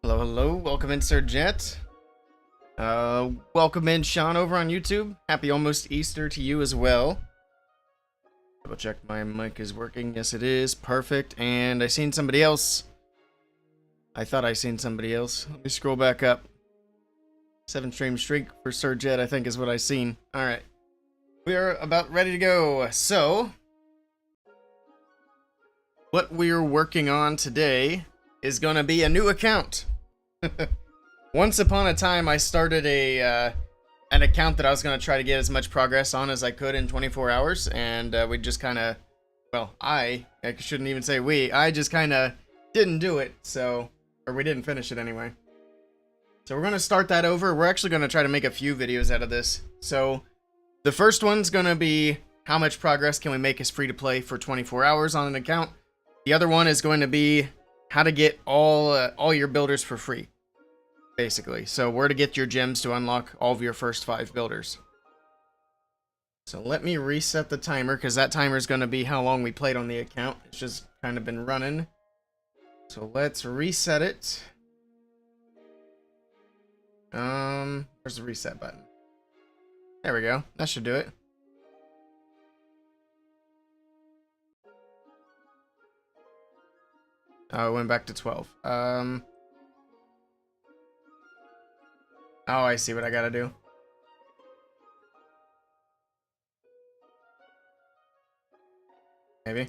Hello, hello. Welcome in, Sir Jet. Welcome in, Sean, over on YouTube. Happy almost Easter to you as well. Double check my mic is working. Yes, it is. Perfect. And I seen somebody else. I thought I seen somebody else. Let me scroll back up. 7-stream streak for Sir Jet, I think, is what I seen. Alright. We are about ready to go. So, what we're working on today is going to be a new account. Once upon a time, I started an account that I was going to try to get as much progress on as I could in 24 hours, and we just kind of, well, I shouldn't even say we, I just kind of didn't do it, so, or we didn't finish it anyway. So we're going to start that over. We're actually going to try to make a few videos out of this. So the first one's going to be how much progress can we make as free to play for 24 hours on an account. The other one is going to be how to get all your builders for free, basically. So where to get your gems to unlock all of your first 5 builders. So let me reset the timer, because that timer is going to be how long we played on the account. It's just kind of been running. So let's reset it. Where's the reset button? There we go. That should do it. Oh, it went back to 12. Oh, I see what I gotta do. Maybe.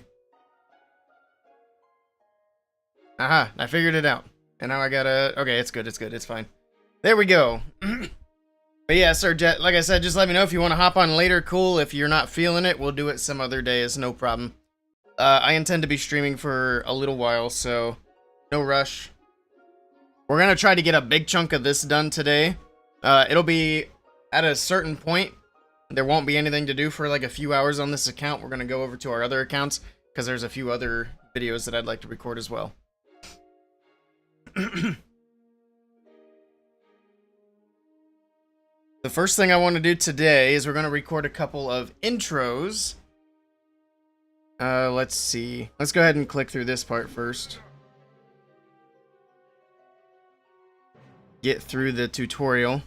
Aha, I figured it out. And now I gotta... Okay, it's good, it's fine. There we go. But yeah, Sir Jet, like I said, just let me know if you want to hop on later. Cool. If you're not feeling it, we'll do it some other day. It's no problem. I intend to be streaming for a little while, so no rush. We're going to try to get a big chunk of this done today. It'll be at a certain point. There won't be anything to do for like a few hours on this account. We're going to go over to our other accounts because there's a few other videos that I'd like to record as well. The first thing I want to do today is we're going to record a couple of intros. Let's see. Let's go ahead and click through this part first. Get through the tutorial.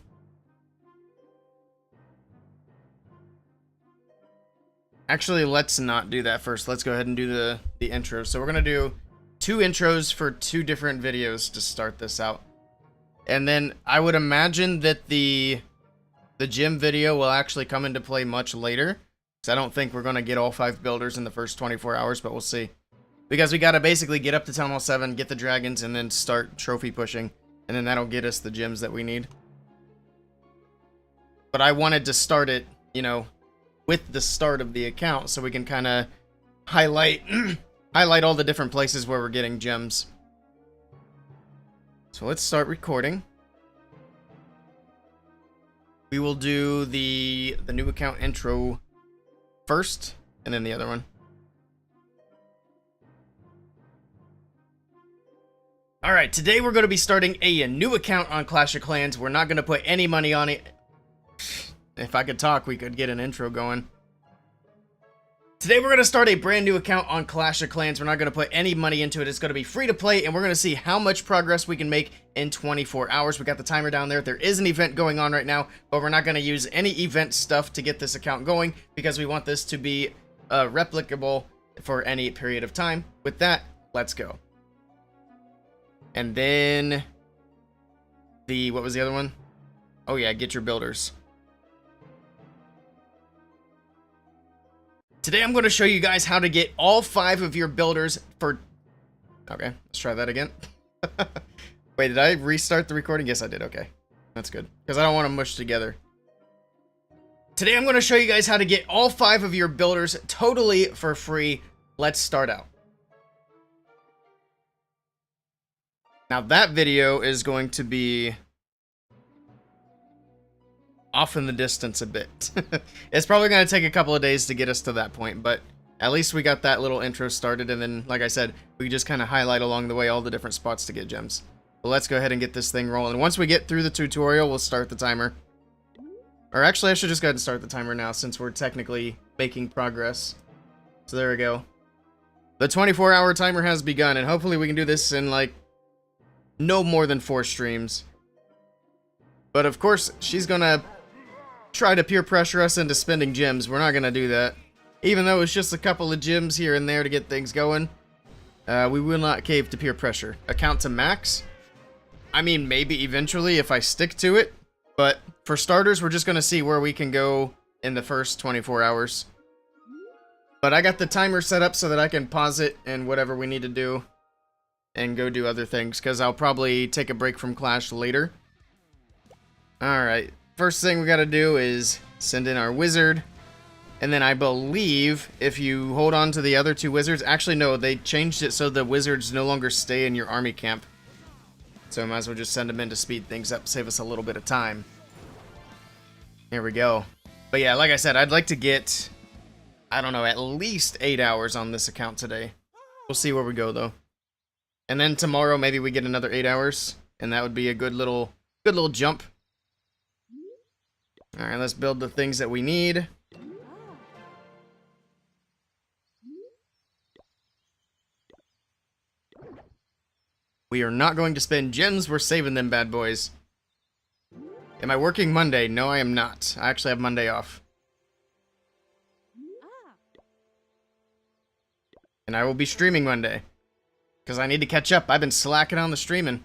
Actually, let's not do that first. Let's go ahead and do the intro. So we're going to do 2 intros for 2 different videos to start this out. And then I would imagine that the gym video will actually come into play much later. Because I don't think we're going to get all 5 builders in the first 24 hours, but we'll see. Because we got to basically get up to Town Hall 7, get the dragons, and then start trophy pushing. And then that'll get us the gems that we need. But I wanted to start it, you know, with the start of the account, so we can kind of highlight highlight all the different places where we're getting gems. So let's start recording. We will do the new account intro first, and then the other one. Alright, today we're going to be starting a new account on Clash of Clans. We're not going to put any money on it. If I could talk, we could get an intro going. Today we're going to start a brand new account on Clash of Clans. We're not going to put any money into it. It's going to be free to play, and we're going to see how much progress we can make in 24 hours. We got the timer down there. There is an event going on right now, but we're not going to use any event stuff to get this account going because we want this to be replicable for any period of time. With that, let's go. And then what was the other one? Oh yeah, get your builders. Today I'm going to show you guys how to get all 5 of your builders for... Okay, let's try that again. Wait, did I restart the recording? Yes, I did. Okay, that's good. Because I don't want to mush together. Today I'm going to show you guys how to get all 5 of your builders totally for free. Let's start out. Now that video is going to be off in the distance a bit. It's probably going to take a couple of days to get us to that point, but at least we got that little intro started, and then, like I said, we just kind of highlight along the way all the different spots to get gems. But let's go ahead and get this thing rolling. Once we get through the tutorial, we'll start the timer. Or actually, I should just go ahead and start the timer now, since we're technically making progress. So there we go. The 24-hour timer has begun, and hopefully we can do this in, like, no more than 4 streams. But of course, she's gonna try to peer pressure us into spending gems. We're not gonna do that. Even though it's just a couple of gems here and there to get things going, we will not cave to peer pressure. Account to max? I mean, maybe eventually if I stick to it. But for starters, we're just gonna see where we can go in the first 24 hours. But I got the timer set up so that I can pause it and whatever we need to do and go do other things, because I'll probably take a break from Clash later. Alright, first thing we gotta do is send in our wizard. And then I believe if you hold on to the other 2 wizards... Actually, no, they changed it so the wizards no longer stay in your army camp. So I might as well just send them in to speed things up, save us a little bit of time. Here we go. But yeah, like I said, I'd like to get, I don't know, at least 8 hours on this account today. We'll see where we go, though. And then tomorrow, maybe we get another 8 hours. And that would be a good little jump. Alright, let's build the things that we need. We are not going to spend gems, we're saving them bad boys. Am I working Monday? No, I am not. I actually have Monday off. And I will be streaming Monday. Because I need to catch up. I've been slacking on the streaming.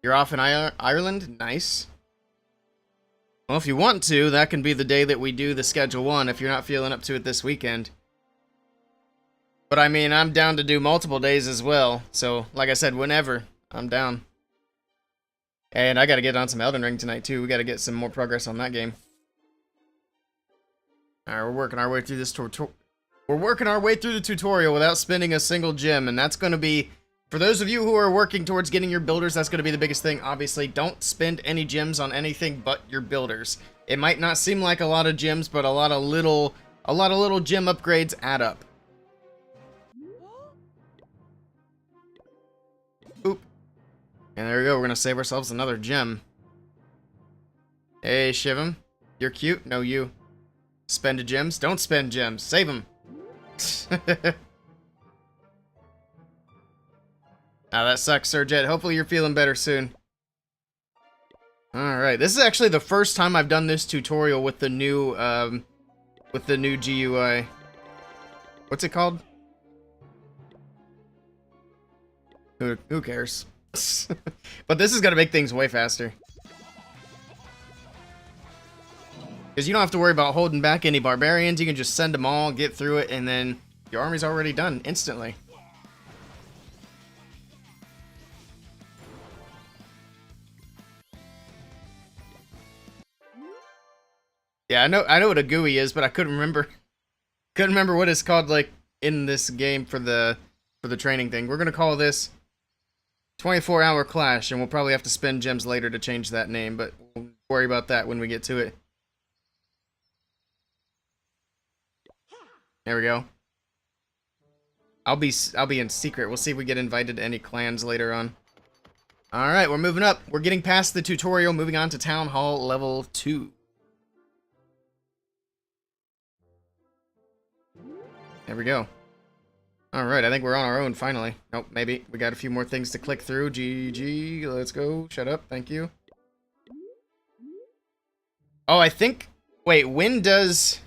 You're off in Ireland? Nice. Well, if you want to, that can be the day that we do the Schedule 1 if you're not feeling up to it this weekend. But I mean, I'm down to do multiple days as well. So, like I said, whenever, I'm down. And I gotta get on some Elden Ring tonight too. We gotta get some more progress on that game. Alright, we're working our way through this We're working our way through the tutorial without spending a single gem, and that's gonna be, for those of you who are working towards getting your builders, that's gonna be the biggest thing. Obviously, don't spend any gems on anything but your builders. It might not seem like a lot of gems, but a lot of little gem upgrades add up. Oop. And there we go, we're gonna save ourselves another gem. Hey, Shivam. You're cute? No, you. Spend gems? Don't spend gems. Save them. Ah, that sucks, Sir Jet. Hopefully you're feeling better soon. Alright, this is actually the first time I've done this tutorial with the new GUI. What's it called? Who cares? But this is gonna make things way faster. Because you don't have to worry about holding back any barbarians. You can just send them all, get through it, and then your army's already done instantly. Yeah, I know what a GUI is, but I couldn't remember. Couldn't remember what it's called, like, in this game for the training thing. We're gonna call this 24-hour Clash, and we'll probably have to spend gems later to change that name, but we'll worry about that when we get to it. There we go. I'll be in secret. We'll see if we get invited to any clans later on. Alright, we're moving up. We're getting past the tutorial, moving on to Town Hall Level 2. There we go. Alright, I think we're on our own finally. Nope, maybe. We got a few more things to click through. GG, let's go. Shut up, thank you. Oh, I think... Wait, when does...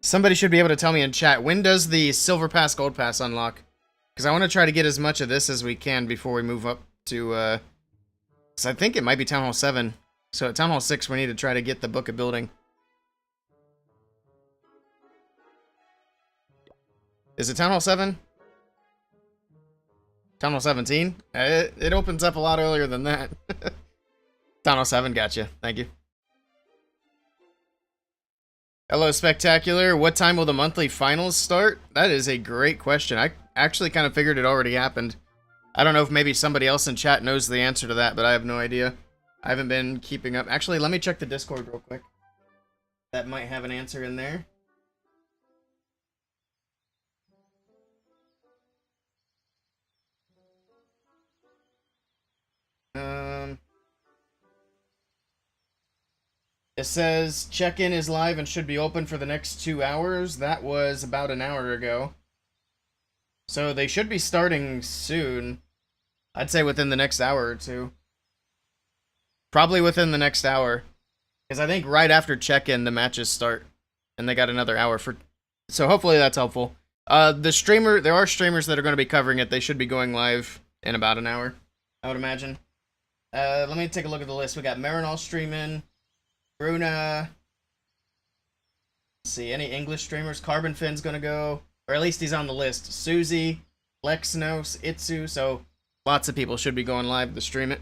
Somebody should be able to tell me in chat, when does the Silver Pass, Gold Pass unlock? Because I want to try to get as much of this as we can before we move up to, because I think it might be Town Hall 7. So at Town Hall 6, we need to try to get the Book of Building. Is it Town Hall 7? Town Hall 17? It opens up a lot earlier than that. Town Hall 7, gotcha. Thank you. Hello, Spectacular. What time will the monthly finals start? That is a great question. I actually kind of figured it already happened. I don't know if maybe somebody else in chat knows the answer to that, but I have no idea. I haven't been keeping up. Actually, let me check the Discord real quick. That might have an answer in there. It says check-in is live and should be open for the next 2 hours. That was about an hour ago. So they should be starting soon. I'd say within the next hour or two. Probably within the next hour. Because I think right after check-in, the matches start. And they got another hour for... So hopefully that's helpful. There are streamers that are going to be covering it. They should be going live in about an hour, I would imagine. Let me take a look at the list. We got Marinol streaming. Bruna. Let's see, any English streamers? Carbon Finn's going to go. Or at least he's on the list. Susie, Lexnos, Itsu. So lots of people should be going live to stream it.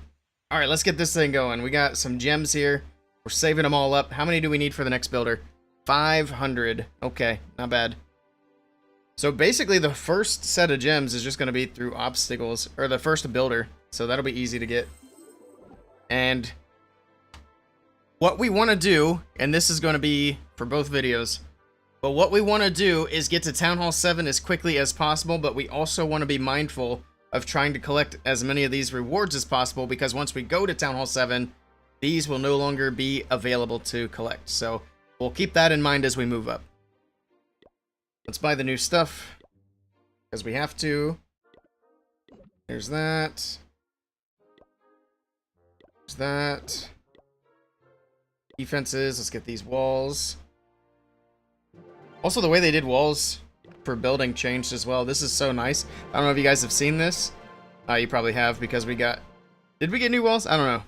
Alright, let's get this thing going. We got some gems here. We're saving them all up. How many do we need for the next builder? 500. Okay, not bad. So basically the first set of gems is just going to be through obstacles, or the first builder. So that'll be easy to get. And what we want to do, and this is going to be for both videos, but what we want to do is get to Town Hall 7 as quickly as possible, but we also want to be mindful of trying to collect as many of these rewards as possible, because once we go to Town Hall 7, these will no longer be available to collect. So we'll keep that in mind as we move up. Let's buy the new stuff, because we have to. There's that. There's that. Defenses, let's get these walls. Also, the way they did walls for building changed as well. This is so nice. I don't know if you guys have seen this. You probably have, because we got... Did we get new walls? I don't know.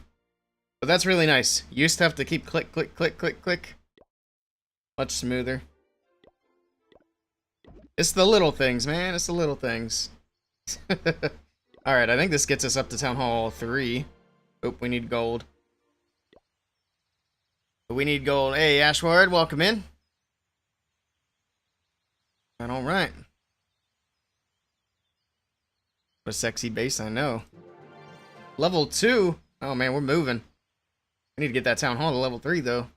But that's really nice. You used to have to keep click, click, click, click, click. Much smoother. It's the little things, man. It's the little things. Alright, I think this gets us up to Town Hall 3. Oh, we need gold. We need gold. Hey, Ashward, welcome in. Alright. What a sexy base, I know. Level 2? Oh man, we're moving. I need to get that Town Hall to level 3, though.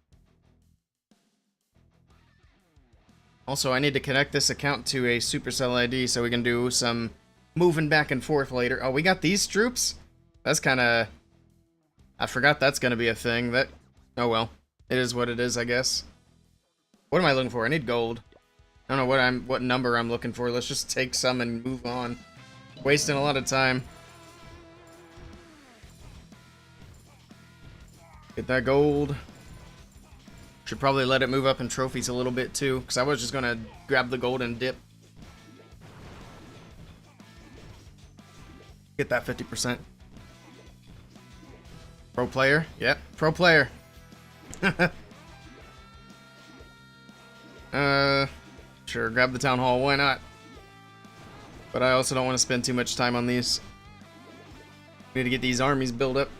Also, I need to connect this account to a Supercell ID so we can do some moving back and forth later. Oh, we got these troops? That's kind of... I forgot that's going to be a thing. That... Oh well. It is what it is, I guess. What am I looking for? I need gold. I don't know what number I'm looking for. Let's just take some and move on. Wasting a lot of time. Get that gold. Should probably let it move up in trophies a little bit too, because I was just gonna grab the gold and dip. Get that 50%. Pro player? Yep, pro player. Sure, grab the Town Hall, why not? But I also don't want to spend too much time on these. Need to get these armies built up.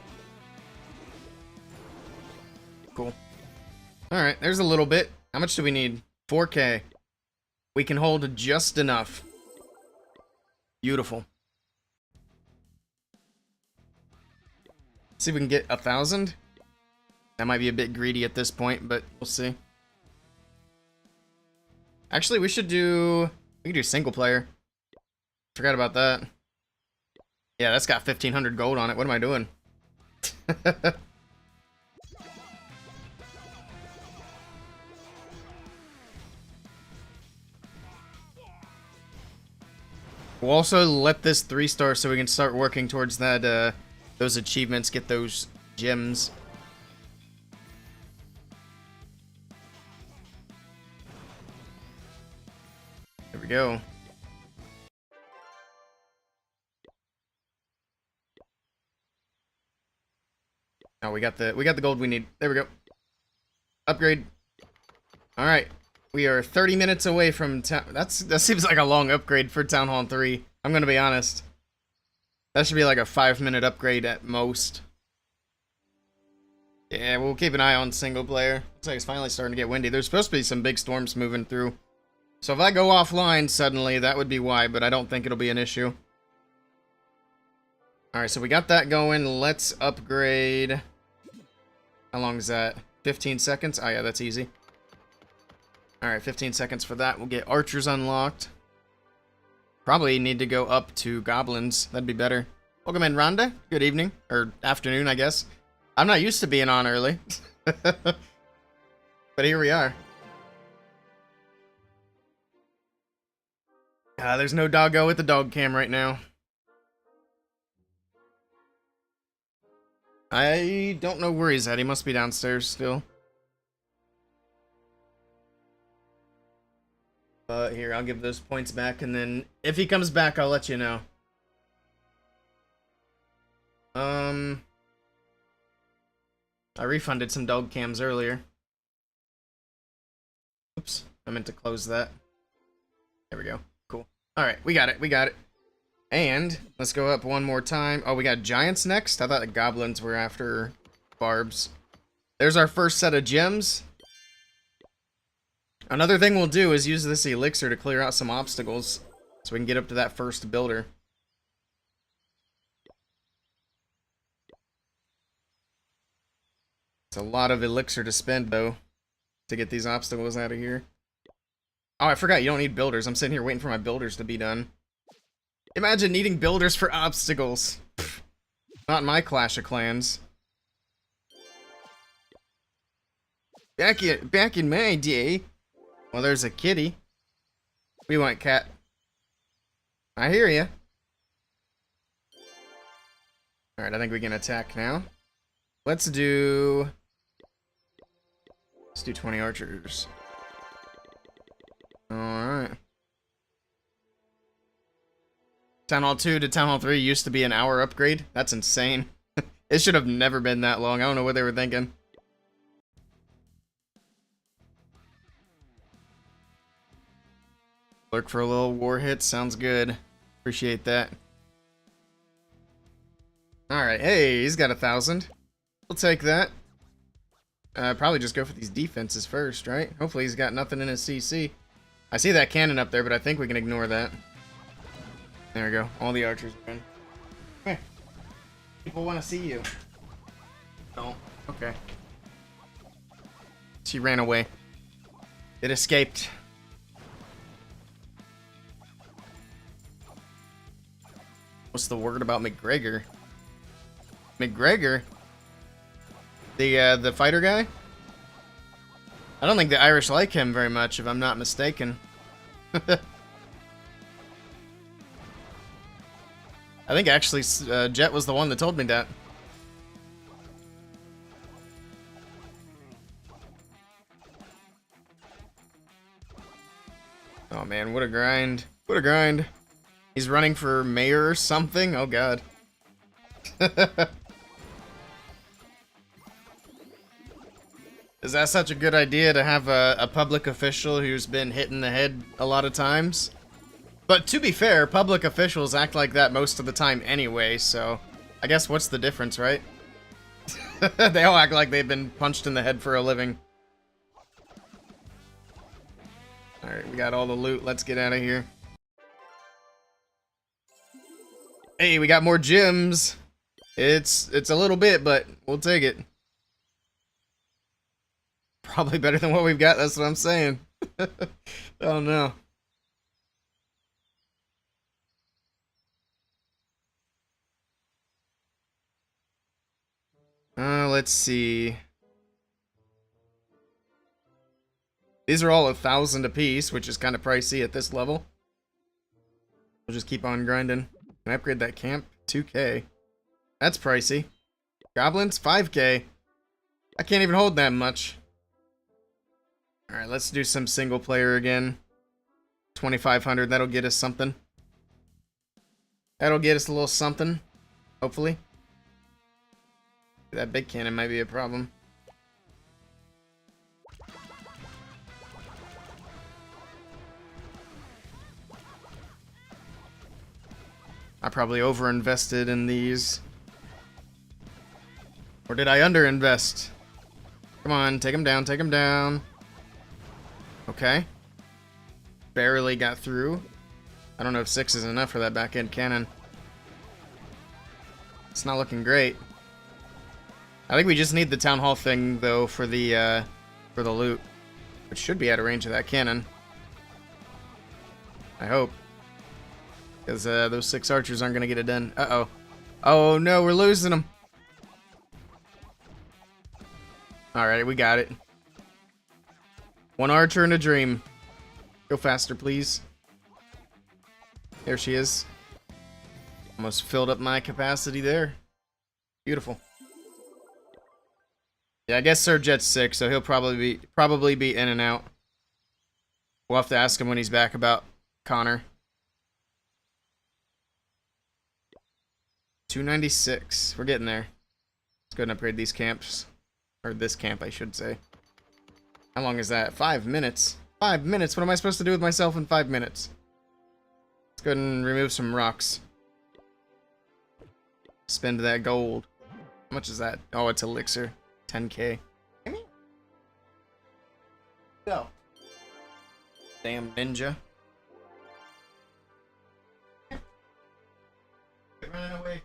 Cool. Alright, there's a little bit. How much do we need? 4K. We can hold just enough. Beautiful. See if we can get 1,000. That might be a bit greedy at this point, but we'll see. Actually, we can do single player. Forgot about that. Yeah, that's got 1,500 gold on it. What am I doing? We'll also let this 3-star so we can start working towards that, those achievements, get those gems. There we go. Oh, we got the gold we need. There we go. Upgrade. All right. We are 30 minutes away from town. That seems like a long upgrade for Town Hall 3. I'm gonna be honest. That should be like a 5-minute upgrade at most. Yeah, we'll keep an eye on single player. Looks like it's finally starting to get windy. There's supposed to be some big storms moving through. So if I go offline suddenly, that would be why, but I don't think it'll be an issue. Alright, so we got that going. Let's upgrade. How long is that? 15 seconds? Oh yeah, that's easy. Alright, 15 seconds for that. We'll get archers unlocked. Probably need to go up to goblins. That'd be better. Welcome in, Rhonda. Good evening. Or afternoon, I guess. I'm not used to being on early. But here we are. There's no doggo with the dog cam right now. I don't know where he's at. He must be downstairs still. But here, I'll give those points back, and then if he comes back, I'll let you know. I refunded some dog cams earlier. Oops, I meant to close that. There we go. Cool. Alright, we got it, we got it. And, let's go up one more time. Oh, we got giants next? I thought the goblins were after barbs. There's our first set of gems. Another thing we'll do is use this elixir to clear out some obstacles, so we can get up to that first builder. It's a lot of elixir to spend, though, to get these obstacles out of here. Oh, I forgot, you don't need builders. I'm sitting here waiting for my builders to be done. Imagine needing builders for obstacles. Pfft. Not in my Clash of Clans. Back in my day. Well, there's a kitty. We want cat. I hear ya. Alright, I think we can attack now. Let's do 20 archers. Alright. Town Hall 2 to Town Hall 3 used to be an hour upgrade. That's insane. It should have never been that long. I don't know what they were thinking. Lurk for a little war hit. Sounds good. Appreciate that. Alright, hey, he's got 1,000. We'll take that. Probably just go for these defenses first, right? Hopefully he's got nothing in his CC. I see that cannon up there, but I think we can ignore that. There we go. All the archers are in. Come here. People want to see you. No. Okay. She ran away. It escaped. What's the word about McGregor? McGregor? The fighter guy? I don't think the Irish like him very much, if I'm not mistaken. I think actually Jet was the one that told me that. Oh man, what a grind. What a grind. He's running for mayor or something? Oh god. Is that such a good idea to have a public official who's been hit in the head a lot of times? But to be fair, public officials act like that most of the time anyway, so I guess what's the difference, right? They all act like they've been punched in the head for a living. Alright, we got all the loot. Let's get out of here. Hey, we got more gems. It's a little bit, but we'll take it. Probably better than what we've got, that's what I'm saying. Oh no. Let's see. These are all 1,000 apiece, which is kind of pricey at this level. We'll just keep on grinding. Can I upgrade that camp? 2K. That's pricey. Goblins? 5K. I can't even hold that much. Alright, let's do some single player again. 2,500, that'll get us something. That'll get us a little something. Hopefully. That big cannon might be a problem. I probably overinvested in these. Or did I underinvest? Come on, take him down, take him down. Okay. Barely got through. I don't know if 6 is enough for that back end cannon. It's not looking great. I think we just need the town hall thing though for the loot, which should be out of range of that cannon. I hope, because those 6 archers aren't gonna get it done. Uh-oh. Oh no, we're losing them. Alright, we got it. 1 archer and a dream. Go faster, please. There she is. Almost filled up my capacity there. Beautiful. Yeah, I guess Surjet's sick, so he'll probably be in and out. We'll have to ask him when he's back about Connor. 296. We're getting there. Let's go and upgrade these camps. Or this camp, I should say. How long is that? 5 minutes. 5 minutes? What am I supposed to do with myself in 5 minutes? Let's go ahead and remove some rocks. Spend that gold. How much is that? Oh, it's elixir. 10k. Go. Damn ninja. Quit running away.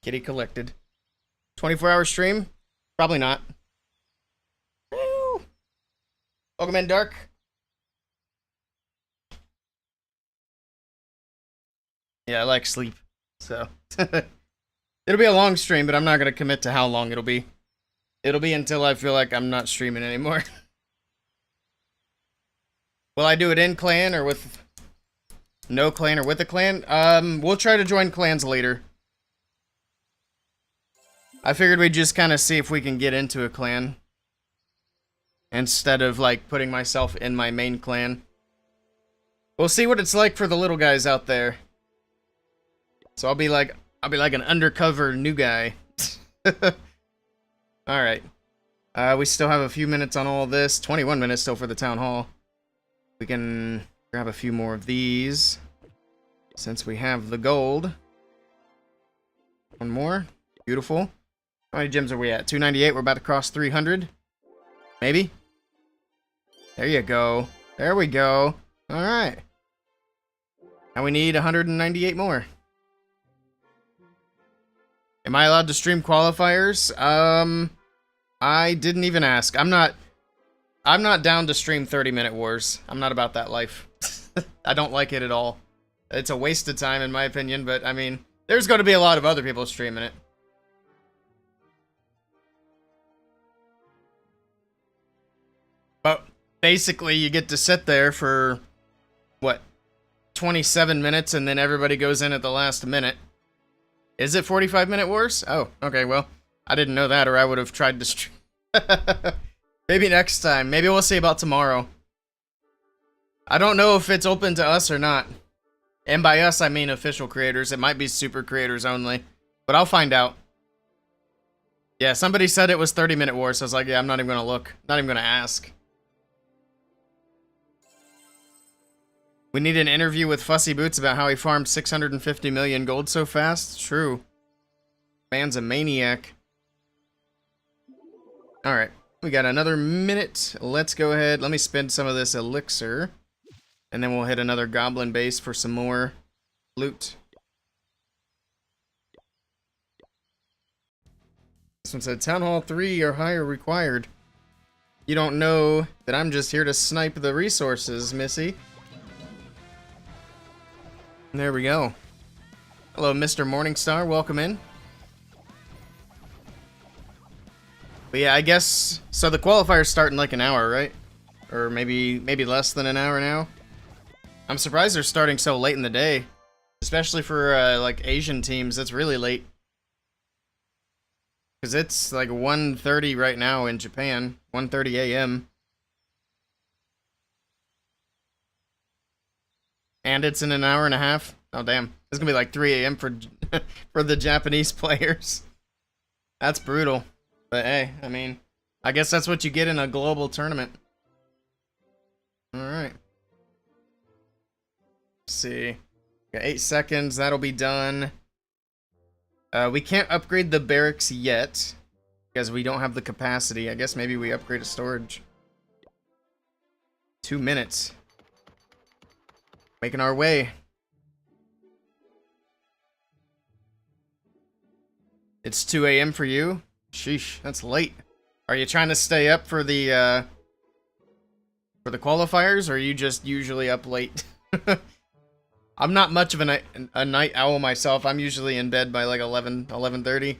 Kitty collected. 24-hour stream? Probably not. Woo! Welcome in, Dark. Yeah, I like sleep. So. It'll be a long stream, but I'm not going to commit to how long it'll be. It'll be until I feel like I'm not streaming anymore. Will I do it in clan or with no clan or with a clan? We'll try to join clans later. I figured we'd just kind of see if we can get into a clan. Instead of, like, putting myself in my main clan. We'll see what it's like for the little guys out there. So I'll be like an undercover new guy. Alright. We still have a few minutes on all this. 21 minutes still for the town hall. We can grab a few more of these. Since we have the gold. One more. Beautiful. How many gems are we at? 298. We're about to cross 300. Maybe? There you go. There we go. Alright. Now we need 198 more. Am I allowed to stream qualifiers? I didn't even ask. I'm not down to stream 30-minute wars. I'm not about that life. I don't like it at all. It's a waste of time in my opinion, but I mean, there's going to be a lot of other people streaming it. But basically, you get to sit there for, what, 27 minutes, and then everybody goes in at the last minute. Is it 45-minute wars? Oh, okay, well, I didn't know that, or I would have tried to stream. Maybe next time. Maybe we'll see about tomorrow. I don't know if it's open to us or not. And by us, I mean official creators. It might be super creators only. But I'll find out. Yeah, somebody said it was 30-minute wars, so I was like, yeah, I'm not even going to look. Not even going to ask. We need an interview with Fussy Boots about how he farmed 650 million gold so fast. True. Man's a maniac. Alright. We got another minute. Let's go ahead. Let me spend some of this elixir. And then we'll hit another goblin base for some more loot. This one said, Town Hall 3 or higher required. You don't know that I'm just here to snipe the resources, Missy. There we go. Hello, Mr. Morningstar. Welcome in. But yeah, I guess... So the qualifiers start in like an hour, right? Or maybe less than an hour now. I'm surprised they're starting so late in the day. Especially for, like, Asian teams. That's really late. Because it's like 1:30 right now in Japan. 1:30 a.m. And it's in an hour and a half. Oh, damn. It's gonna be like 3 a.m. for for the Japanese players. That's brutal. But hey, I mean, I guess that's what you get in a global tournament. Alright. See. Got 8 seconds. That'll be done. We can't upgrade the barracks yet. Because we don't have the capacity. I guess maybe we upgrade a storage. 2 minutes. Making our way. It's 2 a.m. for you? Sheesh, that's late. Are you trying to stay up for the qualifiers, or are you just usually up late? I'm not much of a night owl myself. I'm usually in bed by like 11:30.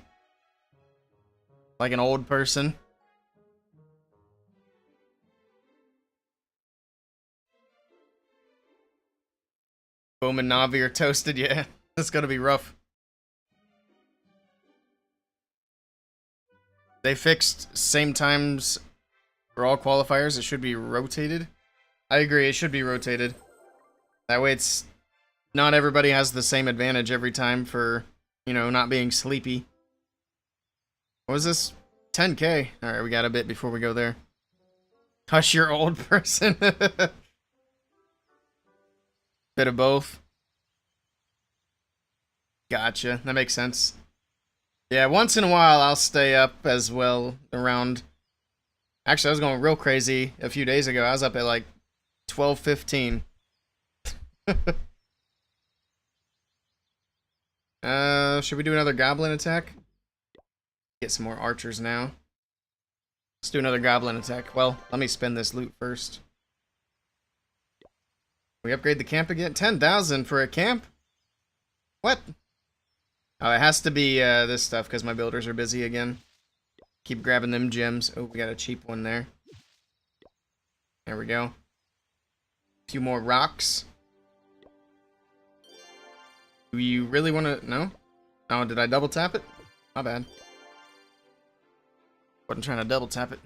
Like an old person. Boom and Navi are toasted, yeah. That's gonna be rough. They fixed same times for all qualifiers. It should be rotated. I agree, it should be rotated. That way it's not everybody has the same advantage every time for, you know, not being sleepy. What was this? 10K. Alright, we got a bit before we go there. Hush your old person. Bit of both. Gotcha. That makes sense. Yeah, once in a while I'll stay up as well around... Actually, I was going real crazy a few days ago. I was up at like 12:15. Should we do another goblin attack? Get some more archers now. Let's do another goblin attack. Well, let me spend this loot first. We upgrade the camp again? 10,000 for a camp? What? Oh, it has to be this stuff because my builders are busy again. Keep grabbing them gems. Oh, we got a cheap one there. There we go. A few more rocks. Do you really want to... No? Oh, did I double tap it? My bad. Wasn't trying to double tap it.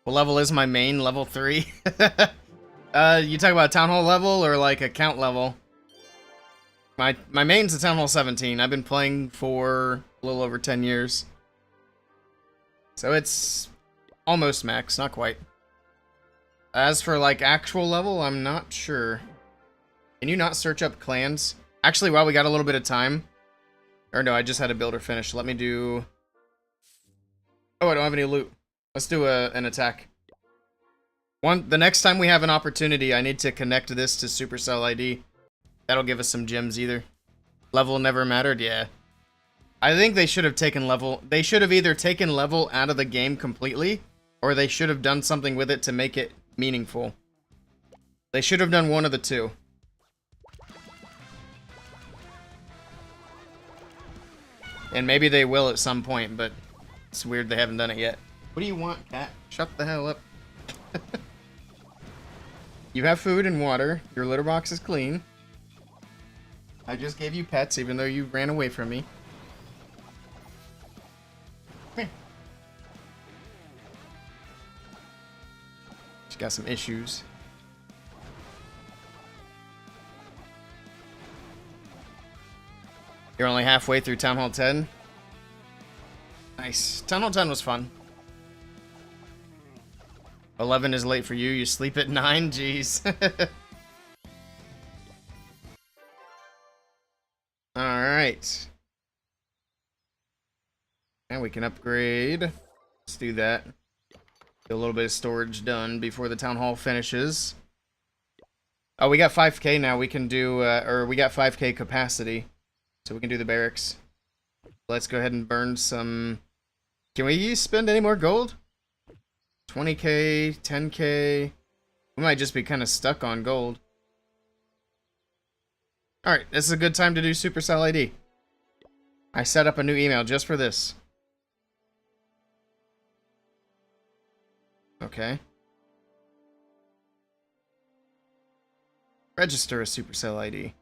What level is my main? Level 3? You talk about town hall level or like account level? My main's a town hall 17. I've been playing for a little over 10 years. So it's almost max, not quite. As for like actual level, I'm not sure. Can you not search up clans? Actually, while we got a little bit of time. Or no, I just had a builder finish. Let me do... Oh, I don't have any loot. Let's do an attack. The next time we have an opportunity, I need to connect this to Supercell ID. That'll give us some gems either. Level never mattered, yeah. I think they should have taken level... They should have either taken level out of the game completely, or they should have done something with it to make it meaningful. They should have done one of the two. And maybe they will at some point, but it's weird they haven't done it yet. What do you want, cat? Shut the hell up. You have food and water. Your litter box is clean. I just gave you pets, even though you ran away from me. Come here. She's got some issues. You're only halfway through Town Hall 10? Nice. Town Hall 10 was fun. 11 is late for you. You sleep at 9? Jeez. Alright. And we can upgrade. Let's do that. Get a little bit of storage done before the Town Hall finishes. Oh, we got 5k now. We can do, or we got 5k capacity. So we can do the barracks. Let's go ahead and burn some... Can we spend any more gold? 20k, 10k. We might just be kind of stuck on gold. Alright, this is a good time to do Supercell ID. I set up a new email just for this. Okay. Register a Supercell ID.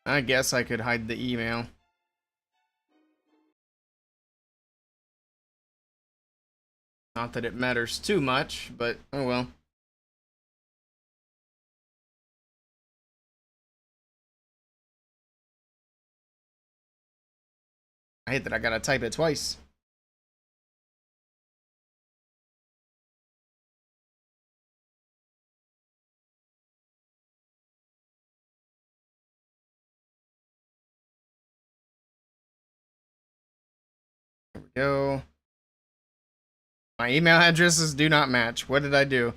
I guess I could hide the email. Not that it matters too much, but oh well. I hate that I gotta type it twice. There we go. My email addresses do not match. What did I do?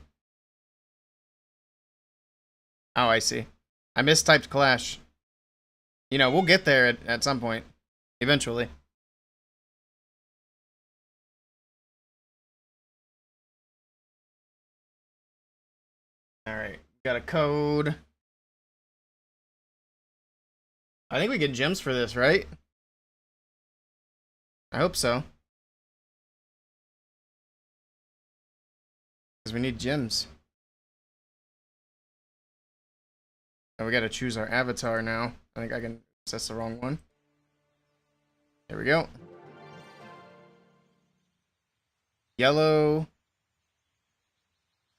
Oh, I see. I mistyped Clash. You know, we'll get there at some point. Eventually. Alright. Got a code. I think we get gems for this, right? I hope so. Because we need gems. Oh, we gotta choose our avatar now. I think I can access the wrong one. There we go. Yellow.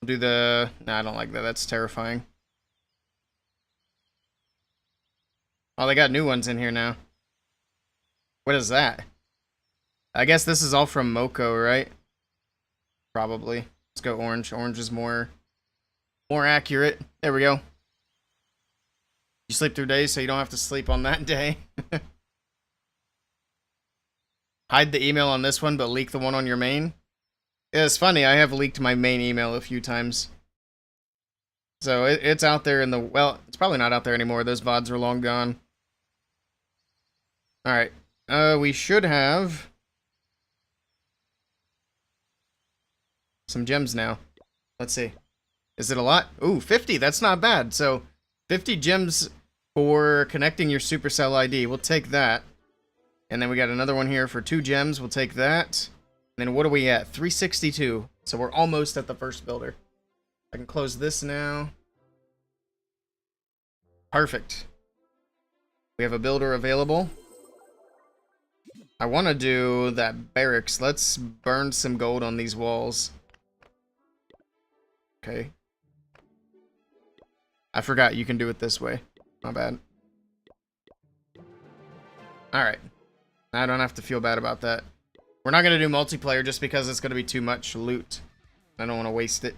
We'll do the... Nah, I don't like that. That's terrifying. Oh, they got new ones in here now. What is that? I guess this is all from Moko, right? Probably. Let's go orange. Orange is more accurate. There we go. You sleep through days, so you don't have to sleep on that day. Hide the email on this one, but leak the one on your main. Yeah, it's funny. I have leaked my main email a few times. So it's out there in the... Well, it's probably not out there anymore. Those VODs are long gone. Alright. We should have... some gems now. Let's see. Is it a lot? Ooh, 50. That's not bad. So, 50 gems for connecting your Supercell ID. We'll take that. And then we got another one here for 2 gems. We'll take that. And then what are we at? 362. So we're almost at the first builder. I can close this now. Perfect. We have a builder available. I want to do that barracks. Let's burn some gold on these walls. Okay. I forgot you can do it this way. My bad. Alright. I don't have to feel bad about that. We're not going to do multiplayer just because it's going to be too much loot. I don't want to waste it.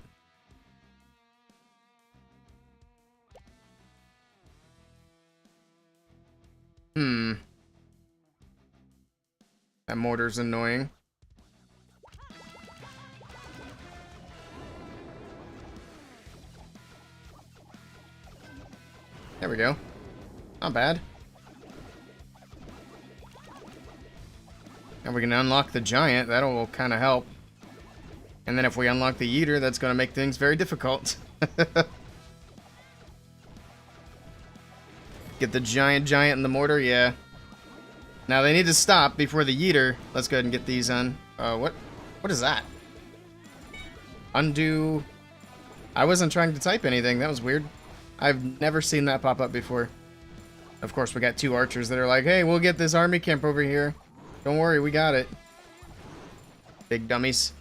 That mortar's annoying. There we go. Not bad. And we can unlock the giant. That'll kind of help. And then if we unlock the eater, that's going to make things very difficult. Get the giant and the mortar, yeah. Now they need to stop before the eater. Let's go ahead and get these on. What is that? Undo. I wasn't trying to type anything. That was weird. I've never seen that pop up before. Of course, we got 2 archers that are like, hey, we'll get this army camp over here. Don't worry, we got it. Big dummies.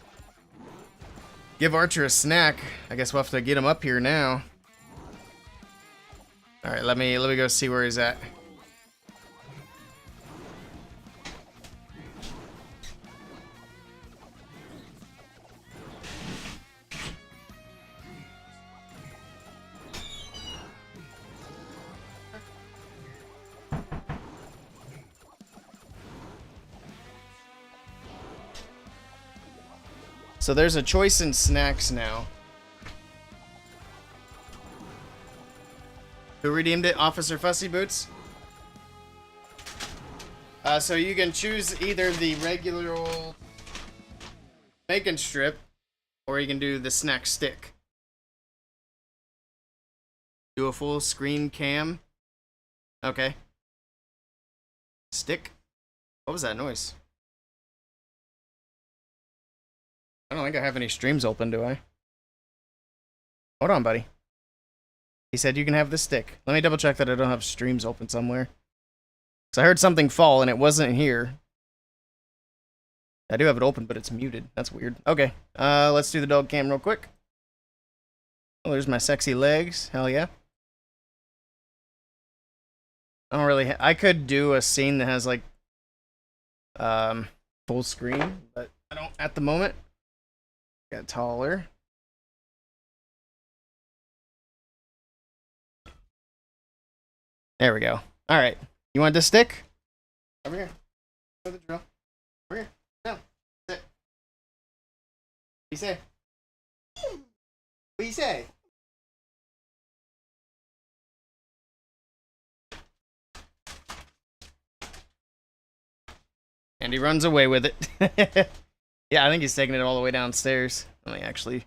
Give Archer a snack. I guess we'll have to get him up here now. Alright, let me go see where he's at. So there's a choice in snacks now. Who redeemed it? Officer Fussy Boots? So you can choose either the regular old bacon strip, or you can do the snack stick. Do a full screen cam. Okay. Stick? What was that noise? I don't think I have any streams open, do I? Hold on, buddy. He said you can have the stick. Let me double check that I don't have streams open somewhere. Because I heard something fall and it wasn't here. I do have it open, but it's muted. That's weird. Okay, let's do the dog cam real quick. Oh, there's my sexy legs. Hell yeah. I don't really... I could do a scene that has, like, full screen, but I don't at the moment. Got taller. There we go. All right. You want this stick? Over here. For the drill. Over here. Down. Sit. What do you say? What do you say? And he runs away with it. Yeah, I think he's taking it all the way downstairs. Let me actually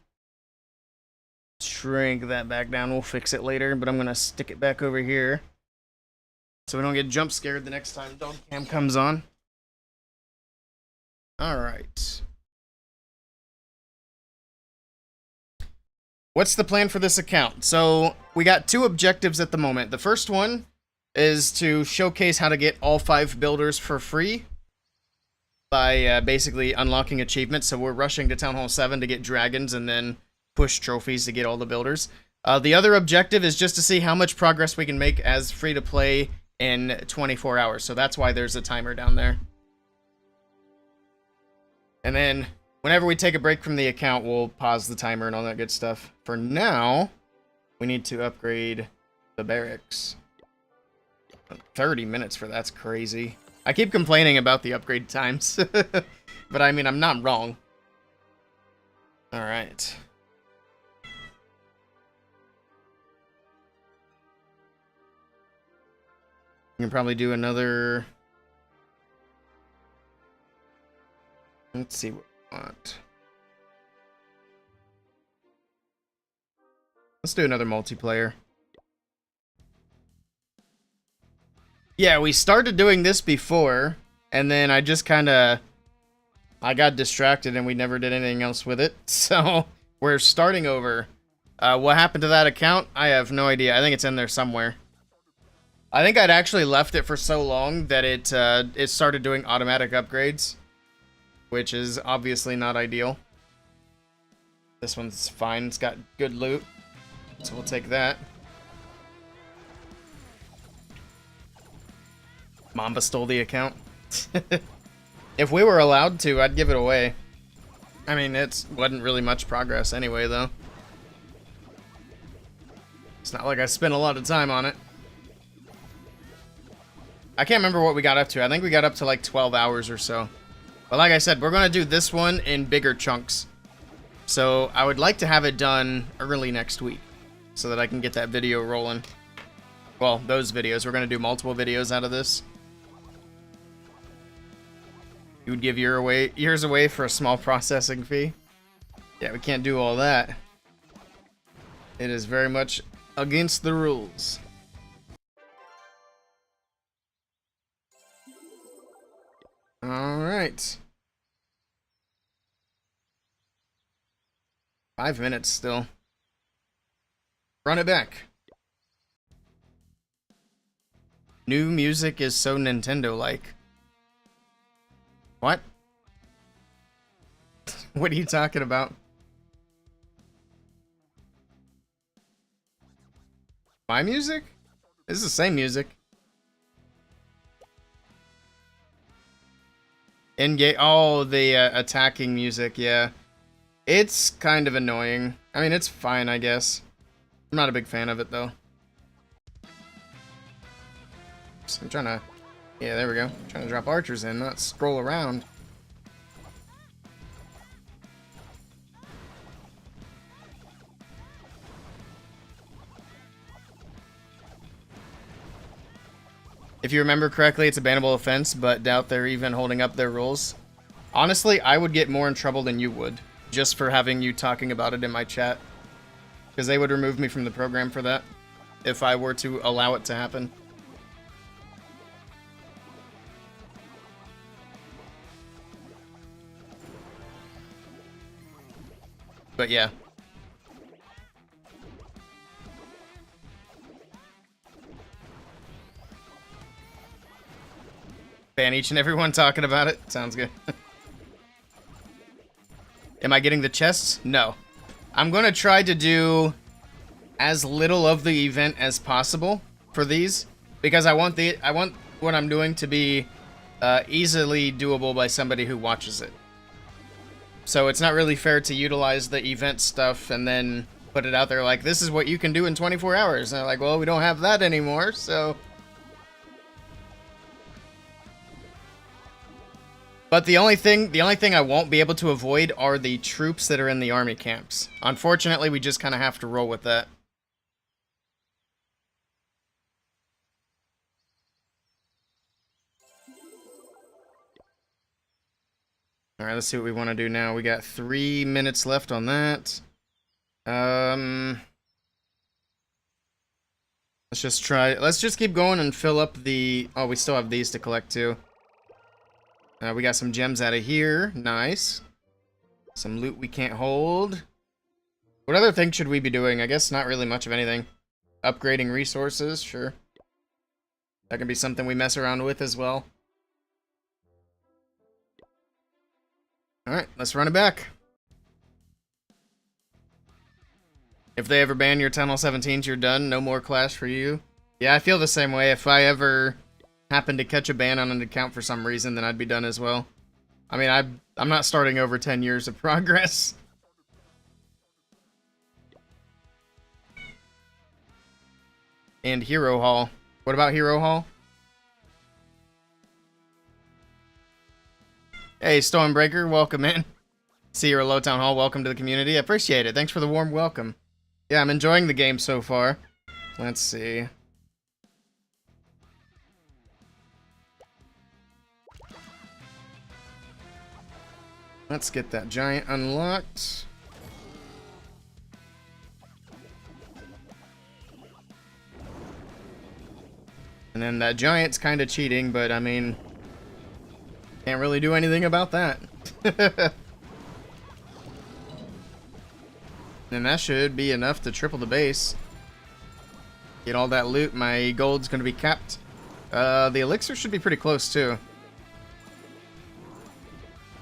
shrink that back down. We'll fix it later, but I'm going to stick it back over here so we don't get jump scared the next time dog cam comes on. All right. What's the plan for this account? So we got 2 objectives at the moment. The first one is to showcase how to get all 5 builders for free by basically unlocking achievements. So we're rushing to Town Hall 7 to get dragons and then push trophies to get all the builders. The other objective is just to see how much progress we can make as free-to-play in 24 hours. So that's why there's a timer down there. And then whenever we take a break from the account, we'll pause the timer and all that good stuff. For now, we need to upgrade the barracks. 30 minutes for that's crazy. I keep complaining about the upgrade times, but I mean, I'm not wrong. All right. We can probably do another... Let's see what we want. Let's do another multiplayer. Yeah, we started doing this before, and then I just kind of... I got distracted and we never did anything else with it. So, we're starting over. What happened to that account? I have no idea. I think it's in there somewhere. I think I'd actually left it for so long that it started doing automatic upgrades, which is obviously not ideal. This one's fine. It's got good loot, so we'll take that. Mamba stole the account. If we were allowed to, I'd give it away. I mean, it wasn't really much progress anyway, though. It's not like I spent a lot of time on it. I can't remember what we got up to. I think we got up to like 12 hours or so. But like I said, we're going to do this one in bigger chunks. So I would like to have it done early next week so that I can get that video rolling. Well, those videos. We're going to do multiple videos out of this. You would give yours away for a small processing fee? Yeah, we can't do all that. It is very much against the rules. Alright. 5 minutes still. Run it back. New music is so Nintendo-like. What? What are you talking about? My music? This is the same music. In-game. Oh, the attacking music, yeah. It's kind of annoying. I mean, it's fine, I guess. I'm not a big fan of it, though. So I'm trying to... Yeah, there we go. I'm trying to drop archers in, not scroll around. If you remember correctly, it's a bannable offense, but doubt they're even holding up their rules. Honestly, I would get more in trouble than you would, just for having you talking about it in my chat. Because they would remove me from the program for that, if I were to allow it to happen. But yeah. Ban each and everyone talking about it. Sounds good. Am I getting the chests? No. I'm going to try to do as little of the event as possible for these, because I want what I'm doing to be easily doable by somebody who watches it. So it's not really fair to utilize the event stuff and then put it out there like, this is what you can do in 24 hours. And they're like, well, we don't have that anymore, so... But the only thing I won't be able to avoid are the troops that are in the army camps. Unfortunately, we just kind of have to roll with that. Alright, let's see what we want to do now. We got 3 minutes left on that. Let's just keep going and fill up the... Oh, we still have these to collect too. We got some gems out of here. Nice. Some loot we can't hold. What other thing should we be doing? I guess not really much of anything. Upgrading resources, sure. That can be something we mess around with as well. Alright, let's run it back. If they ever ban your Tunnel 17s, you're done. No more Clash for you. Yeah, I feel the same way. If I ever happen to catch a ban on an account for some reason, then I'd be done as well. I mean, I'm not starting over 10 years of progress. And Hero Hall. What about Hero Hall? Hey, Stormbreaker, welcome in. See you're at Lowtown Hall, welcome to the community. I appreciate it. Thanks for the warm welcome. Yeah, I'm enjoying the game so far. Let's see. Let's get that giant unlocked. And then that giant's kind of cheating, but I mean, can't really do anything about that. And that should be enough to triple the base. Get all that loot, my gold's gonna be capped. The elixir should be pretty close too.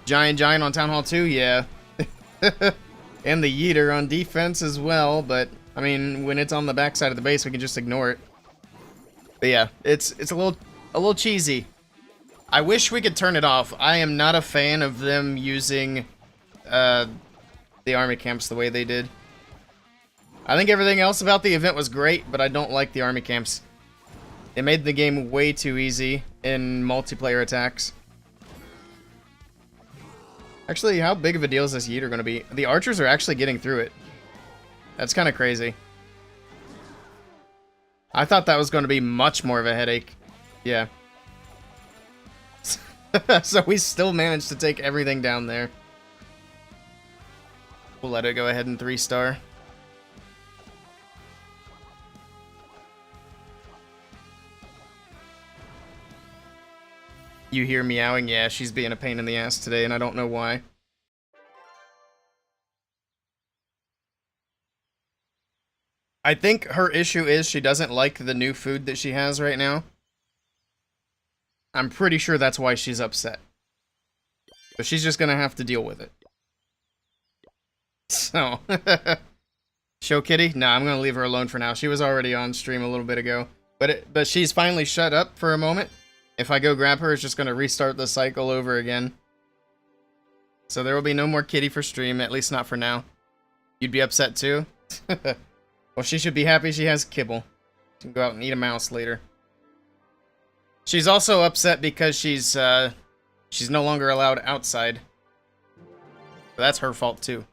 Giant on Town Hall 2, yeah. And the Yeeter on defense as well, but I mean, when it's on the backside of the base, we can just ignore it. But yeah, it's a little cheesy. I wish we could turn it off. I am not a fan of them using the army camps the way they did. I think everything else about the event was great, but I don't like the army camps. It made the game way too easy in multiplayer attacks. Actually, how big of a deal is this Yeeter going to be? The archers are actually getting through it. That's kind of crazy. I thought that was going to be much more of a headache. Yeah. So we still managed to take everything down there. We'll let it go ahead and 3-star. You hear meowing? Yeah, she's being a pain in the ass today, and I don't know why. I think her issue is she doesn't like the new food that she has right now. I'm pretty sure that's why she's upset. But she's just gonna have to deal with it. So, Show Kitty? Nah, I'm gonna leave her alone for now. She was already on stream a little bit ago. But she's finally shut up for a moment. If I go grab her, it's just gonna restart the cycle over again. So there will be no more Kitty for stream, at least not for now. You'd be upset too? Well, she should be happy she has kibble. She can go out and eat a mouse later. She's also upset because she's no longer allowed outside. But that's her fault too.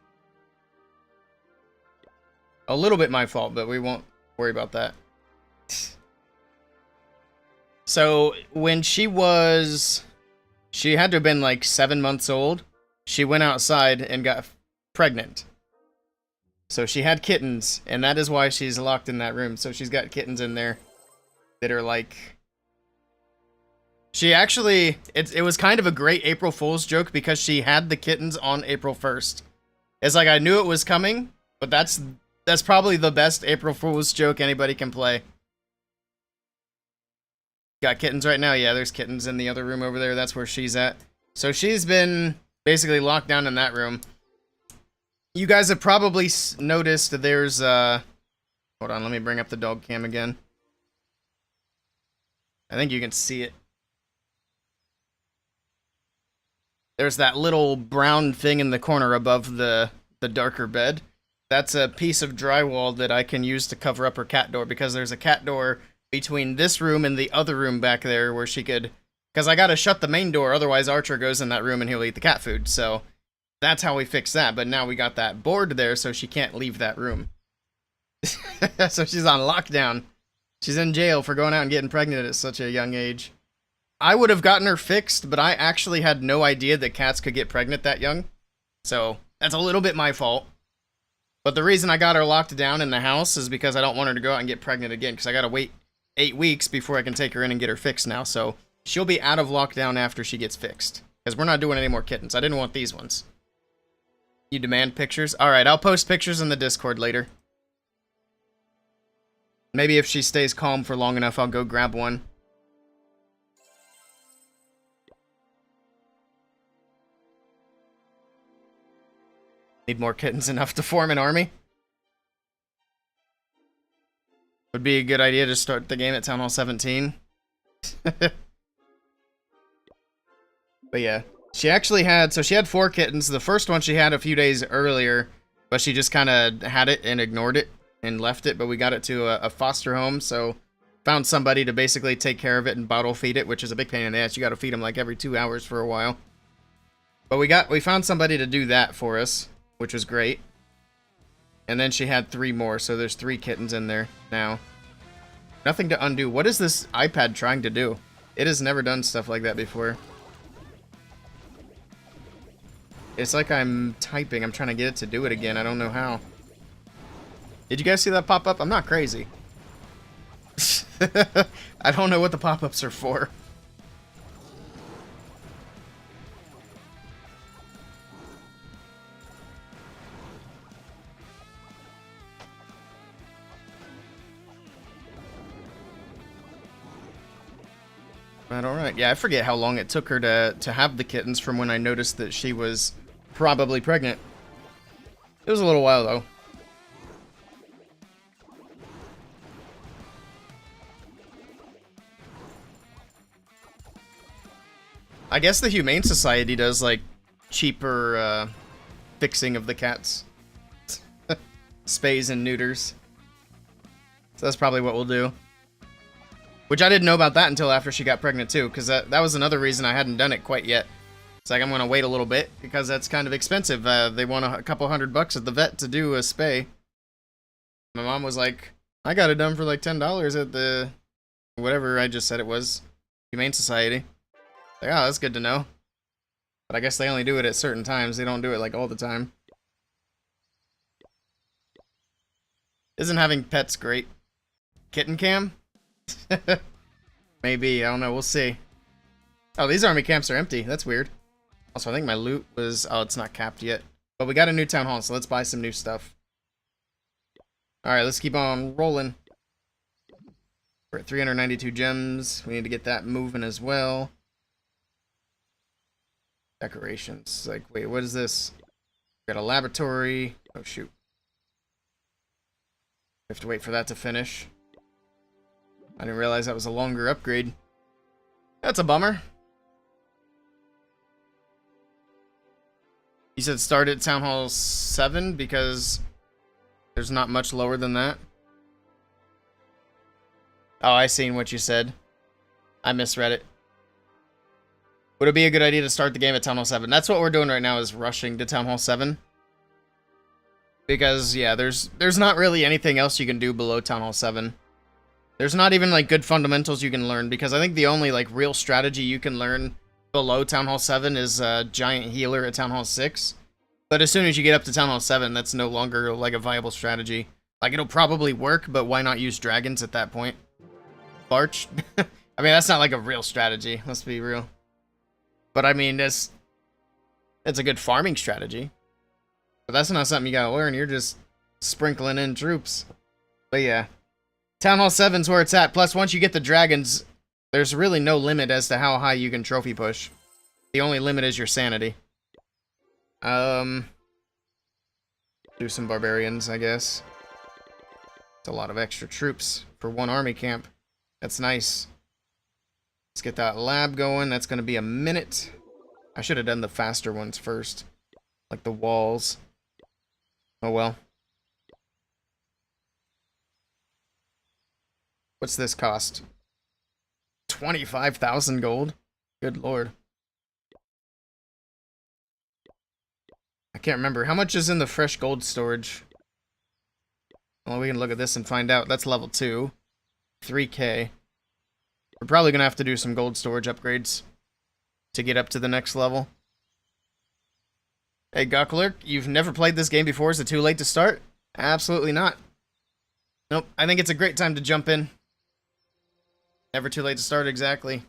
A little bit my fault, but we won't worry about that. So, when she had to have been like 7 months old, she went outside and got pregnant. So she had kittens, and that is why she's locked in that room. So she's got kittens in there that are like... She actually... It was kind of a great April Fool's joke because she had the kittens on April 1st. It's like, I knew it was coming, but that's probably the best April Fool's joke anybody can play. Got kittens right now? Yeah, there's kittens in the other room over there. That's where she's at. So she's been basically locked down in that room. You guys have probably noticed there's, hold on, let me bring up the dog cam again. I think you can see it. there's that little brown thing in the corner above the darker bed. That's a piece of drywall that I can use to cover up her cat door, because there's a cat door between this room and the other room back there where she could... Because I gotta shut the main door, otherwise Archer goes in that room and he'll eat the cat food, so that's how we fix that. But now we got that board there, so she can't leave that room. So she's on lockdown. She's in jail for going out and getting pregnant at such a young age. I would have gotten her fixed, but I actually had no idea that cats could get pregnant that young. So that's a little bit my fault. But the reason I got her locked down in the house is because I don't want her to go out and get pregnant again, because I gotta wait 8 weeks before I can take her in and get her fixed now. So she'll be out of lockdown after she gets fixed, because we're not doing any more kittens. I didn't want these ones. You demand pictures? Alright, I'll post pictures in the Discord later. Maybe if she stays calm for long enough, I'll go grab one. Need more kittens enough to form an army? Would be a good idea to start the game at Town Hall 17. But yeah, she actually had, so she had 4 kittens. The first one she had a few days earlier, but she just kind of had it and ignored it and left it. But we got it to a foster home, so found somebody to basically take care of it and bottle feed it, which is a big pain in the ass. You got to feed them like every 2 hours for a while. But we found somebody to do that for us, which was great. And then she had 3 more, so there's 3 kittens in there now. Nothing to undo. What is this iPad trying to do? It has never done stuff like that before. It's like I'm typing. I'm trying to get it to do it again. I don't know how. Did you guys see that pop up? I'm not crazy. I don't know what the pop-ups are for. Alright, yeah, I forget how long it took her to have the kittens from when I noticed that she was probably pregnant. It was a little while, though. I guess the Humane Society does, like, cheaper, fixing of the cats. Spays and neuters. So that's probably what we'll do. Which I didn't know about that until after she got pregnant, too, because that was another reason I hadn't done it quite yet. It's like, I'm going to wait a little bit, because that's kind of expensive. They want a couple $100 at the vet to do a spay. My mom was like, I got it done for like $10 at the... whatever I just said it was. Humane Society. Like, oh, that's good to know. But I guess they only do it at certain times. They don't do it, like, all the time. Isn't having pets great? Kitten cam? Maybe, I don't know, we'll see. Oh, these army camps are empty. That's weird. Also, I think my loot was... oh, it's not capped yet. But we got a new town hall, so let's buy some new stuff. Alright, let's keep on rolling. We're at 392 gems. We need to get that moving as well. Decorations. Like, wait, what is this? We got a laboratory. Oh, shoot. We have to wait for that to finish. I didn't realize that was a longer upgrade. That's a bummer. You said start at Town Hall 7 because there's not much lower than that. Oh, I seen what you said. I misread it. Would it be a good idea to start the game at Town Hall 7? That's what we're doing right now, is rushing to Town Hall 7. Because, yeah, there's not really anything else you can do below Town Hall 7. There's not even, like, good fundamentals you can learn, because I think the only, like, real strategy you can learn below Town Hall 7 is Giant Healer at Town Hall 6. But as soon as you get up to Town Hall 7, that's no longer, like, a viable strategy. Like, it'll probably work, but why not use dragons at that point? Barch? I mean, that's not, like, a real strategy, let's be real. But, I mean, it's a good farming strategy. But that's not something you gotta learn, you're just sprinkling in troops. But, yeah. Town Hall 7's where it's at. Plus, once you get the dragons, there's really no limit as to how high you can trophy push. The only limit is your sanity. Do some barbarians, I guess. It's a lot of extra troops for one army camp. That's nice. Let's get that lab going. That's going to be a minute. I should have done the faster ones first. Like the walls. Oh well. What's this cost? 25,000 gold? Good lord. I can't remember. How much is in the fresh gold storage? Well, we can look at this and find out. That's level 2. 3k. We're probably going to have to do some gold storage upgrades to get up to the next level. Hey, Gucklerk, you've never played this game before? Is it too late to start? Absolutely not. Nope, I think it's a great time to jump in. Never too late to start, exactly.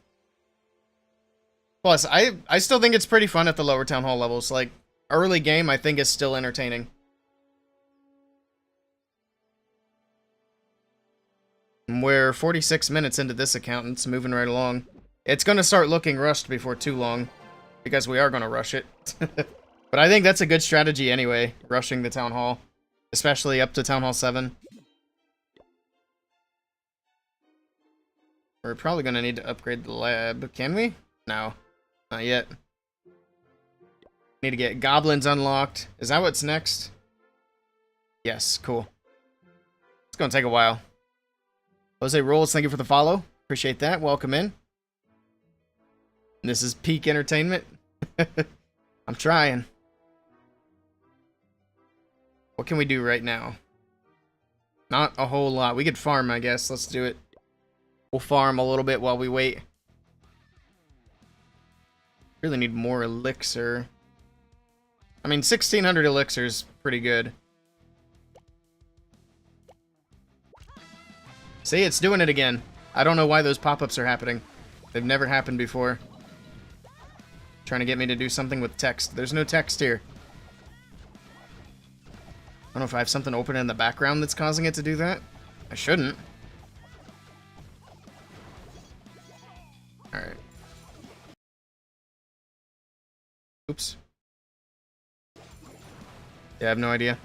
Plus, I still think it's pretty fun at the lower town hall levels. Like, early game, I think is still entertaining. We're 46 minutes into this account, and it's moving right along. It's going to start looking rushed before too long, because we are going to rush it. But I think that's a good strategy anyway, rushing the town hall. Especially up to town hall 7. We're probably going to need to upgrade the lab. Can we? No. Not yet. Need to get goblins unlocked. Is that what's next? Yes, cool. It's going to take a while. Jose Rolls, thank you for the follow. Appreciate that. Welcome in. This is peak entertainment. I'm trying. What can we do right now? Not a whole lot. We could farm, I guess. Let's do it. We'll farm a little bit while we wait. Really need more elixir. I mean, 1,600 elixir is pretty good. See, it's doing it again. I don't know why those pop-ups are happening. They've never happened before. Trying to get me to do something with text. There's no text here. I don't know if I have something open in the background that's causing it to do that. I shouldn't. Alright. Oops. Yeah, I have no idea.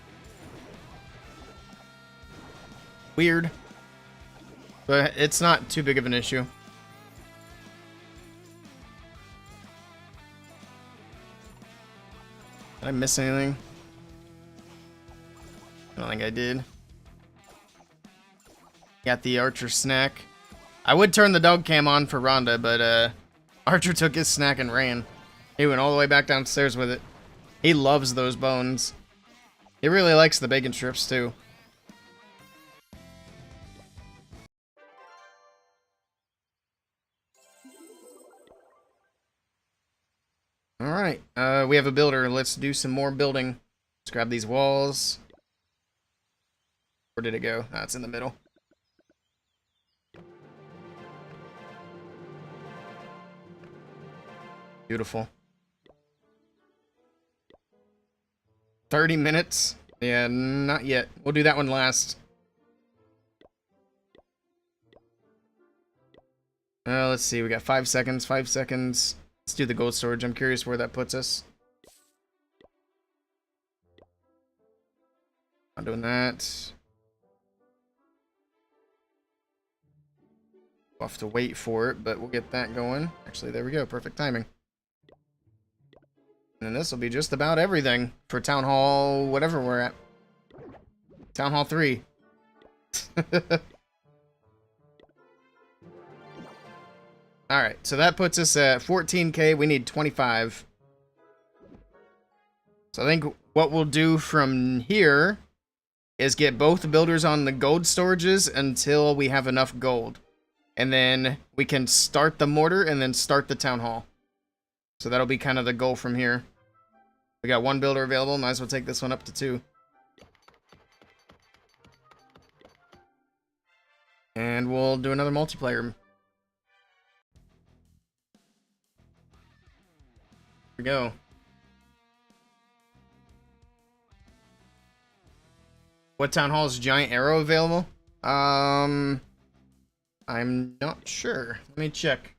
Weird. But it's not too big of an issue. Did I miss anything? I don't think I did. Got the Archer snack. I would turn the dog cam on for Rhonda, but Archer took his snack and ran. He went all the way back downstairs with it. He loves those bones. He really likes the bacon strips too. Alright, we have a builder. Let's do some more building. Let's grab these walls. Where did it go? Ah, it's in the middle. Beautiful. 30 minutes? Yeah, not yet. We'll do that one last. Let's see. We got 5 seconds. 5 seconds. Let's do the gold storage. I'm curious where that puts us. Not doing that. We'll have to wait for it, but we'll get that going. Actually, there we go. Perfect timing. And this will be just about everything for Town Hall, whatever we're at. Town Hall 3. Alright, so that puts us at 14k. We need 25. So I think what we'll do from here is get both builders on the gold storages until we have enough gold. And then we can start the mortar and then start the town hall. So that'll be kind of the goal from here. We got 1 builder available. Might as well take this one up to 2. And we'll do another multiplayer. Here we go. What town hall is giant arrow available? I'm not sure. Let me check.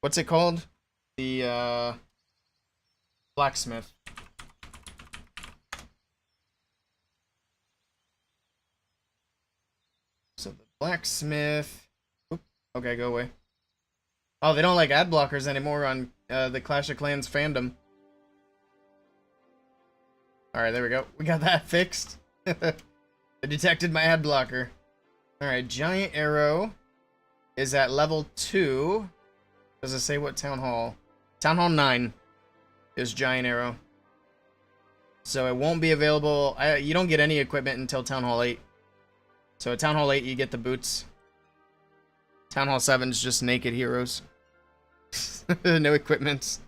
What's it called? The blacksmith. So the blacksmith. Oop, okay, go away. Oh, they don't like ad blockers anymore on the Clash of Clans fandom. Alright, there we go. We got that fixed. I detected my ad blocker. Alright, Giant Arrow is at level 2. Does it say what Town Hall? Town Hall 9 is Giant Arrow. So it won't be available. You don't get any equipment until Town Hall 8. So at Town Hall 8, you get the boots. Town Hall 7 is just naked heroes. No equipments.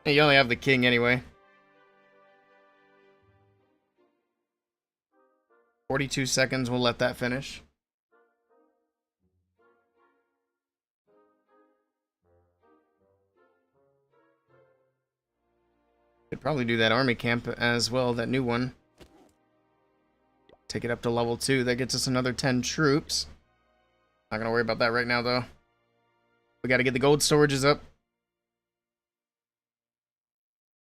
You only have the king anyway. 42 seconds, we'll let that finish. Could probably do that army camp as well, that new one. Take it up to level 2. That gets us another 10 troops. Not gonna worry about that right now, though. We gotta get the gold storages up.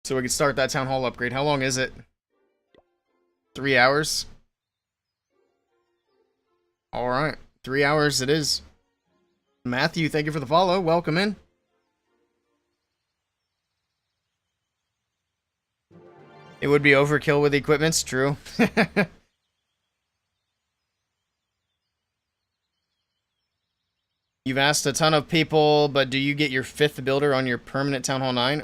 So we can start that town hall upgrade. How long is it? 3 hours? Alright. 3 hours it is. Matthew, thank you for the follow. Welcome in. It would be overkill with equipments, true. You've asked a ton of people, but do you get your 5th builder on your permanent Town Hall 9?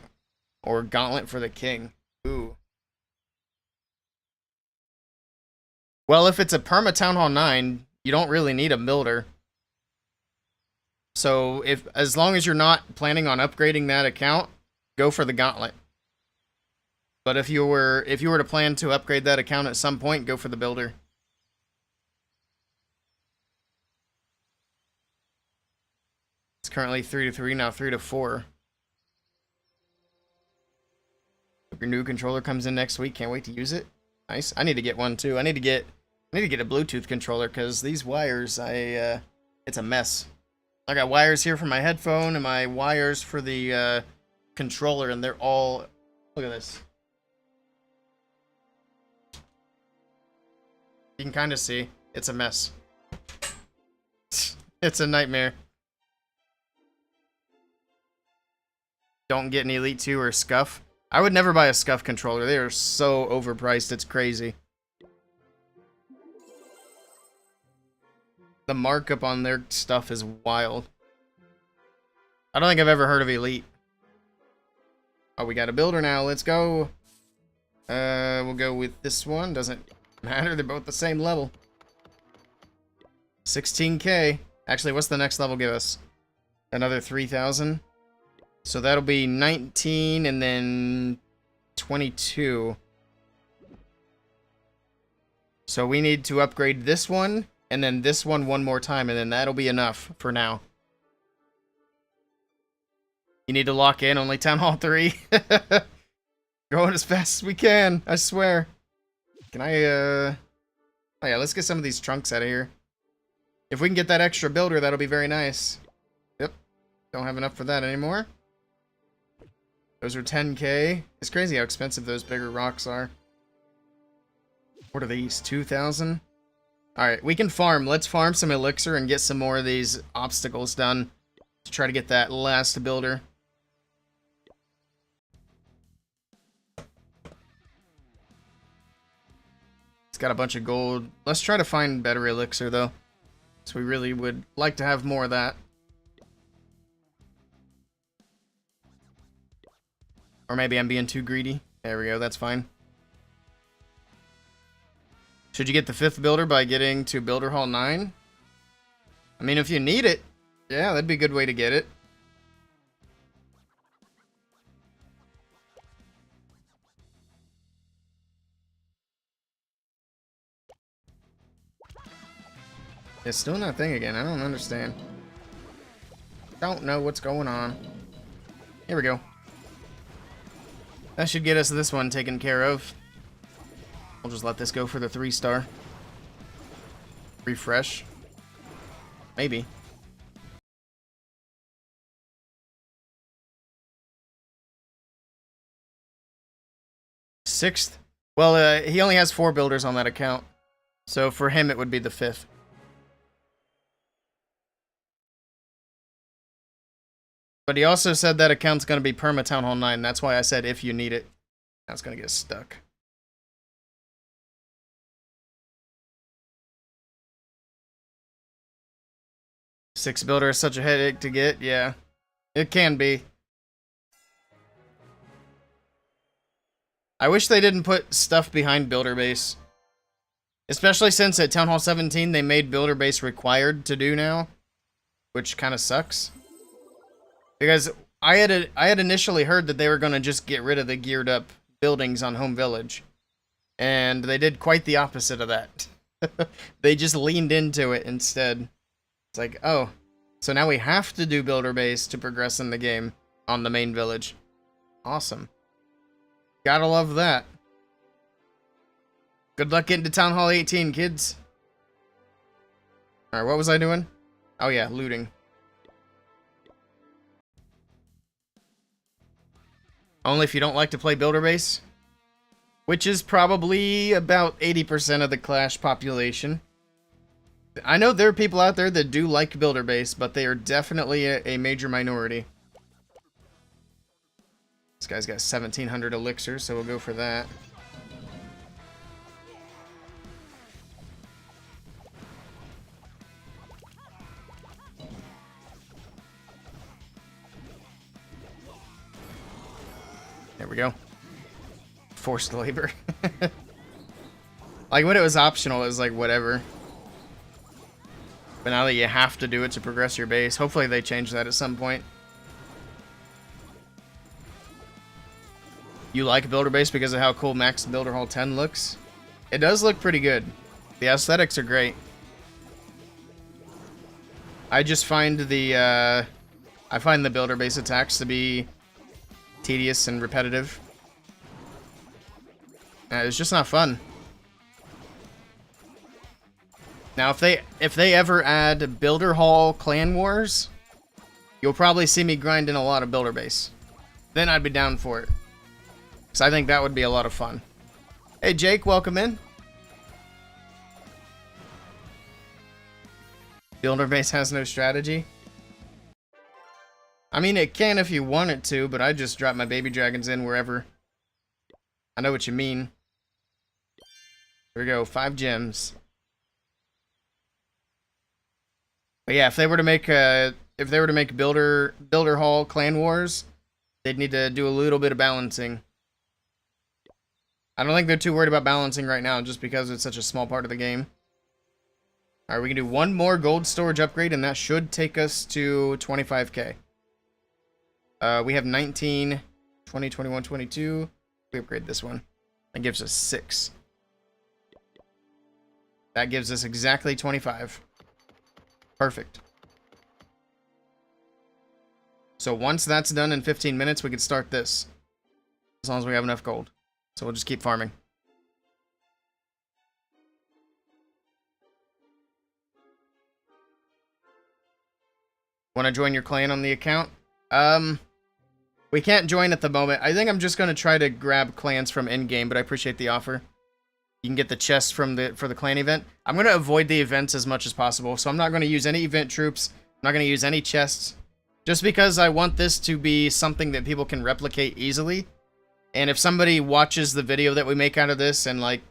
Or Gauntlet for the King? Ooh. Well, if it's a perma Town Hall 9, you don't really need a builder. So, as long as you're not planning on upgrading that account, go for the Gauntlet. But if you were to plan to upgrade that account at some point, go for the builder. It's currently 3 to 3, now 3 to 4. Hope your new controller comes in next week. Can't wait to use it. Nice. I need to get one too. I need to get a Bluetooth controller because these wires, it's a mess. I got wires here for my headphone and my wires for the controller, and they're all. Look at this. You can kind of see. It's a mess. It's a nightmare. Don't get an Elite 2 or Scuff. I would never buy a Scuff controller. They are so overpriced. It's crazy. The markup on their stuff is wild. I don't think I've ever heard of Elite. Oh, we got a builder now. Let's go. We'll go with this one. Doesn't matter. They're both the same level. 16K. Actually, what's the next level give us? Another 3,000. So that'll be 19 and then 22. So we need to upgrade this one and then this one more time, and then that'll be enough for now. You need to lock in only Town Hall 3. Going as fast as we can, I swear. Can I, Oh yeah, let's get some of these trunks out of here. If we can get that extra builder, that'll be very nice. Yep. Don't have enough for that anymore. Those are 10K. It's crazy how expensive those bigger rocks are. What are these? 2,000? Alright, we can farm. Let's farm some elixir and get some more of these obstacles done to try to get that last builder. It's got a bunch of gold. Let's try to find better elixir, though. So we really would like to have more of that. Or maybe I'm being too greedy. There we go, that's fine. Should you get the 5th builder by getting to Builder Hall 9? I mean, if you need it, yeah, that'd be a good way to get it. It's still not a thing again. I don't understand. Don't know what's going on. Here we go. That should get us this one taken care of. We'll just let this go for the 3-star. Refresh. Maybe. Sixth? Well, he only has 4 builders on that account. So for him, it would be the 5th. But he also said that account's going to be perma Town Hall 9. That's why I said if you need it. Now it's going to get stuck. Six builder is such a headache to get. Yeah, it can be. I wish they didn't put stuff behind builder base. Especially since at Town Hall 17 they made builder base required to do now. Which kind of sucks. Because I had initially heard that they were going to just get rid of the geared up buildings on Home Village. And they did quite the opposite of that. They just leaned into it instead. It's like, oh, so now we have to do builder base to progress in the game on the main village. Awesome. Gotta love that. Good luck getting to Town Hall 18, kids. Alright, what was I doing? Oh yeah, looting. Only if you don't like to play builder base. Which is probably about 80% of the Clash population. I know there are people out there that do like builder base, but they are definitely a major minority. This guy's got 1,700 elixirs, so we'll go for that. There we go. Forced labor. Like, when it was optional, it was like, whatever. But now that you have to do it to progress your base, hopefully they change that at some point. You like Builder Base because of how cool Max Builder Hall 10 looks? It does look pretty good. The aesthetics are great. I just find the Builder Base attacks to be tedious and repetitive. It's just not fun. Now, if they ever add Builder Hall Clan Wars, you'll probably see me grinding a lot of Builder Base. Then I'd be down for it. Because I think that would be a lot of fun. Hey, Jake, welcome in. Builder Base has no strategy. I mean, it can if you want it to, but I just drop my baby dragons in wherever. I know what you mean. Here we go, 5 gems. But yeah, if they were to make Builder Hall Clan Wars, they'd need to do a little bit of balancing. I don't think they're too worried about balancing right now, just because it's such a small part of the game. Alright, we can do one more gold storage upgrade, and that should take us to 25k. We have 19, 20, 21, 22. We upgrade this one. That gives us 6. That gives us exactly 25. Perfect. So once that's done in 15 minutes, we can start this. As long as we have enough gold. So we'll just keep farming. Want to join your clan on the account? We can't join at the moment. I think I'm just going to try to grab clans from in-game, but I appreciate the offer. You can get the chests for the clan event. I'm going to avoid the events as much as possible, so I'm not going to use any event troops. I'm not going to use any chests. Just because I want this to be something that people can replicate easily. And if somebody watches the video that we make out of this in, like,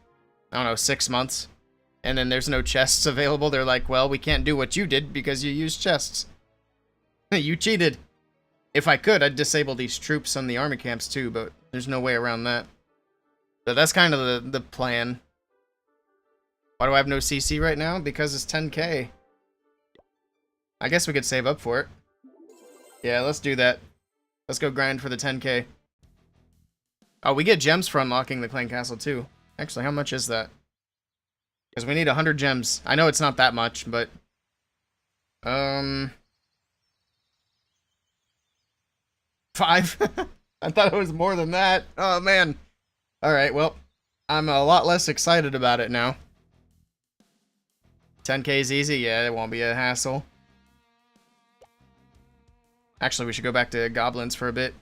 I don't know, 6 months, and then there's no chests available, they're like, well, we can't do what you did because you used chests. You cheated. If I could, I'd disable these troops on the army camps too, but there's no way around that. But that's kind of the plan. Why do I have no CC right now? Because it's 10k. I guess we could save up for it. Yeah, let's do that. Let's go grind for the 10k. Oh, we get gems for unlocking the clan castle too. Actually, how much is that? Because we need 100 gems. I know it's not that much, but... 5? I thought it was more than that. Oh, man. Alright, well, I'm a lot less excited about it now. 10k is easy? Yeah, it won't be a hassle. Actually, we should go back to goblins for a bit.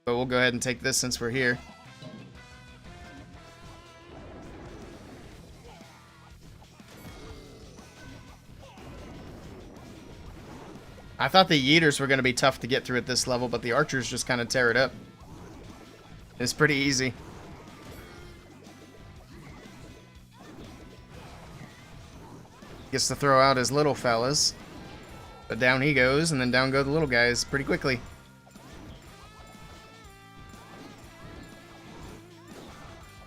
But we'll go ahead and take this since we're here. I thought the yeeters were going to be tough to get through at this level, but the archers just kind of tear it up. It's pretty easy. Gets to throw out his little fellas. But down he goes, and then down go the little guys pretty quickly.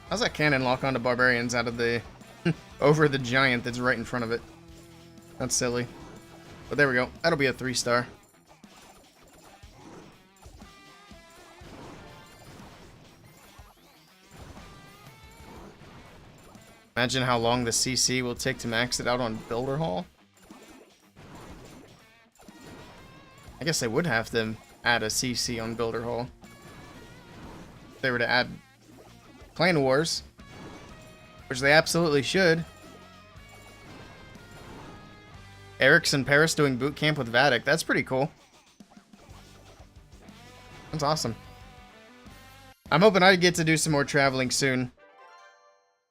How's that cannon lock onto barbarians out of the... over the giant that's right in front of it? That's silly. But there we go. That'll be a 3-star. Imagine how long the CC will take to max it out on Builder Hall. I guess they would have to add a CC on Builder Hall. If they were to add Clan Wars, which they absolutely should. Eric's in Paris doing boot camp with Vatic. That's pretty cool. That's awesome. I'm hoping I get to do some more traveling soon.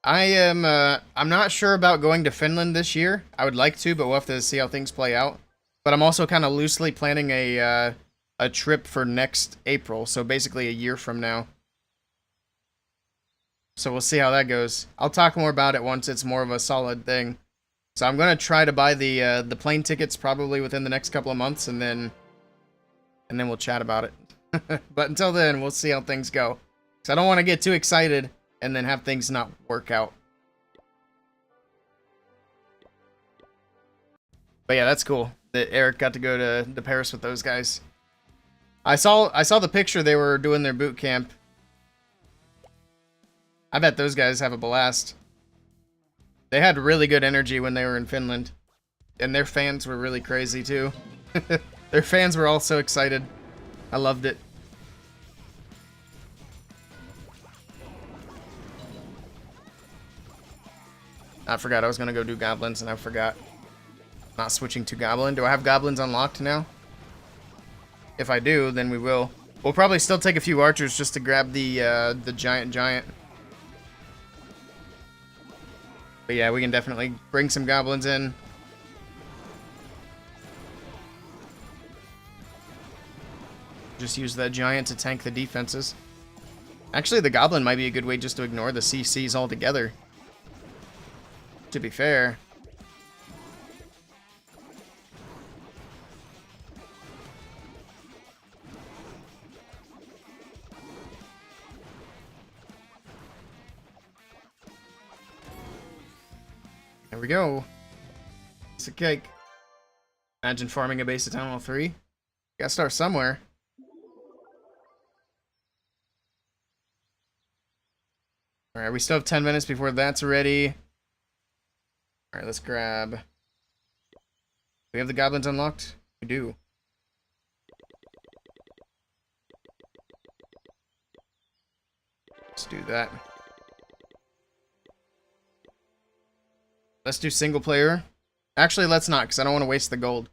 I'm not sure about going to Finland this year. I would like to, but we'll have to see how things play out. But I'm also kind of loosely planning a trip for next April, so basically a year from now. So we'll see how that goes. I'll talk more about it once it's more of a solid thing. So I'm gonna try to buy the plane tickets probably within the next couple of months, and then we'll chat about it. But until then, we'll see how things go. Because I don't want to get too excited and then have things not work out. But yeah, that's cool that Eric got to go to Paris with those guys. I saw the picture they were doing their boot camp. I bet those guys have a blast. They had really good energy when they were in Finland. And their fans were really crazy too. Their fans were all so excited. I loved it. I forgot I was gonna go do goblins and I forgot. Not switching to goblin. Do I have goblins unlocked now? If I do, then we will. We'll probably still take a few archers just to grab the giant. But yeah, we can definitely bring some goblins in. Just use that giant to tank the defenses. Actually, the goblin might be a good way just to ignore the CCs altogether. To be fair. There we go. It's a cake. Imagine farming a base of Town Hall 3. Gotta start somewhere. Alright, we still have 10 minutes before that's ready. Alright, let's grab... We have the goblins unlocked? We do. Let's do that. Let's do single player. Actually, let's not, because I don't want to waste the gold.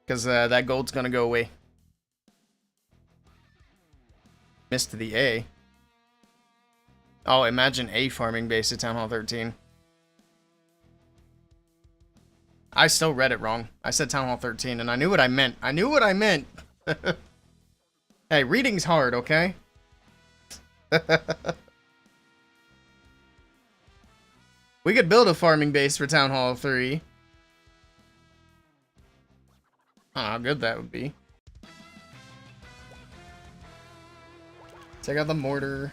Because that gold's going to go away. Missed the A. Oh, imagine A farming base at Town Hall 13. I still read it wrong. I said Town Hall 13, and I knew what I meant. I knew what I meant. Hey, reading's hard, okay? We could build a farming base for Town Hall 3. I don't know how good that would be. Take out the mortar.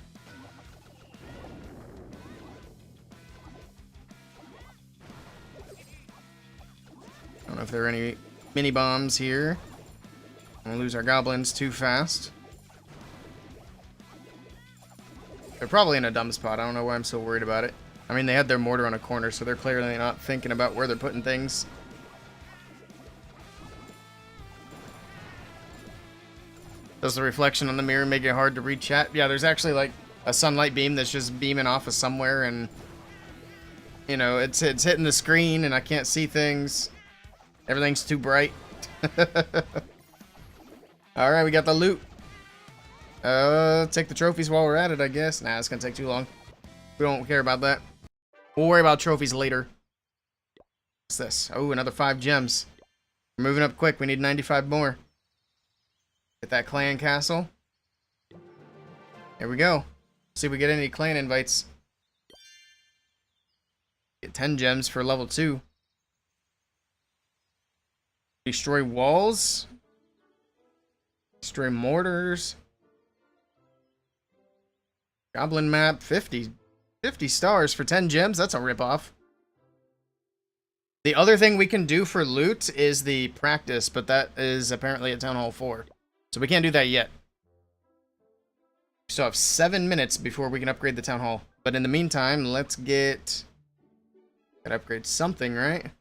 I don't know if there are any mini bombs here. I'm gonna lose our goblins too fast. They're probably in a dumb spot. I don't know why I'm so worried about it. I mean, they had their mortar on a corner, so they're clearly not thinking about where they're putting things. Does the reflection on the mirror make it hard to read chat? Yeah, there's actually like a sunlight beam that's just beaming off of somewhere, and you know, it's hitting the screen, and I can't see things. Everything's too bright. All right, we got the loot. Take the trophies while we're at it, I guess. Nah, it's gonna take too long. We don't care about that. We'll worry about trophies later. What's this? Oh, another 5 gems. We're moving up quick. We need 95 more. Get that clan castle. There we go. See if we get any clan invites. Get 10 gems for level 2. Destroy walls. Destroy mortars. Goblin map, 50 stars for 10 gems. That's a ripoff. The other thing we can do for loot is the practice, but that is apparently at Town Hall 4. So we can't do that yet. We still have 7 minutes before we can upgrade the Town Hall. But in the meantime, let's get... Gotta upgrade something, right?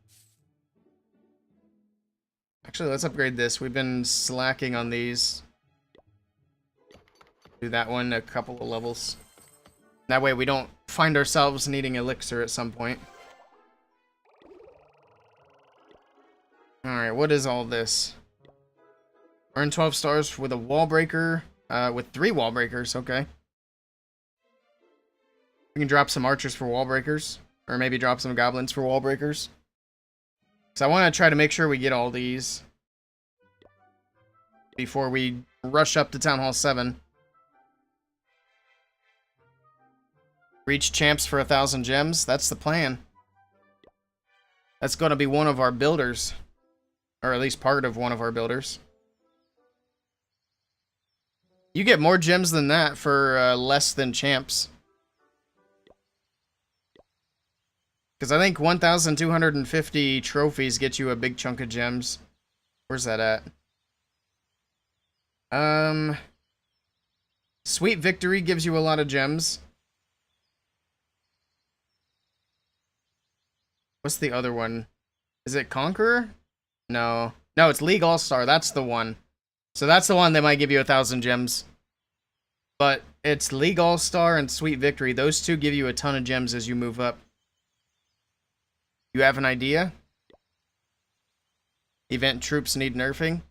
Actually, let's upgrade this. We've been slacking on these. Do that one a couple of levels. That way we don't find ourselves needing elixir at some point. Alright, what is all this? Earn 12 stars with a wall breaker. With 3 wall breakers, okay. We can drop some archers for wall breakers. Or maybe drop some goblins for wall breakers. So I want to try to make sure we get all these before we rush up to Town Hall 7. Reach champs for 1,000 gems. That's the plan. That's going to be one of our builders. Or at least part of one of our builders. You get more gems than that for less than champs. Because I think 1,250 trophies get you a big chunk of gems. Where's that at? Sweet Victory gives you a lot of gems. What's the other one? Is it Conqueror? No. No, it's League All-Star. That's the one. So that's the one that might give you 1,000 gems. But it's League All-Star and Sweet Victory. Those two give you a ton of gems as you move up. You have an idea? Event troops need nerfing?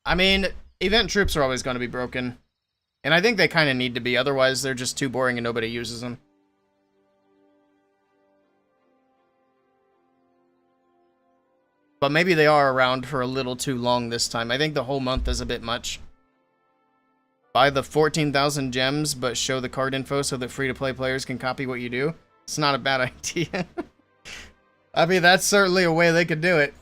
I mean, event troops are always going to be broken. And I think they kind of need to be. Otherwise, they're just too boring and nobody uses them. But maybe they are around for a little too long this time. I think the whole month is a bit much. Buy the 14,000 gems, but show the card info so that free-to-play players can copy what you do. It's not a bad idea. I mean, that's certainly a way they could do it.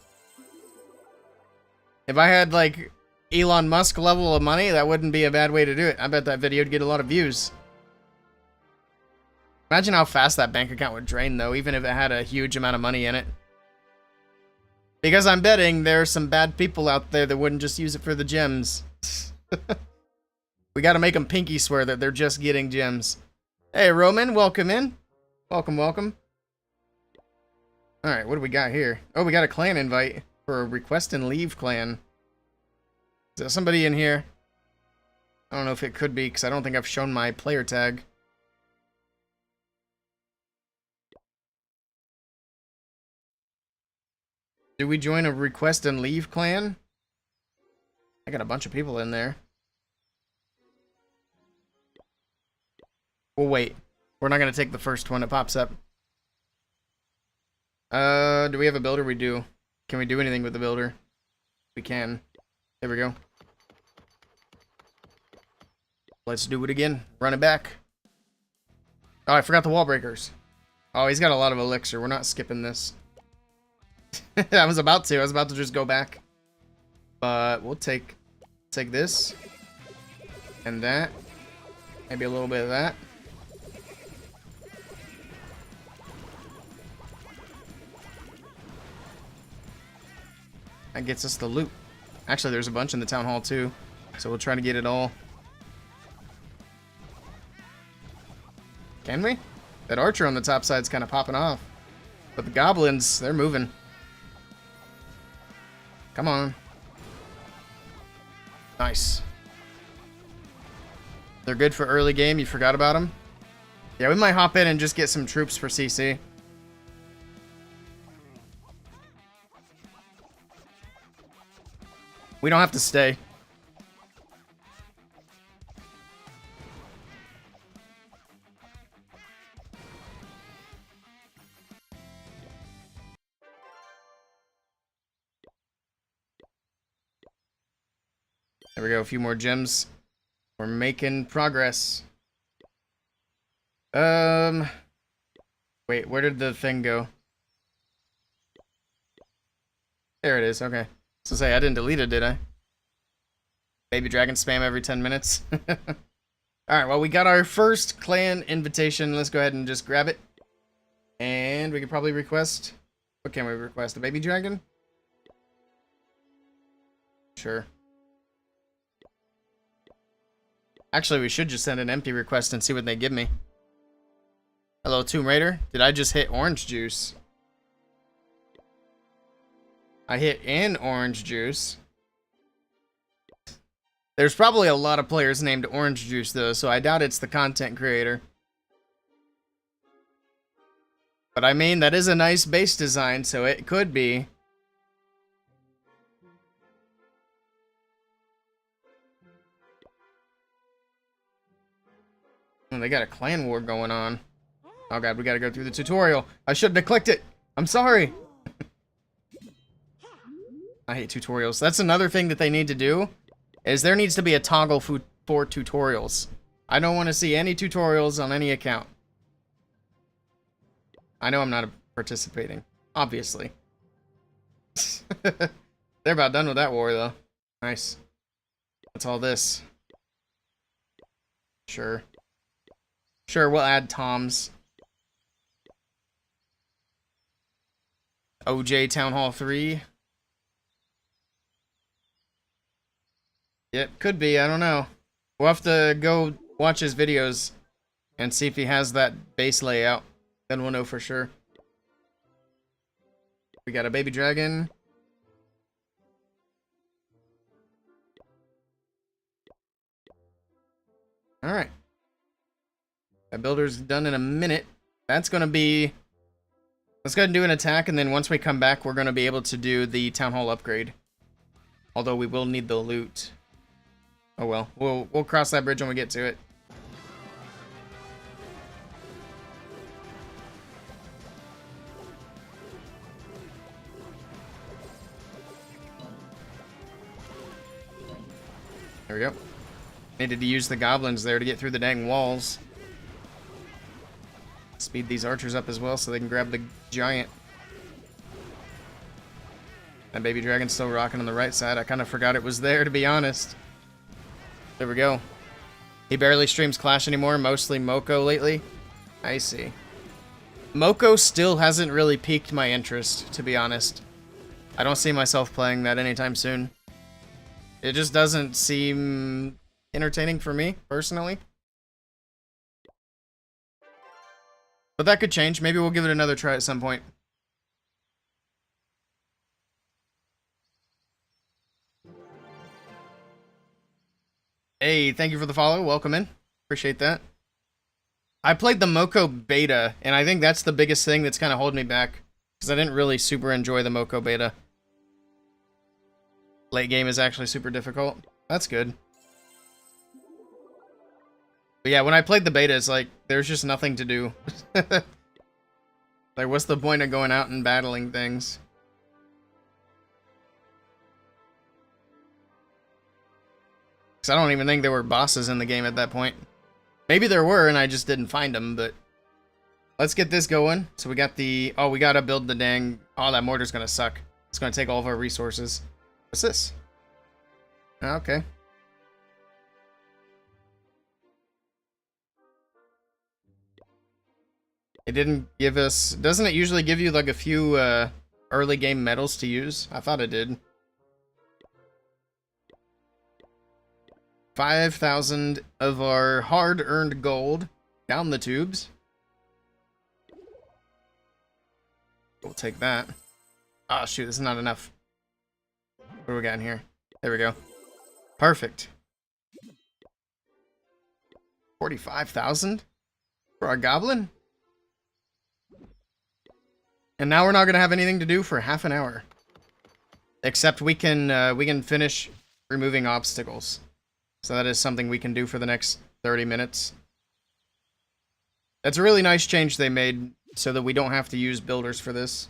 If I had, like, Elon Musk level of money, that wouldn't be a bad way to do it. I bet that video would get a lot of views. Imagine how fast that bank account would drain, though, even if it had a huge amount of money in it. Because I'm betting there are some bad people out there that wouldn't just use it for the gems. We gotta make them pinky swear that they're just getting gems. Hey, Roman, welcome in. Welcome, welcome. Alright, what do we got here? Oh, we got a clan invite for a request and leave clan. Is there somebody in here? I don't know if it could be, because I don't think I've shown my player tag. Do we join a request and leave clan? I got a bunch of people in there. We'll wait. We're not going to take the first one that pops up. Do we have a builder? We do. Can we do anything with the builder? We can. There we go. Let's do it again. Run it back. Oh, I forgot the wall breakers. Oh, he's got a lot of elixir. We're not skipping this. I was about to. I was about to just go back. But we'll take this. And that. Maybe a little bit of that. That gets us the loot. Actually, there's a bunch in the town hall too. So we'll try to get it all. Can we? That archer on the top side's kind of popping off. But the goblins, they're moving. Come on. Nice. They're good for early game. You forgot about them? Yeah, we might hop in and just get some troops for CC. We don't have to stay. There we go, a few more gems. We're making progress. Wait, where did the thing go? There it is, okay. So say, I didn't delete it, did I? Baby dragon spam every 10 minutes. Alright, well, we got our first clan invitation. Let's go ahead and just grab it. And we can probably request... What can we request? A baby dragon? Sure. Actually, we should just send an empty request and see what they give me. Hello, Tomb Raider. Did I just hit orange juice? I hit an orange juice. There's probably a lot of players named Orange Juice, though, so I doubt it's the content creator. But I mean, that is a nice base design, so it could be. Oh, they got a clan war going on. Oh god, we gotta go through the tutorial. I shouldn't have clicked it. I'm sorry. I hate tutorials. That's another thing that they need to do, is there needs to be a toggle for tutorials. I don't want to see any tutorials on any account. I know I'm not participating, obviously. They're about done with that war, though. Nice. What's all this? Sure. Sure, we'll add Tom's. OJ Town Hall 3. Yep, could be, I don't know. We'll have to go watch his videos and see if he has that base layout. Then we'll know for sure. We got a baby dragon. Alright. That builder's done in a minute. That's gonna be... Let's go ahead and do an attack, and then once we come back, we're gonna be able to do the town hall upgrade. Although we will need the loot. Oh well, we'll cross that bridge when we get to it. There we go. Needed to use the goblins there to get through the dang walls. Speed these archers up as well so they can grab the giant. That baby dragon's still rocking on the right side. I kind of forgot it was there, to be honest. There we go. He barely streams Clash anymore, mostly Moko lately. I see. Moko still hasn't really piqued my interest, to be honest. I don't see myself playing that anytime soon. It just doesn't seem entertaining for me, personally. But that could change. Maybe we'll give it another try at some point. Hey, thank you for the follow. Welcome in. Appreciate that. I played the Moko beta, and I think that's the biggest thing that's kind of holding me back. Because I didn't really super enjoy the Moko beta. Late game is actually super difficult. That's good. But yeah, when I played the beta, it's like, there's just nothing to do. Like, what's the point of going out and battling things? Because I don't even think there were bosses in the game at that point. Maybe there were, and I just didn't find them, but... Let's get this going. So we got the... Oh, we gotta build the dang... Oh, that mortar's gonna suck. It's gonna take all of our resources. What's this? Okay. It didn't give us... Doesn't it usually give you, like, a few, early game medals to use? I thought it did. 5,000 of our hard-earned gold down the tubes. We'll take that. Oh, shoot, this is not enough. What do we got in here? There we go. Perfect. 45,000 for our goblin? And now we're not going to have anything to do for half an hour. Except we can finish removing obstacles. So that is something we can do for the next 30 minutes. That's a really nice change they made so that we don't have to use builders for this.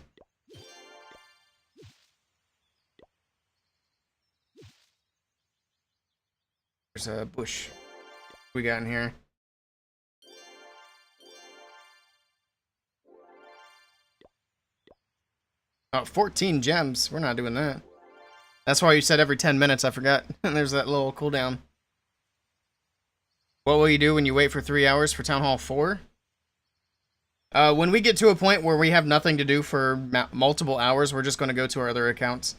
There's a bush. What we got in here? Oh, 14 gems. We're not doing that. That's why you said every 10 minutes. I forgot. There's that little cooldown. What will you do when you wait for 3 hours for Town Hall 4? When we get to a point where we have nothing to do for multiple hours, we're just going to go to our other accounts.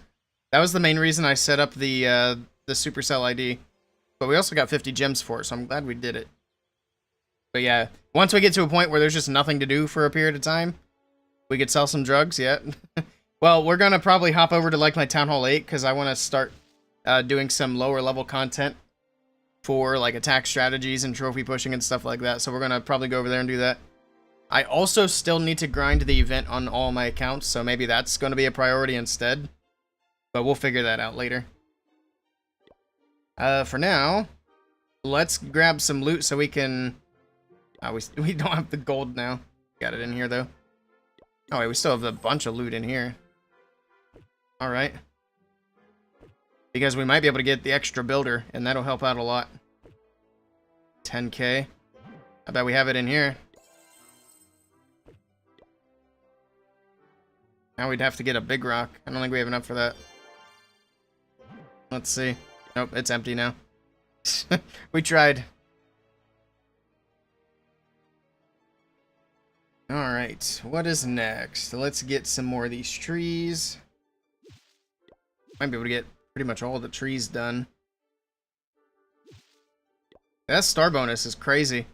That was the main reason I set up the Supercell ID. But we also got 50 gems for it, so I'm glad we did it. But yeah, once we get to a point where there's just nothing to do for a period of time, we could sell some drugs, yeah. Well, we're going to probably hop over to like my Town Hall 8, because I want to start doing some lower level content for like attack strategies and trophy pushing and stuff like that. So we're going to probably go over there and do that. I also still need to grind the event on all my accounts, so maybe that's going to be a priority instead. But we'll figure that out later. For now, let's grab some loot so we can... we don't have the gold now. Got it in here, though. Oh, wait, we still have a bunch of loot in here. Alright. Because we might be able to get the extra builder, and that'll help out a lot. 10k. I bet we have it in here. Now we'd have to get a big rock. I don't think we have enough for that. Let's see. Nope, it's empty now. We tried. Alright, what is next? Let's get some more of these trees. Might be able to get pretty much all the trees done. That star bonus is crazy.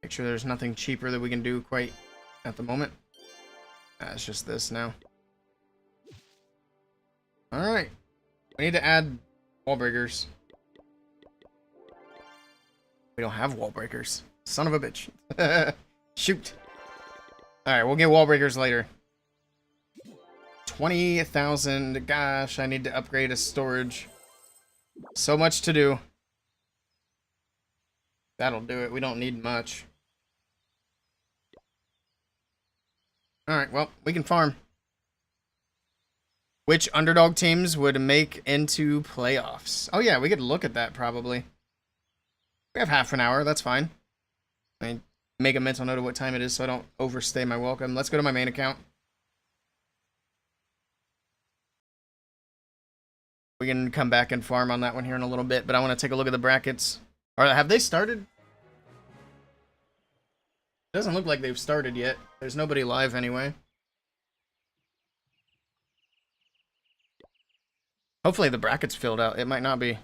Make sure there's nothing cheaper that we can do quite at the moment. It's just this now. Alright. We need to add wall breakers. We don't have wall breakers. Son of a bitch. Shoot. Alright, we'll get wall breakers later. 20,000. Gosh, I need to upgrade a storage. So much to do. That'll do it. We don't need much. Alright, well, we can farm. Which underdog teams would make into playoffs? Oh yeah, we could look at that probably. We have half an hour, that's fine. I make a mental note of what time it is so I don't overstay my welcome. Let's go to my main account. We can come back and farm on that one here in a little bit, but I want to take a look at the brackets. Or have they started? Doesn't look like they've started yet. There's nobody live anyway. Hopefully the bracket's filled out. It might not be.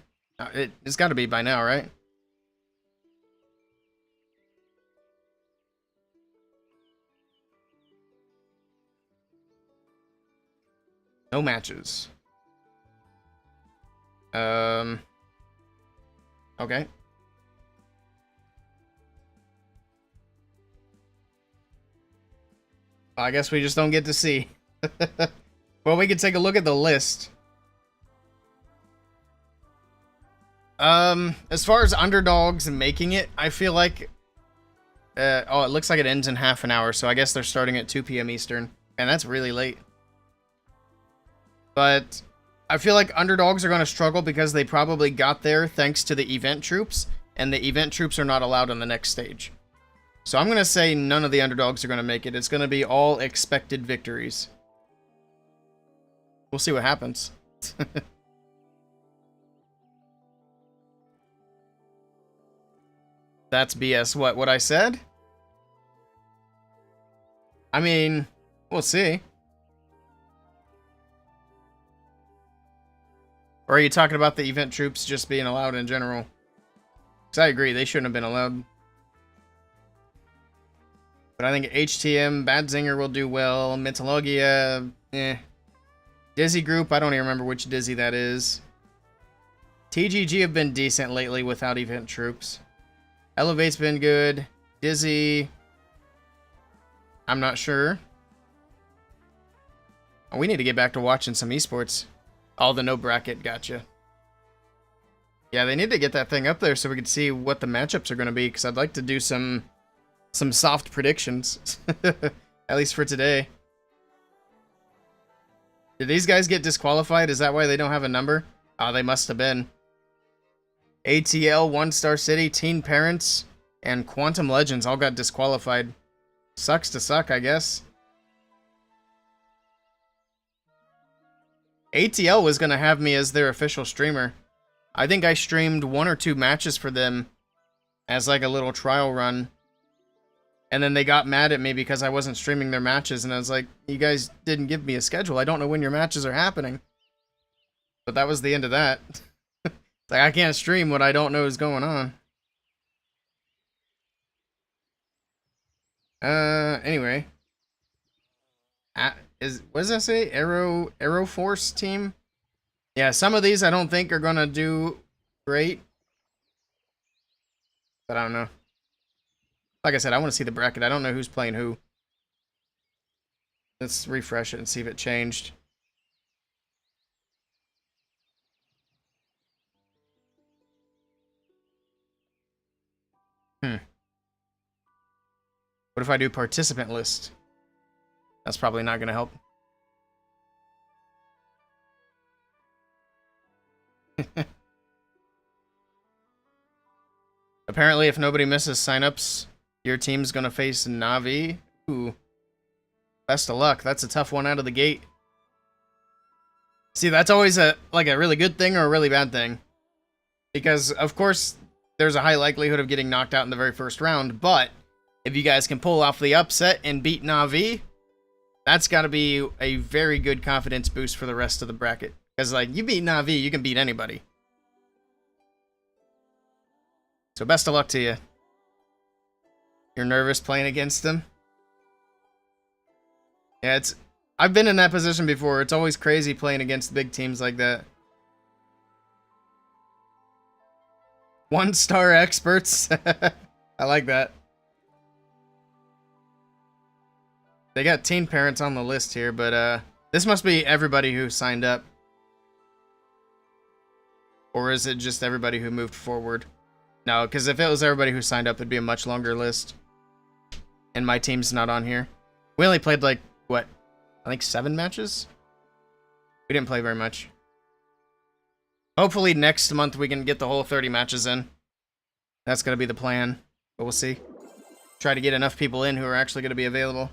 It's got to be by now, right? No matches. Okay. I guess we just don't get to see. Well, we can take a look at the list. As far as underdogs and making it, I feel like... oh, it looks like it ends in half an hour, so I guess they're starting at 2 p.m. Eastern. And that's really late. But I feel like underdogs are going to struggle because they probably got there thanks to the event troops, and the event troops are not allowed on the next stage. So I'm going to say none of the underdogs are going to make it. It's going to be all expected victories. We'll see what happens. That's BS. What I said? I mean, we'll see. Or are you talking about the event troops just being allowed in general? Because I agree, they shouldn't have been allowed. But I think HTM, Bad Zinger will do well. Mythologia, eh. Dizzy Group, I don't even remember which Dizzy that is. TGG have been decent lately without event troops. Elevate's been good. Dizzy, I'm not sure. Oh, we need to get back to watching some esports. Oh, the no bracket, gotcha. Yeah, they need to get that thing up there so we can see what the matchups are going to be, because I'd like to do some soft predictions. At least for today. Did these guys get disqualified? Is that why they don't have a number? Oh, they must have been. ATL, One Star City, Teen Parents, and Quantum Legends all got disqualified. Sucks to suck, I guess. ATL was going to have me as their official streamer. I think I streamed 1 or 2 matches for them as like a little trial run. And then they got mad at me because I wasn't streaming their matches. And I was like, you guys didn't give me a schedule. I don't know when your matches are happening. But that was the end of that. It's like, I can't stream what I don't know is going on. Anyway. What does that say? Aero Force team? Yeah, some of these I don't think are gonna do great. But I don't know. Like I said, I want to see the bracket. I don't know who's playing who. Let's refresh it and see if it changed. What if I do participant list? That's probably not going to help. Apparently, if nobody misses signups, your team's gonna face Na'Vi. Ooh. Best of luck. That's a tough one out of the gate. See, that's always a really good thing or a really bad thing. Because, of course, there's a high likelihood of getting knocked out in the very first round, but if you guys can pull off the upset and beat Na'Vi, that's gotta be a very good confidence boost for the rest of the bracket. Because, like, you beat Na'Vi, you can beat anybody. So best of luck to you. You're nervous playing against them? Yeah, I've been in that position before. It's always crazy playing against big teams like that. 1-star experts. I like that. They got teen parents on the list here, but this must be everybody who signed up. Or is it just everybody who moved forward? No, because if it was everybody who signed up, it'd be a much longer list. And my team's not on here. We only played like, what? I think 7 matches? We didn't play very much. Hopefully next month we can get the whole 30 matches in. That's going to be the plan. But we'll see. Try to get enough people in who are actually going to be available.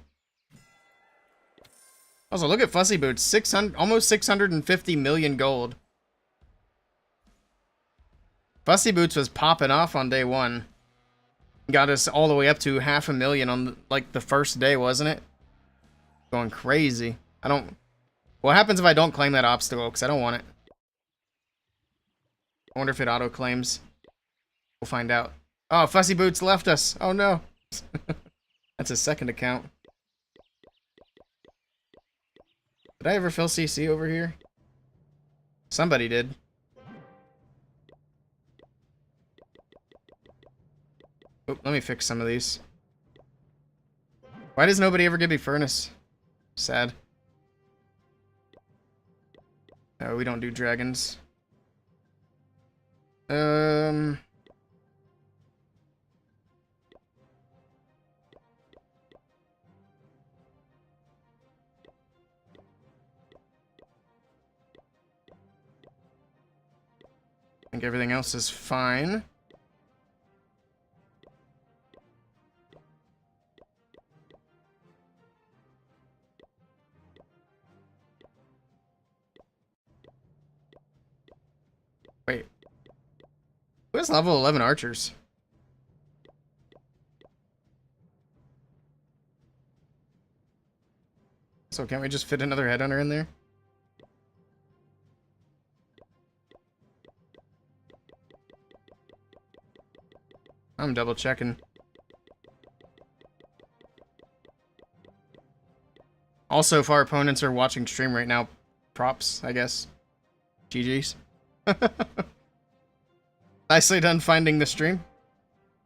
Also, look at Fussy Boots. Almost 650 million gold. Fussy Boots was popping off on day 1. Got us all the way up to 500,000 on like the first day, wasn't it? Going crazy. What happens if I don't claim that obstacle? Because I don't want it. I wonder if it auto claims. We'll find out. Oh, Fussy Boots left us. Oh no. That's his second account. Did I ever fill CC over here? Somebody did. Oh, let me fix some of these. Why does nobody ever give me furnace? Sad. No, we don't do dragons. I think everything else is fine. Wait. Who has level 11 archers? So can't we just fit another headhunter in there? I'm double checking. Also, if our opponents are watching stream right now, props, I guess. GG's. Nicely done finding the stream.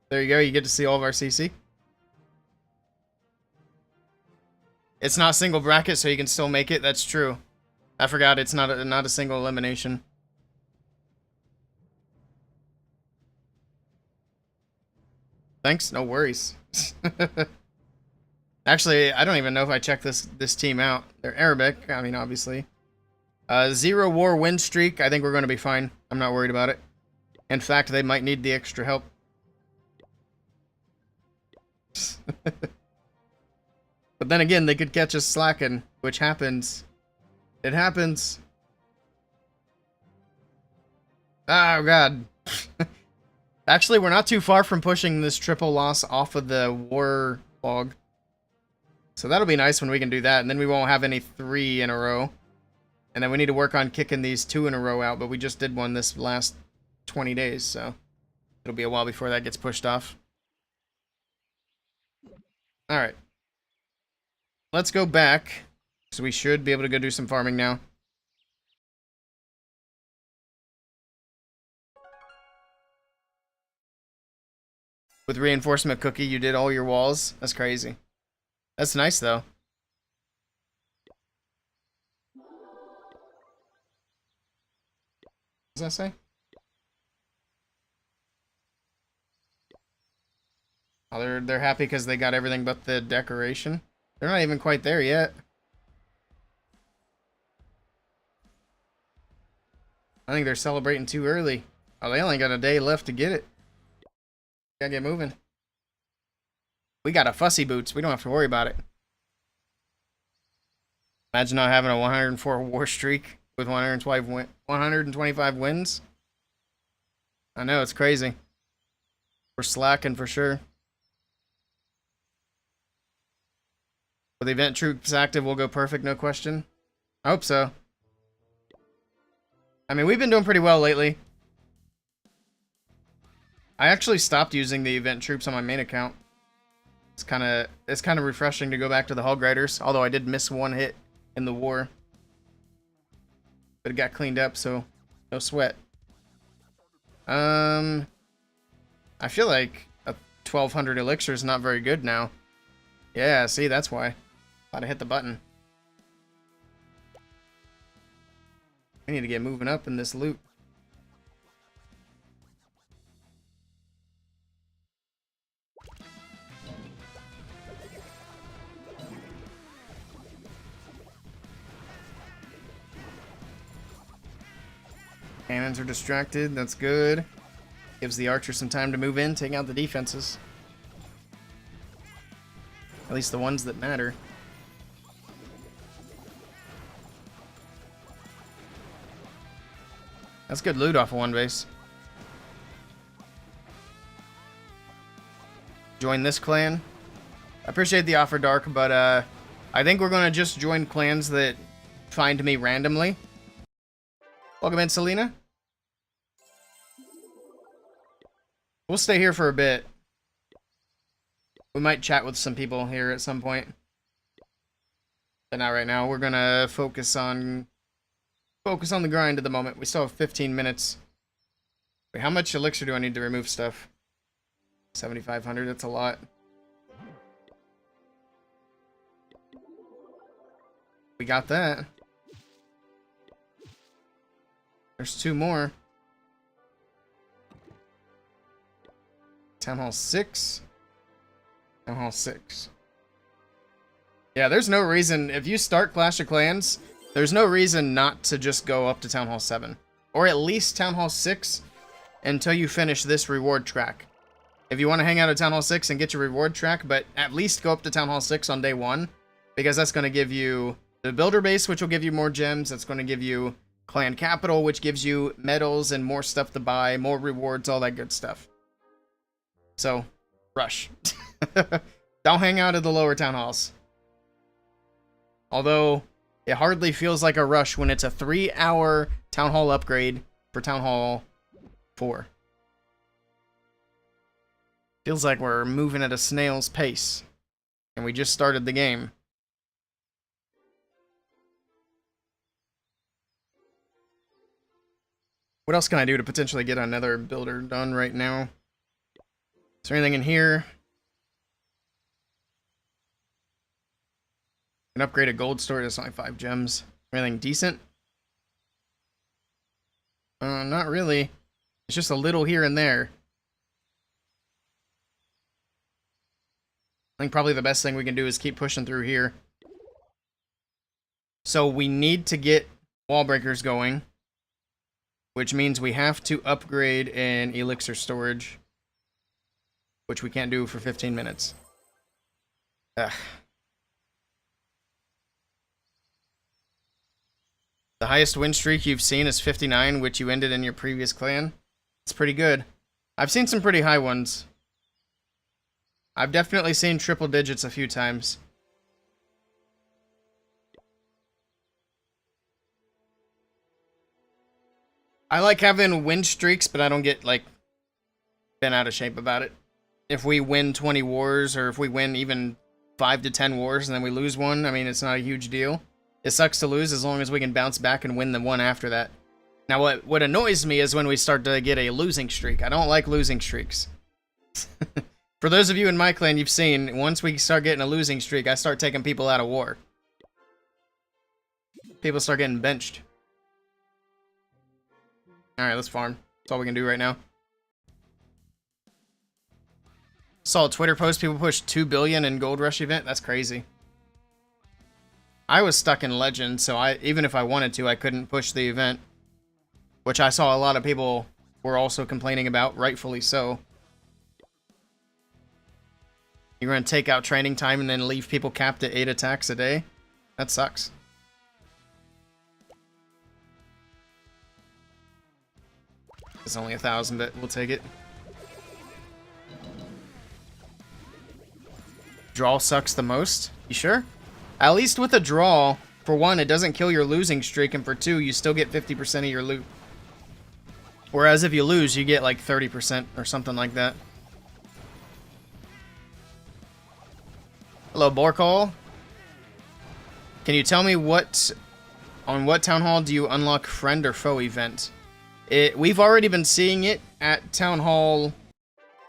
There you go, you get to see all of our CC. It's not single bracket, so you can still make it. That's true. I forgot it's not a single elimination. Thanks, no worries. Actually, I don't even know if I checked this team out. They're Arabic, I mean, obviously. 0 war win streak. I think we're going to be fine. I'm not worried about it. In fact, they might need the extra help. But then again, they could catch us slacking, which happens. It happens. Oh, God. Actually, we're not too far from pushing this triple loss off of the war log. So that'll be nice when we can do that, and then we won't have any 3 in a row. And then we need to work on kicking these 2 in a row out, but we just did one this last 20 days, so it'll be a while before that gets pushed off. Alright. Let's go back, so we should be able to go do some farming now. With reinforcement cookie, you did all your walls? That's crazy. That's nice, though. What does that say? Oh, they're happy because they got everything but the decoration. They're not even quite there yet. I think they're celebrating too early. Oh, they only got a day left to get it. Gotta get moving. We got a fussy boots. We don't have to worry about it. Imagine not having a 104 war streak with 125 wins. I know, it's crazy. We're slacking for sure. With event troops active, we'll go perfect, no question. I hope so. I mean, we've been doing pretty well lately. I actually stopped using the event troops on my main account. It's kind of refreshing to go back to the Hog Riders, although I did miss 1 hit in the war. But it got cleaned up, so no sweat. I feel like a 1200 elixir is not very good now. Yeah, see, that's why. Thought I hit the button. We need to get moving up in this loot. Cannons are distracted, that's good. Gives the archers some time to move in, take out the defenses. At least the ones that matter. That's good loot off of one base. Join this clan. I appreciate the offer, Dark, but I think we're going to just join clans that find me randomly. Welcome in, Selena. We'll stay here for a bit. We might chat with some people here at some point. But not right now. We're going to focus on the grind at the moment. We still have 15 minutes. Wait, how much elixir do I need to remove stuff? 7,500, that's a lot. We got that. There's 2 more. Town Hall 6. Town Hall 6. Yeah, there's no reason, if you start Clash of Clans, there's no reason not to just go up to Town Hall 7. Or at least Town Hall 6 until you finish this reward track. If you want to hang out at Town Hall 6 and get your reward track, but at least go up to Town Hall 6 on day 1. Because that's going to give you the builder base, which will give you more gems. That's going to give you clan capital, which gives you medals and more stuff to buy, more rewards, all that good stuff. So, rush. Don't hang out at the lower town halls. Although, it hardly feels like a rush when it's a 3-hour town hall upgrade for Town Hall 4. Feels like we're moving at a snail's pace. And we just started the game. What else can I do to potentially get another builder done right now? Is there anything in here? An upgrade a gold store, that's only 5 gems. Anything decent? Not really. It's just a little here and there. I think probably the best thing we can do is keep pushing through here. So we need to get wall breakers going. which means we have to upgrade an elixir storage, which we can't do for 15 minutes. Ugh. The highest win streak you've seen is 59, which you ended in your previous clan. It's pretty good. I've seen some pretty high ones. I've definitely seen triple digits a few times. I like having win streaks, but I don't get, like, bent out of shape about it. If we win 20 wars, or if we win even 5 to 10 wars and then we lose one, I mean, it's not a huge deal. It sucks to lose as long as we can bounce back and win the one after that. Now, what annoys me is when we start to get a losing streak. I don't like losing streaks. For those of you in my clan, you've seen, once we start getting a losing streak, I start taking people out of war. People start getting benched. Alright, let's farm. That's all we can do right now. Saw a Twitter post, people pushed 2 billion in Gold Rush event. That's crazy. I was stuck in Legend, so even if I wanted to, I couldn't push the event. Which I saw a lot of people were also complaining about, rightfully so. You're going to take out training time and then leave people capped at 8 attacks a day? That sucks. It's only 1,000, but we'll take it. Draw sucks the most? You sure? At least with a draw, for one, it doesn't kill your losing streak, and for two, you still get 50% of your loot. Whereas if you lose, you get like 30% or something like that. Hello, Borkall. Can you tell me on what Town Hall do you unlock friend or foe event? We've already been seeing it at Town Hall,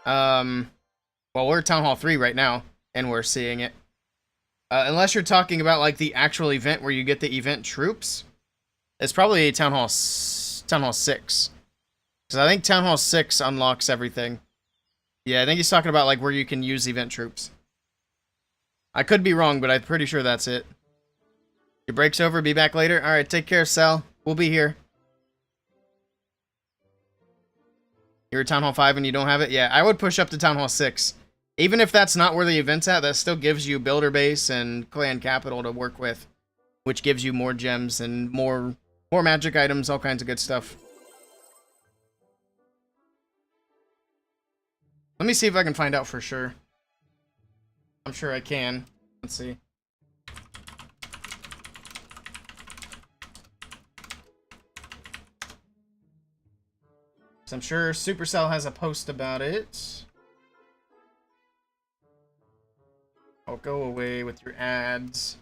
well, we're at Town Hall 3 right now, and we're seeing it. Unless you're talking about, like, the actual event where you get the event troops, it's probably Town Hall 6. Because I think Town Hall 6 unlocks everything. Yeah, I think he's talking about, like, where you can use event troops. I could be wrong, but I'm pretty sure that's it. Your break's over, be back later? Alright, take care, Sal. We'll be here. You're at Town Hall 5 and you don't have it? Yeah, I would push up to Town Hall 6. Even if that's not where the event's at, that still gives you builder base and clan capital to work with, which gives you more gems and more magic items, all kinds of good stuff. Let me see if I can find out for sure. I'm sure I can. Let's see. So I'm sure Supercell has a post about it. I'll go away with your ads.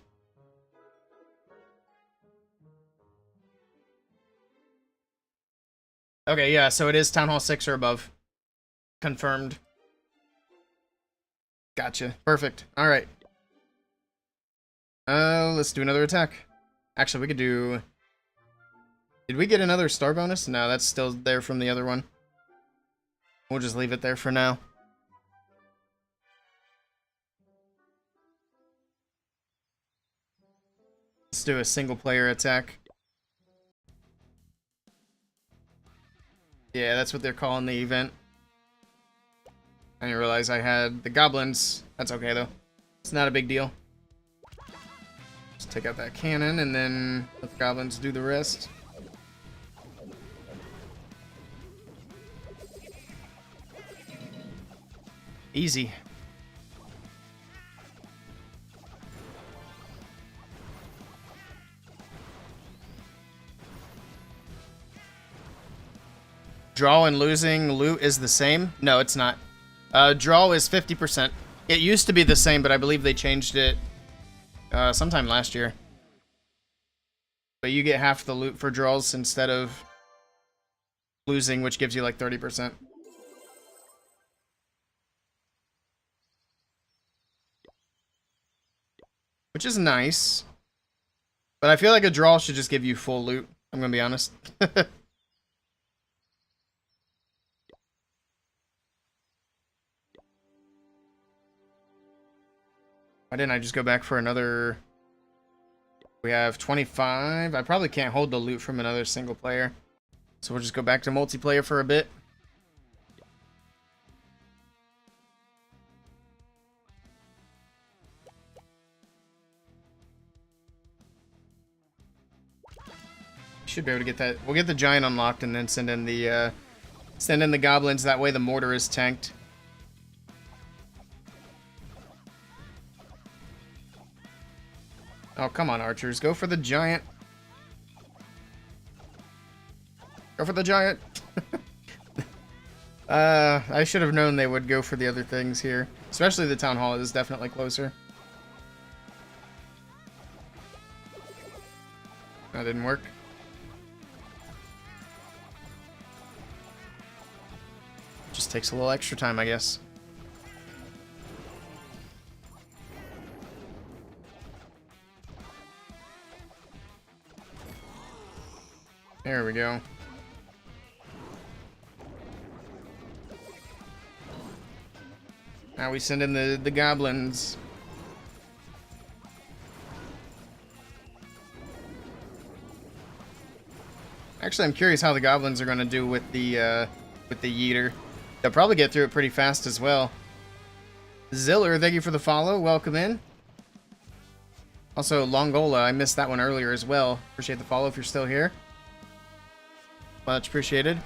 Okay, yeah, so it is Town Hall 6 or above. Confirmed. Gotcha. Perfect. Alright. Let's do another attack. Actually, we could do... Did we get another star bonus? No, that's still there from the other one. We'll just leave it there for now. Let's do a single player attack. Yeah, that's what they're calling the event. I didn't realize I had the goblins. That's okay, though. It's not a big deal. Just take out that cannon, and then let the goblins do the rest. Easy. Draw and losing loot is the same? No, it's not. Draw is 50%. It used to be the same, but I believe they changed it sometime last year. But you get half the loot for draws instead of losing, which gives you like 30%. Which is nice. But I feel like a draw should just give you full loot. I'm gonna be honest. Why didn't I just go back for another... We have 25. I probably can't hold the loot from another single player. So we'll just go back to multiplayer for a bit. Should be able to get that. We'll get the giant unlocked and then send in the goblins. That way the mortar is tanked. Oh, come on, archers. Go for the giant. Go for the giant. I should have known they would go for the other things here. Especially the town hall is definitely closer. That didn't work. Just takes a little extra time, I guess. There we go. Now we send in the goblins. Actually, I'm curious how the goblins are going to do with the yeeter. They'll probably get through it pretty fast as well. Ziller, thank you for the follow. Welcome in. Also, Longola, I missed that one earlier as well. Appreciate the follow if you're still here. Much appreciated.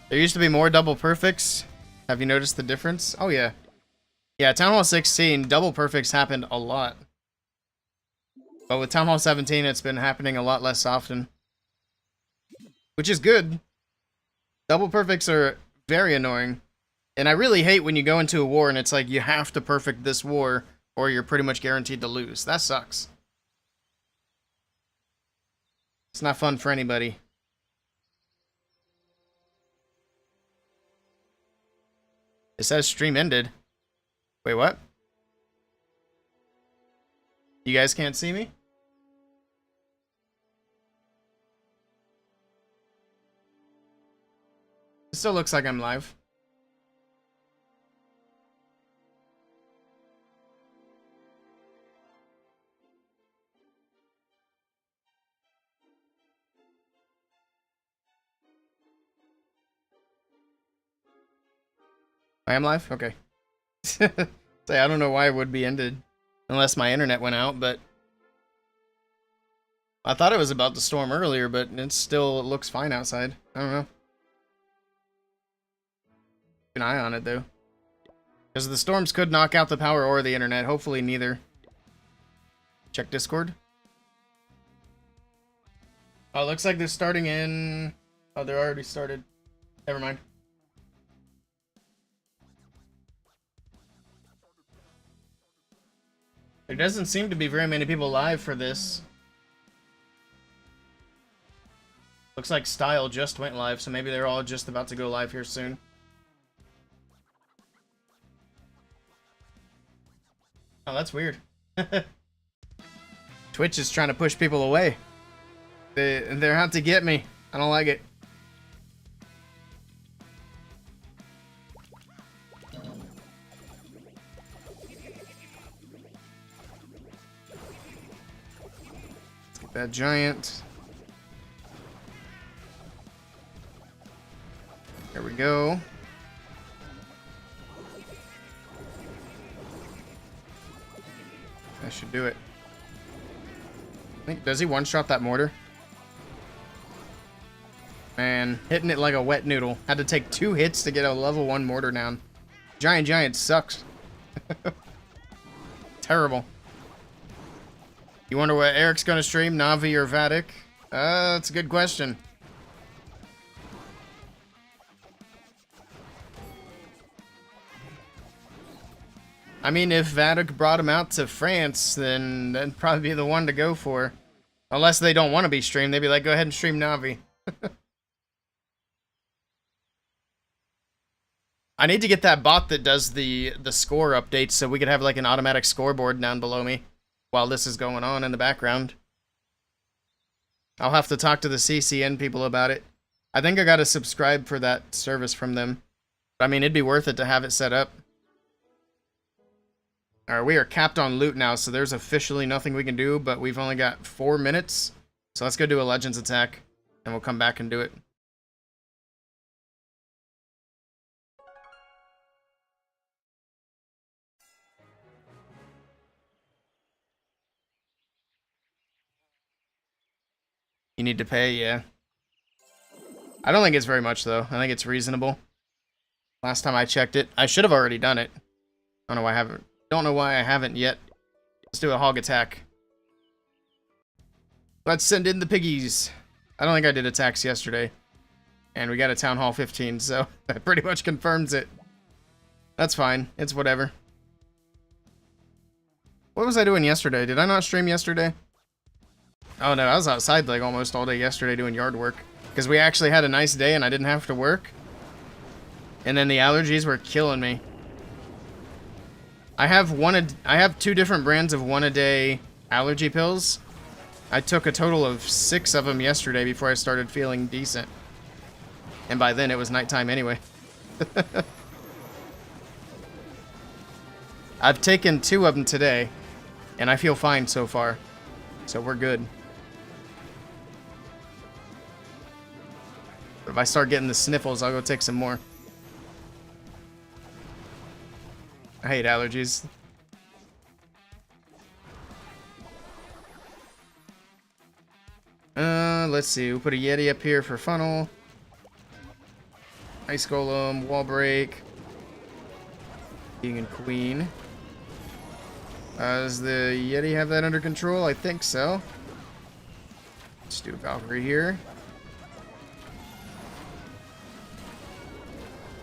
There used to be more double perfects. Have you noticed the difference? Oh, yeah. Yeah, Town Hall 16, double perfects happened a lot. But with Town Hall 17, it's been happening a lot less often. Which is good. Double perfects are very annoying. And I really hate when you go into a war and it's like, you have to perfect this war, or you're pretty much guaranteed to lose. That sucks. It's not fun for anybody. It says stream ended. Wait, what? You guys can't see me? It still looks like I'm live. I am live? Okay. Say, I don't know why it would be ended. Unless my internet went out, but... I thought it was about to storm earlier, but it still looks fine outside. I don't know. Keep an eye on it, though. Because the storms could knock out the power or the internet. Hopefully neither. Check Discord. Oh, it looks like they're starting in... Oh, they're already started. Never mind. There doesn't seem to be very many people live for this. Looks like Style just went live, so maybe they're all just about to go live here soon. Oh, that's weird. Twitch is trying to push people away. They're out to get me. I don't like it. That giant. There we go. That should do it. I think, does he one-shot that mortar? Man, hitting it like a wet noodle. Had to take 2 hits to get a level 1 mortar down. Giant sucks. Terrible. You wonder what Eric's gonna stream, Navi or Vatic? That's a good question. I mean, if Vatic brought him out to France, then that'd probably be the one to go for. Unless they don't want to be streamed, they'd be like, go ahead and stream Navi. I need to get that bot that does the score updates so we could have like an automatic scoreboard down below me while this is going on in the background. I'll have to talk to the CCN people about it. I think I gotta subscribe for that service from them. But I mean, it'd be worth it to have it set up. Alright, we are capped on loot now, so there's officially nothing we can do, but we've only got 4 minutes. So let's go do a Legends attack, and we'll come back and do it. You need to pay, yeah. I don't think it's very much, though. I think it's reasonable. Last time I checked it, I should have already done it. I don't know why I haven't. Don't know why I haven't yet. Let's do a hog attack. Let's send in the piggies. I don't think I did attacks yesterday. And we got a Town Hall 15, so that pretty much confirms it. That's fine. It's whatever. What was I doing yesterday? Did I not stream yesterday? Oh no, I was outside like almost all day yesterday doing yard work. Because we actually had a nice day and I didn't have to work. And then the allergies were killing me. I have 2 different brands of 1-a-day allergy pills. I took a total of 6 of them yesterday before I started feeling decent. And by then it was nighttime anyway. I've taken 2 of them today. And I feel fine so far. So we're good. But if I start getting the sniffles, I'll go take some more. I hate allergies. Let's see. We'll put a Yeti up here for funnel. Ice Golem, wall break. King and Queen. Does the Yeti have that under control? I think so. Let's do a Valkyrie here.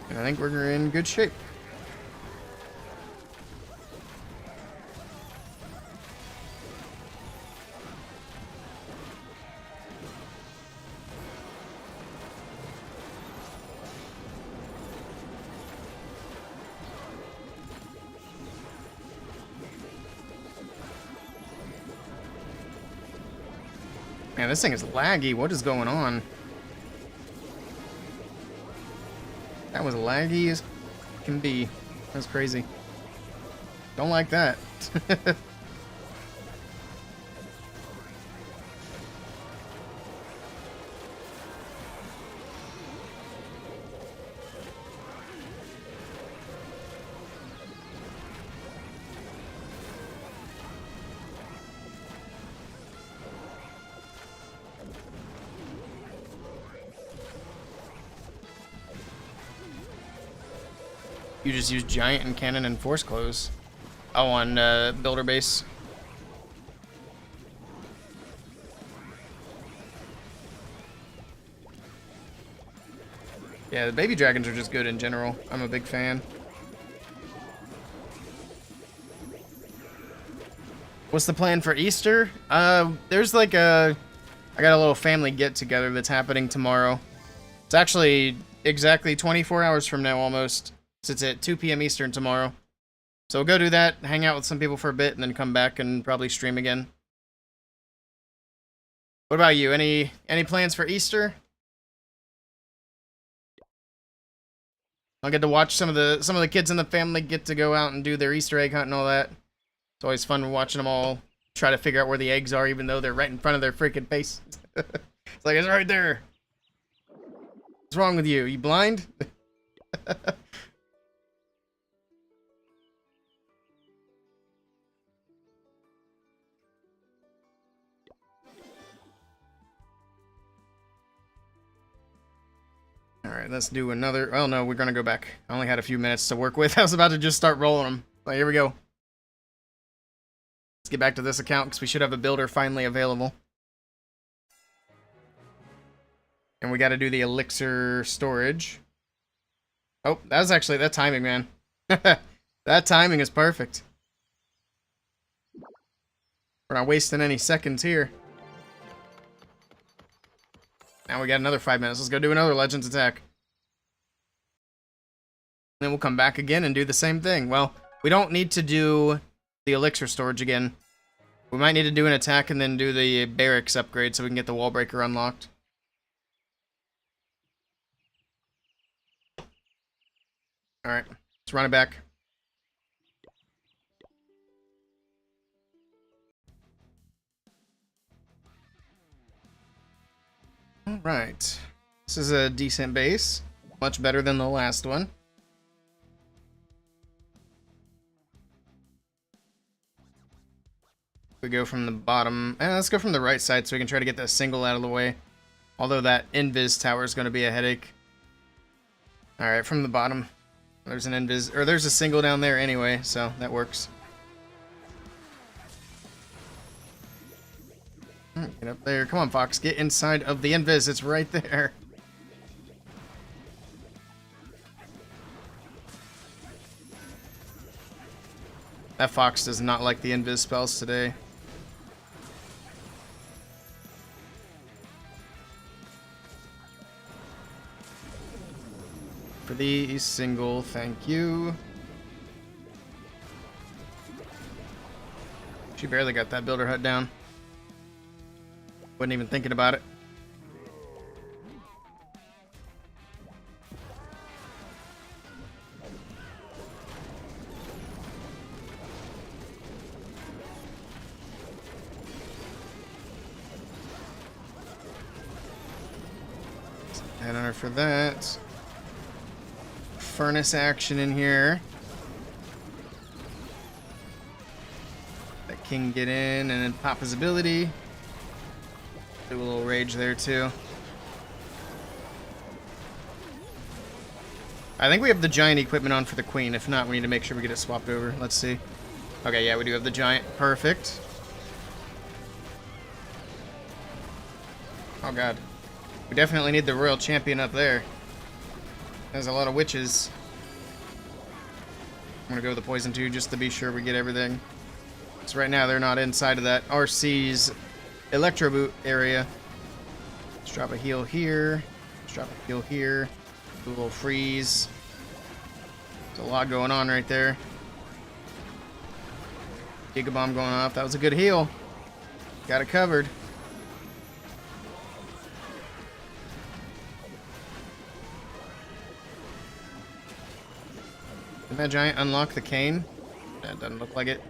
And I think we're in good shape. Man, this thing is laggy. What is going on? That was laggy as can be. That's crazy. Don't like that. You just use giant and cannon and force close. Oh, on builder base. Yeah, the baby dragons are just good in general. I'm a big fan. What's the plan for Easter? There's like I got a little family get together that's happening tomorrow. It's actually exactly 24 hours from now almost. So it's at 2 p.m. Eastern tomorrow. So we'll go do that, hang out with some people for a bit, and then come back and probably stream again. What about you? Any plans for Easter? I'll get to watch some of the kids in the family get to go out and do their Easter egg hunt and all that. It's always fun watching them all try to figure out where the eggs are, even though they're right in front of their freaking face. It's like, it's right there. What's wrong with you? You blind? Alright, let's do another. Oh no, we're gonna go back. I only had a few minutes to work with. I was about to just start rolling them. But here we go. Let's get back to this account because we should have a builder finally available. And we gotta do the elixir storage. Oh, that was actually that timing, man. That timing is perfect. We're not wasting any seconds here. Now we got another 5 minutes. Let's go do another Legends attack. Then we'll come back again and do the same thing. Well, we don't need to do the elixir storage again. We might need to do an attack and then do the barracks upgrade so we can get the wall breaker unlocked. Alright, let's run it back. Alright. This is a decent base. Much better than the last one. We go from the bottom. Let's go from the right side so we can try to get that single out of the way. Although that invis tower is going to be a headache. Alright, from the bottom. There's an invis, or there's a single down there anyway, so that works. Get up there. Come on, Fox. Get inside of the invis. It's right there. That Fox does not like the invis spells today. For the single, thank you. She barely got that builder hut down. Wasn't even thinking about it. Head on her for that. Furnace action in here. That king get in and then pop his ability. Do a little rage there too. I think we have the giant equipment on for the queen. If not, we need to make sure we get it swapped over. Let's see. Okay, yeah, we do have the giant. Perfect. Oh god. We definitely need the royal champion up there. There's a lot of witches. I'm gonna go with the poison too, just to be sure we get everything. So right now they're not inside of that RC's electro boot area. Let's drop a heal here. Let's drop a heal here. Do a little freeze. There's a lot going on right there. Giga bomb going off. That was a good heal. Got it covered. Did that giant unlock the cane? That doesn't look like it.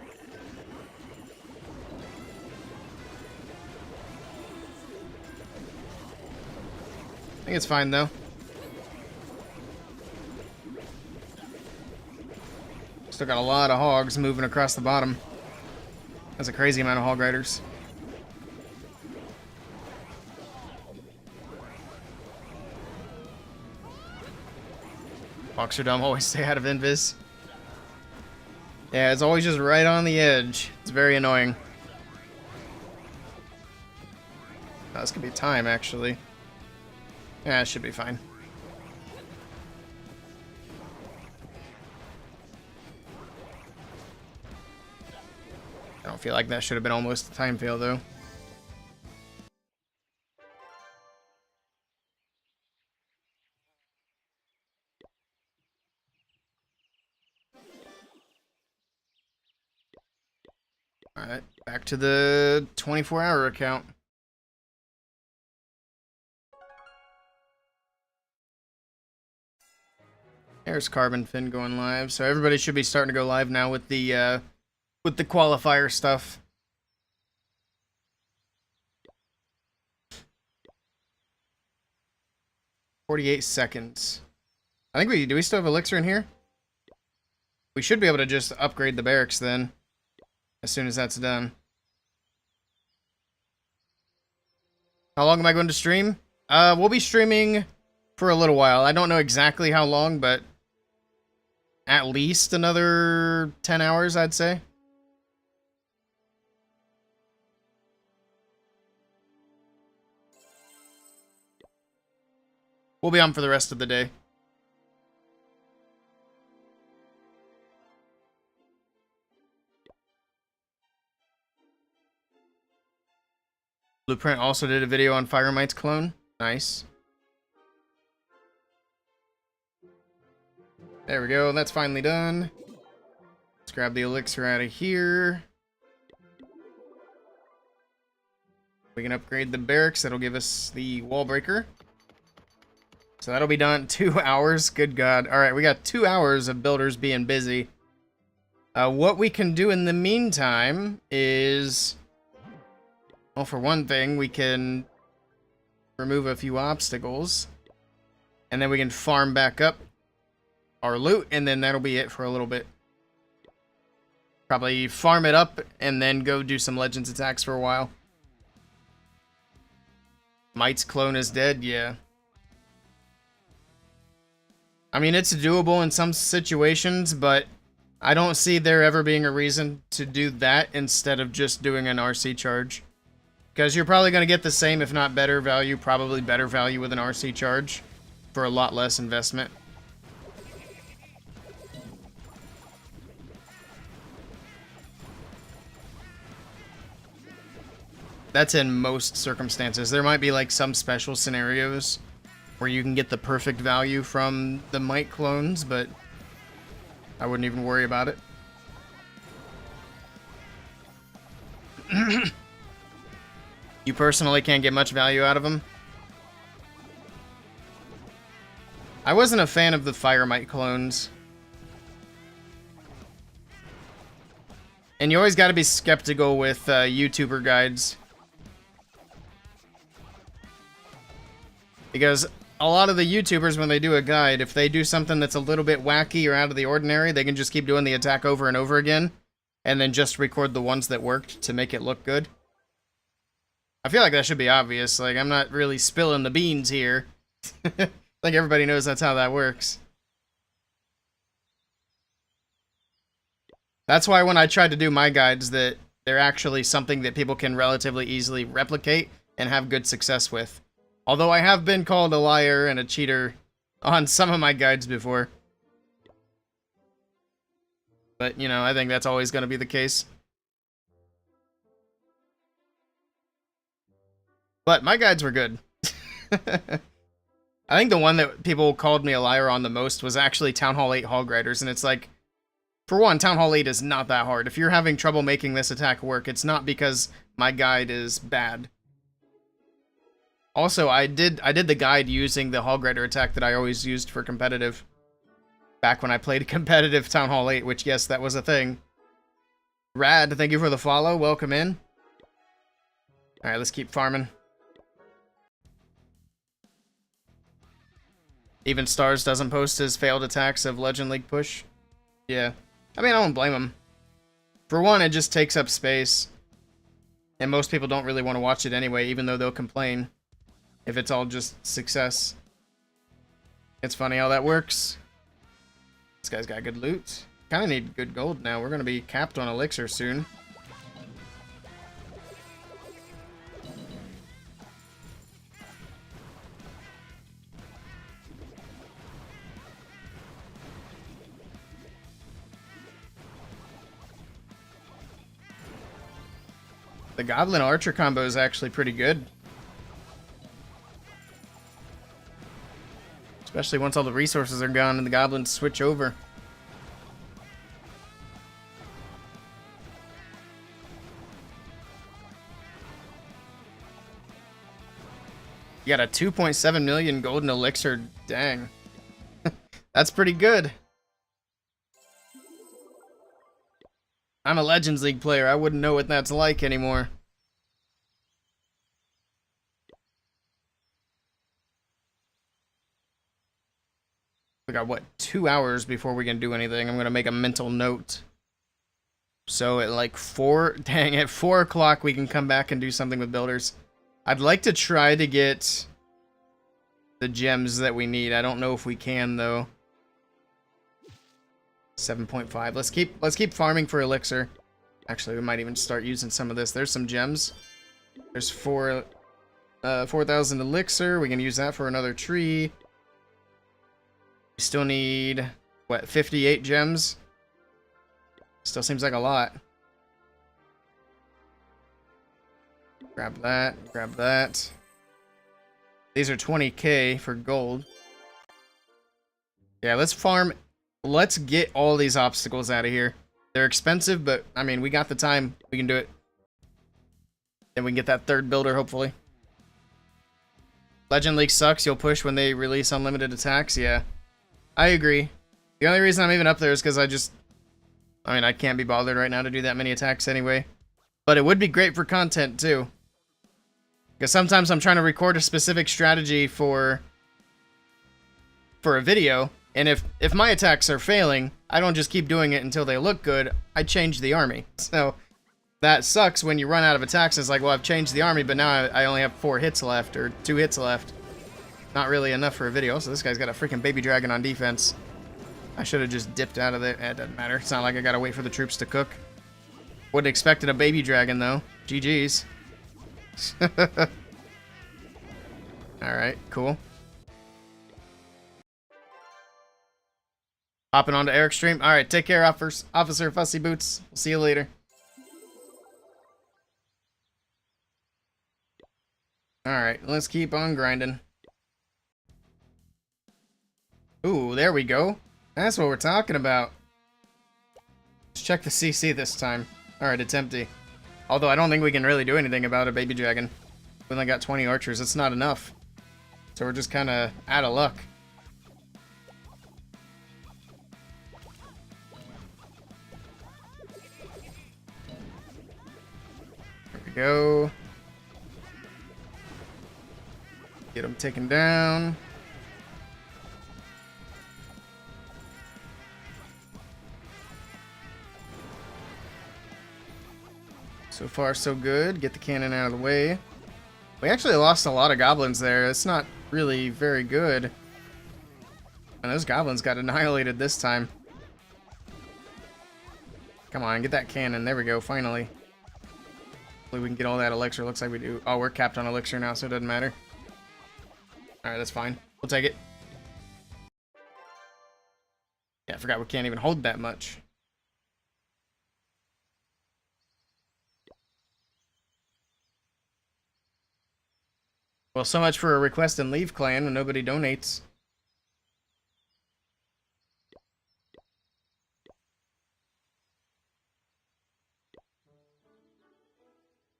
I think it's fine though. Still got a lot of hogs moving across the bottom. That's a crazy amount of hog riders. Boxerdom always stay out of invis. Yeah, it's always just right on the edge. It's very annoying. Oh, this could be time, actually. Yeah, it should be fine. I don't feel like that should have been almost a time fail, though. Alright, back to the 24-hour account. There's Carbon Fin going live. So everybody should be starting to go live now with the qualifier stuff. "48 seconds. I think do we still have elixir in here? We should be able to just upgrade the barracks then. As soon as that's done. How long am I going to stream? We'll be streaming for a little while. I don't know exactly how long, but at least another 10 hours, I'd say. We'll be on for the rest of the day. Blueprint also did a video on Firemite's clone. Nice. There we go. That's finally done. Let's grab the elixir out of here. We can upgrade the barracks. That'll give us the wall breaker. So that'll be done. 2 hours. Good God. All right, we got 2 hours of builders being busy. What we can do in the meantime is... Well, for one thing, we can remove a few obstacles. And then we can farm back up our loot, and then that'll be it for a little bit. Probably farm it up and then go do some Legends attacks for a while. Might's clone is dead, yeah. I mean, it's doable in some situations, but I don't see there ever being a reason to do that instead of just doing an RC charge. Because you're probably going to get the same, if not better value, probably better value with an RC charge for a lot less investment. That's in most circumstances. There might be like some special scenarios where you can get the perfect value from the Might clones, but I wouldn't even worry about it. You personally can't get much value out of them? I wasn't a fan of the Fire Might clones. And you always got to be skeptical with YouTuber guides. Because a lot of the YouTubers, when they do a guide, if they do something that's a little bit wacky or out of the ordinary, they can just keep doing the attack over and over again, and then just record the ones that worked to make it look good. I feel like that should be obvious. Like, I'm not really spilling the beans here. I think everybody knows that's how that works. That's why when I tried to do my guides, that they're actually something that people can relatively easily replicate and have good success with. Although I have been called a liar and a cheater on some of my guides before. But, you know, I think that's always going to be the case. But my guides were good. I think the one that people called me a liar on the most was actually Town Hall 8 Hog Riders, and it's like, for one, Town Hall 8 is not that hard. If you're having trouble making this attack work, it's not because my guide is bad. Also, I did the guide using the Hog Rider attack that I always used for competitive. Back when I played competitive Town Hall 8, which, yes, that was a thing. Rad, thank you for the follow. Welcome in. Alright, let's keep farming. Even Stars doesn't post his failed attacks of Legend League push. Yeah. I mean, I don't blame him. For one, it just takes up space. And most people don't really want to watch it anyway, even though they'll complain if it's all just success. It's funny how that works. This guy's got good loot. Kind of need good gold now. We're going to be capped on elixir soon. The Goblin Archer combo is actually pretty good. Especially once all the resources are gone and the Goblins switch over. You got a 2.7 million golden elixir. Dang. That's pretty good. I'm a Legends League player. I wouldn't know what that's like anymore. We got, what, 2 hours before we can do anything. I'm going to make a mental note. So at like 4... Dang, at 4 o'clock we can come back and do something with builders. I'd like to try to get the gems that we need. I don't know if we can, though. 7.5. Let's keep farming for elixir. Actually, we might even start using some of this. There's some gems. There's 4,000 elixir. We can use that for another tree. We still need, what, 58 gems? Still seems like a lot. Grab that, grab that. These are 20k for gold. Yeah, let's farm. Let's get all these obstacles out of here. They're expensive, but, I mean, we got the time. We can do it. Then we can get that third builder, hopefully. Legend League sucks. You'll push when they release unlimited attacks. Yeah. I agree. The only reason I'm even up there is because I mean, I can't be bothered right now to do that many attacks anyway. But it would be great for content, too. Because sometimes I'm trying to record a specific strategy for a video, And if my attacks are failing, I don't just keep doing it until they look good. I change the army. So that sucks when you run out of attacks. It's like, well, I've changed the army, but now I only have 4 hits left, or 2 hits left. Not really enough for a video. So this guy's got a freaking baby dragon on defense. I should have just dipped out of there. It doesn't matter. It's not like I gotta wait for the troops to cook. Wouldn't expected a baby dragon, though. GG's. Alright, cool. Hopping onto Eric's stream. Alright, take care, Officer Fussy Boots. We'll see you later. Alright, let's keep on grinding. Ooh, there we go. That's what we're talking about. Let's check the CC this time. Alright, it's empty. Although I don't think we can really do anything about a baby dragon. We only got 20 archers. It's not enough. So we're just kind of out of luck. There we go. Get him taken down. So far, so good. Get the cannon out of the way. We actually lost a lot of goblins there. It's not really very good. And those goblins got annihilated this time. Come on, get that cannon. There we go, finally. Hopefully we can get all that elixir. Looks like we do. Oh, we're capped on elixir now, so it doesn't matter. Alright, that's fine. We'll take it. Yeah, I forgot we can't even hold that much. Well, so much for a request and leave clan when nobody donates.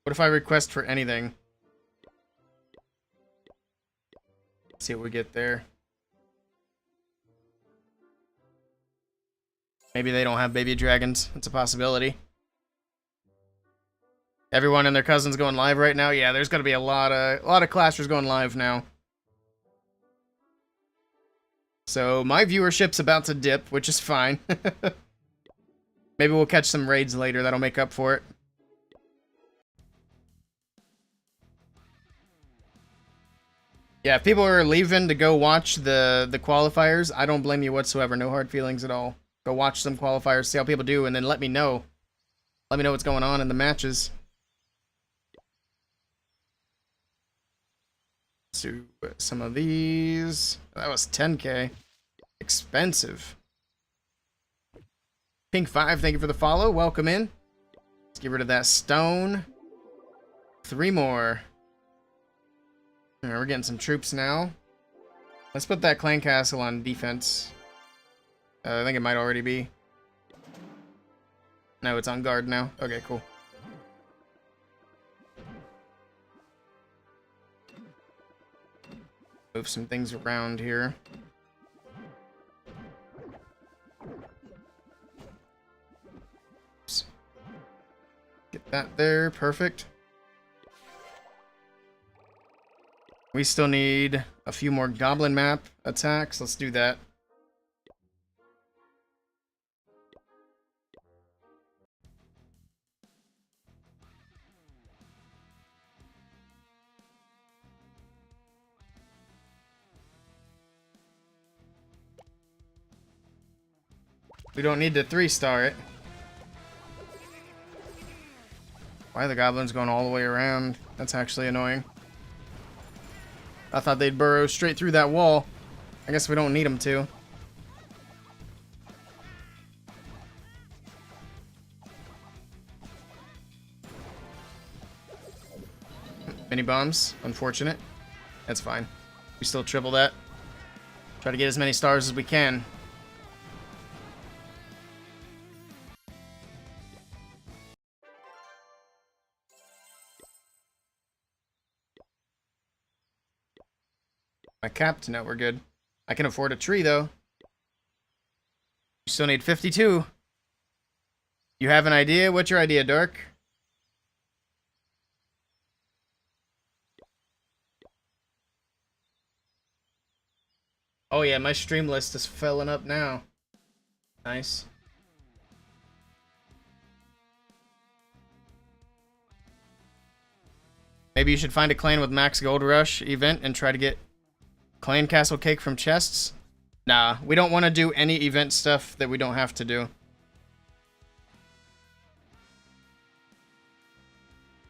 What if I request for anything? Let's see what we get there. Maybe they don't have baby dragons. It's a possibility. Everyone and their cousins going live right now. Yeah, there's gonna be a lot of clashers going live now. So my viewership's about to dip, which is fine. Maybe we'll catch some raids later that'll make up for it. Yeah, if people are leaving to go watch the qualifiers, I don't blame you whatsoever. No hard feelings at all. Go watch some qualifiers, see how people do, and then let me know. Let me know what's going on in the matches. Do some of these. That was 10k. Expensive. Pink 5, thank you for the follow. Welcome in. Let's get rid of that stone. 3 more. Alright, we're getting some troops now. Let's put that clan castle on defense. I think it might already be. No, it's on guard now. Okay, cool. Move some things around here. Oops. Get that there. Perfect. We still need a few more goblin map attacks. Let's do that. We don't need to 3-star it. Why are the goblins going all the way around? That's actually annoying. I thought they'd burrow straight through that wall. I guess we don't need them to. Mini bombs. Unfortunate. That's fine. We still triple that. Try to get as many stars as we can. I capped. No, we're good. I can afford a tree, though. You still need 52. You have an idea? What's your idea, Dark? Oh yeah, my stream list is filling up now. Nice. Maybe you should find a clan with Max Gold Rush event and try to get clan castle cake from chests. Nah, we don't want to do any event stuff that we don't have to do.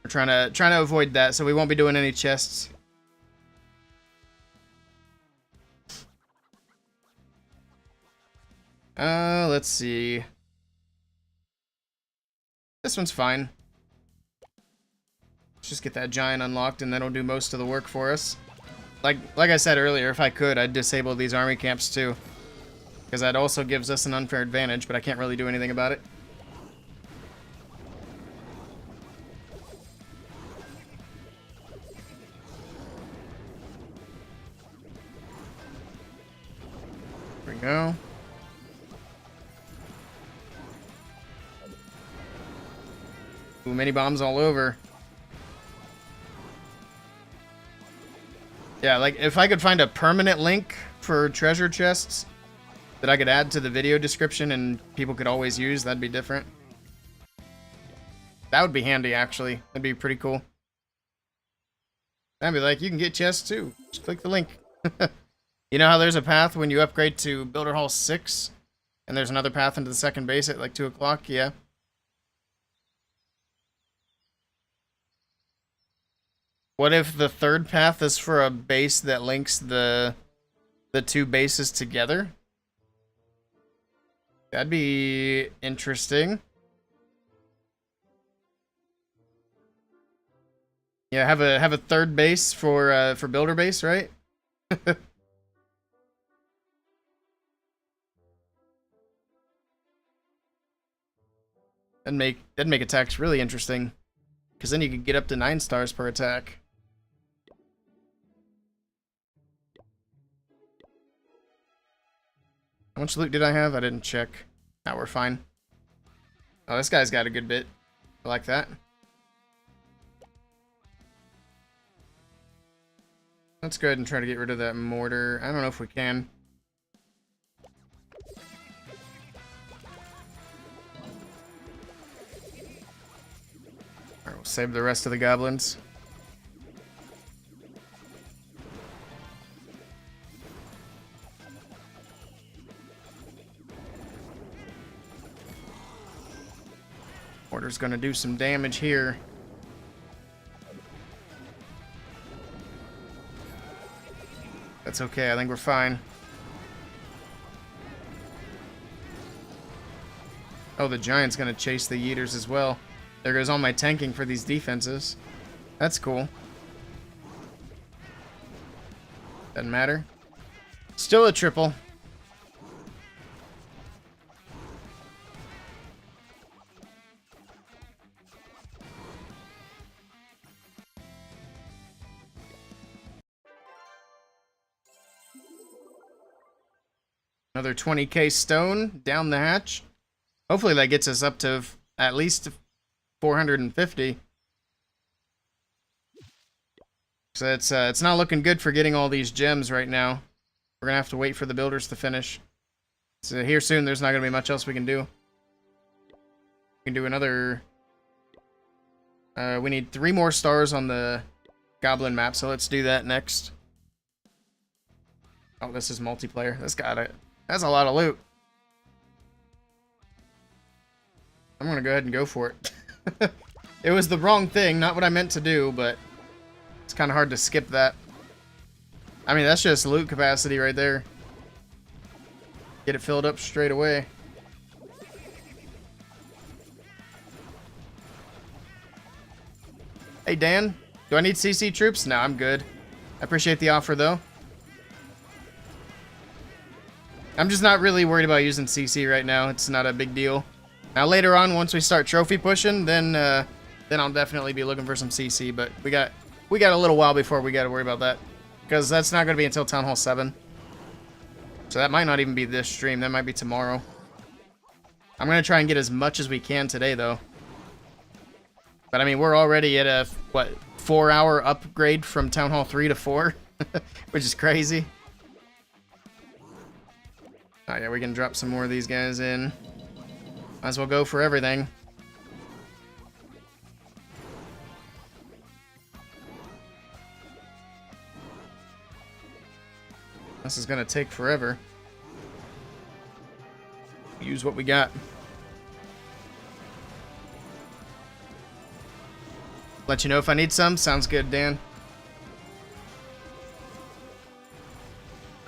We're trying to avoid that, so we won't be doing any chests. Let's see. This one's fine. Let's just get that giant unlocked, and that'll do most of the work for us. Like I said earlier, if I could, I'd disable these army camps too, because that also gives us an unfair advantage, but I can't really do anything about it. There we go. Ooh, mini bombs all over. Yeah, like, if I could find a permanent link for treasure chests that I could add to the video description and people could always use, that'd be different. That would be handy, actually. That'd be pretty cool. That'd be like, you can get chests too. Just click the link. You know how there's a path when you upgrade to Builder Hall 6? And there's another path into the second base at like 2 o'clock? Yeah. What if the third path is for a base that links the two bases together? That'd be interesting. Yeah, have a third base for builder base, right? that'd make attacks really interesting, because then you could get up to 9 stars per attack. How much loot did I have? I didn't check. Now we're fine. Oh, this guy's got a good bit. I like that. Let's go ahead and try to get rid of that mortar. I don't know if we can. Alright, we'll save the rest of the goblins. Mortar's gonna do some damage here. That's okay, I think we're fine. Oh, the giant's gonna chase the yeeters as well. There goes all my tanking for these defenses. That's cool. Doesn't matter. Still a triple. Another 20k stone down the hatch. Hopefully that gets us up to at least 450. So it's not looking good for getting all these gems right now. We're gonna have to wait for the builders to finish. So here soon, there's not gonna be much else we can do. We can do another. We need 3 more stars on the goblin map, so let's do that next. Oh, this is multiplayer. That's got it. That's a lot of loot. I'm gonna go ahead and go for it. It was the wrong thing, not what I meant to do, but it's kind of hard to skip that. I mean, that's just loot capacity right there. Get it filled up straight away. Hey, Dan. Do I need CC troops? No, I'm good. I appreciate the offer, though. I'm just not really worried about using CC right now. It's not a big deal. Now later on, once we start trophy pushing, then I'll definitely be looking for some CC. But we got a little while before we got to worry about that, because that's not going to be until Town Hall 7. So that might not even be this stream. That might be tomorrow. I'm going to try and get as much as we can today, though. But I mean, we're already at a 4-hour upgrade from Town Hall 3 to 4, which is crazy. Oh yeah, we can drop some more of these guys in. Might as well go for everything. This is gonna take forever. Use what we got. Let you know if I need some. Sounds good, Dan.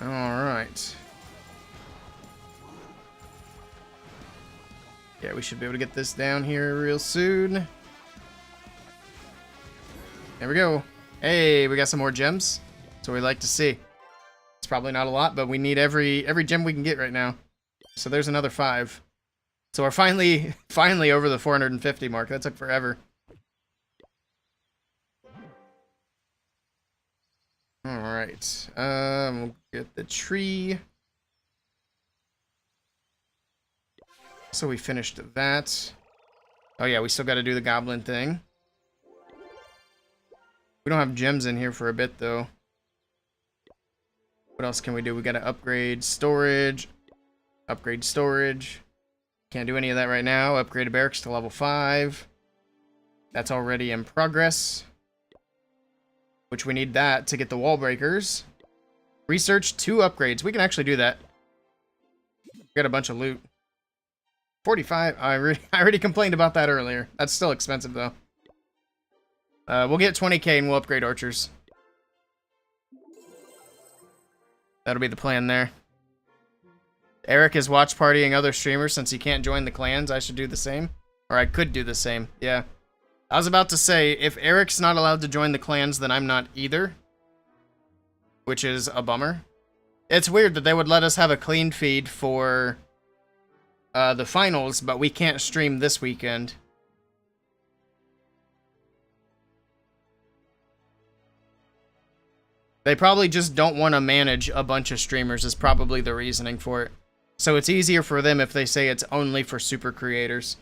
Alright. Yeah, we should be able to get this down here real soon. There we go. Hey, we got some more gems. That's what we like to see. It's probably not a lot, but we need every gem we can get right now. So there's another 5. So we're finally over the 450 mark. That took forever. Alright. We'll get the tree. So we finished that. Oh yeah, we still gotta do the goblin thing. We don't have gems in here for a bit though. What else can we do? We gotta upgrade storage. Upgrade storage. Can't do any of that right now. Upgrade a barracks to level 5. That's already in progress. Which we need that to get the wall breakers. Research 2 upgrades. We can actually do that. We got a bunch of loot. 45. I already complained about that earlier. That's still expensive though. We'll get 20k and we'll upgrade archers. That'll be the plan there. Eric is watch partying other streamers since he can't join the clans. I should do the same. Or I could do the same. Yeah. I was about to say, if Eric's not allowed to join the clans, then I'm not either. Which is a bummer. It's weird that they would let us have a clean feed for the finals, but we can't stream this weekend. They probably just don't want to manage a bunch of streamers is probably the reasoning for it. So it's easier for them if they say it's only for super creators.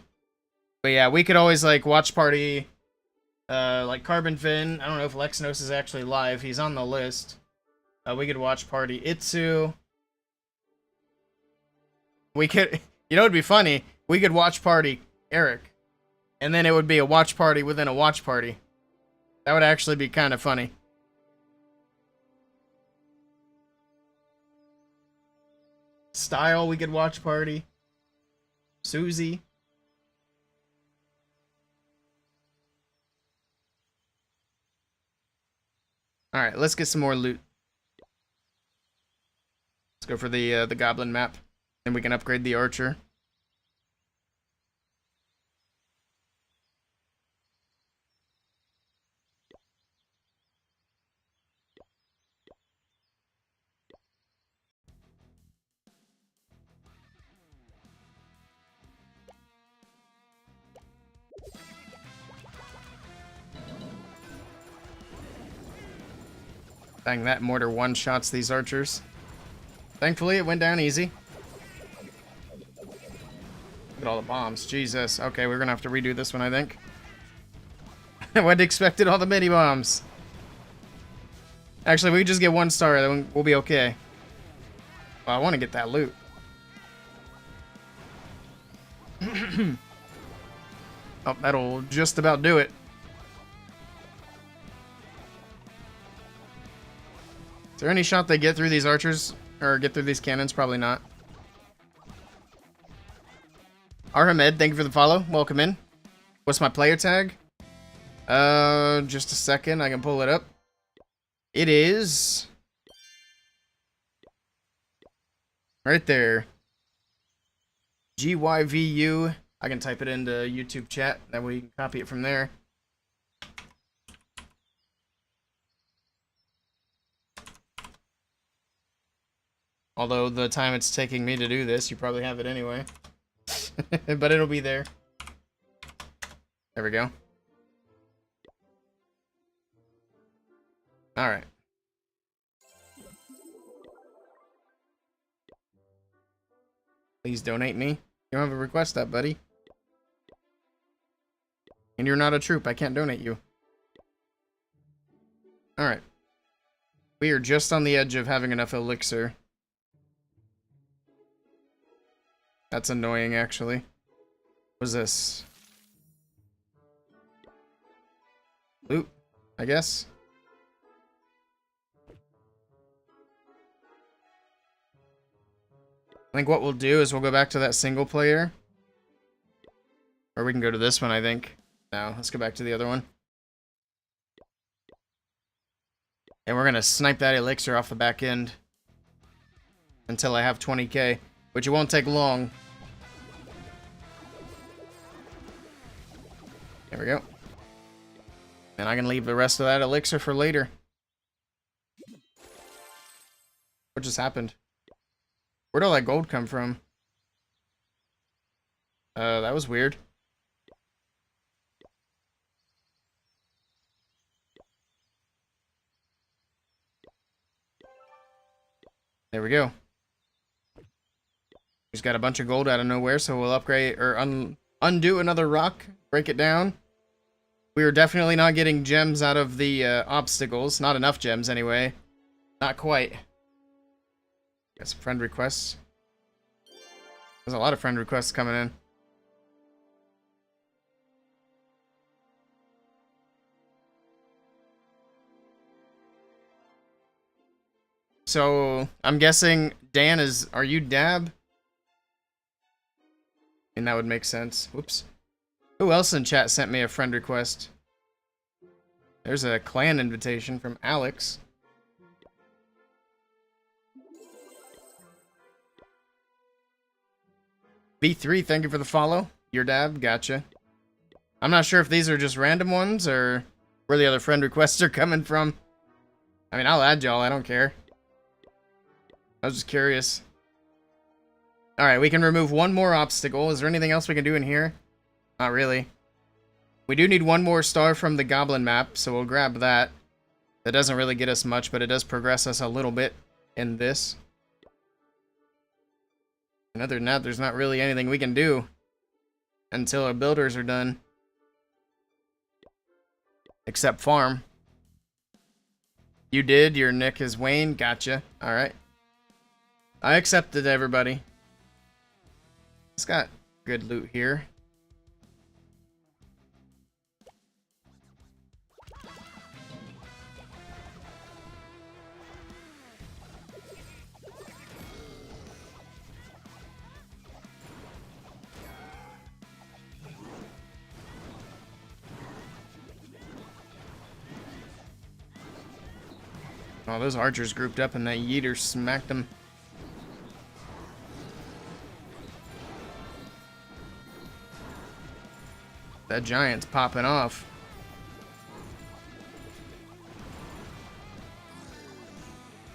But yeah, we could always like watch party like Carbon Fin. I don't know if Lexnos is actually live. He's on the list. We could watch party Itsu. We could, you know, it'd be funny. We could watch party Eric. And then it would be a watch party within a watch party. That would actually be kind of funny. Style, we could watch party. Susie. Alright, let's get some more loot. Let's go for the goblin map. Then we can upgrade the archer. Dang, that mortar one-shots these archers. Thankfully, it went down easy. Look at all the bombs. Jesus. Okay, we're gonna have to redo this one, I think. I wouldn't expected all the mini bombs. Actually, we just get 1 star, then we'll be okay. Well, I want to get that loot. Oh, that'll just about do it. Is there any shot they get through these archers? Or get through these cannons? Probably not. Arhamed, thank you for the follow. Welcome in. What's my player tag? Just a second. I can pull it up. It is... right there. GYVU. I can type it into YouTube chat. That way you can copy it from there. Although the time it's taking me to do this, you probably have it anyway. But it'll be there. There we go. Alright. Please donate me. You don't have a request up, buddy. And you're not a troop. I can't donate you. Alright. We are just on the edge of having enough elixir. That's annoying, actually. What is this? Loot, I guess. I think what we'll do is we'll go back to that single player. Or we can go to this one, I think. No, let's go back to the other one. And we're gonna snipe that elixir off the back end. Until I have 20k. Which it won't take long. There we go. And I can leave the rest of that elixir for later. What just happened? Where'd all that gold come from? That was weird. There we go. Just got a bunch of gold out of nowhere, so we'll upgrade or undo another rock, break it down. We are definitely not getting gems out of the obstacles. Not enough gems, anyway. Not quite. Got some friend requests. There's a lot of friend requests coming in. So, I'm guessing Dan is... Are you Dab? And that would make sense. Whoops. Who else in chat sent me a friend request? There's a clan invitation from Alex. B3, thank you for the follow. Your Dab, gotcha. I'm not sure if these are just random ones or where the other friend requests are coming from. I mean, I'll add y'all, I don't care. I was just curious. Alright, we can remove one more obstacle. Is there anything else we can do in here? Not really. We do need one more star from the goblin map, so we'll grab that. That doesn't really get us much, but it does progress us a little bit in this. And other than that, there's not really anything we can do until our builders are done. Except farm. You did, your nick is Wayne, gotcha. Alright. I accepted everybody. It's got good loot here. Oh, those archers grouped up and that yeeter smacked them. That giant's popping off.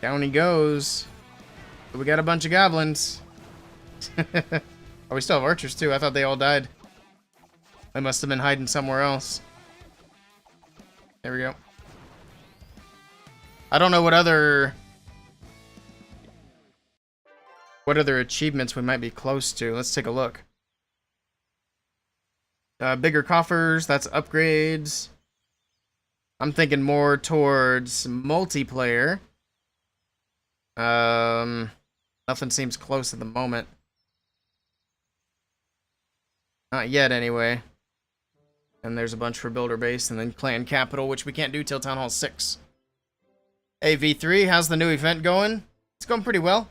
Down he goes. We got a bunch of goblins. Oh, we still have archers too. I thought they all died. They must have been hiding somewhere else. There we go. I don't know what other achievements we might be close to. Let's take a look. Bigger coffers, that's upgrades. I'm thinking more towards multiplayer. Nothing seems close at the moment. Not yet, anyway. And there's a bunch for Builder Base, and then Clan Capital, which we can't do till Town Hall 6. Hey, V3, how's the new event going? It's going pretty well.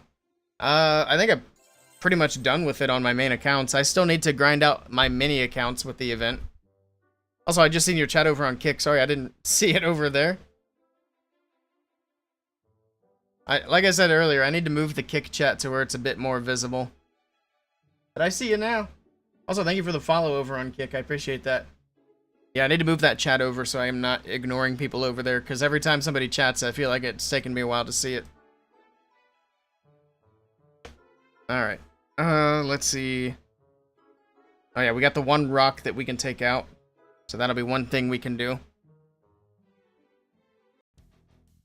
I think I'm pretty much done with it on my main accounts. I still need to grind out my mini accounts with the event. Also, I just seen your chat over on Kick. Sorry, I didn't see it over there. Like I said earlier, I need to move the Kick chat to where it's a bit more visible. But I see you now. Also, thank you for the follow over on Kick. I appreciate that. Yeah, I need to move that chat over so I am not ignoring people over there, because every time somebody chats, I feel like it's taken me a while to see it. Alright. Let's see. Oh yeah, we got the one rock that we can take out. So that'll be one thing we can do.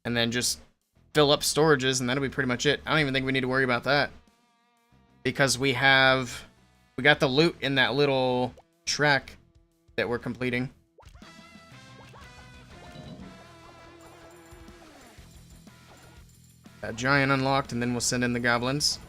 And then just fill up storages, and that'll be pretty much it. I don't even think we need to worry about that. Because we got the loot in that little track that we're completing. That giant unlocked, and then we'll send in the goblins.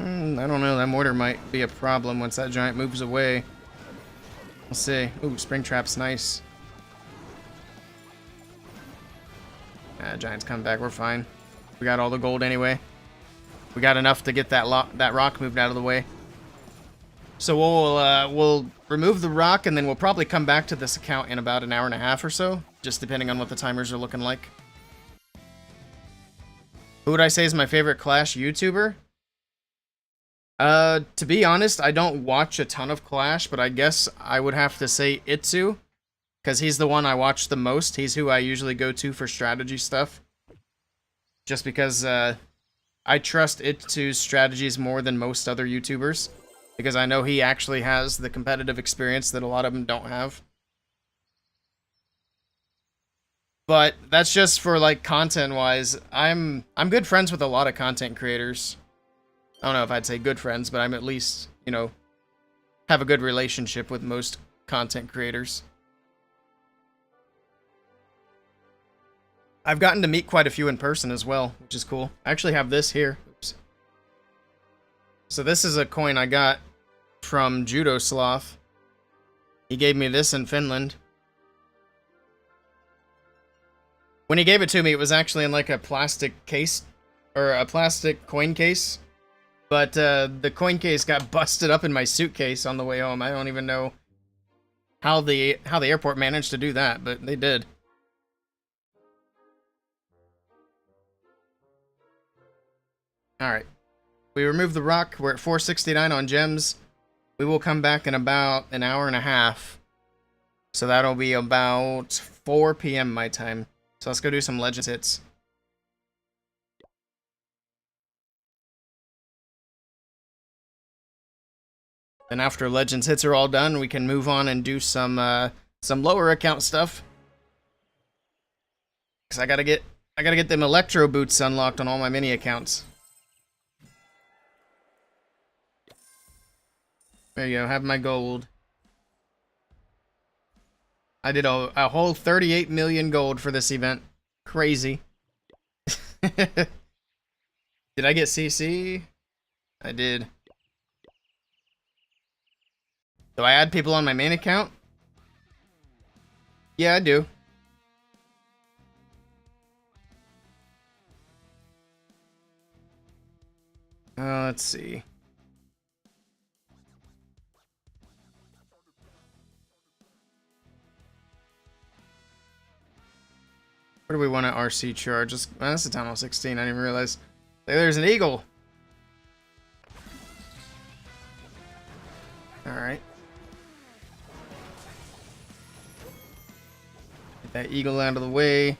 I don't know. That mortar might be a problem once that giant moves away. We'll see. Ooh, Springtrap's nice. Giant's come back. We're fine. We got all the gold anyway. We got enough to get that rock moved out of the way. So we'll remove the rock, and then we'll probably come back to this account in about an hour and a half or so, just depending on what the timers are looking like. Who would I say is my favorite Clash YouTuber? To be honest, I don't watch a ton of Clash, but I guess I would have to say Itsu, because he's the one I watch the most. He's who I usually go to for strategy stuff. Just because I trust Itsu's strategies more than most other YouTubers, because I know he actually has the competitive experience that a lot of them don't have. But that's just for like content-wise. I'm good friends with a lot of content creators. I don't know if I'd say good friends, but I'm at least, you know, have a good relationship with most content creators. I've gotten to meet quite a few in person as well, which is cool. I actually have this here. Oops. So this is a coin I got from Judo Sloth. He gave me this in Finland. When he gave it to me, it was actually in like a plastic case, or a plastic coin case. But the coin case got busted up in my suitcase on the way home. I don't even know how the airport managed to do that, but they did. Alright. We removed the rock. We're at 469 on gems. We will come back in about an hour and a half. So that'll be about 4 p.m. my time. So let's go do some Legends hits. Then after Legends hits are all done, we can move on and do some lower account stuff. Cause I gotta get them electro boots unlocked on all my mini accounts. There you go, have my gold. I did a whole 38 million gold for this event. Crazy. Did I get CC? I did. Do I add people on my main account? Yeah, I do. Let's see. What do we want to RC charge? That's the town hall 16. I didn't even realize. Hey, there's an eagle. All right. Get that eagle out of the way.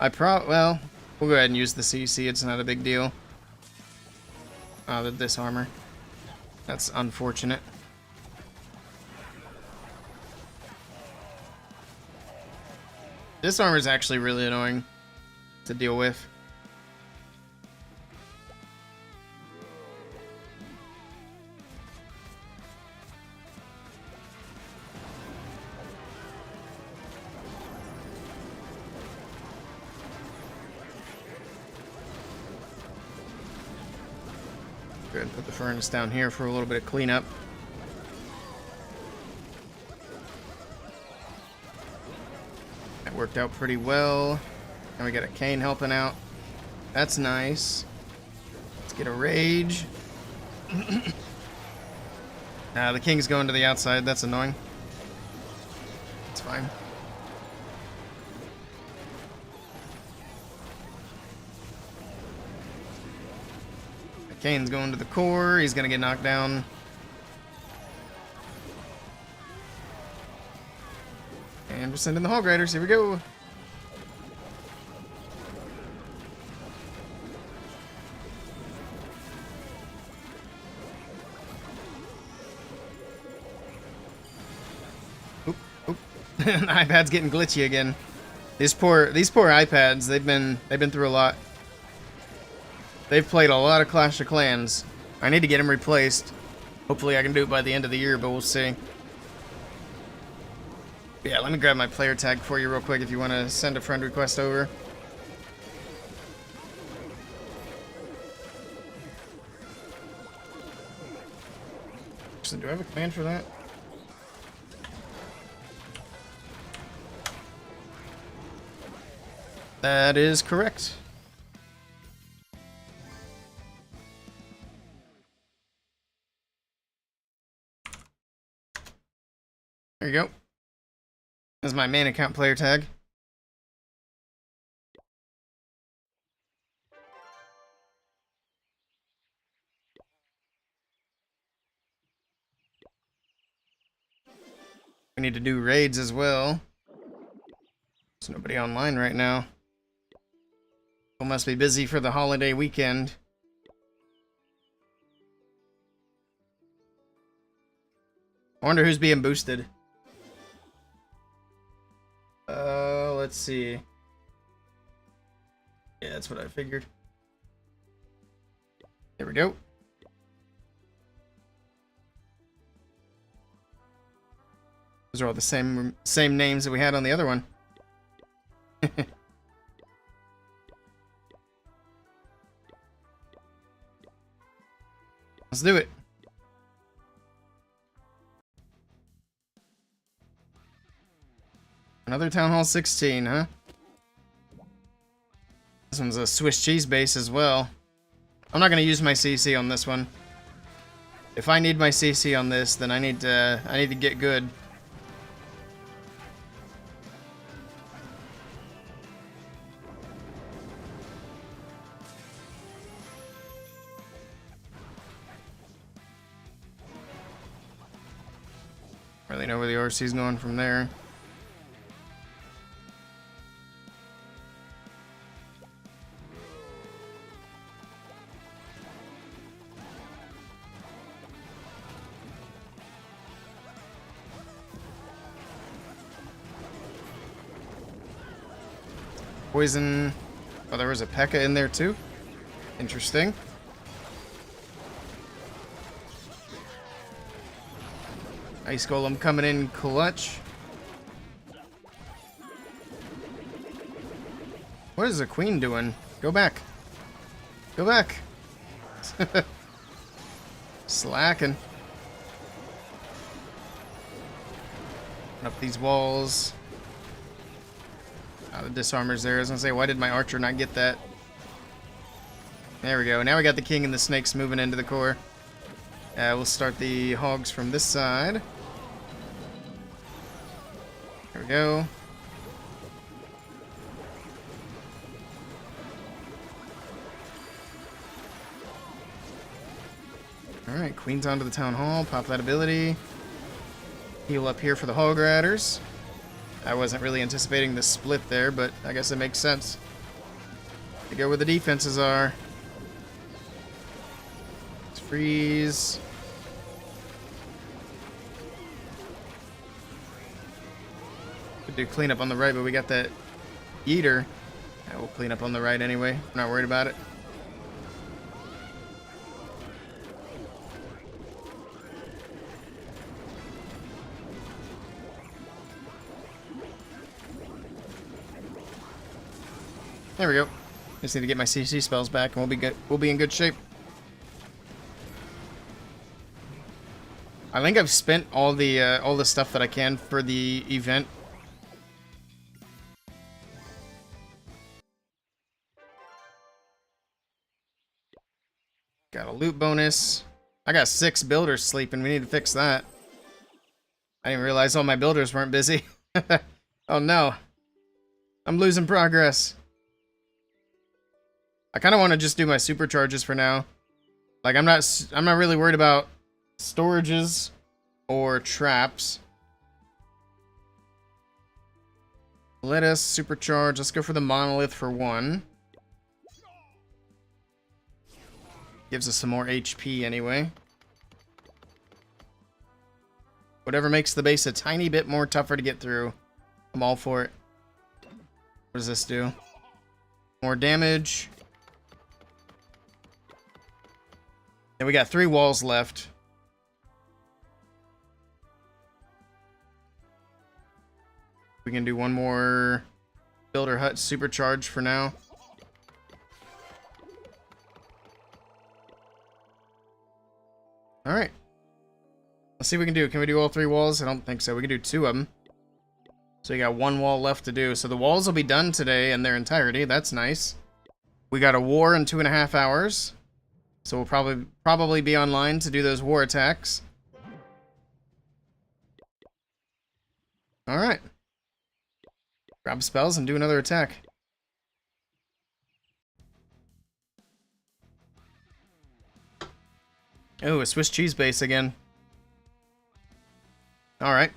Well, we'll go ahead and use the CC. It's not a big deal. This armor. That's unfortunate. This armor is actually really annoying to deal with. Go ahead and put the furnace down here for a little bit of cleanup. That worked out pretty well. And we got a cane helping out. That's nice. Let's get a rage. The king's going to the outside. That's annoying. It's fine. The Kane's going to the core. He's going to get knocked down. And we're sending the Hall Graders. Here we go. Oop, oop. iPad's getting glitchy again. These poor iPads, they've been through a lot. They've played a lot of Clash of Clans. I need to get them replaced. Hopefully I can do it by the end of the year, but we'll see. Yeah, let me grab my player tag for you real quick if you want to send a friend request over. Actually, do I have a command for that? That is correct. There you go. That's my main account player tag. We need to do raids as well. There's nobody online right now. People must be busy for the holiday weekend. I wonder who's being boosted. Let's see. Yeah, that's what I figured. There we go. Those are all the same names that we had on the other one. Let's do it. Another Town Hall 16, huh? This one's a Swiss cheese base as well. I'm not gonna use my CC on this one. If I need my CC on this, then I need to get good. Really know where the RC's going from there. Poison. Oh, there was a P.E.K.K.A in there too? Interesting. Ice Golem coming in clutch. What is the queen doing? Go back. Go back. Slacking. Up these walls. The disarmer's there. I was gonna say, why did my archer not get that? There we go. Now we got the king and the snakes moving into the core. We'll start the hogs from this side. There we go. Alright, queen's onto the town hall. Pop that ability. Heal up here for the hog riders. I wasn't really anticipating the split there, but I guess it makes sense. To go where the defenses are. Let's freeze. Could do cleanup on the right, but we got that eater. Yeah, we'll clean up on the right anyway. I'm not worried about it. There we go. Just need to get my CC spells back, and we'll be good. We'll be in good shape. I think I've spent all the stuff that I can for the event. Got a loot bonus. I got 6 builders sleeping. We need to fix that. I didn't realize all my builders weren't busy. Oh no. I'm losing progress. I kind of want to just do my supercharges for now. Like I'm not really worried about storages or traps. Let us supercharge. Let's go for the monolith for 1. Gives us some more HP anyway. Whatever makes the base a tiny bit more tougher to get through. I'm all for it. What does this do? More damage. And we got 3 walls left. We can do one more builder hut supercharge for now. Alright. Let's see what we can do. Can we do all 3 walls? I don't think so. We can do 2 of them. So we got 1 wall left to do. So the walls will be done today in their entirety. That's nice. We got a war in 2.5 hours. So we'll probably be online to do those war attacks. Alright. Grab spells and do another attack. Oh, a Swiss cheese base again. Alright.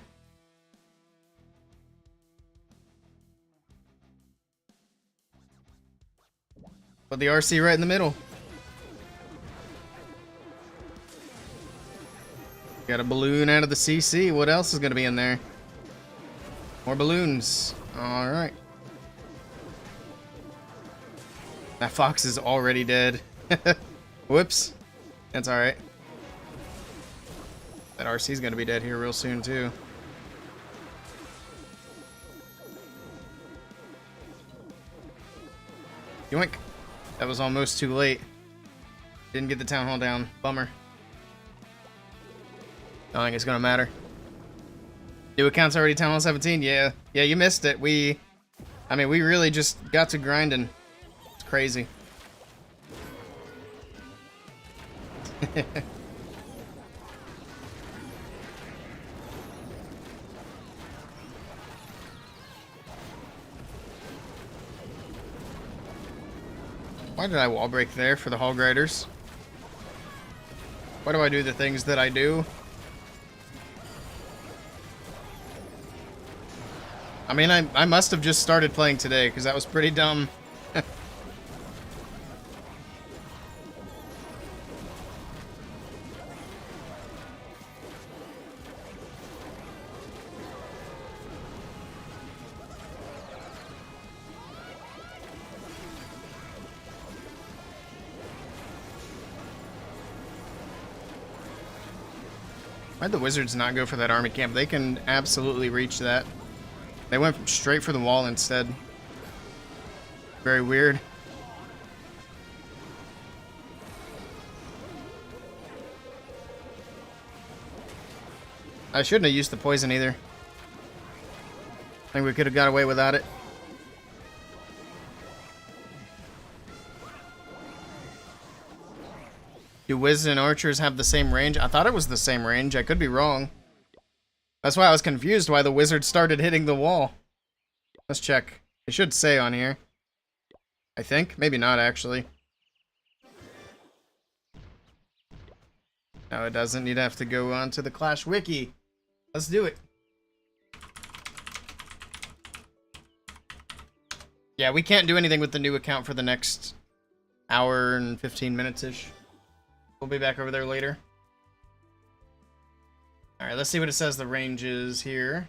Put the RC right in the middle. Got a balloon out of the CC. What else is going to be in there? More balloons. Alright. That fox is already dead. Whoops. That's alright. That RC's gonna be dead here real soon, too. Yoink. That was almost too late. Didn't get the town hall down. Bummer. I don't think it's gonna matter. New account's already town hall 17? Yeah. Yeah, you missed it. I mean, we really just got to grinding. It's crazy. Why did I wall break there for the hall griders? Why do I do the things that I do? I mean, I must have just started playing today, because that was pretty dumb. Why'd the Wizards not go for that army camp? They can absolutely reach that. They went straight for the wall instead. Very weird. I shouldn't have used the poison either. I think we could have got away without it. Do Wiz and Archers have the same range? I thought it was the same range. I could be wrong. That's why I was confused why the Wizard started hitting the wall. Let's check. It should say on here. I think. Maybe not, actually. No, it doesn't. You'd have to go on to the Clash Wiki. Let's do it. Yeah, we can't do anything with the new account for the next hour and 15 minutes-ish. We'll be back over there later. Alright, let's see what it says the range is here.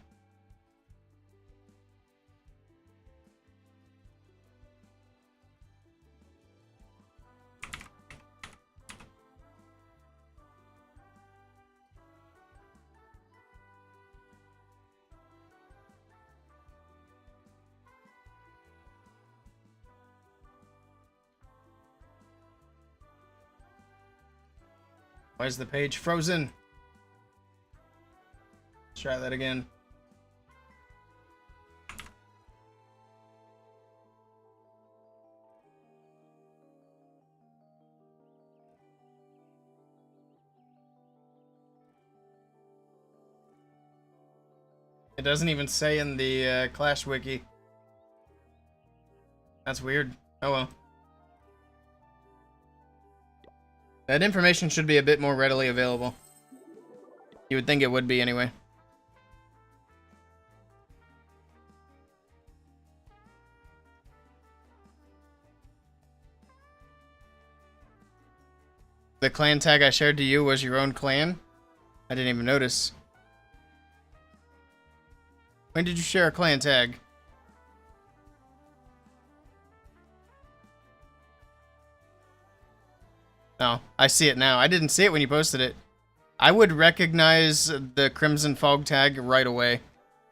Why is the page frozen? Let's try that again. It doesn't even say in the Clash Wiki. That's weird. Oh well. That information should be a bit more readily available. You would think it would be anyway. The clan tag I shared to you was your own clan? I didn't even notice. When did you share a clan tag? Oh, I see it now. I didn't see it when you posted it. I would recognize the Crimson Fog tag right away,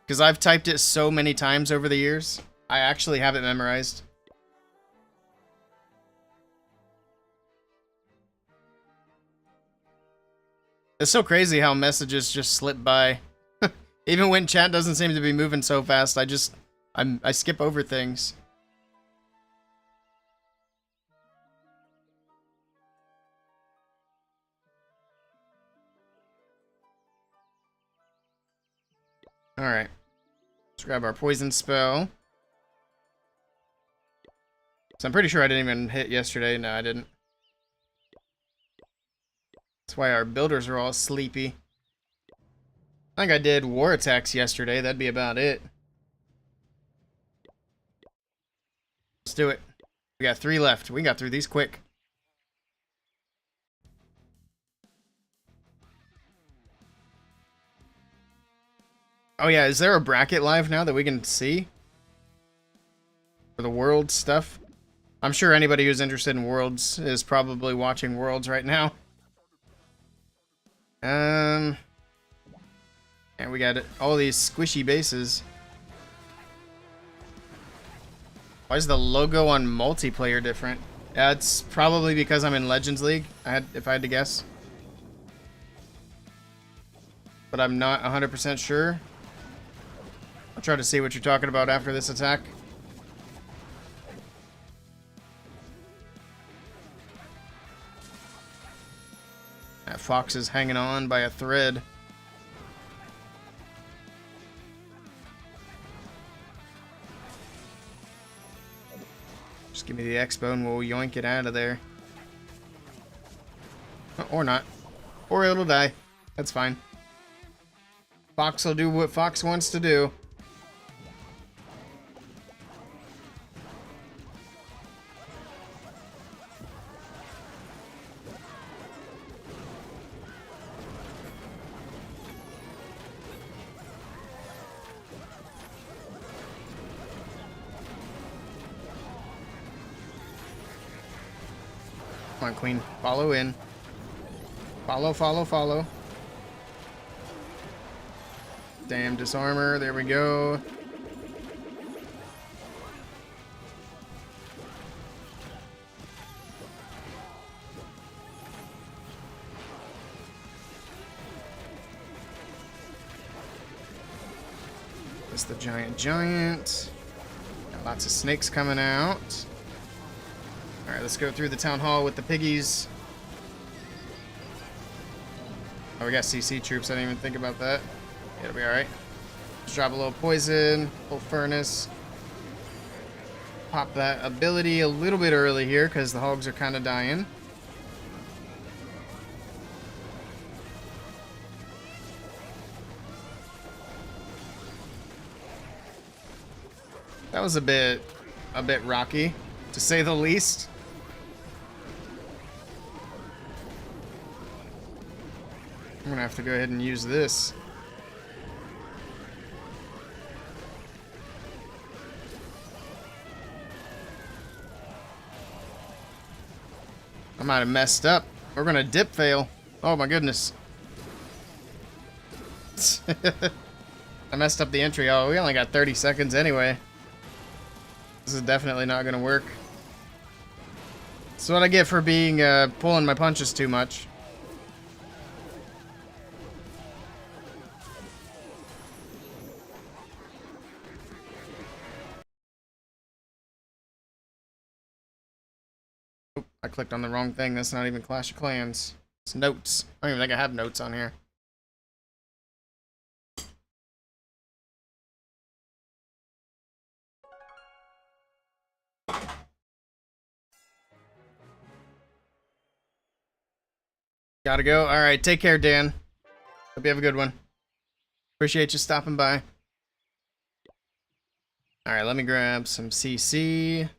because I've typed it so many times over the years. I actually have it memorized. It's so crazy how messages just slip by. Even when chat doesn't seem to be moving so fast, I skip over things. Alright. Let's grab our poison spell. So I'm pretty sure I didn't even hit yesterday. No, I didn't. That's why our builders are all sleepy. I think I did war attacks yesterday. That'd be about it. Let's do it. We got 3 left. We got through these quick. Oh yeah, is there a bracket live now that we can see? For the World stuff? I'm sure anybody who's interested in Worlds is probably watching Worlds right now. And we got all these squishy bases. Why is the logo on multiplayer different? It's probably because I'm in Legends League, if I had to guess. But I'm not 100% sure. I'll try to see what you're talking about after this attack. That fox is hanging on by a thread. Just give me the expo and we'll yoink it out of there. Or not. Or it'll die. That's fine. Fox will do what Fox wants to do. Come on, Queen. Follow in. Follow, follow, follow. Damn disarmor. There we go. That's the giant. Got lots of snakes coming out. Alright, let's go through the town hall with the piggies. Oh, we got CC troops. I didn't even think about that. It'll be alright. Just drop a little poison, full furnace. Pop that ability a little bit early here because the hogs are kind of dying. That was a bit rocky, to say the least. I'm gonna have to go ahead and use this. I might have messed up. We're gonna dip fail. Oh my goodness. I messed up the entry. Oh, we only got 30 seconds anyway. This is definitely not gonna work. That's what I get for being pulling my punches too much. I clicked on the wrong thing. That's not even Clash of Clans. It's notes. I don't even think I have notes on here. Gotta go. Alright, take care, Dan. Hope you have a good one. Appreciate you stopping by. Alright, let me grab some CC.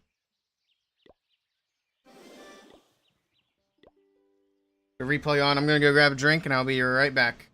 The replay on. I'm gonna go grab a drink and I'll be right back.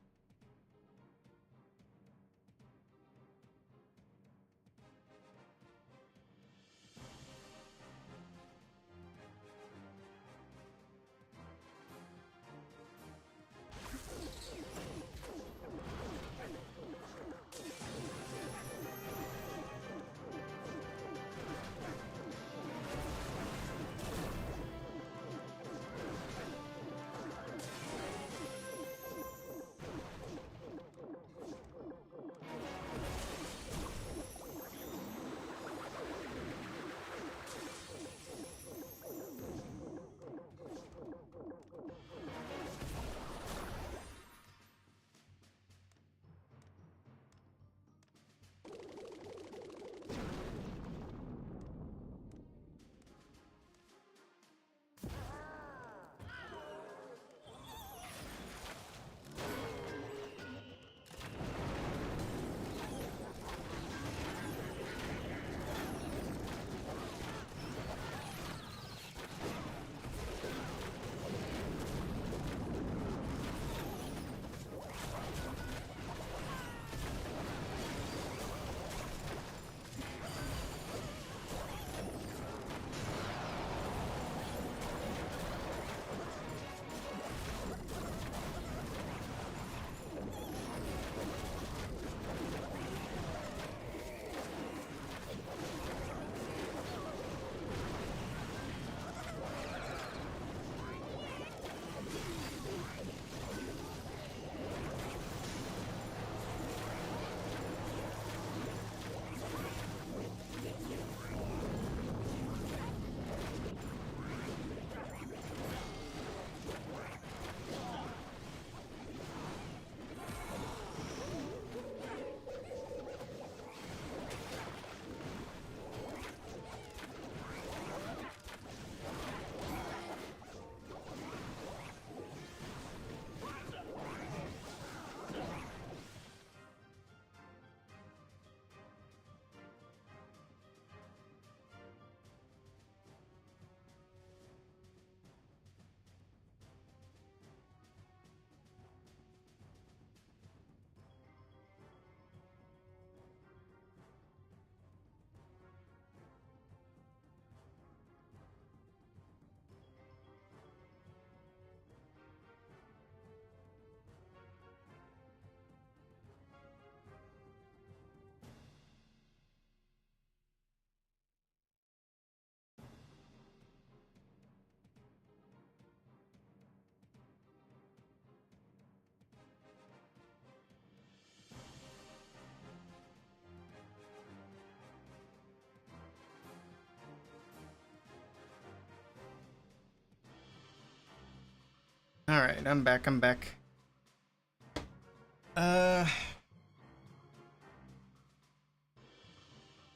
Alright, I'm back.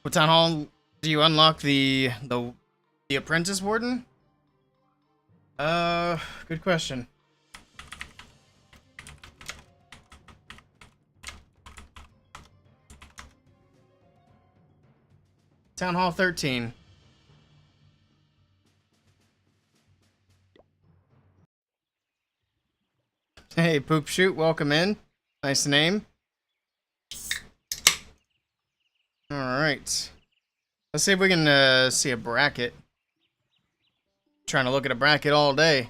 What town hall do you unlock the apprentice warden? Good question. Town Hall 13. Hey, Poop Shoot, welcome in. Nice name. Alright. Let's see if we can see a bracket. Trying to look at a bracket all day.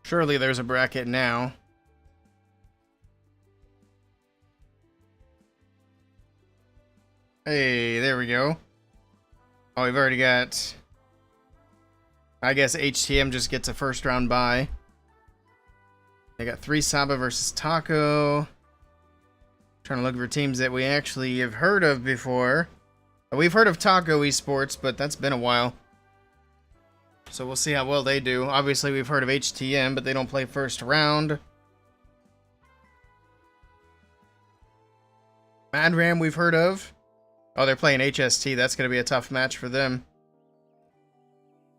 Surely there's a bracket now. Hey, there we go. Oh, we've already got... I guess HTM just gets a first round bye. They got 3 Saba versus Taco. Trying to look for teams that we actually have heard of before. We've heard of Taco Esports, but that's been a while. So we'll see how well they do. Obviously, we've heard of HTM, but they don't play first round. Mad Ram we've heard of. Oh, they're playing HST. That's going to be a tough match for them.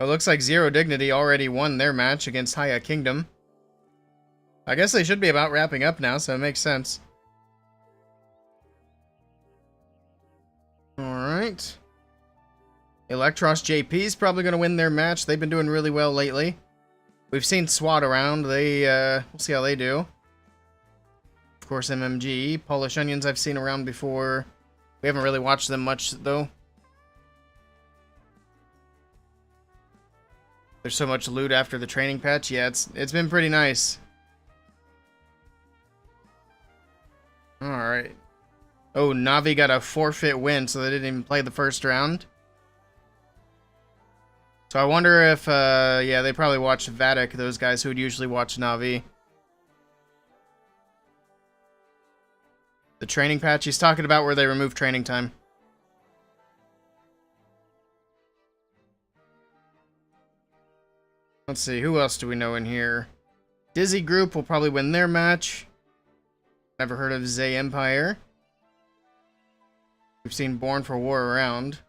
It looks like Zero Dignity already won their match against Haya Kingdom. I guess they should be about wrapping up now, so it makes sense. Alright. Electros JP is probably going to win their match. They've been doing really well lately. We've seen SWAT around. We'll see how they do. Of course, MMG. Polish Onions I've seen around before. We haven't really watched them much, though. There's so much loot after the training patch. Yeah, it's been pretty nice. Alright. Oh, Navi got a forfeit win, so they didn't even play the first round. So I wonder if, yeah, they probably watched Vatic, those guys who would usually watch Navi. The training patch, he's talking about where they remove training time. Let's see, who else do we know in here? Dizzy Group will probably win their match. Never heard of Zay Empire. We've seen Born for War around.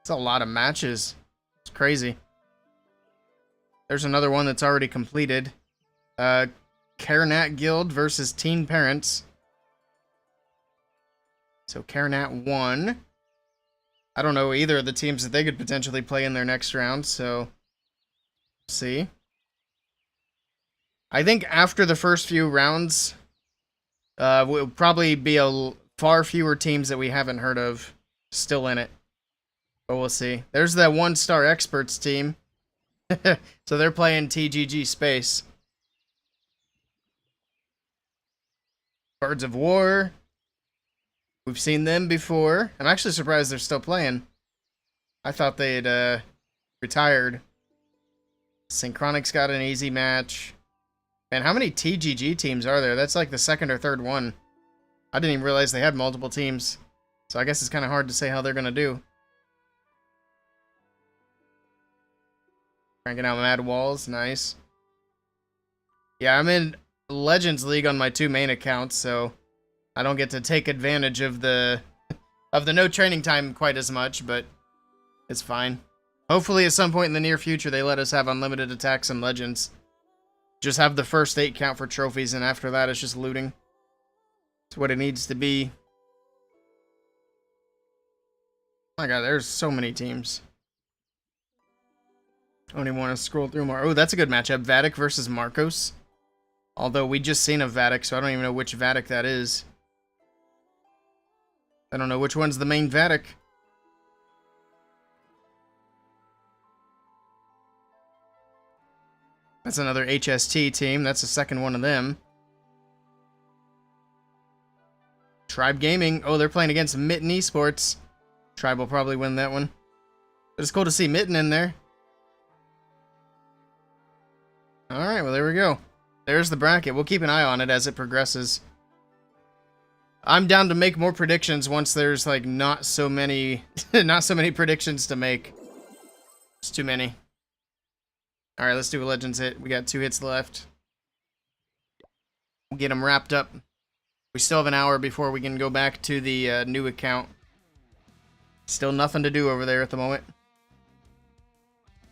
It's a lot of matches. It's crazy. There's another one that's already completed. Karnat Guild versus Teen Parents. So Karnat won. I don't know either of the teams that they could potentially play in their next round, so... see. I think after the first few rounds, will probably be far fewer teams that we haven't heard of still in it. But we'll see. There's the 1-star experts team. So they're playing TGG Space. Birds of War. We've seen them before. I'm actually surprised they're still playing. I thought they had retired. Synchronic's got an easy match. Man, how many TGG teams are there? That's like the second or third one. I didn't even realize they had multiple teams. So I guess it's kind of hard to say how they're going to do. Cranking out Mad Walls, nice. Yeah, I'm in Legends League on my 2 main accounts, so I don't get to take advantage of the no training time quite as much, but it's fine. Hopefully at some point in the near future they let us have unlimited attacks in Legends. Just have the first 8 count for trophies, and after that it's just looting. It's what it needs to be. Oh my god, there's so many teams. I don't even want to scroll through more. Oh, that's a good matchup. Vatic versus Marcos. Although we just seen a Vatic, so I don't even know which Vatic that is. I don't know which one's the main Vatic. That's another HST team. That's the second one of them. Tribe Gaming. Oh, they're playing against Mitten Esports. Tribe will probably win that one. But it's cool to see Mitten in there. Alright, well there we go. there's the bracket. We'll keep an eye on it as it progresses. I'm down to make more predictions once there's like not so many not so many predictions to make. It's too many. Alright, let's do a Legends hit. We got 2 hits left. We'll get them wrapped up. We still have an hour before we can go back to the new account. Still nothing to do over there at the moment.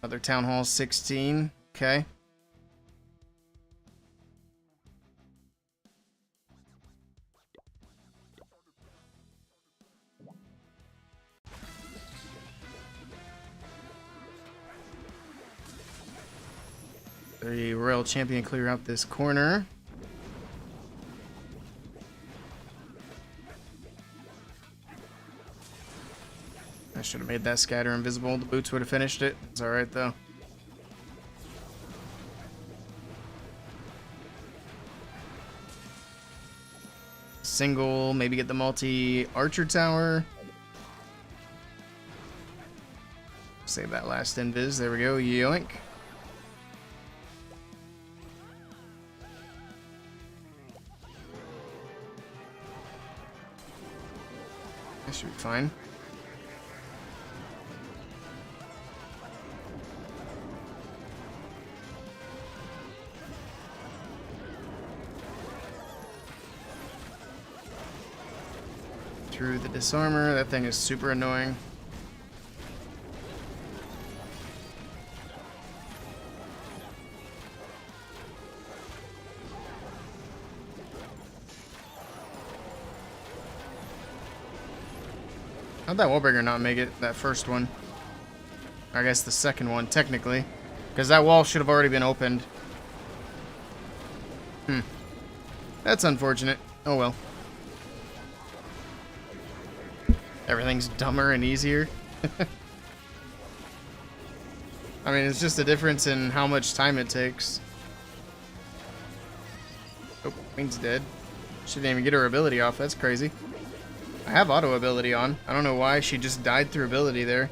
Another Town Hall 16. Okay. The Royal Champion clear out this corner. I should have made that scatter invisible. The boots would have finished it. It's alright though. Single, maybe get the multi-archer tower. Save that last invis. There we go. Yoink. That should be fine. Through the disarmor. That thing is super annoying. How'd that wallbreaker not make it, that first one? I guess the second one, technically. Because that wall should have already been opened. That's unfortunate. Oh well. Everything's dumber and easier. I mean, it's just a difference in how much time it takes. Oh, Queen's dead. She didn't even get her ability off. That's crazy. I have auto ability on. I don't know why she just died through ability there.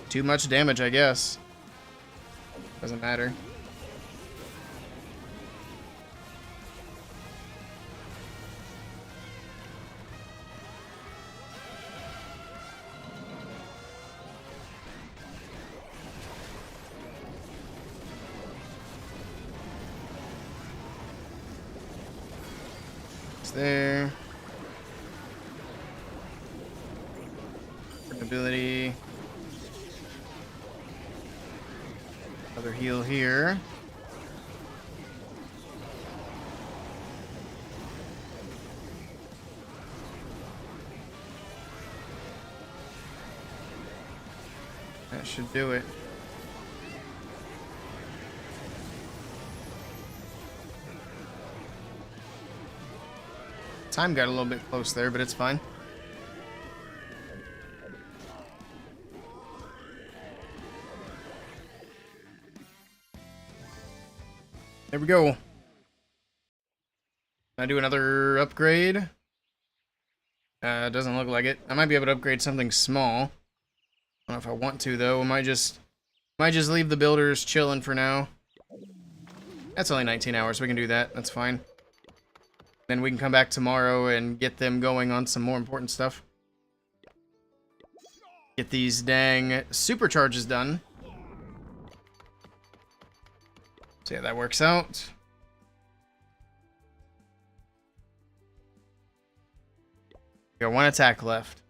Too much damage, I guess. Doesn't matter. It's there. Ability. Another heal here. That should do it. Time got a little bit close there, but it's fine. There we go. Can I do another upgrade? Doesn't look like it. I might be able to upgrade something small. I don't know if I want to though. Might just leave the builders chilling for now. That's only 19 hours. We can do that. That's fine. Then we can come back tomorrow and get them going on some more important stuff. Get these dang supercharges done. So yeah, that works out. We got 1 attack left.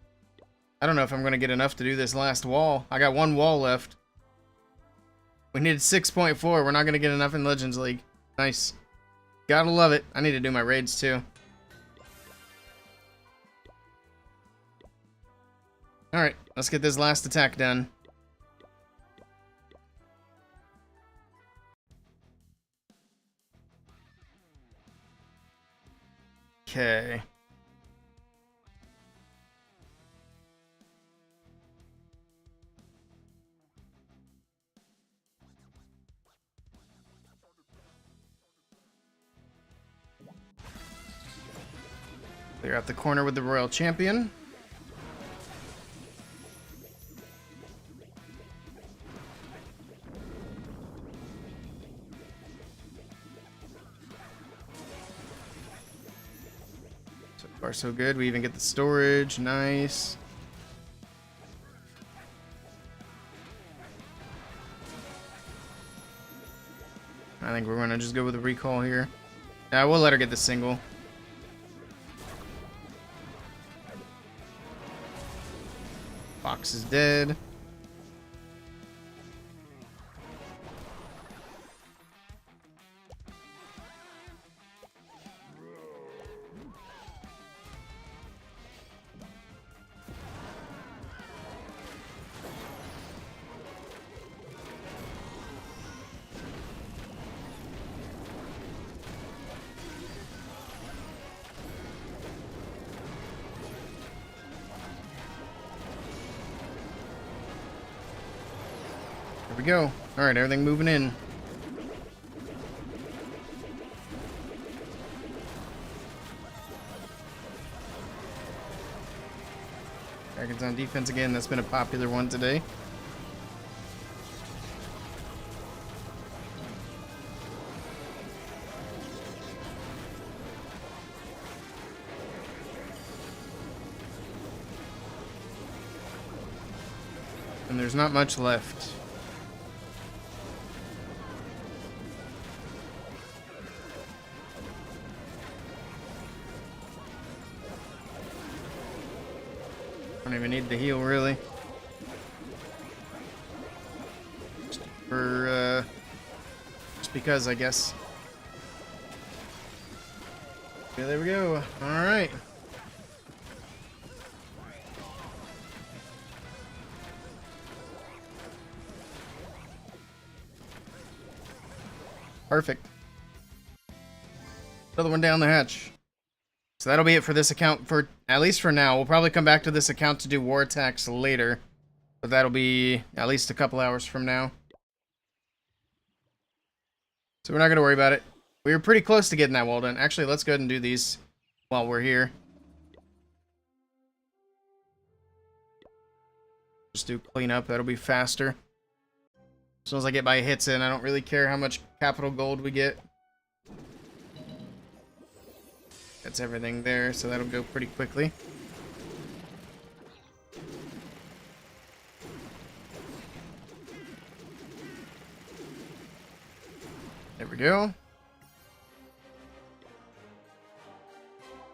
I don't know if I'm going to get enough to do this last wall. I got 1 wall left. We needed 6.4. We're not going to get enough in Legends League. Nice. Gotta love it. I need to do my raids too. Alright, let's get this last attack done. Okay. Clear out the corner with the Royal Champion. far so good. We even get the storage. Nice. I think we're gonna just go with a recall here. Yeah, we'll let her get the single. Fox is dead. There we go. Alright, everything moving in. Dragons on defense again. That's been a popular one today. And there's not much left. Don't even need the heal, really. Just because, I guess. Yeah, there we go. Alright. Perfect. Another one down the hatch. So that'll be it for this account, for at least for now. We'll probably come back to this account to do war attacks later, but that'll be at least a couple hours from now. So we're not going to worry about it. We were pretty close to getting that wall done. Actually, let's go ahead and do these while we're here. Just do cleanup. That'll be faster. As soon as I get my hits in, I don't really care how much capital gold we get. That's everything there, so that'll go pretty quickly. There we go.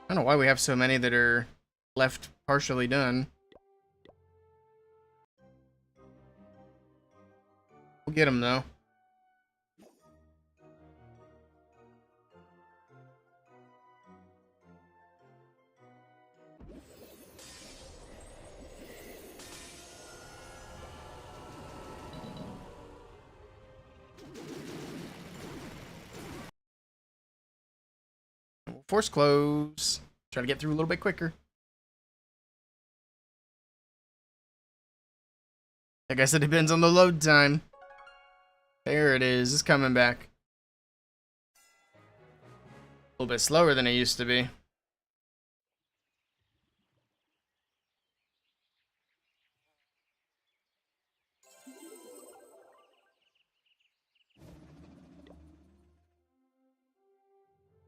I don't know why we have so many that are left partially done. We'll get them, though. Force close. Try to get through a little bit quicker. I guess it depends on the load time. There it is. It's coming back. A little bit slower than it used to be.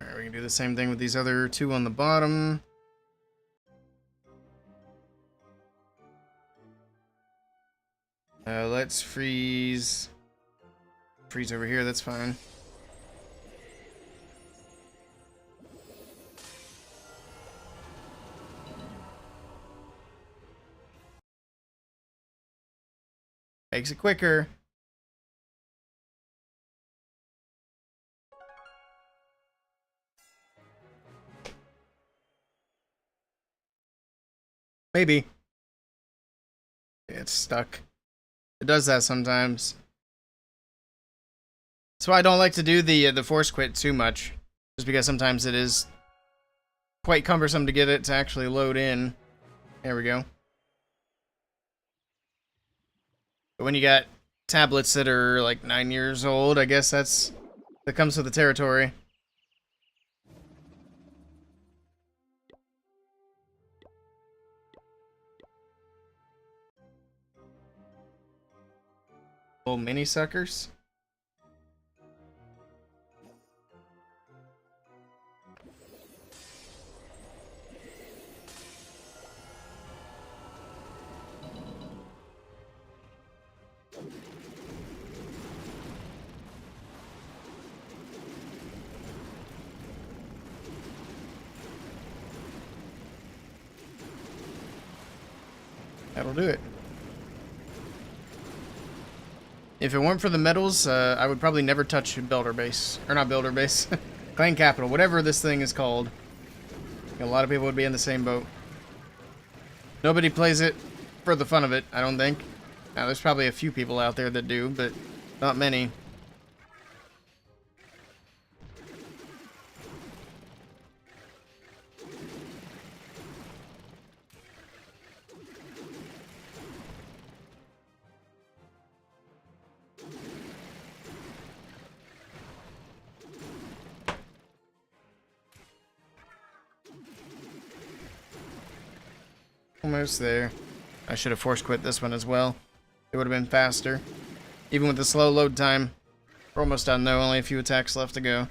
Alright, we can do the same thing with these other two on the bottom. Let's freeze. Freeze over here, that's fine. Makes it quicker. Maybe. It's stuck. It does that sometimes. That's why I don't like to do the force quit too much. Just because sometimes it is quite cumbersome to get it to actually load in. There we go. But when you got tablets that are like 9 years old, I guess that comes with the territory. Little mini suckers. That'll do it. If it weren't for the medals, I would probably never touch Builder Base. Or not Builder Base. Clan Capital, whatever this thing is called. A lot of people would be in the same boat. Nobody plays it for the fun of it, I don't think. Now, there's probably a few people out there that do, but not many. Almost there. I should have force quit this one as well. It would have been faster. Even with the slow load time. We're almost done though, only a few attacks left to go.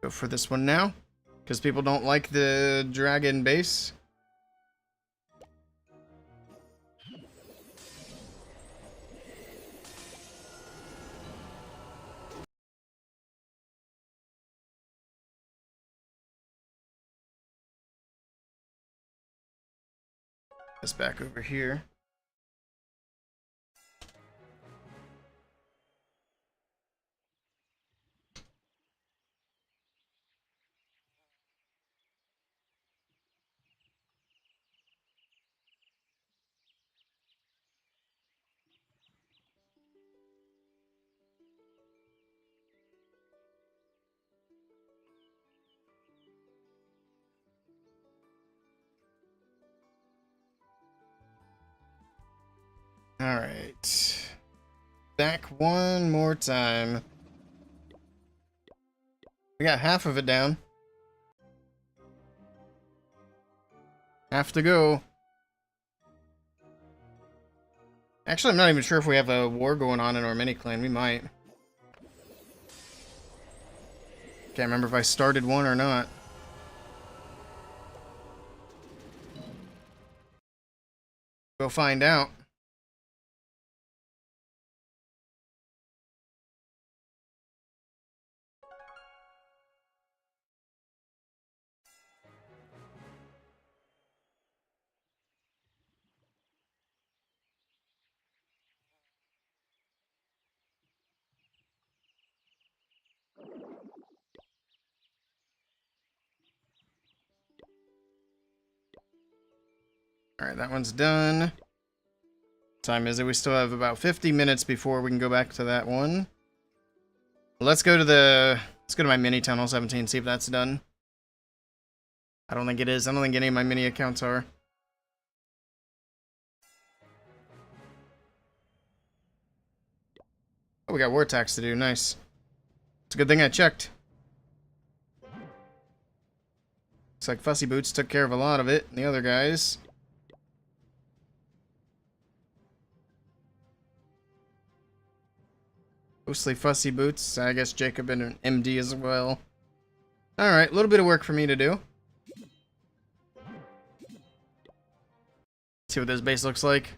Go for this one now, because people don't like the dragon base. This back over here. Alright. Back one more time. We got half of it down. Half to go. Actually, I'm not even sure if we have a war going on in our mini-clan. We might. Can't remember if I started one or not. We'll find out. Alright, that one's done. Time is it? We still have about 50 minutes before we can go back to that one. Let's go to my mini tunnel 17, see if that's done. I don't think it is. I don't think any of my mini accounts are. Oh, we got war tax to do. Nice. It's a good thing I checked. Looks like Fussy Boots took care of a lot of it. And the other guys. Mostly Fussy Boots. I guess Jacob and an MD as well. Alright, a little bit of work for me to do. See what this base looks like.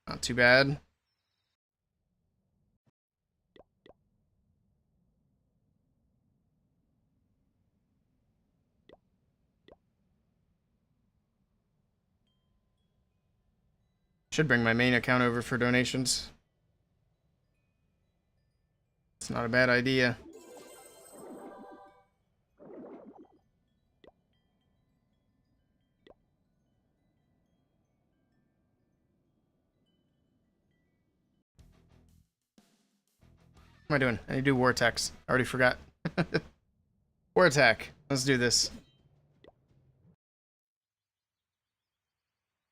Not too bad. Should bring my main account over for donations. It's not a bad idea. What am I doing? I need to do war attacks. I already forgot. War attack. Let's do this.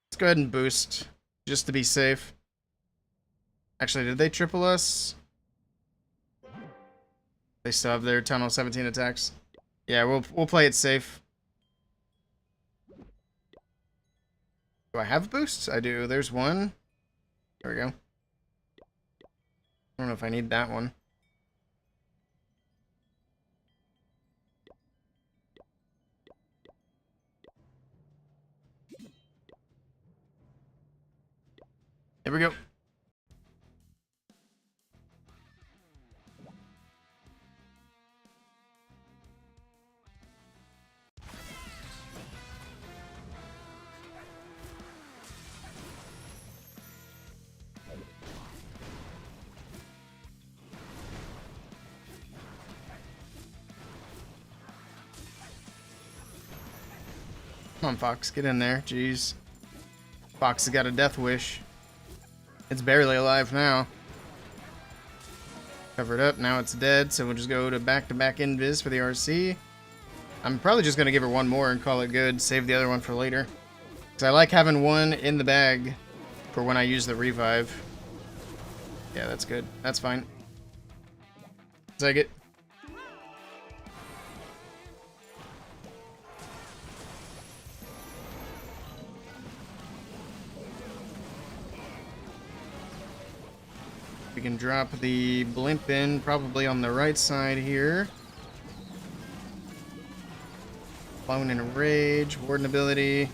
Let's go ahead and boost. Just to be safe. Actually, did they triple us? They still have their Tunnel 17 attacks. Yeah, we'll play it safe. Do I have boosts? I do. There's one. There we go. I don't know if I need that one. There we go. Come on, Fox, get in there. Jeez. Fox has got a death wish. It's barely alive now. Covered up, now it's dead, so we'll just go to back-to-back invis for the RC. I'm probably just going to give her one more and call it good, save the other one for later. Because I like having one in the bag for when I use the revive. Yeah, that's good. That's fine. Take it. We can drop the blimp in, probably on the right side here. Clone in a rage, warden ability. There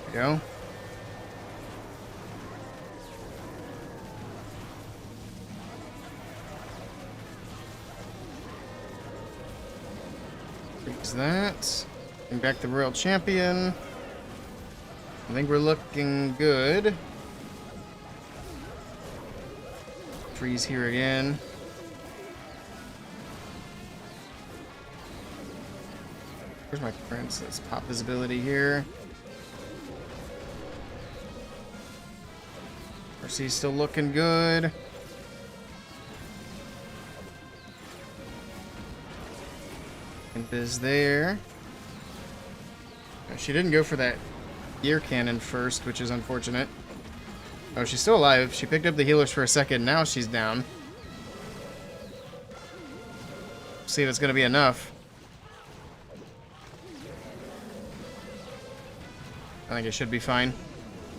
we go. Freeze that. Bring back the Royal Champion. I think we're looking good. Freeze here again. Where's my prince? Let's pop visibility here. RC's still looking good. And Biz there. She didn't go for that gear cannon first, which is unfortunate. Oh, she's still alive. She picked up the healers for a second. Now she's down. See if it's going to be enough. I think it should be fine.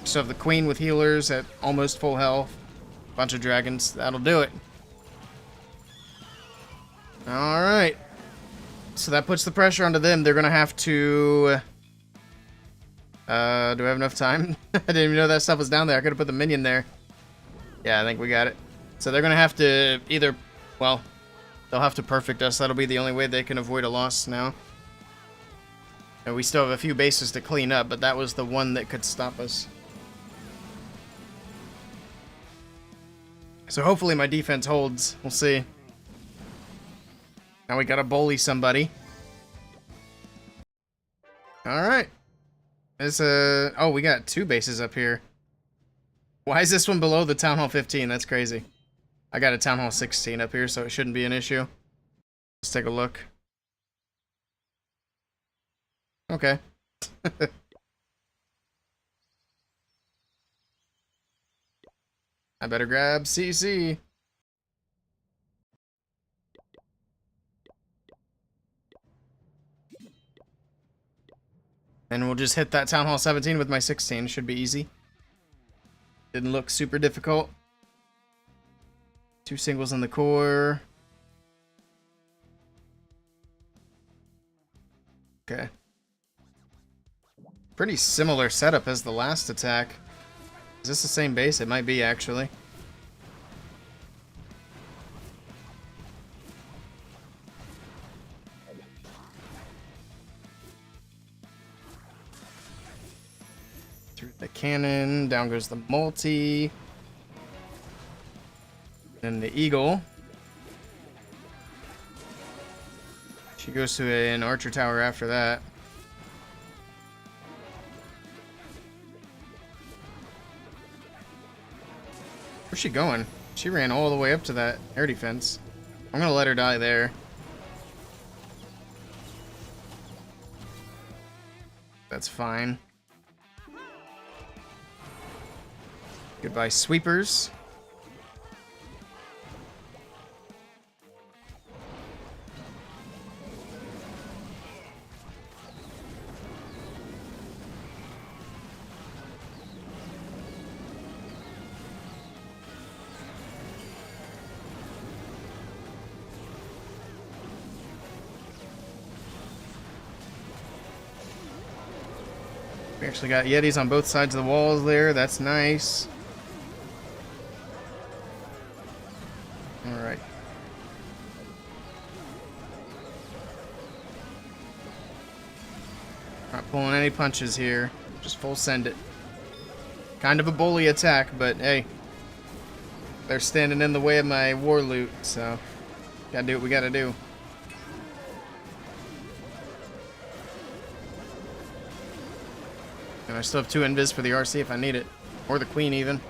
So have the queen with healers at almost full health. Bunch of dragons. That'll do it. Alright. So that puts the pressure onto them. They're going to have to... do I have enough time? I didn't even know that stuff was down there. I could have put the minion there. Yeah, I think we got it. So they're going to have to either... Well, they'll have to perfect us. That'll be the only way they can avoid a loss now. And we still have a few bases to clean up, but that was the one that could stop us. So hopefully my defense holds. We'll see. Now we gotta bully somebody. Alright. It's oh, we got two bases up here. Why is this one below the Town Hall 15? That's crazy. I got a Town Hall 16 up here, so it shouldn't be an issue. Let's take a look. Okay. I better grab CC. And we'll just hit that Town Hall 17 with my 16. Should be easy. Didn't look super difficult. Two singles in the core. Okay. Pretty similar setup as the last attack. Is this the same base? It might be, actually. Through the cannon, down goes the multi. Then the eagle. She goes to an archer tower after that. Where's she going? She ran all the way up to that air defense. I'm gonna let her die there. That's fine. Goodbye, sweepers. We actually got Yetis on both sides of the walls there. That's nice. Alright. Not pulling any punches here. Just full send it. Kind of a bully attack, but hey. They're standing in the way of my war loot, so gotta do what we gotta do. And I still have 2 invis for the RC if I need it. Or the queen even.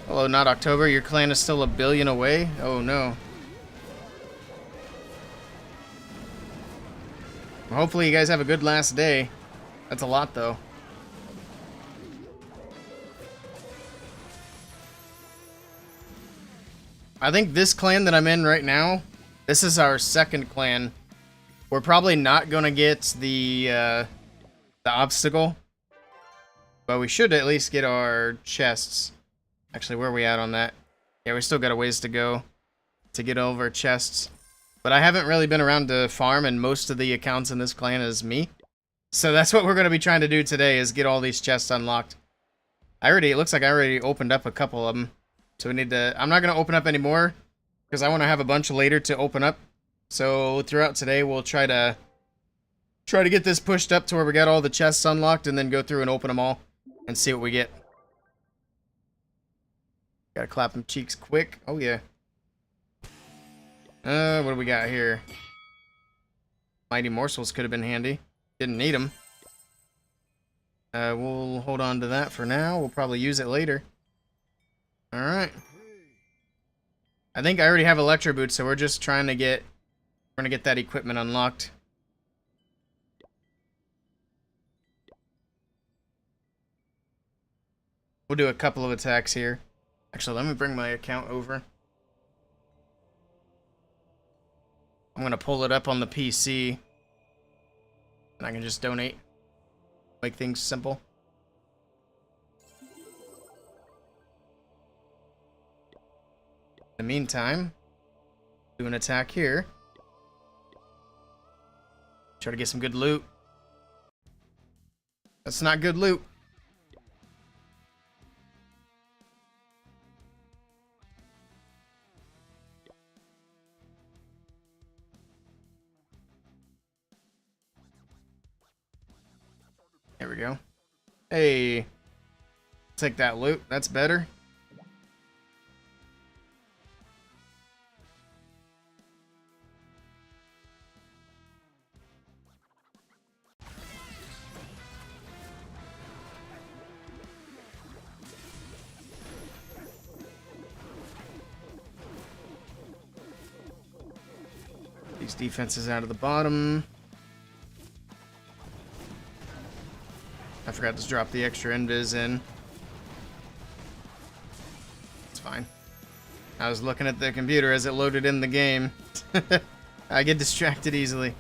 Hello, not October. Your clan is still 1 billion away? Oh no. Well, hopefully you guys have a good last day. That's a lot though. I think this clan that I'm in right now, this is our 2nd clan. We're probably not gonna get the obstacle, but we should at least get our chests. Actually, where are we at on that? Yeah, we still got a ways to go to get all of our chests. But I haven't really been around to farm, and most of the accounts in this clan is me. So that's what we're gonna be trying to do today, is get all these chests unlocked. It looks like I already opened up a couple of them. So we need to, I'm not going to open up any more because I want to have a bunch later to open up. So throughout today, we'll try to get this pushed up to where we got all the chests unlocked and then go through and open them all and see what we get. Gotta clap them cheeks quick. Oh yeah. What do we got here? Mighty morsels could have been handy. Didn't need them. We'll hold on to that for now. We'll probably use it later. Alright. I think I already have Electro Boots, so we're just trying to get... We're gonna get that equipment unlocked. We'll do a couple of attacks here. Actually, let me bring my account over. I'm gonna pull it up on the PC. And I can just donate. Make things simple. In the meantime, do an attack here. Try to get some good loot. That's not good loot. There we go. Hey. Take that loot. That's better. These defenses out of the bottom. I forgot to drop the extra invis in. It's fine. I was looking at the computer as it loaded in the game. I get distracted easily.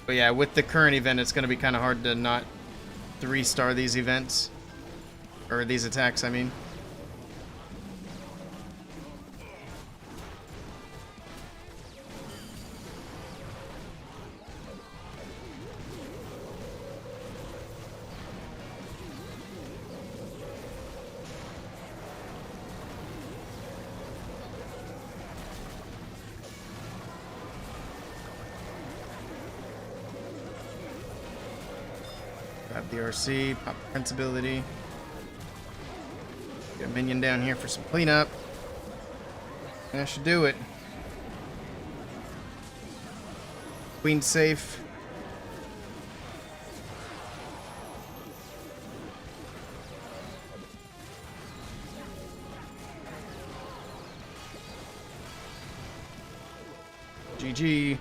But yeah, with the current event, it's going to be kind of hard to not 3-star these events. Or these attacks, I mean. Grab the RC, pop Prince ability. Get a minion down here for some cleanup. And that should do it. Queen safe. GG.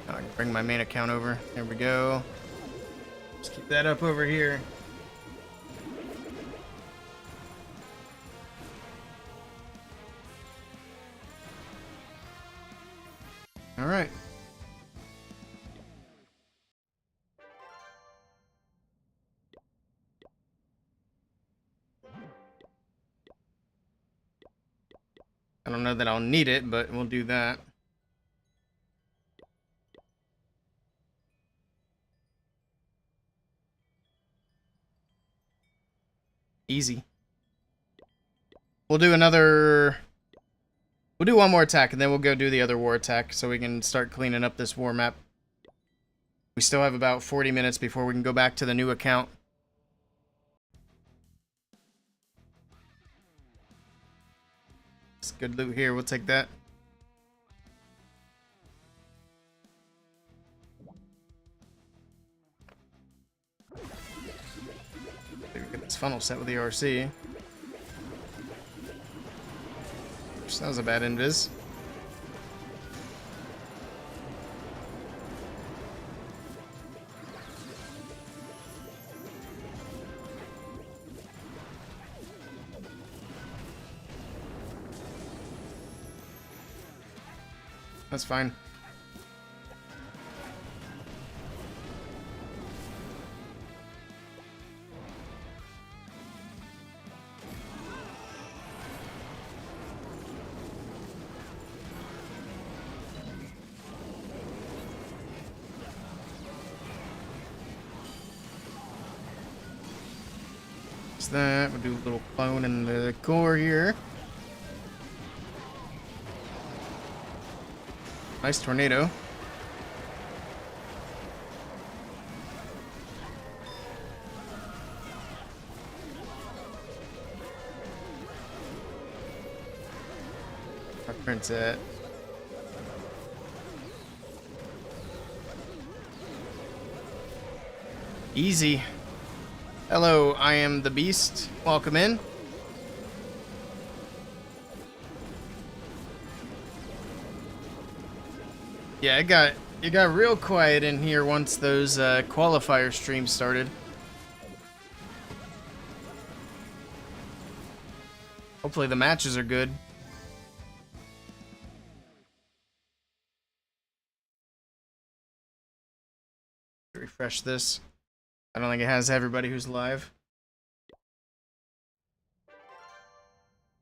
I can bring my main account over. There we go. Just keep that up over here. All right. know that I'll need it, but we'll do that. Easy. We'll do another... We'll do one more attack, and then we'll go do the other war attack, so we can start cleaning up this war map. We still have about 40 minutes before we can go back to the new account. It's good loot here, we'll take that. Get this funnel set with the RC. That was a bad invis. That's fine. That. We'll do a little clone in the core here. Nice tornado. Our print's at. Easy. Hello, I am the Beast. Welcome in. Yeah, it got real quiet in here once those qualifier streams started. Hopefully the matches are good. Refresh this. I don't think it has everybody who's live.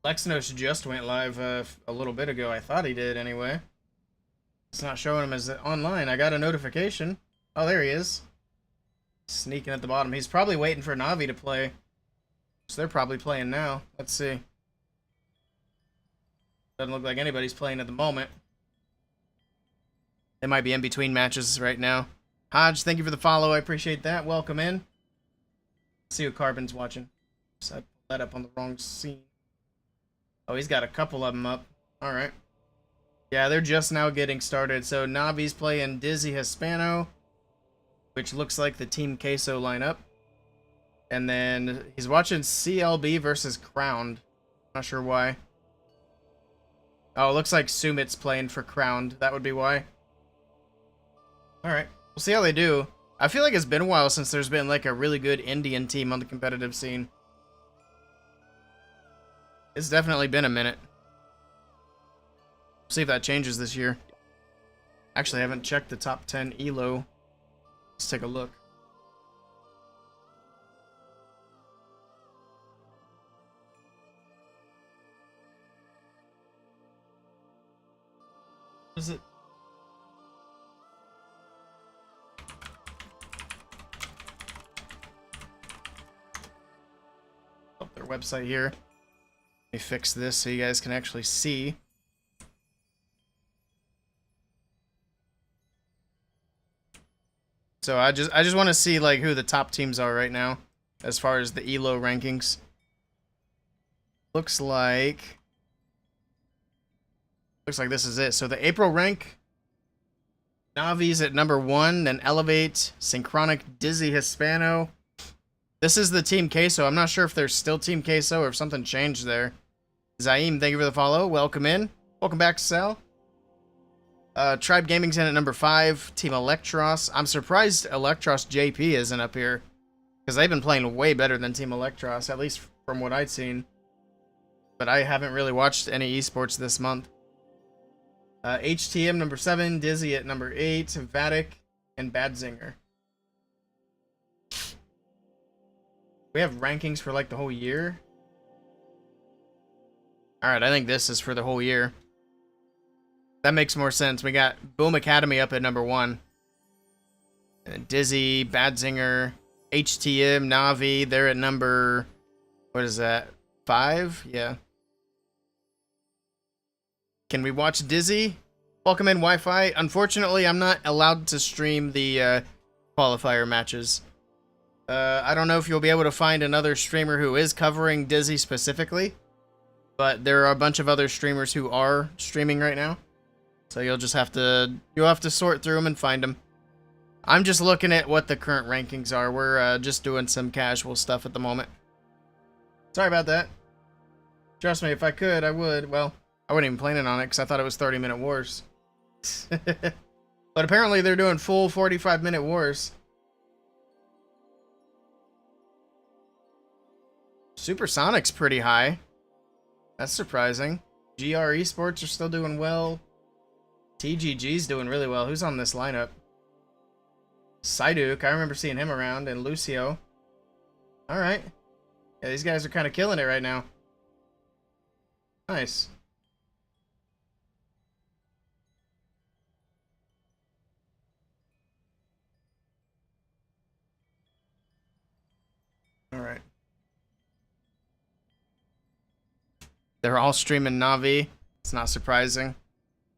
Lexnos just went live a little bit ago. I thought he did anyway. It's not showing him as online. I got a notification. Oh, there he is. Sneaking at the bottom. He's probably waiting for Navi to play. So they're probably playing now. Let's see. Doesn't look like anybody's playing at the moment. They might be in between matches right now. Hodge, thank you for the follow. I appreciate that. Welcome in. Let's see what Carbon's watching. So I pulled that up on the wrong scene. Oh, he's got a couple of them up. Alright. Yeah, they're just now getting started. So Navi's playing Dizzy Hispano, which looks like the Team Queso lineup. And then he's watching CLB versus Crowned. Not sure why. Oh, it looks like Sumit's playing for Crowned. That would be why. Alright. We'll see how they do. I feel like it's been a while since there's been like a really good Indian team on the competitive scene. It's definitely been a minute. See if that changes this year. Actually, I haven't checked the top 10 ELO. Let's take a look. Is it? Up their website here. Let me fix this so you guys can actually see. So I just want to see like who the top teams are right now as far as the ELO rankings. Looks like this is it. So the April rank, Navi's at number 1, then Elevate, Synchronic, Dizzy Hispano. This is the Team Queso. I'm not sure if there's still Team Queso or if something changed there. Zaim, thank you for the follow. Welcome in. Welcome back, Sal. Tribe Gaming's in at number 5. Team Electros. I'm surprised Electros JP isn't up here, because they've been playing way better than Team Electros, at least from what I'd seen. But I haven't really watched any esports this month. HTM number 7. Dizzy at number 8. Vatic and Badzinger. We have rankings for like the whole year. Alright, I think this is for the whole year. That makes more sense. We got Boom Academy up at number 1. And Dizzy, Badzinger, HTM, Navi, they're at number... What is that? 5? Yeah. Can we watch Dizzy? Welcome in, Wi-Fi. Unfortunately, I'm not allowed to stream the qualifier matches. I don't know if you'll be able to find another streamer who is covering Dizzy specifically, but there are a bunch of other streamers who are streaming right now. So you'll have to sort through them and find them. I'm just looking at what the current rankings are. We're just doing some casual stuff at the moment. Sorry about that. Trust me, if I could, I would. Well, I wasn't even planning on it because I thought it was 30-minute wars. But apparently they're doing full 45-minute wars. Supersonic's pretty high. That's surprising. GR Esports are still doing well. TGG's doing really well. Who's on this lineup? Psyduke, I remember seeing him around, and Lucio. Alright. Yeah, these guys are kind of killing it right now. Nice. Alright. They're all streaming Navi. It's not surprising.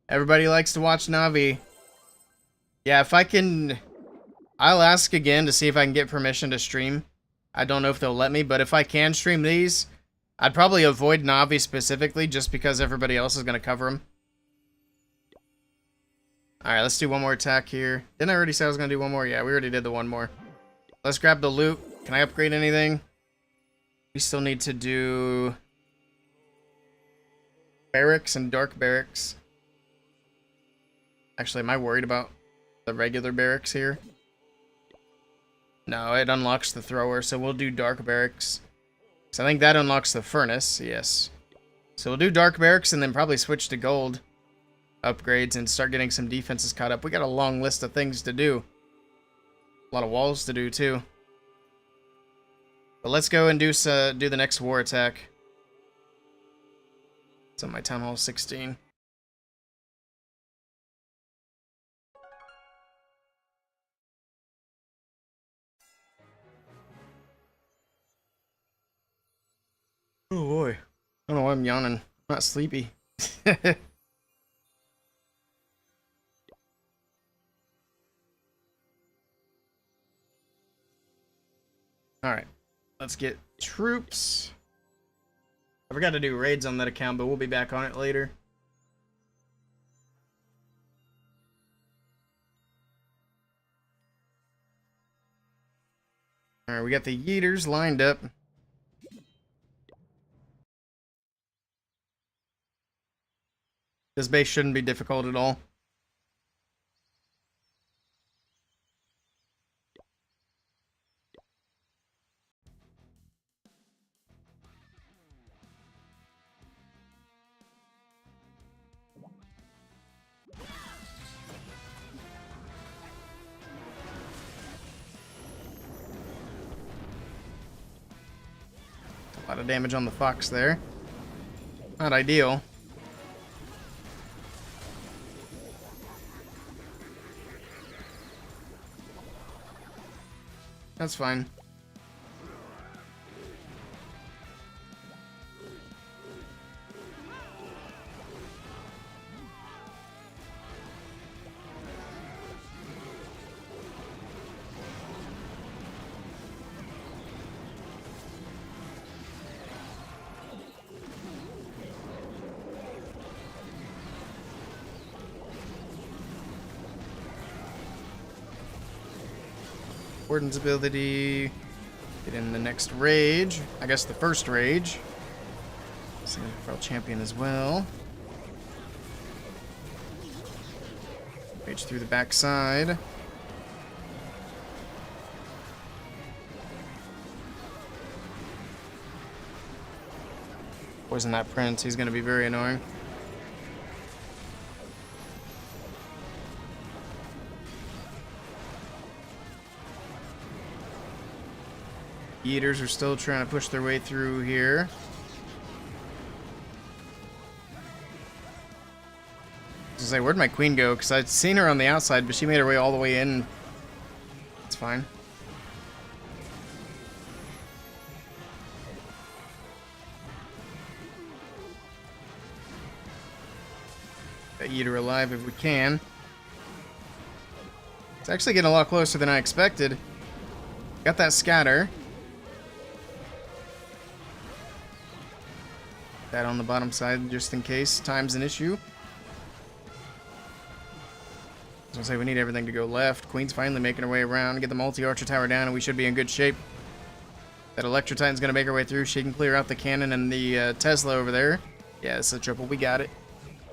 Everybody likes to watch Navi. Yeah, if I can... I'll ask again to see if I can get permission to stream. I don't know if they'll let me, but if I can stream these, I'd probably avoid Navi specifically just because everybody else is going to cover them. Alright, let's do one more attack here. Didn't I already say I was going to do one more? Yeah, we already did the one more. Let's grab the loot. Can I upgrade anything? We still need to do... barracks and dark barracks. Actually, am I worried about the regular barracks here? No, it unlocks the thrower, so we'll do dark barracks. So I think that unlocks the furnace, yes. So we'll do dark barracks and then probably switch to gold upgrades and start getting some defenses caught up. We got a long list of things to do. A lot of walls to do too. But let's go and do the next war attack. It's on my Town Hall 16. Oh boy. I don't know why I'm yawning. I'm not sleepy. Alright. Let's get troops. I forgot to do raids on that account, but we'll be back on it later. Alright, we got the Yeeters lined up. This base shouldn't be difficult at all. A lot of damage on the fox there. Not ideal. That's fine. Warden's ability. Get in the next rage. I guess the first rage. Single champion as well. Rage through the backside. Poison that prince. He's going to be very annoying. Eaters are still trying to push their way through here. gonna say, where'd my queen go? Because I'd seen her on the outside, but she made her way all the way in. It's fine. Eat her alive if we can. It's actually getting a lot closer than I expected. Got that scatter. That on the bottom side, just in case time's an issue. I was gonna say, we need everything to go left. Queen's finally making her way around. Get the multi-archer tower down, and we should be in good shape. That Electro Titan's gonna make her way through. She can clear out the cannon and the Tesla over there. Yeah, it's a triple. We got it.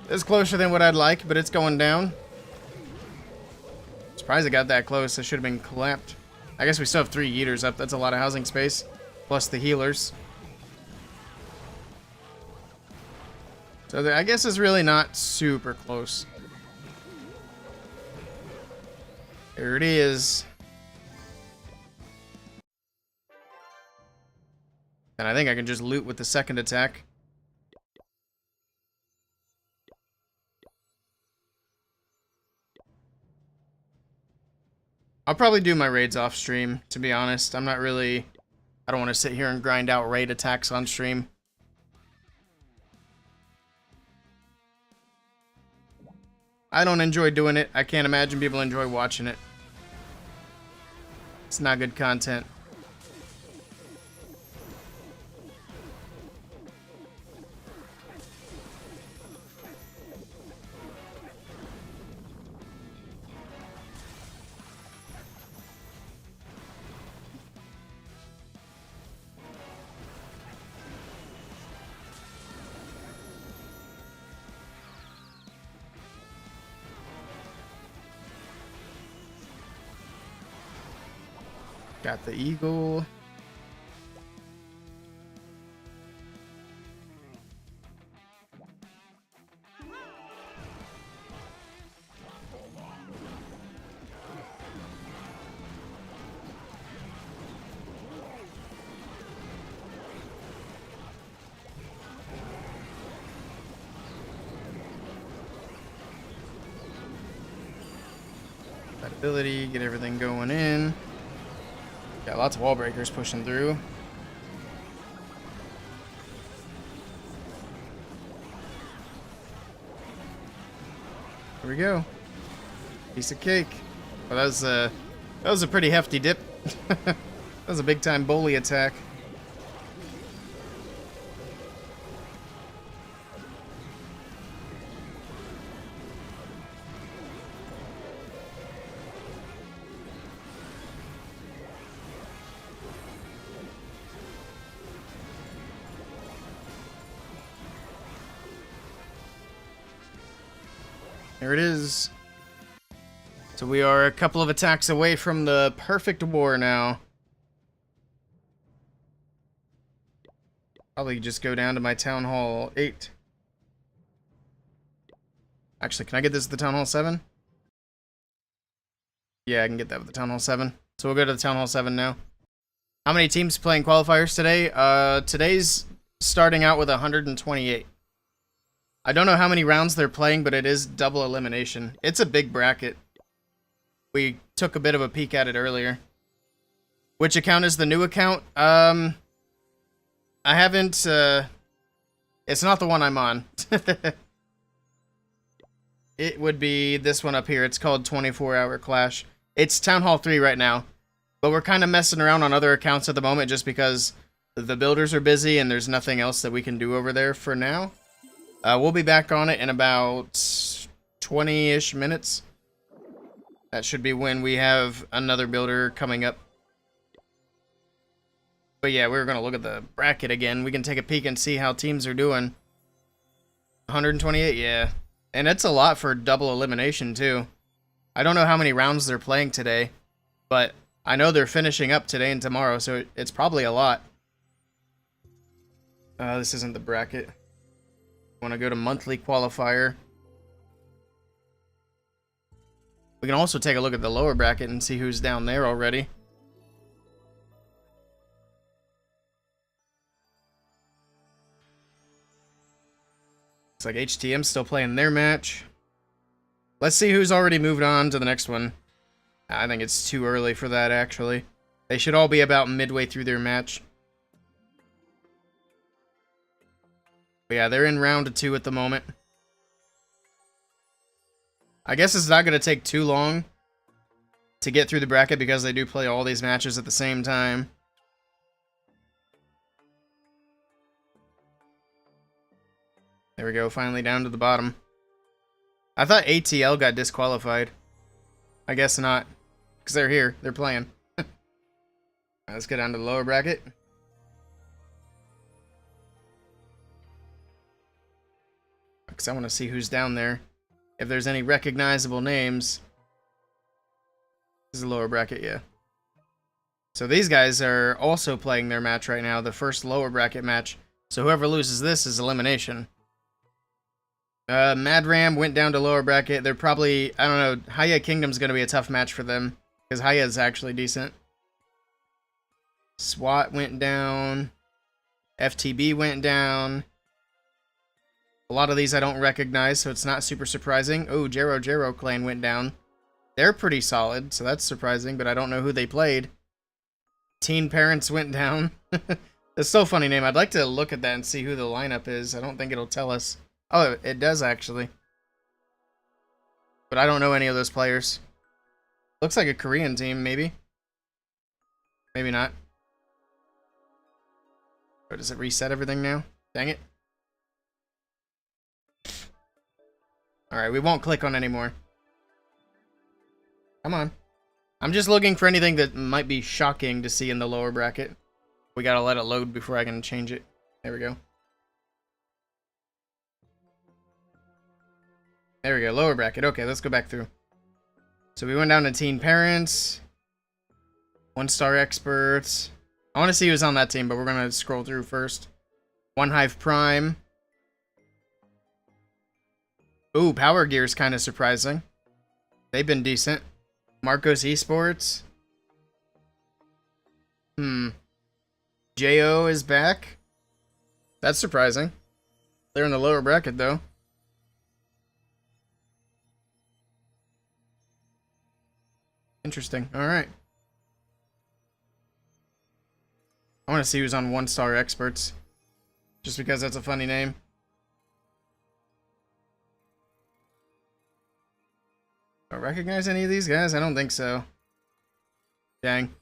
It's closer than what I'd like, but it's going down. Surprised it got that close. It should have been clapped. I guess we still have 3 eaters up. That's a lot of housing space. Plus the healers. So I guess it's really not super close. There it is. And I think I can just loot with the second attack. I'll probably do my raids off stream, to be honest. I don't want to sit here and grind out raid attacks on stream. I don't enjoy doing it. I can't imagine people enjoy watching it. It's not good content. Got the eagle. That ability, get everything going in. Got lots of wall breakers pushing through. Here we go. Piece of cake. Well, that was a pretty hefty dip. That was a big time bully attack. There it is. So we are a couple of attacks away from the perfect war now. Probably just go down to my Town Hall 8. Actually, can I get this at the Town Hall 7? Yeah, I can get that with the Town Hall 7. So we'll go to the Town Hall 7 now. How many teams playing qualifiers today? Today's starting out with 128. I don't know how many rounds they're playing, but it is double elimination. It's a big bracket. We took a bit of a peek at it earlier. Which account is the new account? I haven't, it's not the one I'm on. It would be this one up here. It's called 24-Hour Clash. It's Town Hall 3 right now. But we're kind of messing around on other accounts at the moment just because the builders are busy and there's nothing else that we can do over there for now. We'll be back on it in about 20-ish minutes. That should be when we have another builder coming up. But yeah, we're going to look at the bracket again. We can take a peek and see how teams are doing. 128, yeah. And it's a lot for double elimination, too. I don't know how many rounds they're playing today, but I know they're finishing up today and tomorrow, so it's probably a lot. This isn't the bracket. Want to go to monthly qualifier. We can also take a look at the lower bracket and see who's down there already. Looks like HTM's still playing their match. Let's see who's already moved on to the next one. I think it's too early for that, actually. They should all be about midway through their match. But yeah, they're in round 2 at the moment. I guess it's not going to take too long to get through the bracket because they do play all these matches at the same time. There we go, finally down to the bottom. I thought ATL got disqualified. I guess not, because they're here. They're playing. Let's get down to the lower bracket. Because I want to see who's down there. If there's any recognizable names. This is the lower bracket, yeah. So these guys are also playing their match right now, the first lower bracket match. So whoever loses this is elimination. Mad Ram went down to lower bracket. They're probably, I don't know, Haya Kingdom's going to be a tough match for them. Because Haya is actually decent. SWAT went down. FTB went down. A lot of these I don't recognize, so it's not super surprising. Oh, Jero Clan went down. They're pretty solid, so that's surprising, but I don't know who they played. Teen Parents went down. That's so funny name. I'd like to look at that and see who the lineup is. I don't think it'll tell us. Oh, it does actually. But I don't know any of those players. Looks like a Korean team, maybe. Maybe not. Oh, does it reset everything now? Dang it. Alright, we won't click on anymore. Come on. I'm just looking for anything that might be shocking to see in the lower bracket. We gotta let it load before I can change it. There we go. There we go, lower bracket. Okay, let's go back through. So we went down to Teen Parents. 1-star Experts. I want to see who's on that team, but we're going to scroll through first. One Hive Prime. Ooh, Power Gear's kind of surprising. They've been decent. Marcos Esports. JO is back. That's surprising. They're in the lower bracket, though. Interesting. Alright. I want to see who's on 1-star Experts. Just because that's a funny name. Do I recognize any of these guys? I don't think so. Dang.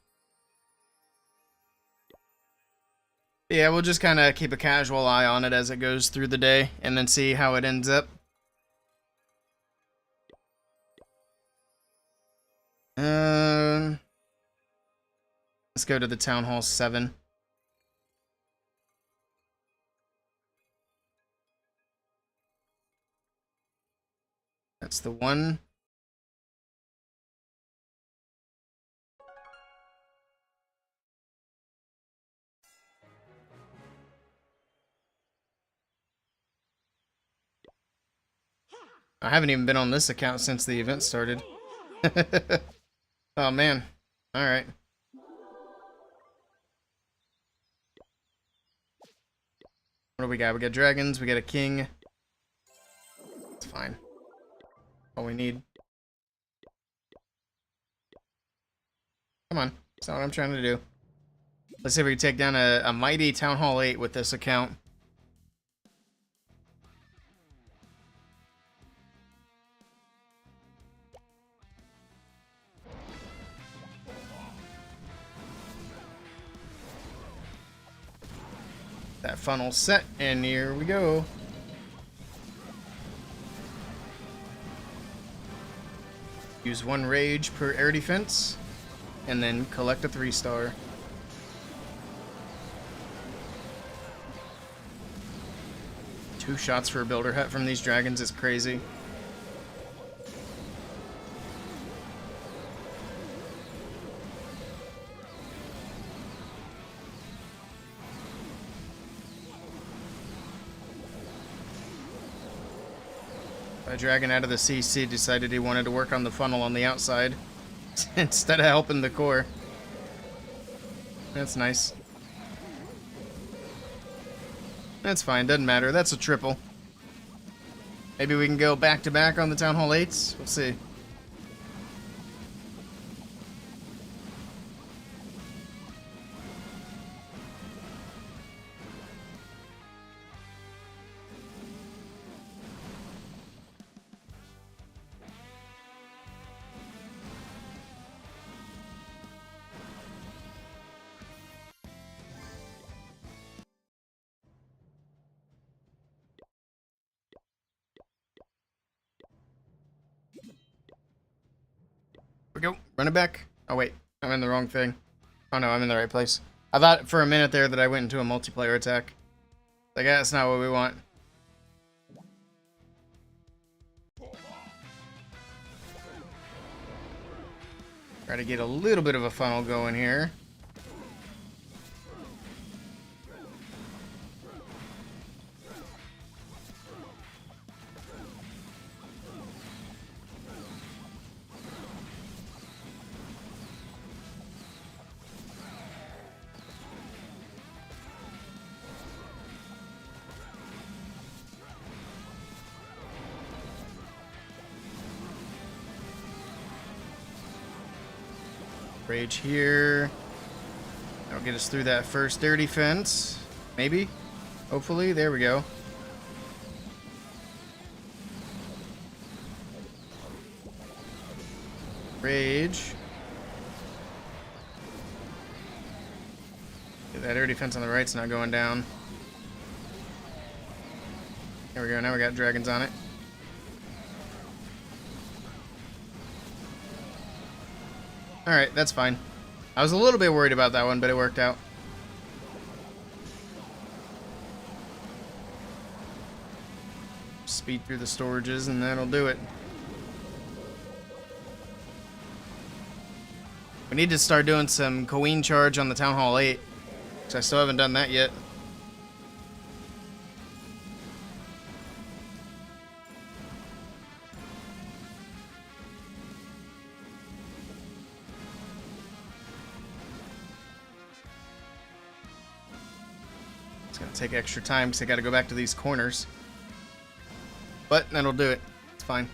Yeah, we'll just kind of keep a casual eye on it as it goes through the day, and then see how it ends up. Let's go to the Town Hall 7. That's the one. I haven't even been on this account since the event started. Oh man. Alright. What do we got? We got dragons, we got a king. It's fine. All we need. Come on. That's not what I'm trying to do. Let's see if we can take down a mighty Town Hall 8 with this account. That funnel set, and here we go. Use 1 rage per air defense, and then collect a 3-star. Two shots for a builder hut from these dragons is crazy. A dragon out of the CC decided he wanted to work on the funnel on the outside instead of helping the core. That's nice. That's fine, doesn't matter. That's a triple. Maybe we can go back to back on the Town Hall 8s. We'll see. We go. Run it back. Oh, wait. I'm in the wrong thing. Oh, no. I'm in the right place. I thought for a minute there that I went into a multiplayer attack. Like, that's not what we want. Try to get a little bit of a funnel going here. Rage here. That'll get us through that first air defense. Maybe. Hopefully. There we go. Rage. Get that air defense on the right's not going down. There we go. Now we got dragons on it. Alright, that's fine. I was a little bit worried about that one, but it worked out. Speed through the storages, and that'll do it. We need to start doing some Queen charge on the Town Hall 8, because I still haven't done that yet. It's gonna take extra time because I gotta go back to these corners. But that'll do it. It's fine.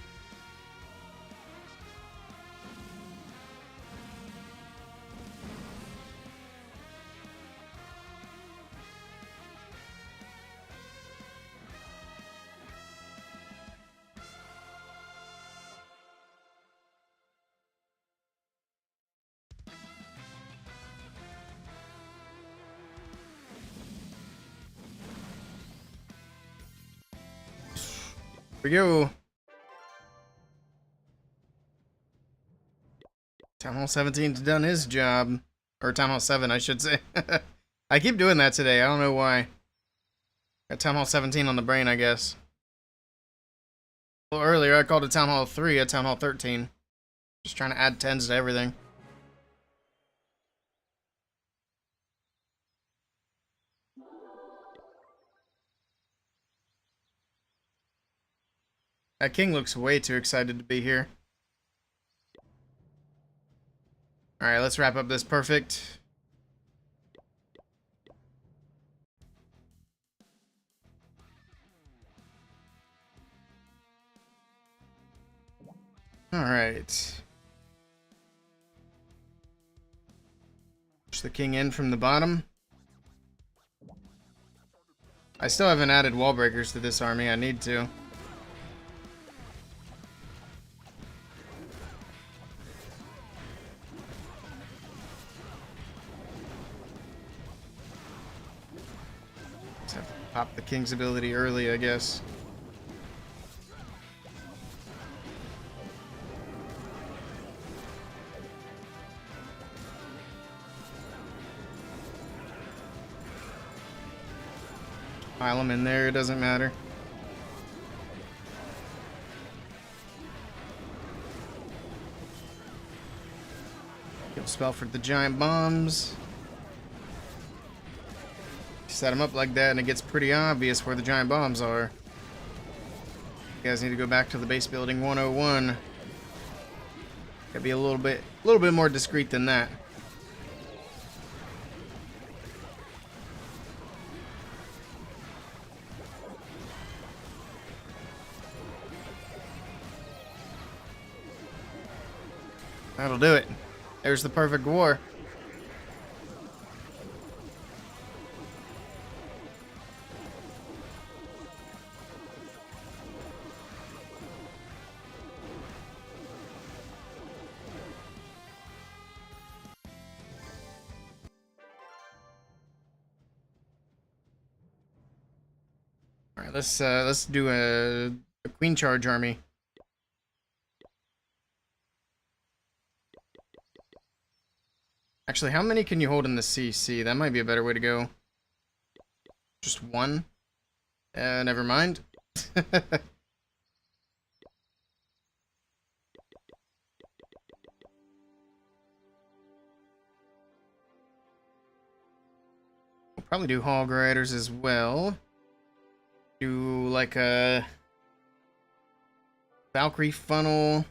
Here we go. Town Hall 17's done his job. Or Town Hall 7, I should say. I keep doing that today. I don't know why. Got Town Hall 17 on the brain, I guess. Well, earlier I called it Town Hall 3 at Town Hall 13. Just trying to add 10s to everything. That king looks way too excited to be here. Alright, let's wrap up this perfect. Alright. Push the king in from the bottom. I still haven't added wall breakers to this army. I need to. Just have to pop the king's ability early, I guess. Pile them in there, it doesn't matter. Give a spell for the giant bombs. Set them up like that and it gets pretty obvious where the giant bombs are. You guys need to go back to the base building 101. Gotta be a little bit more discreet than that. That'll do it. There's the perfect war. All right, let's do a queen charge army. Actually, how many can you hold in the CC? That might be a better way to go. Just one? Never mind. We'll probably do hog riders as well. Do like a Valkyrie funnel.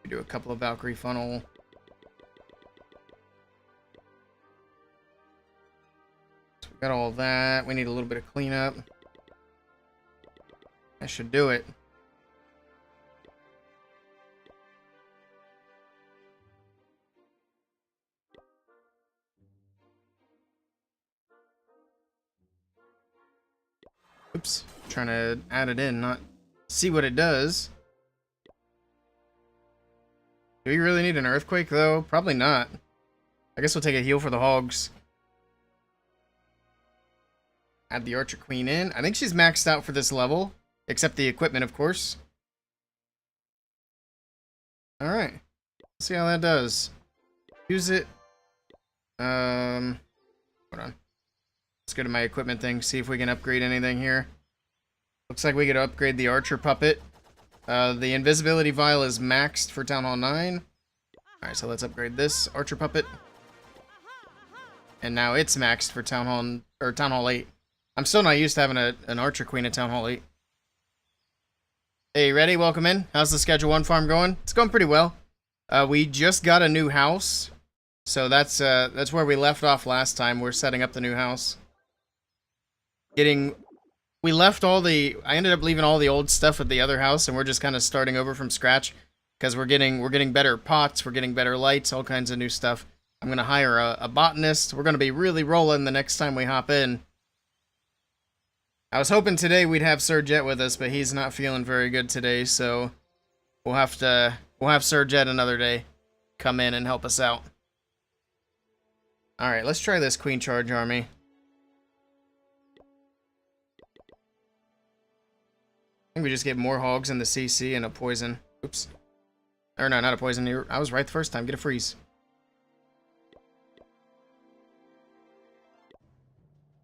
Do a couple of Valkyrie funnel. So we got all that. We need a little bit of cleanup. That should do it. Oops. Trying to add it in, not see what it does. Do we really need an earthquake, though? Probably not. I guess we'll take a heal for the hogs. Add the Archer Queen in. I think she's maxed out for this level. Except the equipment, of course. Alright. Let's see how that does. Use it. Hold on. Let's go to my equipment thing, see if we can upgrade anything here. Looks like we could upgrade the Archer Puppet. The invisibility vial is maxed for Town Hall 9. Alright, so let's upgrade this Archer Puppet. And now it's maxed for Town Hall 8. I'm still not used to having an Archer Queen at Town Hall 8. Hey, ready? Welcome in. How's the Schedule 1 farm going? It's going pretty well. We just got a new house. So that's where we left off last time. We're setting up the new house. We left I ended up leaving all the old stuff at the other house, and we're just kind of starting over from scratch because we're getting better pots, we're getting better lights, all kinds of new stuff. I'm gonna hire a botanist. We're gonna be really rolling the next time we hop in. I was hoping today we'd have Sir Jet with us, but he's not feeling very good today, so we'll have Sir Jet another day come in and help us out. All right, let's try this Queen Charge army. I think we just get more hogs in the CC and a poison. Oops. Or no, not a poison. I was right the first time. Get a freeze.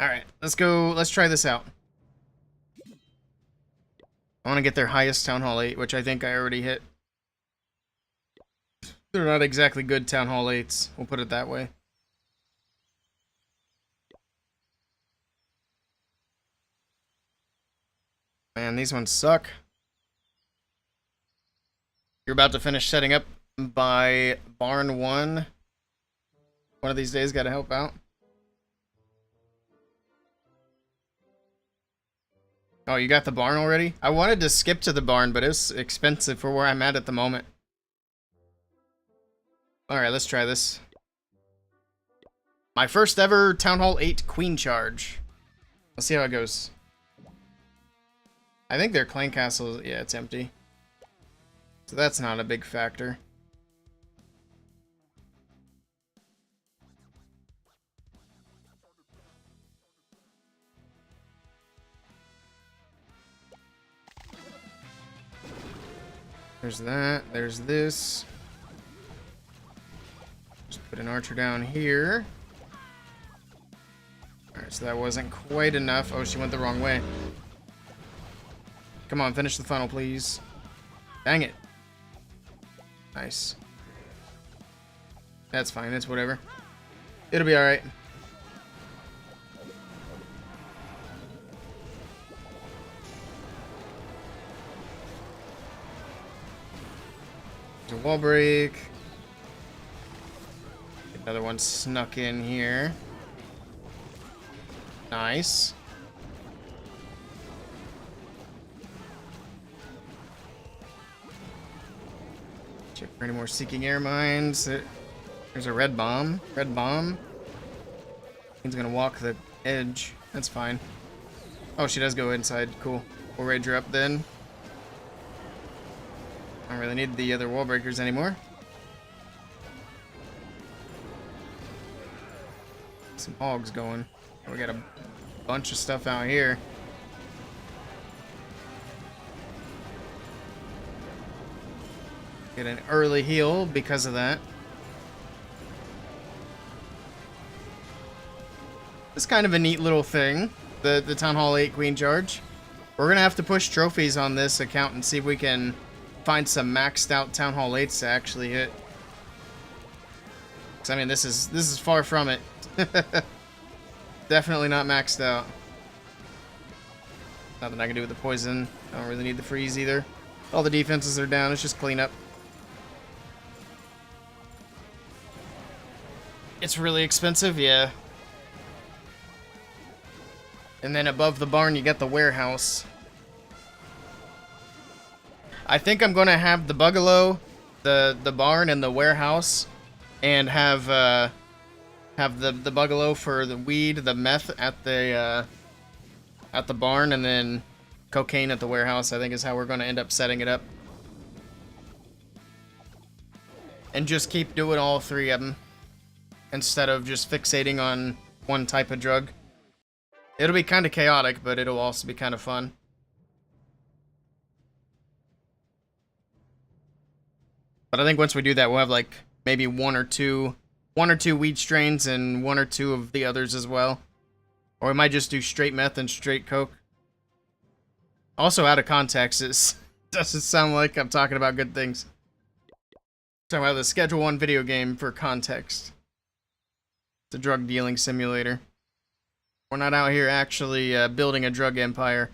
Alright, let's go. Let's try this out. I want to get their highest Town Hall 8, which I think I already hit. They're not exactly good Town Hall 8s. We'll put it that way. Man, these ones suck. You're about to finish setting up by Barn 1. One of these days, gotta help out. Oh, you got the barn already? I wanted to skip to the barn, but it's expensive for where I'm at the moment. Alright, let's try this. My first ever Town Hall 8 Queen Charge. Let's see how it goes. I think their clan castle, yeah, it's empty. So that's not a big factor. There's that, there's this. Just put an archer down here. Alright, so that wasn't quite enough. Oh, she went the wrong way. Come on, finish the funnel, please. Dang it. Nice. That's fine, it's whatever. It'll be alright. There's a wall break. Another one snuck in here. Nice. Check for any more seeking air mines. There's a red bomb. Red bomb. He's gonna walk the edge. That's fine. Oh, she does go inside. Cool. We'll rage her up then. I don't really need the other wall breakers anymore. Some hogs going. We got a bunch of stuff out here. Get an early heal because of that. It's kind of a neat little thing, the Town Hall 8 Queen Charge. We're going to have to push trophies on this account and see if we can find some maxed out Town Hall 8s to actually hit. Because, I mean, this is far from it. Definitely not maxed out. Nothing I can do with the poison. I don't really need the freeze either. All the defenses are down. It's just cleanup. It's really expensive, yeah. And then above the barn, you get the warehouse. I think I'm gonna have the bungalow, the barn, and the warehouse, and have the bungalow for the weed, the meth at the barn, and then cocaine at the warehouse. I think is how we're gonna end up setting it up, and just keep doing all three of them instead of just fixating on one type of drug. It'll be kind of chaotic, but it'll also be kind of fun. But I think once we do that, we'll have like maybe one or two weed strains and one or two of the others as well. Or we might just do straight meth and straight coke. Also, out of context, it doesn't sound like I'm talking about good things. Talking about the Schedule 1 video game for context. It's a drug dealing simulator. We're not out here actually building a drug empire.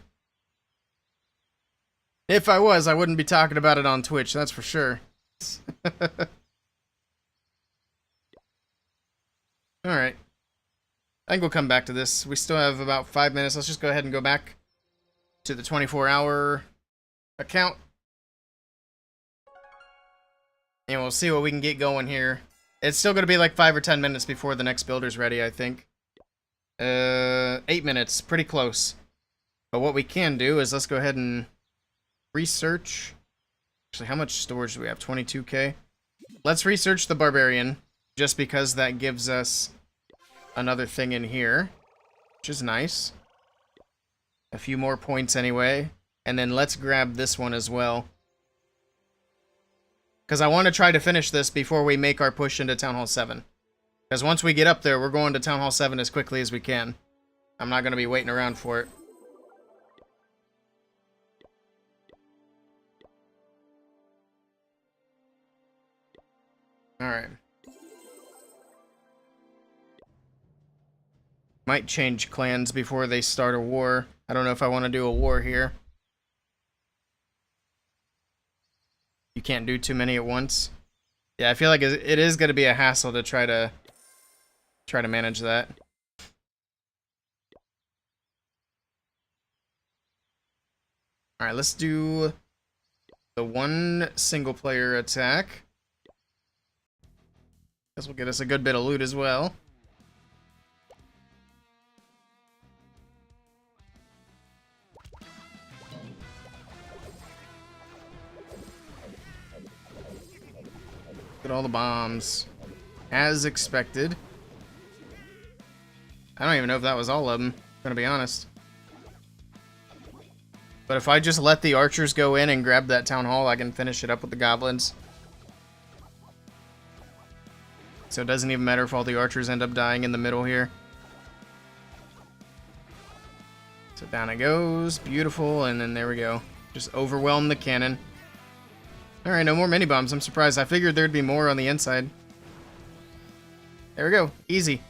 If I was, I wouldn't be talking about it on Twitch, that's for sure. Alright. I think we'll come back to this. We still have about 5 minutes. Let's just go ahead and go back to the 24-hour account. And we'll see what we can get going here. It's still going to be like 5 or 10 minutes before the next builder's ready, I think. 8 minutes. Pretty close. But what we can do is let's go ahead and research. Actually, how much storage do we have? 22k. Let's research the Barbarian, just because that gives us another thing in here, which is nice. A few more points anyway. And then let's grab this one as well. Because I want to try to finish this before we make our push into Town Hall 7. Because once we get up there, we're going to Town Hall 7 as quickly as we can. I'm not going to be waiting around for it. Alright. Might change clans before they start a war. I don't know if I want to do a war here. You can't do too many at once. Yeah, I feel like it is going to be a hassle to try to manage that. Alright, let's do the one single player attack. This will get us a good bit of loot as well. Get all the bombs. As expected. I don't even know if that was all of them, I'm gonna be honest. But if I just let the archers go in and grab that town hall, I can finish it up with the goblins. So it doesn't even matter if all the archers end up dying in the middle here. So down it goes, beautiful, and then there we go. Just overwhelm the cannon. Alright, no more mini bombs. I'm surprised. I figured there'd be more on the inside. There we go. Easy.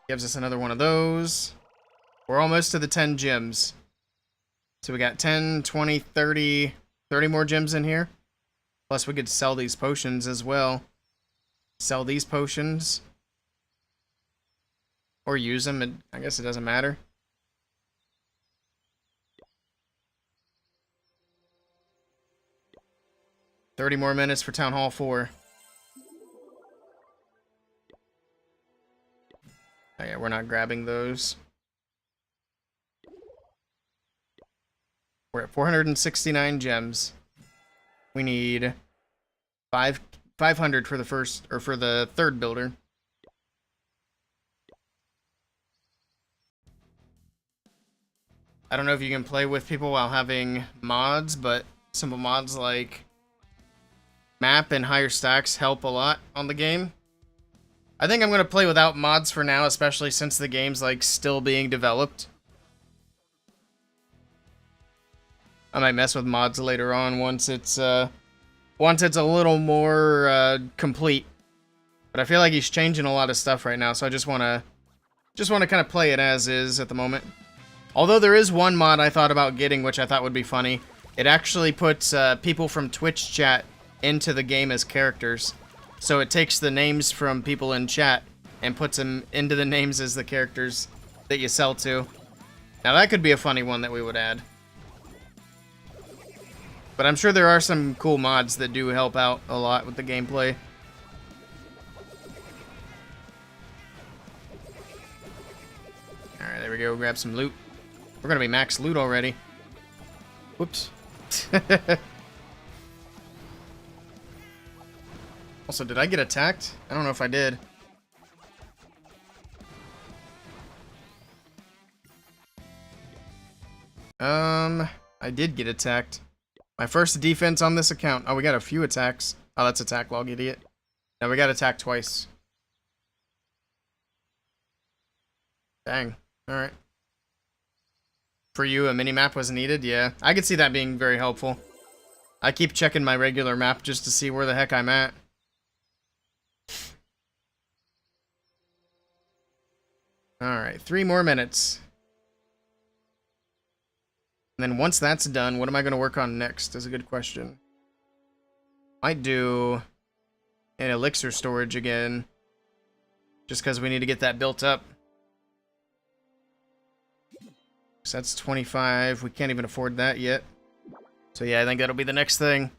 Gives us another one of those. We're almost to the 10 gems. So we got 10, 20, 30 more gems in here. Plus we could sell these potions as well. Sell these potions. Or use them. I guess it doesn't matter. 30 more minutes for Town Hall 4. Oh yeah, we're not grabbing those. We're at 469 gems. We need 500 for the first, or for the third builder. I don't know if you can play with people while having mods, but simple mods like map and higher stacks help a lot on the game. I think I'm going to play without mods for now, especially since the game's like still being developed. I might mess with mods later on once it's a little more complete. But I feel like he's changing a lot of stuff right now, so I just want to kind of play it as is at the moment. Although there is one mod I thought about getting, which I thought would be funny. It actually puts people from Twitch chat into the game as characters. So it takes the names from people in chat and puts them into the names as the characters that you sell to. Now that could be a funny one that we would add. But I'm sure there are some cool mods that do help out a lot with the gameplay. Alright, there we go. Grab some loot. We're gonna be max loot already. Whoops. Also, did I get attacked? I don't know if I did. I did get attacked. My first defense on this account. Oh, we got a few attacks. Oh, that's attack log, idiot. Now we got attacked twice. Dang. Alright. For you, a mini-map was needed? Yeah. I could see that being very helpful. I keep checking my regular map just to see where the heck I'm at. Alright, 3 more minutes. And then once that's done, what am I going to work on next? Is a good question. Might do an elixir storage again. Just because we need to get that built up. So that's 25. We can't even afford that yet. So yeah, I think that'll be the next thing.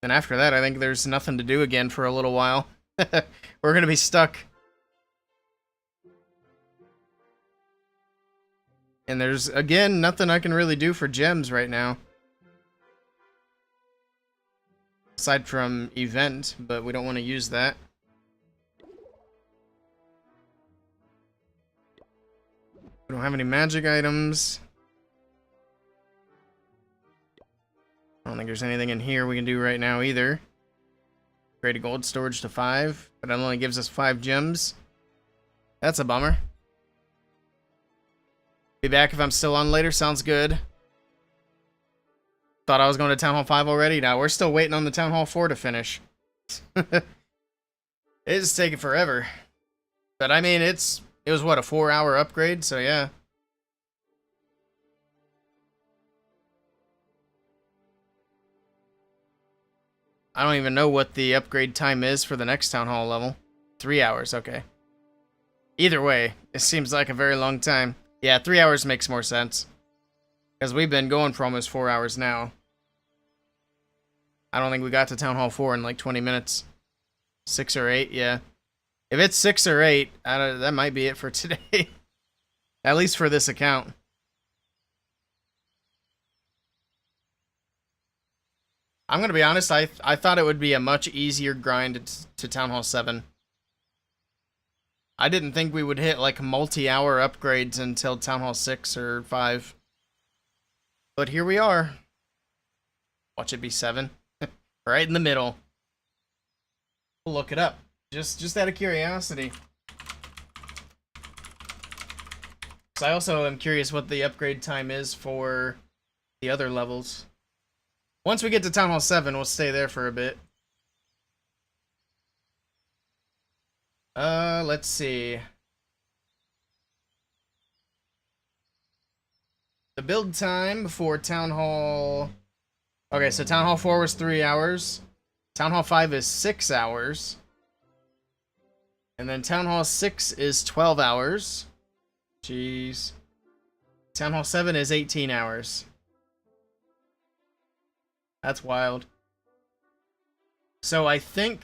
And after that, I think there's nothing to do again for a little while. We're going to be stuck. And there's, again, nothing I can really do for gems right now. Aside from event, but we don't want to use that. We don't have any magic items. I don't think there's anything in here we can do right now either. Create a gold storage to 5, but it only gives us 5 gems. That's a bummer. Be back if I'm still on later. Sounds good. Thought I was going to Town Hall 5 already. Now we're still waiting on the Town Hall 4 to finish. It's taking forever. But I mean, it was what, a 4-hour upgrade? So yeah. I don't even know what the upgrade time is for the next Town Hall level. 3 hours, okay. Either way, it seems like a very long time. Yeah, 3 hours makes more sense. Because we've been going for almost 4 hours now. I don't think we got to Town Hall 4 in like 20 minutes. 6 or 8, yeah. If it's 6 or 8, that might be it for today. At least for this account. I'm going to be honest, I thought it would be a much easier grind to Town Hall 7. I didn't think we would hit like multi-hour upgrades until Town Hall 6 or 5. But here we are. Watch it be 7. Right in the middle. We'll look it up. Just out of curiosity. So I also am curious what the upgrade time is for the other levels. Once we get to Town Hall 7, we'll stay there for a bit. Let's see. The build time for Town Hall... Okay, so Town Hall 4 was 3 hours. Town Hall 5 is 6 hours. And then Town Hall 6 is 12 hours. Jeez. Town Hall 7 is 18 hours. That's wild. So I think...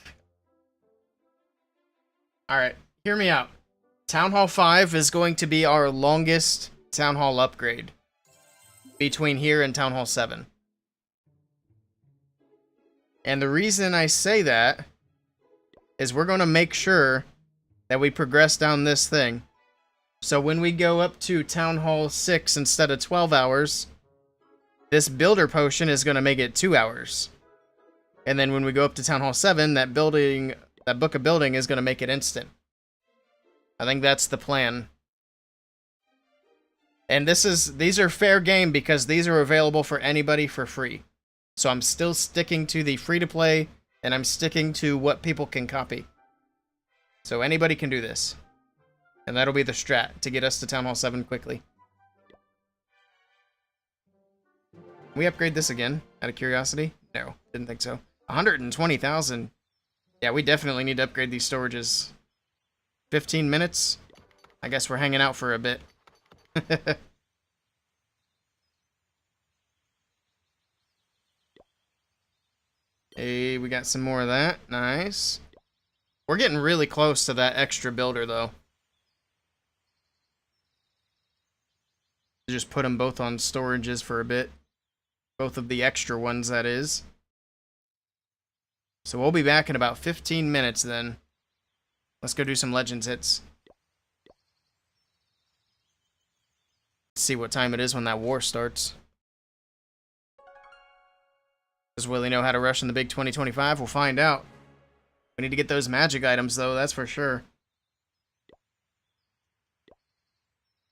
Alright, hear me out. Town Hall 5 is going to be our longest Town Hall upgrade between here and Town Hall 7. And the reason I say that is we're going to make sure that we progress down this thing. So when we go up to Town Hall 6 instead of 12 hours, this builder potion is going to make it 2 hours. And then when we go up to Town Hall 7, that book of building is going to make it instant. I think that's the plan. And these are fair game because these are available for anybody for free. So I'm still sticking to the free-to-play, and I'm sticking to what people can copy. So anybody can do this. And that'll be the strat to get us to Town Hall 7 quickly. Can we upgrade this again, out of curiosity? No, didn't think so. 120,000. Yeah, we definitely need to upgrade these storages. 15 minutes? I guess we're hanging out for a bit. Hey, we got some more of that. Nice. We're getting really close to that extra builder, though. Just put them both on storages for a bit. Both of the extra ones, that is. So we'll be back in about 15 minutes, then. Let's go do some Legends hits. See what time it is when that war starts. Does Willie know how to rush in the big 2025? We'll find out. We need to get those magic items, though, that's for sure.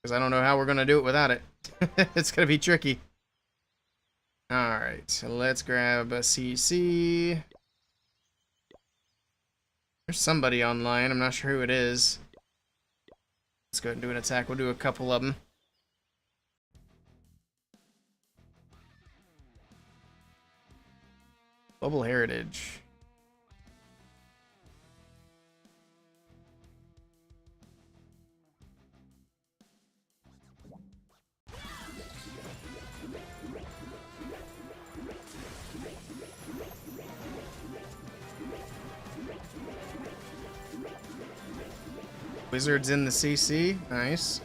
Because I don't know how we're going to do it without it. It's going to be tricky. Alright, so let's grab a CC. There's somebody online. I'm not sure who it is. Let's go ahead and do an attack. We'll do a couple of them. Global Heritage. Wizards in the CC. Nice.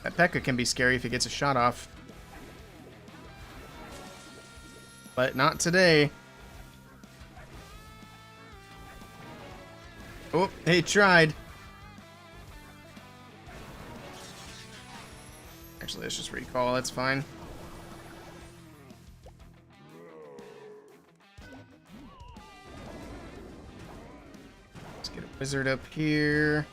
That P.E.K.K.A. can be scary if he gets a shot off. But not today. Oh, he tried. Actually, let's just recall. That's fine. Let's get a wizard up here.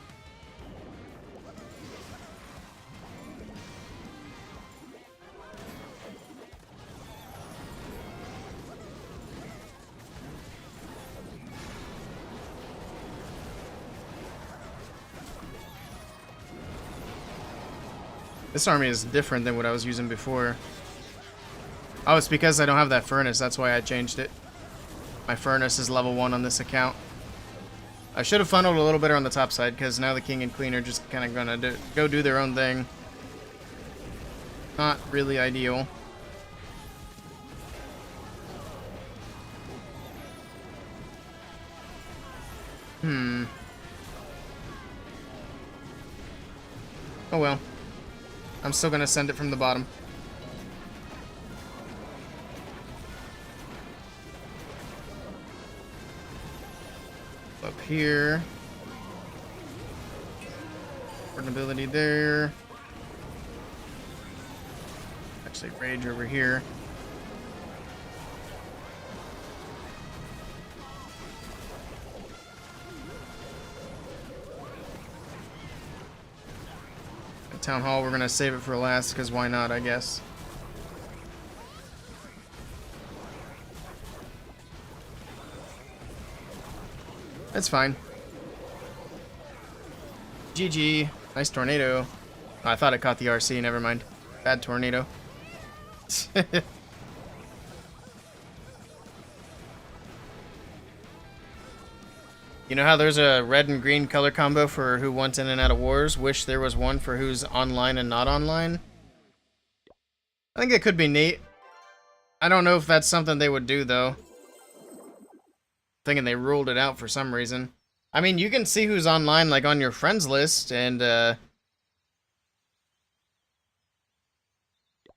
This army is different than what I was using before. Oh, it's because I don't have that furnace. That's why I changed it. My furnace is level 1 on this account. I should have funneled a little better on the top side, because now the king and queen are just kind of going to go do their own thing. Not really ideal. Oh well. I'm still going to send it from the bottom. Up here. Portability there. Actually, rage over here. Town Hall, we're gonna save it for last, because why not, I guess. That's fine. GG. Nice tornado. Oh, I thought it caught the RC, never mind. Bad tornado. You know how there's a red and green color combo for who went in and out of wars? Wish there was one for who's online and not online. I think it could be neat. I don't know if that's something they would do, though. Thinking they ruled it out for some reason. I mean, you can see who's online, like, on your friends list, and,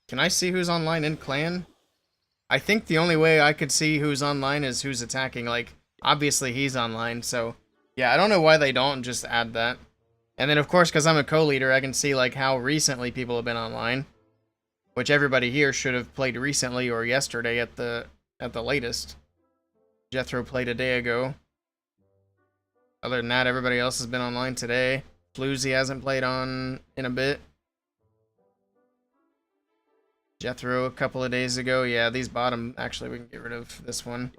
can I see who's online in clan? I think the only way I could see who's online is who's attacking. Like, obviously he's online, so... Yeah, I don't know why they don't just add that. And then, of course, because I'm a co-leader, I can see, like, how recently people have been online. Which everybody here should have played recently or yesterday at the latest. Jethro played a day ago. Other than that, everybody else has been online today. Floozy hasn't played on in a bit. Jethro a couple of days ago. Yeah, these bottom, actually, we can get rid of this one.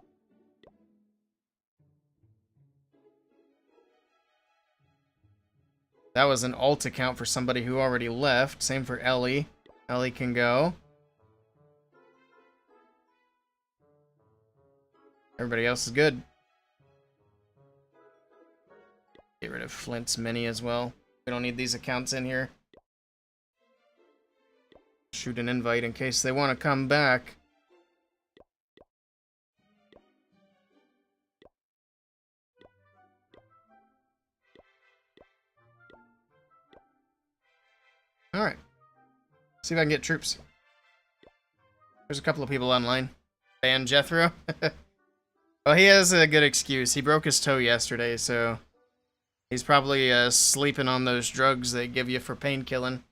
That was an alt account for somebody who already left. Same for Ellie. Ellie can go. Everybody else is good. Get rid of Flint's mini as well. We don't need these accounts in here. Shoot an invite in case they want to come back. Alright. See if I can get troops. There's a couple of people online. Ban Jethro. Well, he has a good excuse. He broke his toe yesterday, so... He's probably sleeping on those drugs they give you for pain killing.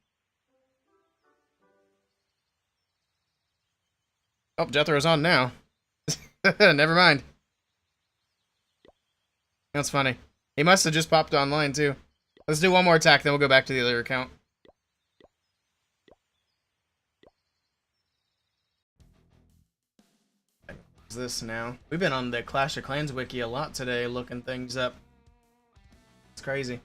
Oh, Jethro's on now. Never mind. That's funny. He must have just popped online, too. Let's do one more attack, then we'll go back to the other account. What's this now? We've been on the Clash of Clans wiki a lot today, looking things up. It's crazy.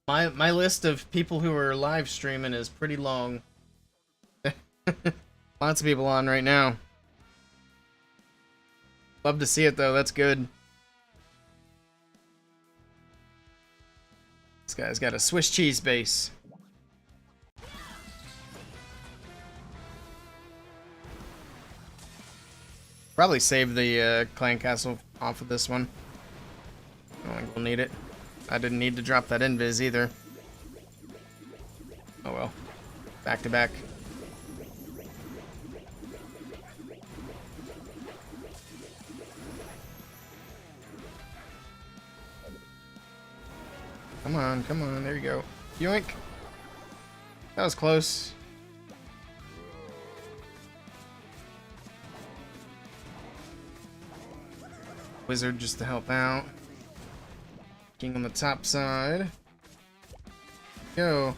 My list of people who are live streaming is pretty long. Lots of people on right now. Love to see it though, that's good. This guy's got a Swiss cheese base. Probably save the clan castle off of this one. I don't think we'll need it. I didn't need to drop that invis either. Oh well. Back to back. Come on, come on, there you go. Yoink. That was close. Wizard just to help out. King on the top side. Go.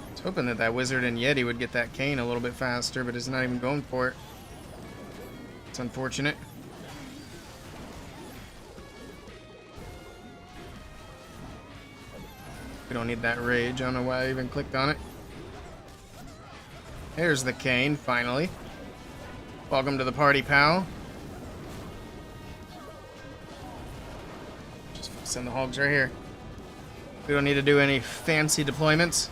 I was hoping that that Wizard and Yeti would get that cane a little bit faster, but it's not even going for it. It's unfortunate. We don't need that rage. I don't know why I even clicked on it. There's the cane, finally. Welcome to the party, pal. Just send the hogs right here. We don't need to do any fancy deployments.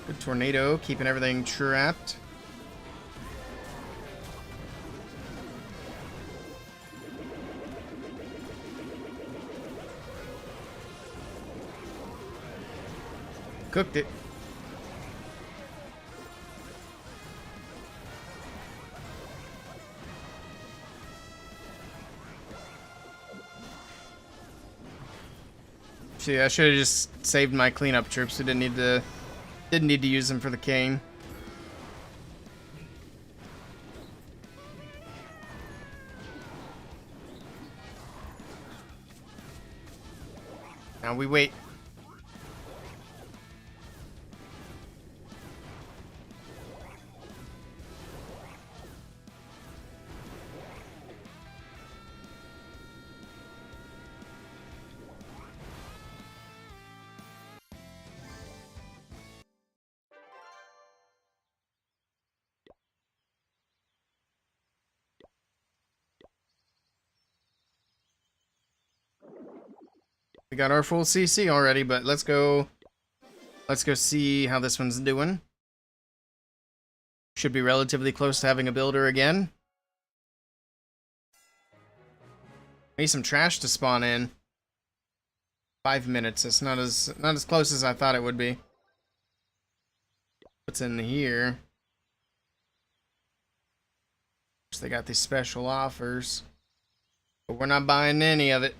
Good tornado, keeping everything trapped. Cooked it. See, I should have just saved my cleanup troops. We didn't need to use them for the cane. Now we wait. We got our full CC already, but let's go see how this one's doing. Should be relatively close to having a builder again. Need some trash to spawn in. 5 minutes. It's not as close as I thought it would be. What's in here? They got these special offers, but we're not buying any of it.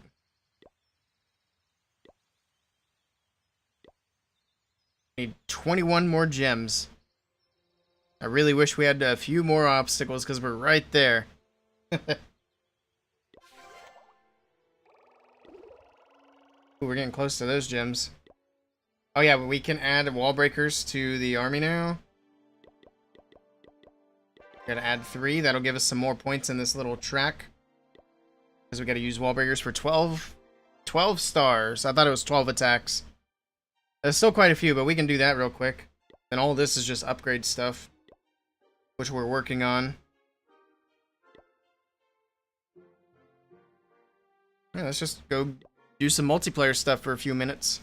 Need 21 more gems. I really wish we had a few more obstacles because we're right there. Ooh, we're getting close to those gems. Oh yeah, we can add wall breakers to the army now. Gotta add 3. That'll give us some more points in this little track. Because we gotta use wall breakers for 12 stars. I thought it was 12 attacks. There's still quite a few, but we can do that real quick. And all this is just upgrade stuff, which we're working on. Yeah, let's just go do some multiplayer stuff for a few minutes.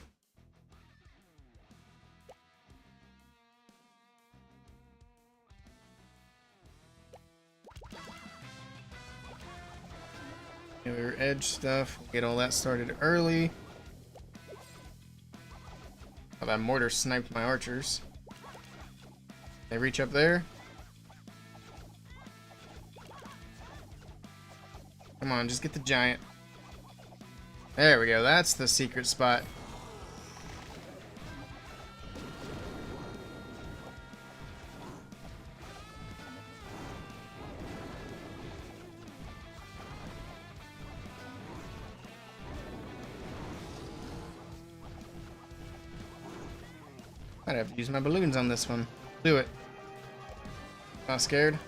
Your edge stuff. Get all that started early. Oh, that mortar sniped my archers. They reach up there. Come on, just get the giant. There we go. That's the secret spot. I'd have to use my balloons on this one. Do it. Not scared?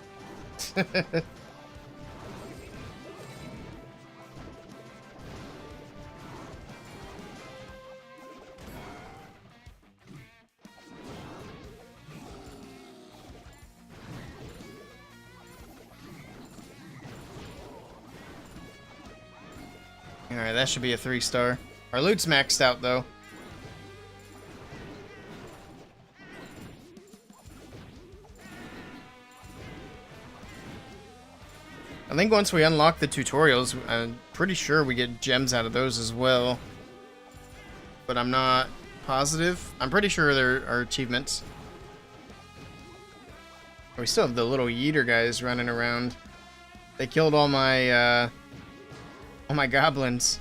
Alright, that should be a 3-star. Our loot's maxed out, though. I think once we unlock the tutorials, I'm pretty sure we get gems out of those as well. But I'm not positive. I'm pretty sure there are achievements. We still have the little yeeter guys running around. They killed all my goblins.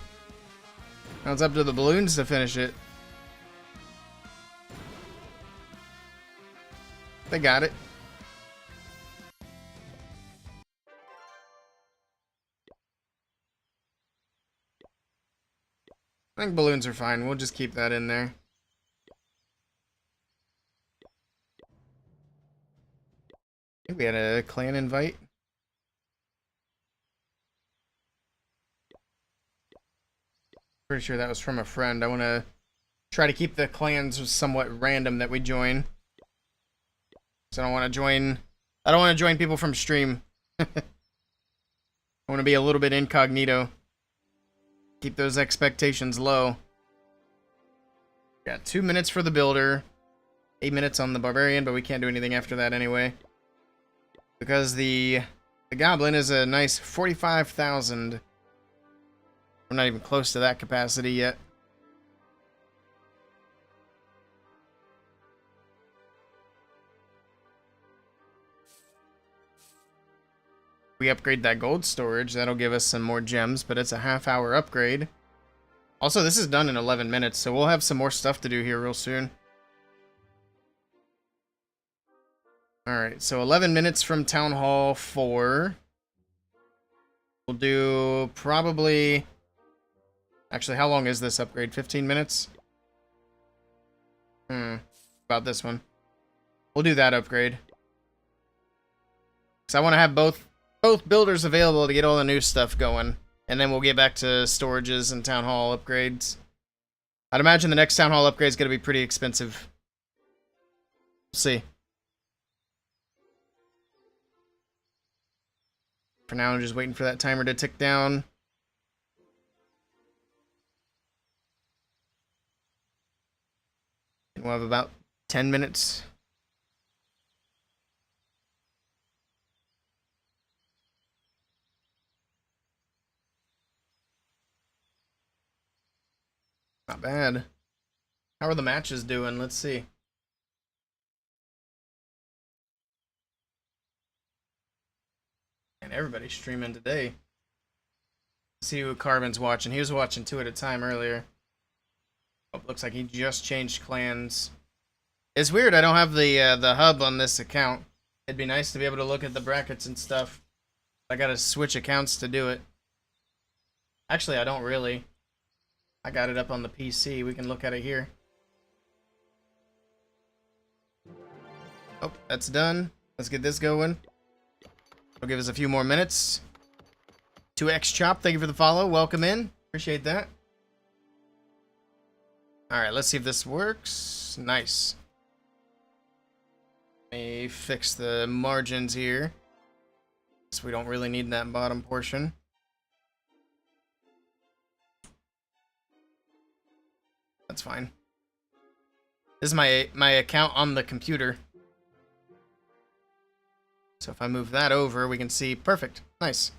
Now it's up to the balloons to finish it. They got it. I think balloons are fine. We'll just keep that in there. I think we had a clan invite. Pretty sure that was from a friend. I want to try to keep the clans somewhat random that we join. So I don't want to join people from stream. I want to be a little bit incognito. Keep those expectations low. Got 2 minutes for the builder. 8 minutes on the barbarian, but we can't do anything after that anyway. Because the goblin is a nice 45,000. We're not even close to that capacity yet. We upgrade that gold storage, that'll give us some more gems, but it's a half-hour upgrade. Also, this is done in 11 minutes, so we'll have some more stuff to do here real soon. Alright, so 11 minutes from Town Hall 4. We'll do probably... Actually, how long is this upgrade? 15 minutes? About this one. We'll do that upgrade. Because I want to have both builders available to get all the new stuff going. And then we'll get back to storages and Town Hall upgrades. I'd imagine the next Town Hall upgrade is going to be pretty expensive. We'll see. For now, I'm just waiting for that timer to tick down. And we'll have about 10 minutes. Not bad. How are the matches doing? Let's see. And everybody's streaming today. Let's see who Carbon's watching. He was watching 2 at a time earlier. Oh, looks like he just changed clans. It's weird I don't have the hub on this account. It'd be nice to be able to look at the brackets and stuff. I gotta switch accounts to do it. Actually, I don't really. I got it up on the PC. We can look at it here. Oh, that's done. Let's get this going. It'll give us a few more minutes. 2X Chop, thank you for the follow. Welcome in. Appreciate that. Alright, let's see if this works. Nice. Let me fix the margins here, so we don't really need that bottom portion. That's fine. This is my account on the computer. So if I move that over, we can see perfect. Nice.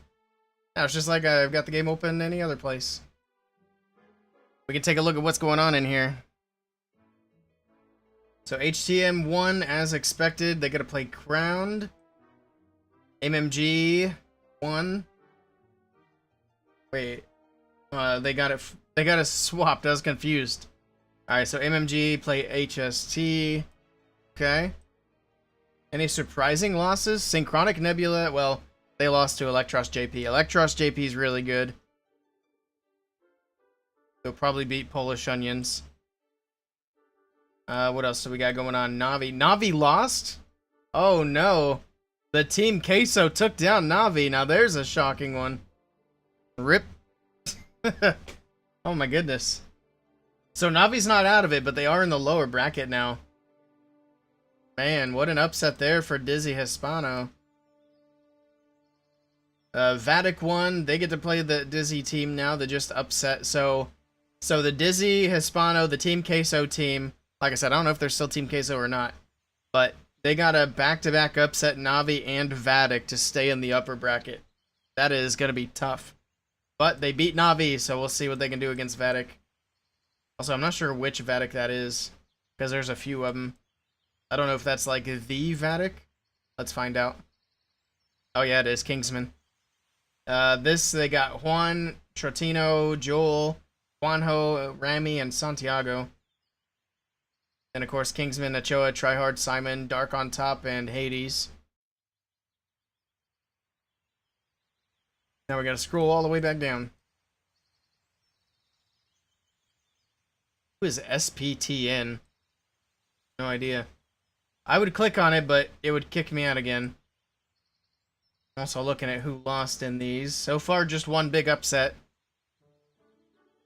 Now it's just like I've got the game open any other place. We can take a look at what's going on in here. So HTM won as expected. They gotta play Crowned. MMG won. Wait. They got it swapped. I was confused. Alright, so MMG play HST. Okay. Any surprising losses? Synchronic Nebula, well, they lost to Electros JP. Electros JP is really good. They'll probably beat Polish Onions. What else do we got going on? Navi. Navi lost? Oh no. The Team Queso took down Navi. Now there's a shocking one. Rip. Oh my goodness. So Navi's not out of it, but they are in the lower bracket now. Man, what an upset there for Dizzy Hispano. Vatic won. They get to play the Dizzy team now. They just upset. So the Dizzy Hispano, the Team Queso team, like I said, I don't know if they're still Team Queso or not, but they got a back-to-back upset Navi and Vatic to stay in the upper bracket. That is going to be tough. But they beat Navi, so we'll see what they can do against Vatic. Also, I'm not sure which Vatic that is, because there's a few of them. I don't know if that's like the Vatic. Let's find out. Oh yeah, it is Kingsman. They got Juan, Trotino, Joel, Juanjo, Rami, and Santiago. And of course, Kingsman, Ochoa, Tryhard, Simon, Dark on top, and Hades. Now we gotta scroll all the way back down. Who is SPTN? No idea. I would click on it, but it would kick me out again. Also looking at who lost in these. So far, just one big upset.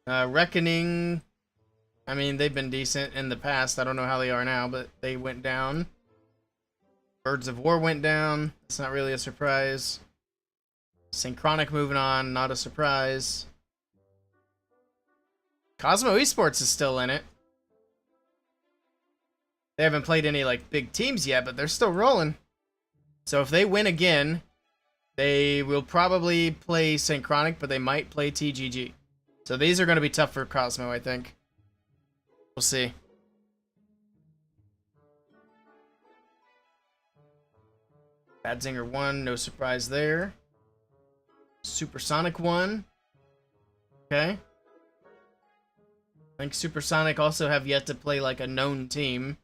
Reckoning. I mean, they've been decent in the past. I don't know how they are now, but they went down. Birds of War went down. It's not really a surprise. Synchronic moving on. Not a surprise. Cosmo Esports is still in it. They haven't played any like big teams yet, but they're still rolling. So if they win again, they will probably play Synchronic, but they might play TGG. So these are going to be tough for Cosmo, I think. We'll see. Badzinger won, no surprise there. Supersonic won. Okay. I think Supersonic also have yet to play like a known team.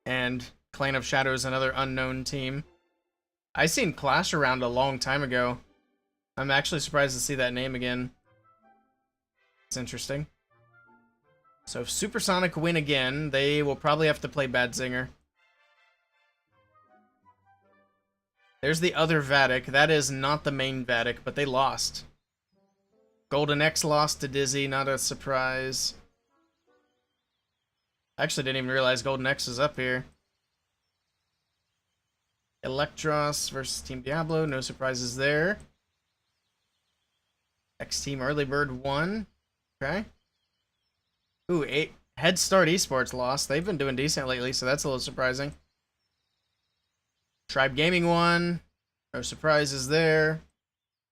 And Clan of Shadows, another unknown team. I seen Clash around a long time ago. I'm actually surprised to see that name again. It's interesting. So if Supersonic win again, they will probably have to play Badzinger. There's the other Vatic. That is not the main Vatic, but they lost. Golden X lost to Dizzy, not a surprise. I actually didn't even realize Golden X is up here. Electros versus Team Diablo, no surprises there. X Team Early Bird won. Okay. Ooh, Head Start Esports lost. They've been doing decent lately, so that's a little surprising. Tribe Gaming won. No surprises there.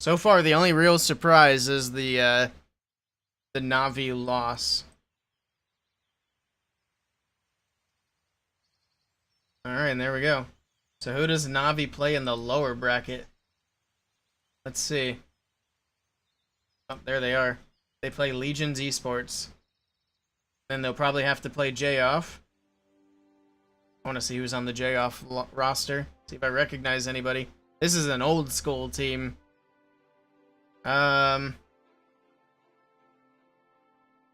So far, the only real surprise is the Na'Vi loss. Alright, and there we go. So who does Na'Vi play in the lower bracket? Let's see. Oh, there they are. They play Legion's Esports. Then they'll probably have to play J-Off. I want to see who's on the J-Off roster. See if I recognize anybody. This is an old school team. I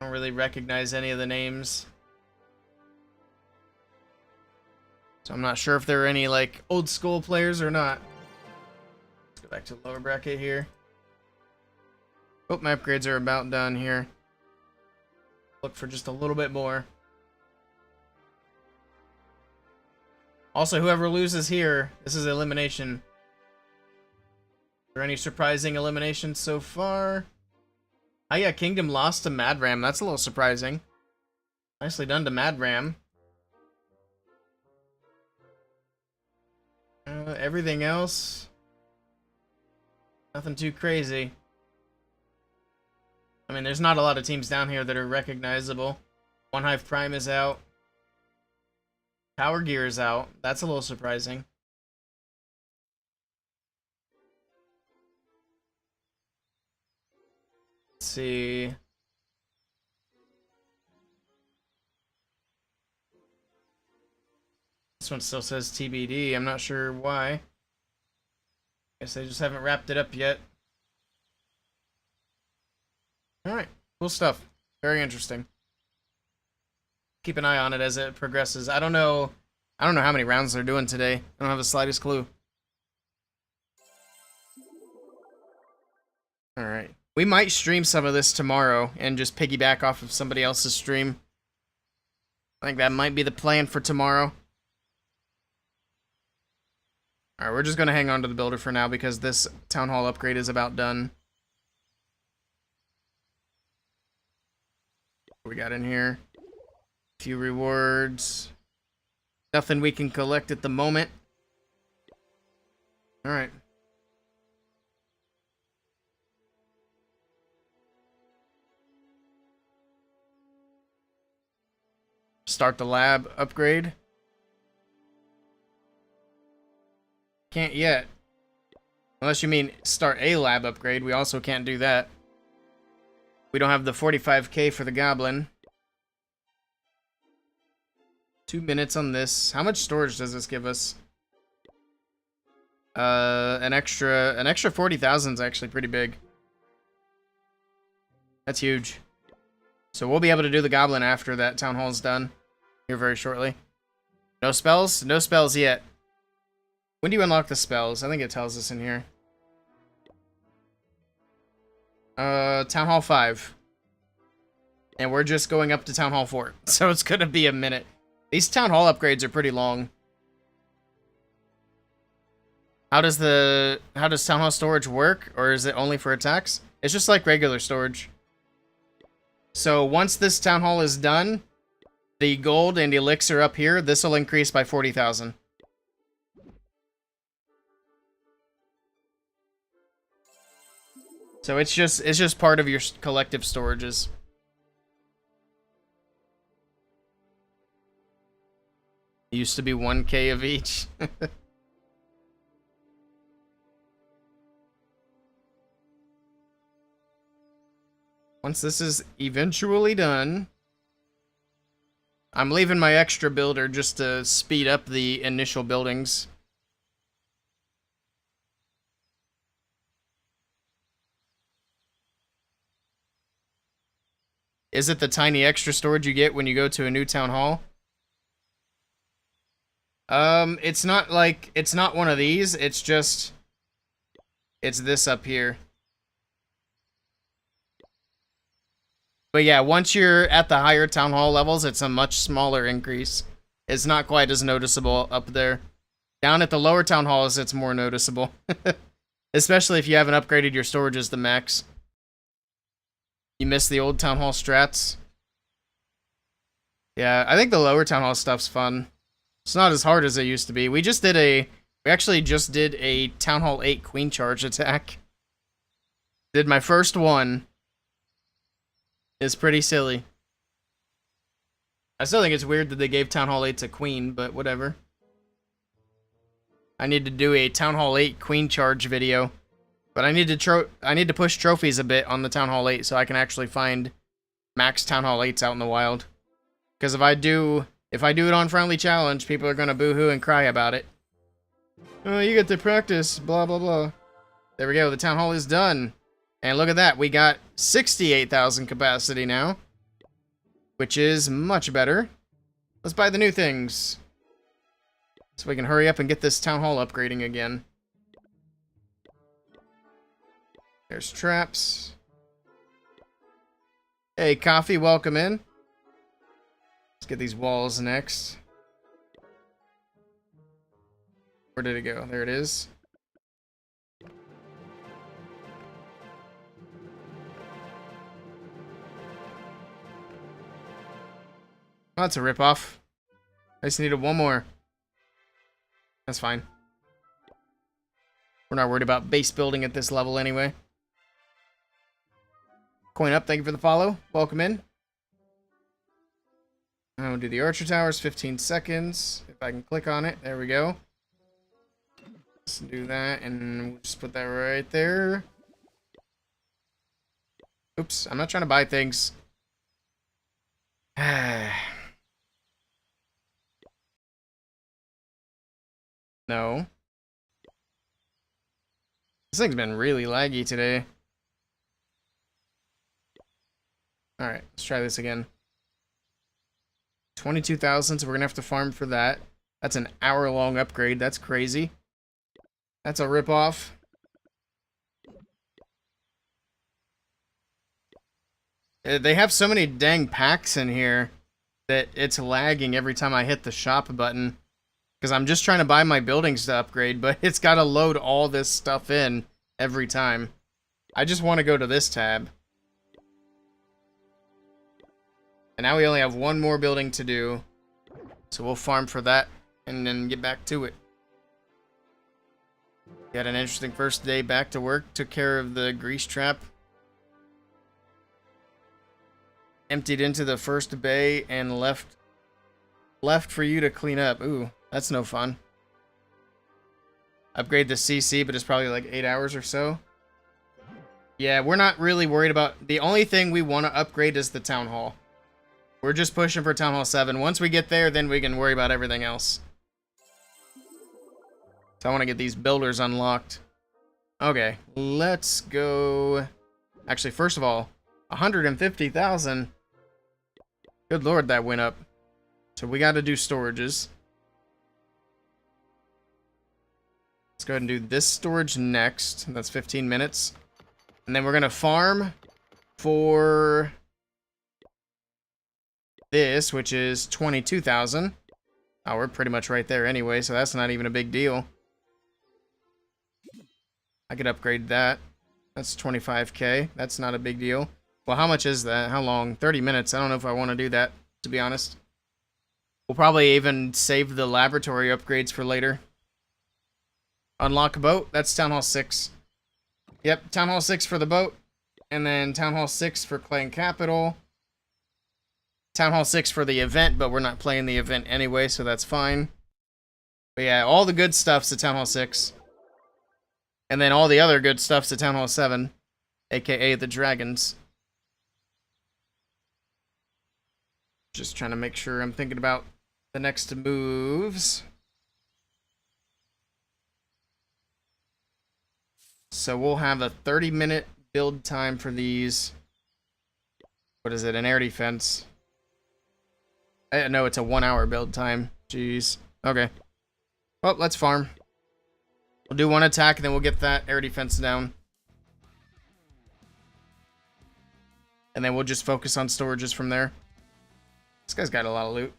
don't really recognize any of the names. So I'm not sure if there are any, like, old school players or not. Let's go back to the lower bracket here. Oh, my upgrades are about done here. Look for just a little bit more. Also, whoever loses here, this is elimination. Are there any surprising eliminations so far? Oh yeah, Kingdom lost to Mad Ram. That's a little surprising. Nicely done to Mad Ram. Everything else, nothing too crazy. I mean, there's not a lot of teams down here that are recognizable. One Hive Prime is out. Power Gear is out. That's a little surprising. Let's see. This one still says TBD. I'm not sure why. Guess they just haven't wrapped it up yet. Alright, cool stuff. Very interesting. Keep an eye on it as it progresses. I don't know how many rounds they're doing today. I don't have the slightest clue. Alright. We might stream some of this tomorrow and just piggyback off of somebody else's stream. I think that might be the plan for tomorrow. Alright, we're just going to hang on to the builder for now because this Town Hall upgrade is about done. What we got in here? A few rewards. Nothing we can collect at the moment. Alright. Start the lab upgrade. Can't yet. Unless you mean start a lab upgrade. We also can't do that. We don't have the 45k for the goblin. 2 minutes on this. How much storage does this give us? An extra 40,000 is actually pretty big. That's huge. So we'll be able to do the goblin after that town hall's done. Here very shortly. No spells? No spells yet. When do you unlock the spells? I think it tells us in here. Town Hall 5. And we're just going up to Town Hall 4. So it's gonna be a minute. These Town Hall upgrades are pretty long. How does Town Hall storage work? Or is it only for attacks? It's just like regular storage. So once this Town Hall is done, the gold and elixir up here, this will increase by 40,000. So it's just part of your collective storages. It used to be 1k of each. Once this is eventually done, I'm leaving my extra builder just to speed up the initial buildings. Is it the tiny extra storage you get when you go to a new town hall? It's not one of these, it's this up here. But yeah, once you're at the higher town hall levels, it's a much smaller increase. It's not quite as noticeable up there. Down at the lower town halls, it's more noticeable. Especially if you haven't upgraded your storages to max. You miss the old town hall strats? Yeah, I think the lower town hall stuff's fun. It's not as hard as it used to be. We actually just did a Town Hall 8 Queen Charge attack. Did my first one. It's pretty silly. I still think it's weird that they gave Town Hall 8 to Queen, but whatever. I need to do a Town Hall 8 Queen Charge video. But I need to push trophies a bit on the Town Hall 8 so I can actually find max Town Hall 8s out in the wild. Because if I do it on Friendly Challenge, people are gonna boo-hoo and cry about it. Oh, you get to practice, blah blah blah. There we go, the Town Hall is done. And look at that, we got 68,000 capacity now. Which is much better. Let's buy the new things. So we can hurry up and get this Town Hall upgrading again. There's traps. Hey, Coffee, welcome in. Let's get these walls next. Where did it go? There it is. Oh, that's a ripoff. I just needed one more. That's fine. We're not worried about base building at this level anyway. Coin up, thank you for the follow. Welcome in. I'll do the Archer Towers, 15 seconds. If I can click on it, there we go. Let's do that, and we'll just put that right there. Oops, I'm not trying to buy things. No. This thing's been really laggy today. Alright, let's try this again. 22,000, so we're gonna have to farm for that. That's an hour-long upgrade. That's crazy. That's a ripoff. They have so many dang packs in here that it's lagging every time I hit the shop button. Because I'm just trying to buy my buildings to upgrade, but it's got to load all this stuff in every time. I just want to go to this tab. And now we only have one more building to do. So we'll farm for that and then get back to it. We had an interesting first day back to work. Took care of the grease trap. Emptied into the first bay and left for you to clean up. Ooh, that's no fun. Upgrade the CC, but it's probably like 8 hours or so. Yeah, we're not really worried about... The only thing we want to upgrade is the Town Hall. We're just pushing for Town Hall 7. Once we get there, then we can worry about everything else. So I want to get these builders unlocked. Okay, let's go... Actually, first of all, 150,000. Good lord, that went up. So we got to do storages. Let's go ahead and do this storage next. That's 15 minutes. And then we're going to farm for this, which is 22,000. Oh, we're pretty much right there anyway, so that's not even a big deal. I could upgrade that. That's 25k. That's not a big deal. Well, how much is that? How long? 30 minutes. I don't know if I want to do that, to be honest. We'll probably even save the laboratory upgrades for later. Unlock a boat. That's Town Hall 6. Yep, Town Hall 6 for the boat. And then Town Hall 6 for Clan Capital. Town Hall 6 for the event, but we're not playing the event anyway, so that's fine. But yeah, all the good stuff's at Town Hall 6. And then all the other good stuff's at Town Hall 7. AKA the dragons. Just trying to make sure I'm thinking about the next moves. So we'll have a 30-minute build time for these. What is it? An air defense. No, it's a 1-hour build time. Jeez. Okay. Well, let's farm. We'll do one attack, and then we'll get that air defense down. And then we'll just focus on storages from there. This guy's got a lot of loot.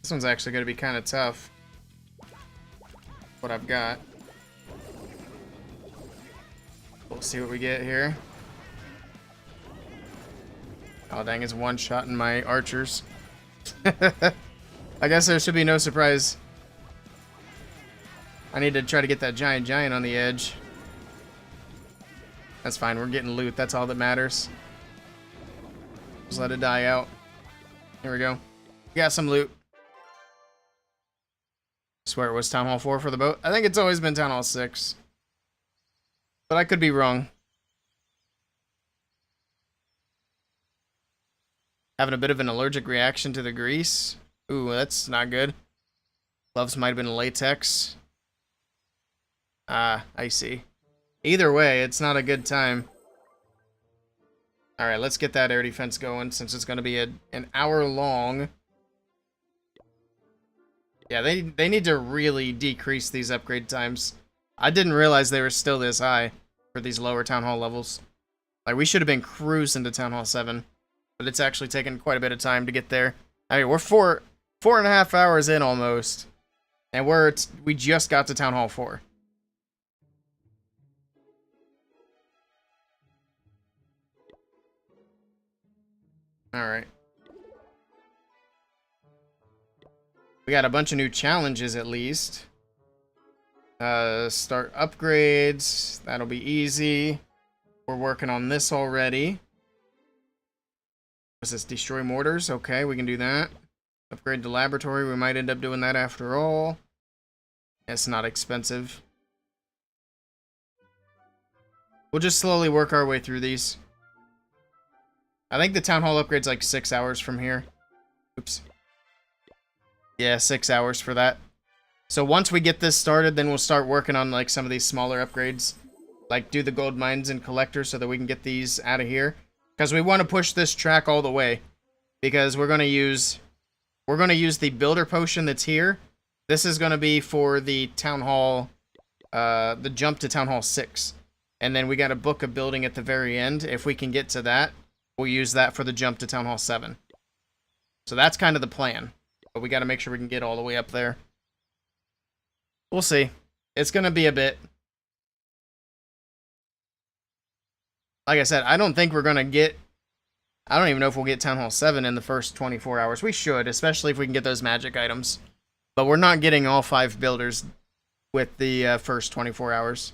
This one's actually going to be kind of tough. what I've got. We'll see what we get here. Oh, dang, it's one shot in my archers. I guess there should be no surprise. I need to try to get that giant on the edge. That's fine, we're getting loot. That's all that matters. Just let it die out. Here we go. We got some loot. Swear it was Town Hall 4 for the boat. I think it's always been Town Hall 6. But I could be wrong. Having a bit of an allergic reaction to the grease. Ooh, that's not good. Gloves might have been latex. Ah, I see. Either way, it's not a good time. Alright, let's get that air defense going since it's going to be an hour long. Yeah, they need to really decrease these upgrade times. I didn't realize they were still this high for these lower Town Hall levels. Like, we should have been cruising to Town Hall 7. But it's actually taken quite a bit of time to get there. I mean, we're 4.5 hours in almost. And we just got to Town Hall 4. Alright. We got a bunch of new challenges at least. Start upgrades. That'll be easy. We're working on this already. What's this? Destroy mortars? Okay, we can do that. Upgrade the laboratory. We might end up doing that after all. It's not expensive. We'll just slowly work our way through these. I think the Town Hall upgrade's like 6 hours from here. Oops. Yeah, 6 hours for that. So once we get this started, then we'll start working on like some of these smaller upgrades. Like do the gold mines and collectors so that we can get these out of here. Because we want to push this track all the way. Because we're going to use the builder potion that's here. This is going to be for the Town Hall, the jump to Town Hall 6. And then we got to book a building at the very end. If we can get to that, we'll use that for the jump to Town Hall 7. So that's kind of the plan. But we got to make sure we can get all the way up there. We'll see. It's going to be a bit. Like I said, I don't think we're going to get... I don't even know if we'll get Town Hall 7 in the first 24 hours. We should, especially if we can get those magic items. But we're not getting all 5 builders with the first 24 hours.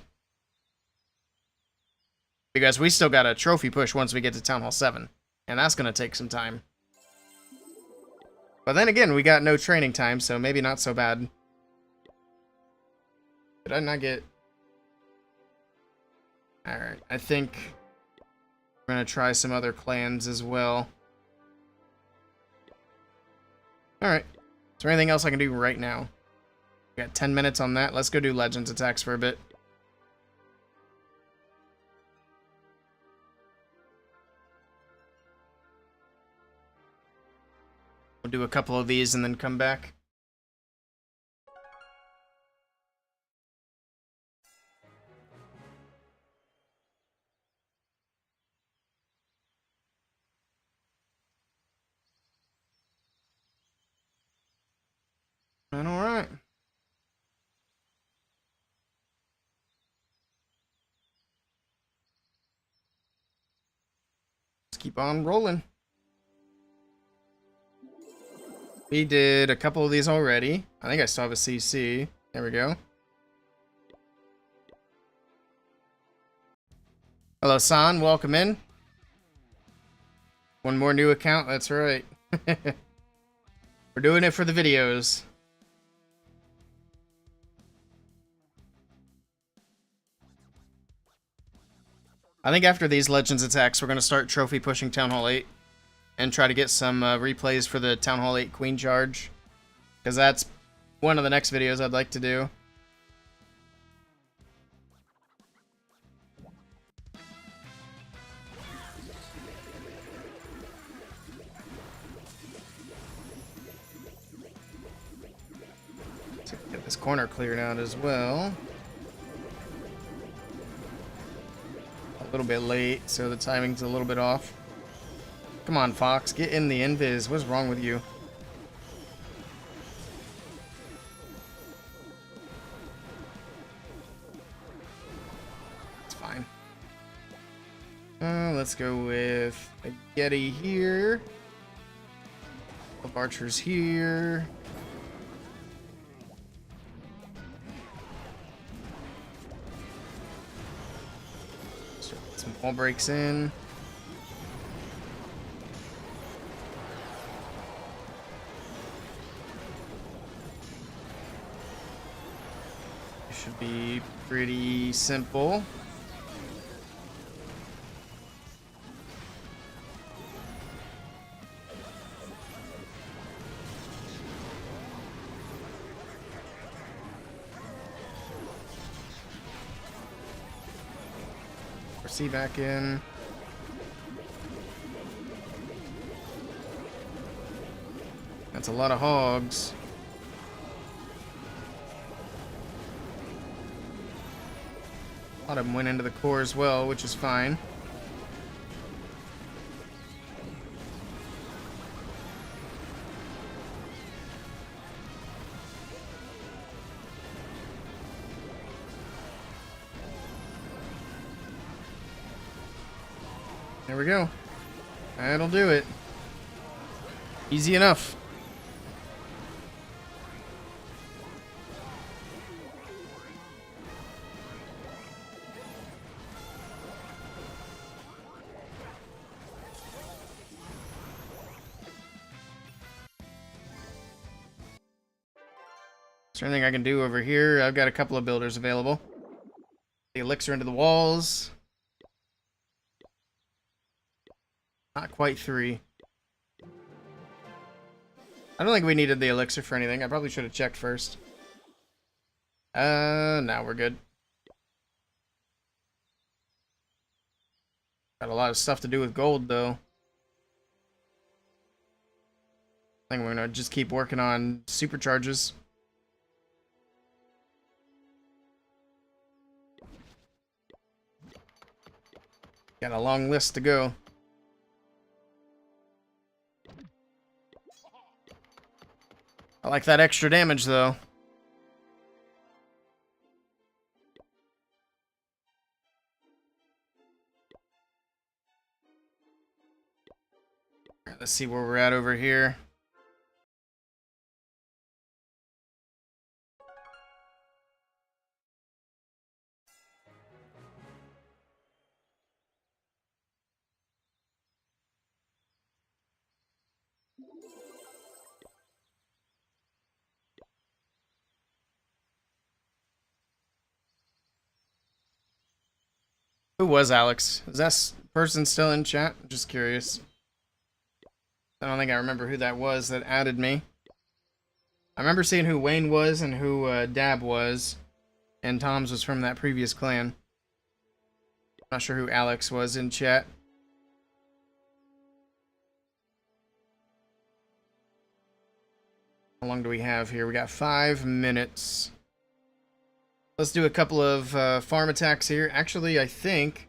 Because we still got a trophy push once we get to Town Hall 7. And that's going to take some time. But then again, we got no training time, so maybe not so bad. Did I not get... Alright, I think... we're going to try some other clans as well. Alright. Is there anything else I can do right now? We got 10 minutes on that. Let's go do Legends attacks for a bit. We'll do a couple of these and then come back. And alright. Let's keep on rolling. We did a couple of these already. I think I still have a CC. There we go. Hello, San. Welcome in. One more new account. That's right. We're doing it for the videos. I think after these Legends attacks, we're going to start trophy pushing Town Hall 8. And try to get some replays for the Town Hall 8 Queen Charge. Because that's one of the next videos I'd like to do. Let's get this corner cleared out as well. A little bit late, so the timing's a little bit off. Come on, Fox, get in the invis. What's wrong with you? let's go with a Yeti here. Archers here. Some wall breaks in. It should be pretty simple. C back in. That's a lot of hogs. A lot of them went into the core as well, which is fine. There we go. That'll do it. Easy enough. Is there anything I can do over here? I've got a couple of builders available. The elixir into the walls. Not quite 3. I don't think we needed the elixir for anything. I probably should have checked first. Now we're good. Got a lot of stuff to do with gold, though. I think we're gonna just keep working on supercharges. Got a long list to go. I like that extra damage, though. Let's see where we're at over here. Who was Alex? Is that person still in chat? I'm just curious. I don't think I remember who that was that added me. I remember seeing who Wayne was and who Dab was. And Tom's was from that previous clan. Not sure who Alex was in chat. How long do we have here? We got 5 minutes. Let's do a couple of farm attacks here. Actually, I think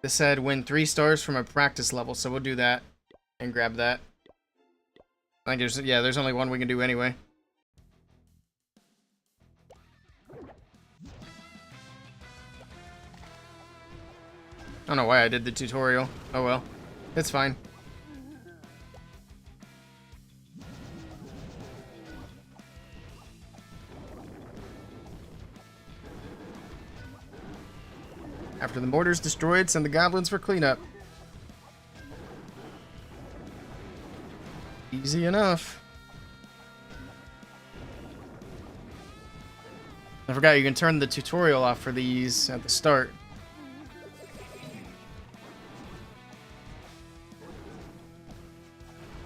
this said win 3 stars from a practice level, so we'll do that and grab that. I think there's only one we can do anyway. I don't know why I did the tutorial. Oh well, it's fine. After the mortar's destroyed, send the goblins for cleanup. Easy enough. I forgot you can turn the tutorial off for these at the start.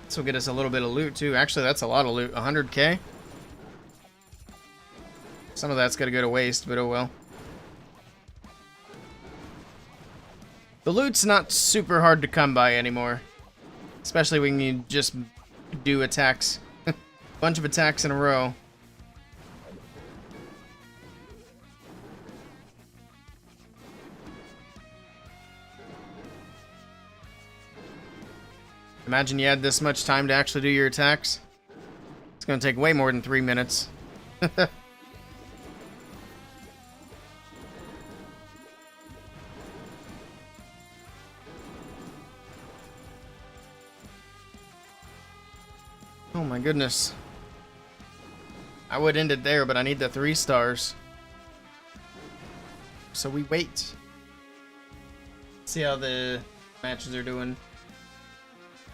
This will get us a little bit of loot too. Actually, that's a lot of loot. 100k? Some of that's gonna go to waste, but oh well. The loot's not super hard to come by anymore. Especially when you just do attacks. Bunch of attacks in a row. Imagine you had this much time to actually do your attacks. It's gonna take way more than 3 minutes. goodness. I would end it there, but I need the 3 stars. So we wait. See how the matches are doing.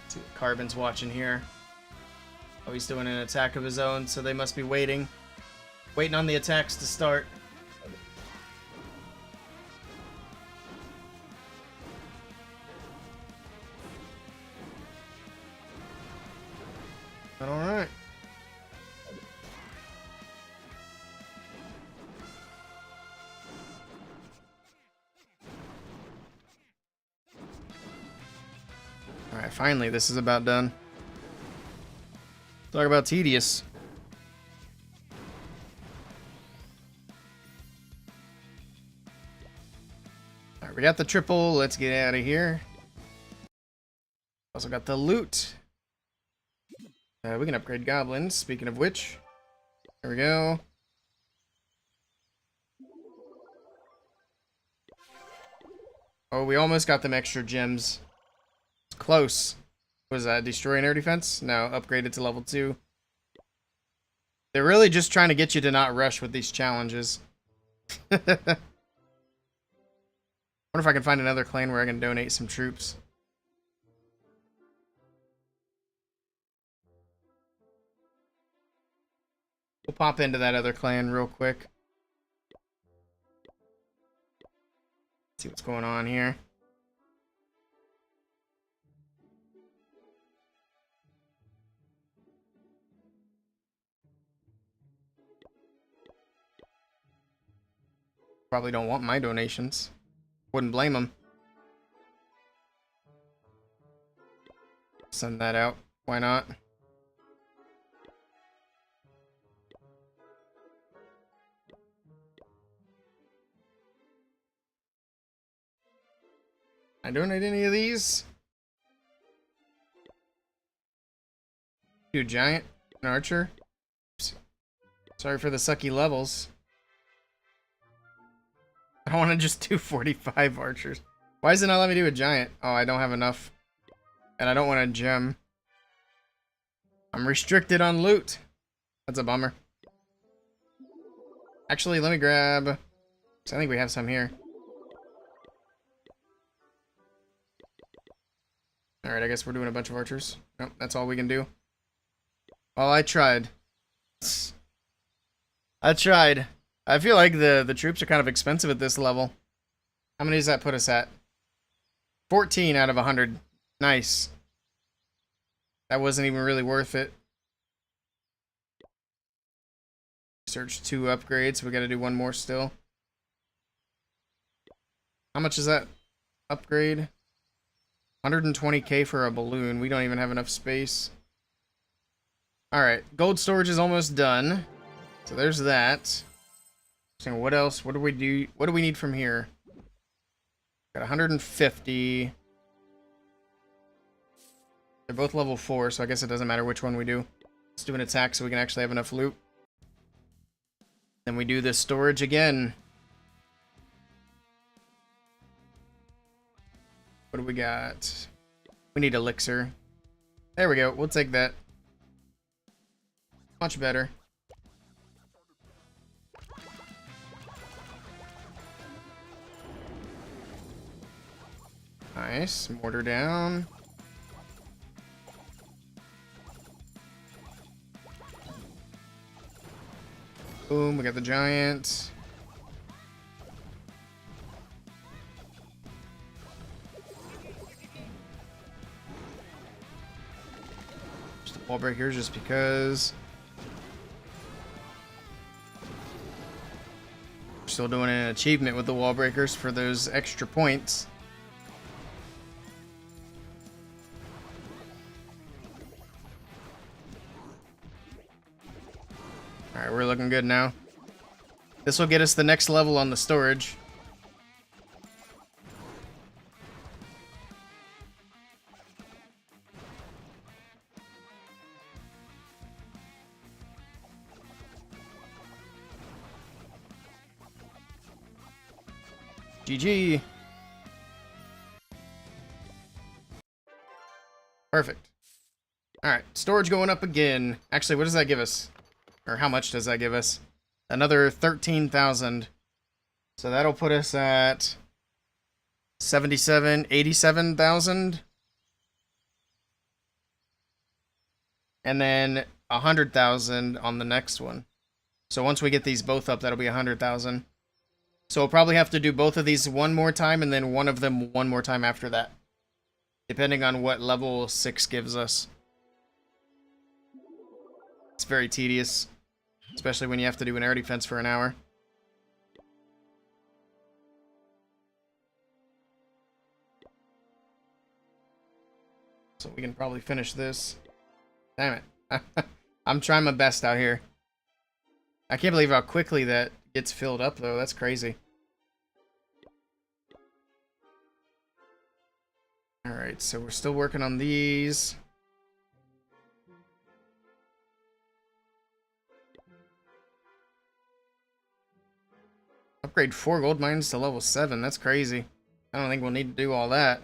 See what Carbon's watching here. Oh, he's doing an attack of his own, so they must be waiting. Waiting on the attacks to start. Alright. Alright, finally, this is about done. Talk about tedious. Alright, we got the triple. Let's get out of here. Also got the loot. We can upgrade goblins, speaking of which. There we go. Oh, we almost got them extra gems. It's close. Was that destroying air defense? No, upgraded to level 2. They're really just trying to get you to not rush with these challenges. Wonder if I can find another clan where I can donate some troops. We'll pop into that other clan real quick. See what's going on here. Probably don't want my donations. Wouldn't blame them. Send that out. Why not? I donate any of these? You giant, an archer. Sorry for the sucky levels. I want to just do 45 archers. Why does it not let me do a giant? Oh, I don't have enough. And I don't want a gem. I'm restricted on loot. That's a bummer. Actually, let me grab... I think we have some here. Alright, I guess we're doing a bunch of archers. Nope, that's all we can do. Well, I tried. I tried. I feel like the troops are kind of expensive at this level. How many does that put us at? 14 out of 100. Nice. That wasn't even really worth it. Search 2 upgrades. We gotta do 1 more still. How much is that upgrade? 120k for a balloon. We don't even have enough space. Alright, gold storage is almost done. So there's that. So what else? What do we do? What do we need from here? Got 150. They're both level 4, so I guess it doesn't matter which one we do. Let's do an attack so we can actually have enough loot. Then we do this storage again. What do we got? We need elixir. There we go. We'll take that. Much better. Nice. Mortar down. Boom. We got the giant. Just the wall breakers just because. We're still doing an achievement with the wall breakers for those extra points. Alright, we're looking good now. This will get us the next level on the storage. GG. Perfect. Alright. storage going up again. Actually, what does that give us? Or how much does that give us? Another 13,000. So that'll put us at 87,000. And then 100,000 on the next one. So once we get these both up, that'll be 100,000. So we'll probably have to do both of these one more time, and then one of them one more time after that, depending on what level 6 gives us. It's very tedious, especially when you have to do an air defense for an hour. So we can probably finish this. Damn it. I'm trying my best out here. I can't believe how quickly that gets filled up, though. That's crazy. Alright, so we're still working on these. Upgrade 4 gold mines to level 7. That's crazy. I don't think we'll need to do all that.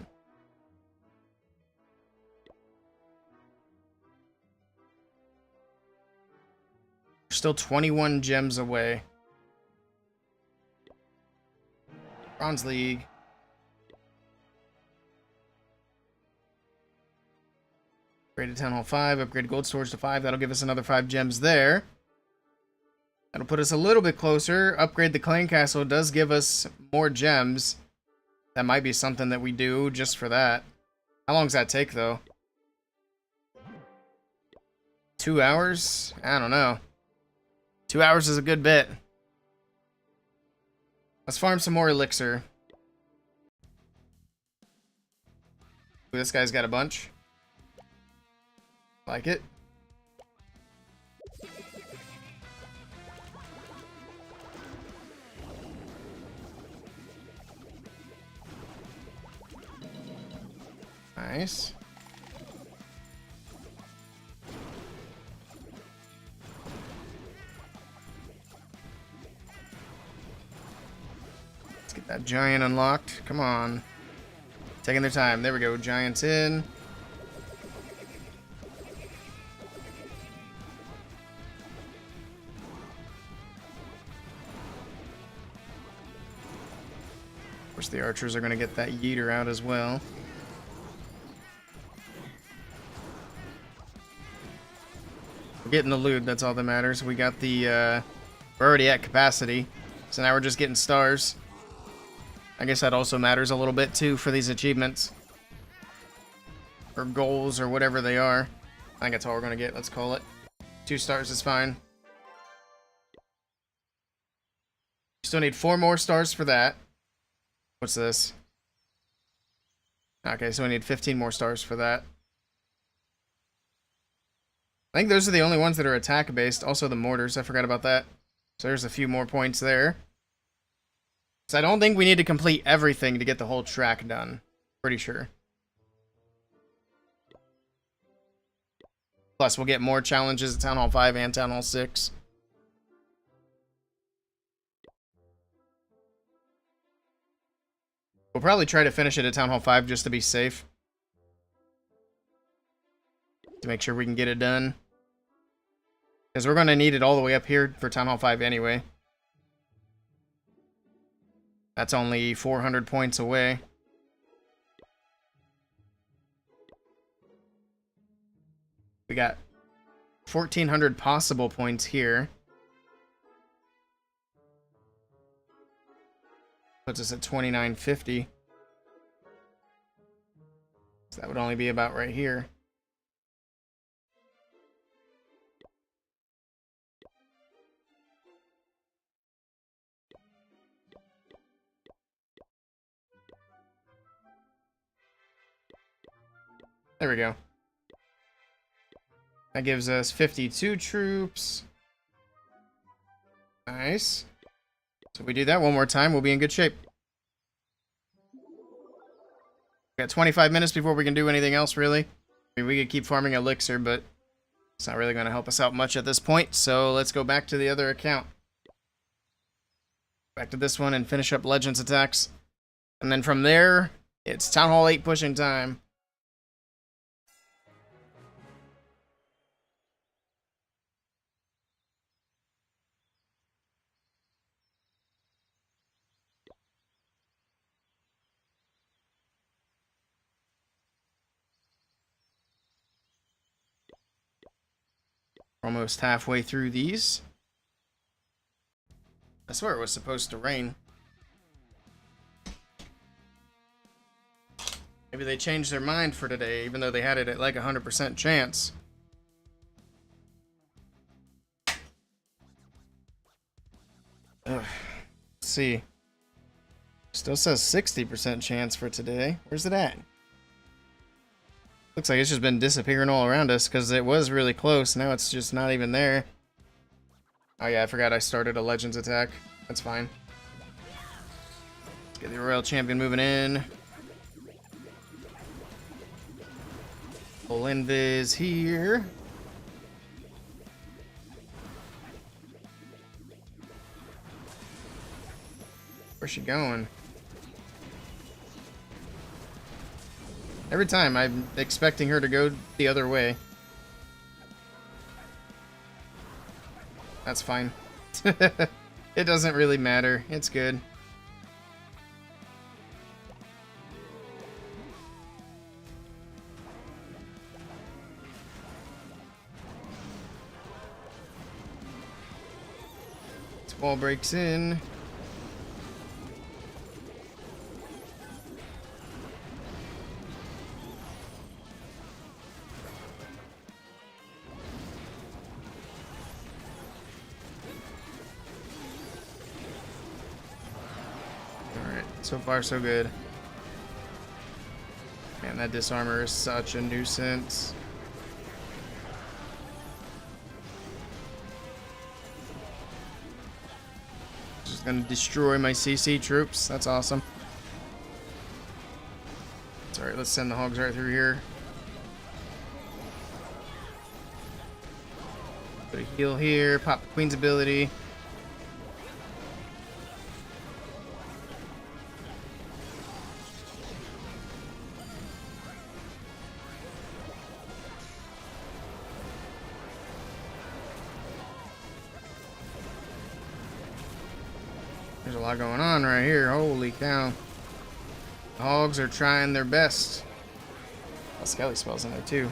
We're still 21 gems away. Bronze League. Upgraded Town Hall 5, upgrade gold storage to 5. That'll give us another 5 gems there. That'll put us a little bit closer. Upgrade the Clan Castle does give us more gems. That might be something that we do just for that. How long does that take, though? 2 hours? I don't know. 2 hours is a good bit. Let's farm some more elixir. Ooh, this guy's got a bunch. Like it. Nice. Let's get that giant unlocked. Come on. Taking their time. There we go. Giants in. Of course, the archers are going to get that yeeter out as well. We're getting the loot, that's all that matters. We got the, we're already at capacity. So now we're just getting stars. I guess that also matters a little bit, too, for these achievements. Or goals, or whatever they are. I think that's all we're going to get, let's call it. 2 stars is fine. Still need 4 more stars for that. What's this? Okay, so we need 15 more stars for that. I think those are the only ones that are attack-based. Also the mortars, I forgot about that. So there's a few more points there. So I don't think we need to complete everything to get the whole track done. Pretty sure. Plus, we'll get more challenges at Town Hall 5 and Town Hall 6. We'll probably try to finish it at Town Hall 5 just to be safe. To make sure we can get it done. Because we're going to need it all the way up here for Town Hall 5 anyway. That's only 400 points away. We got 1,400 possible points here. Puts us at 2,950. So that would only be about right here. There we go. That gives us 52 troops. Nice. So if we do that one more time, we'll be in good shape. We got 25 minutes before we can do anything else, really. I mean, we could keep farming elixir, but it's not really going to help us out much at this point. So let's go back to the other account. Back to this one and finish up Legends attacks. And then from there, it's Town Hall 8 pushing time. Almost halfway through these. I swear it was supposed to rain. Maybe they changed their mind for today, even though they had it at like 100% chance. Ugh. Let's see. Still says 60% chance for today. Where's it at? Looks like it's just been disappearing all around us because it was really close. Now it's just not even there. Oh yeah, I forgot I started a Legends attack. That's fine. Let's get the Royal Champion moving in. Full invis here. Where's she going? Every time I'm expecting her to go the other way. That's fine. It doesn't really matter. It's good. This wall breaks in. So far, so good. Man, that disarmor is such a nuisance. Just gonna destroy my CC troops. That's awesome. It's alright, let's send the hogs right through here. Put a heal here, pop the queen's ability. There's a lot going on right here. Holy cow. The hogs are trying their best. Oh, Skelly spells in there too.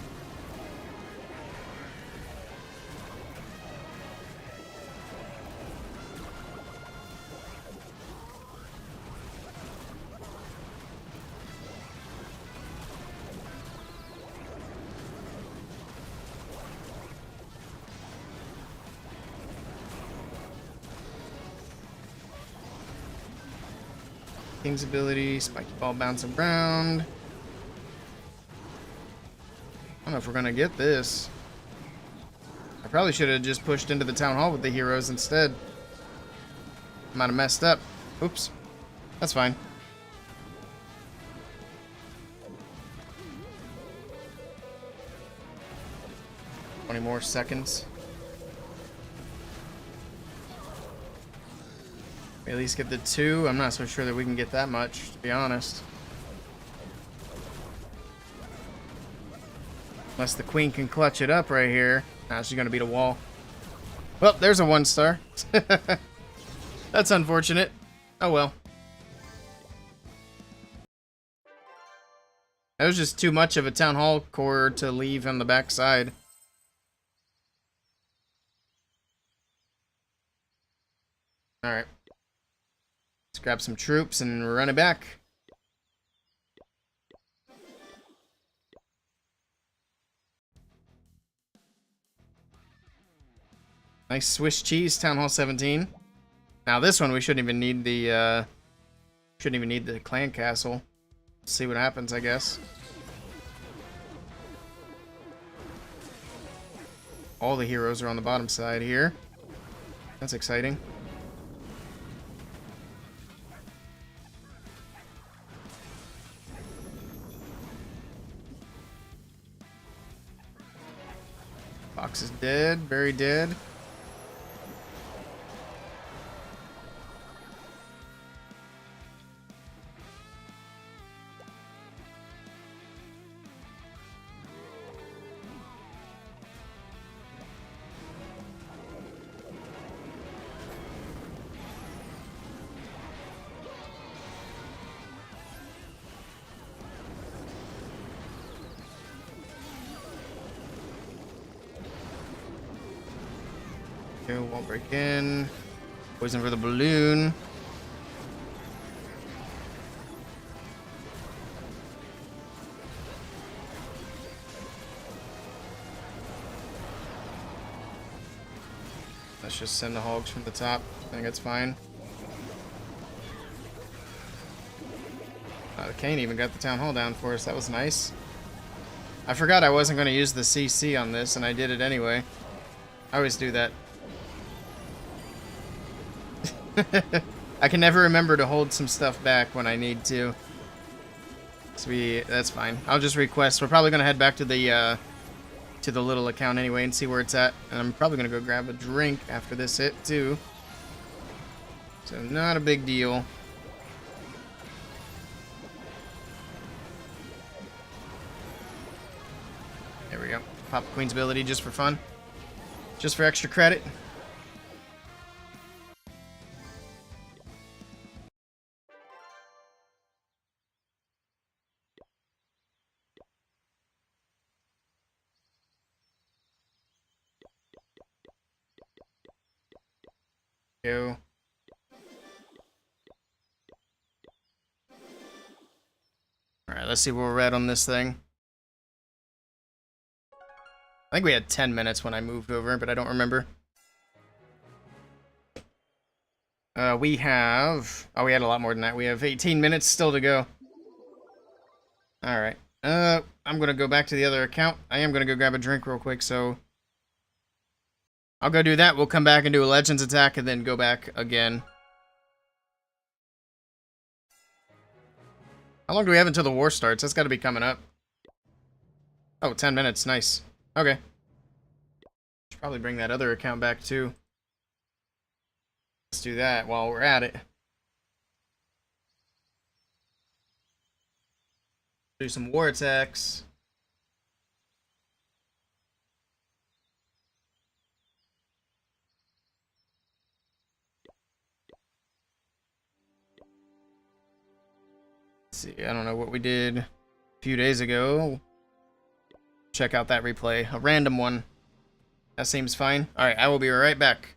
King's ability, spiky ball bouncing around. I don't know if we're gonna get this. I probably should have just pushed into the town hall with the heroes instead. I might have messed up. Oops. That's fine. Twenty more seconds. At least get the 2. I'm not so sure that we can get that much, to be honest. Unless the queen can clutch it up right here. Nah, she's gonna beat a wall. Well, there's a 1-star. That's unfortunate. Oh well. That was just too much of a town hall core to leave on the back side. Alright. Let's grab some troops and run it back. Nice Swiss cheese, Town Hall 17. Now this one we shouldn't even need the clan castle. See what happens, I guess. All the heroes are on the bottom side here. That's exciting. Fox is dead, very dead. Okay, won't break in. Poison for the balloon. Let's just send the hogs from the top. I think it's fine. The Kane even got the town hall down for us. That was nice. I forgot I wasn't going to use the CC on this, and I did it anyway. I always do that. I can never remember to hold some stuff back when I need to. So that's fine. I'll just request. We're probably going to head back to the little account anyway and see where it's at. And I'm probably going to go grab a drink after this hit, too. So not a big deal. There we go. Pop Queen's ability just for fun. Just for extra credit. Go. Alright, let's see where we're at on this thing. I think we had 10 minutes when I moved over, but I don't remember. We have... Oh, we had a lot more than that. We have 18 minutes still to go. Alright. I'm gonna go back to the other account. I am gonna go grab a drink real quick, so... I'll go do that. We'll come back and do a Legends attack and then go back again. How long do we have until the war starts? That's gotta be coming up. Oh, 10 minutes. Nice. Okay. Should probably bring that other account back, too. Let's do that while we're at it. Do some war attacks. Let's see, I don't know what we did a few days ago. Check out that replay. A random one. That seems fine. Alright, I will be right back.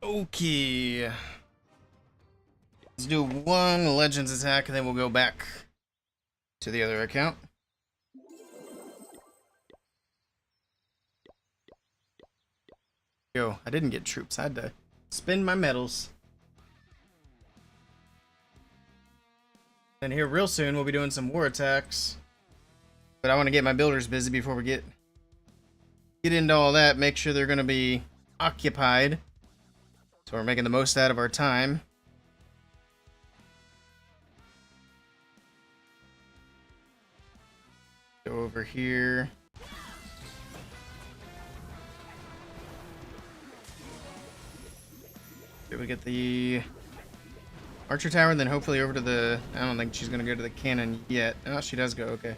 Okay. Let's do one Legends attack and then we'll go back to the other account. Yo, I didn't get troops. I had to spend my medals. And here real soon we'll be doing some war attacks. But I want to get my builders busy before we get into all that. Make sure they're going to be occupied. So we're making the most out of our time. Go over here. Did we get the archer tower and then hopefully over to the... I don't think she's going to go to the cannon yet. Oh, she does go. Okay.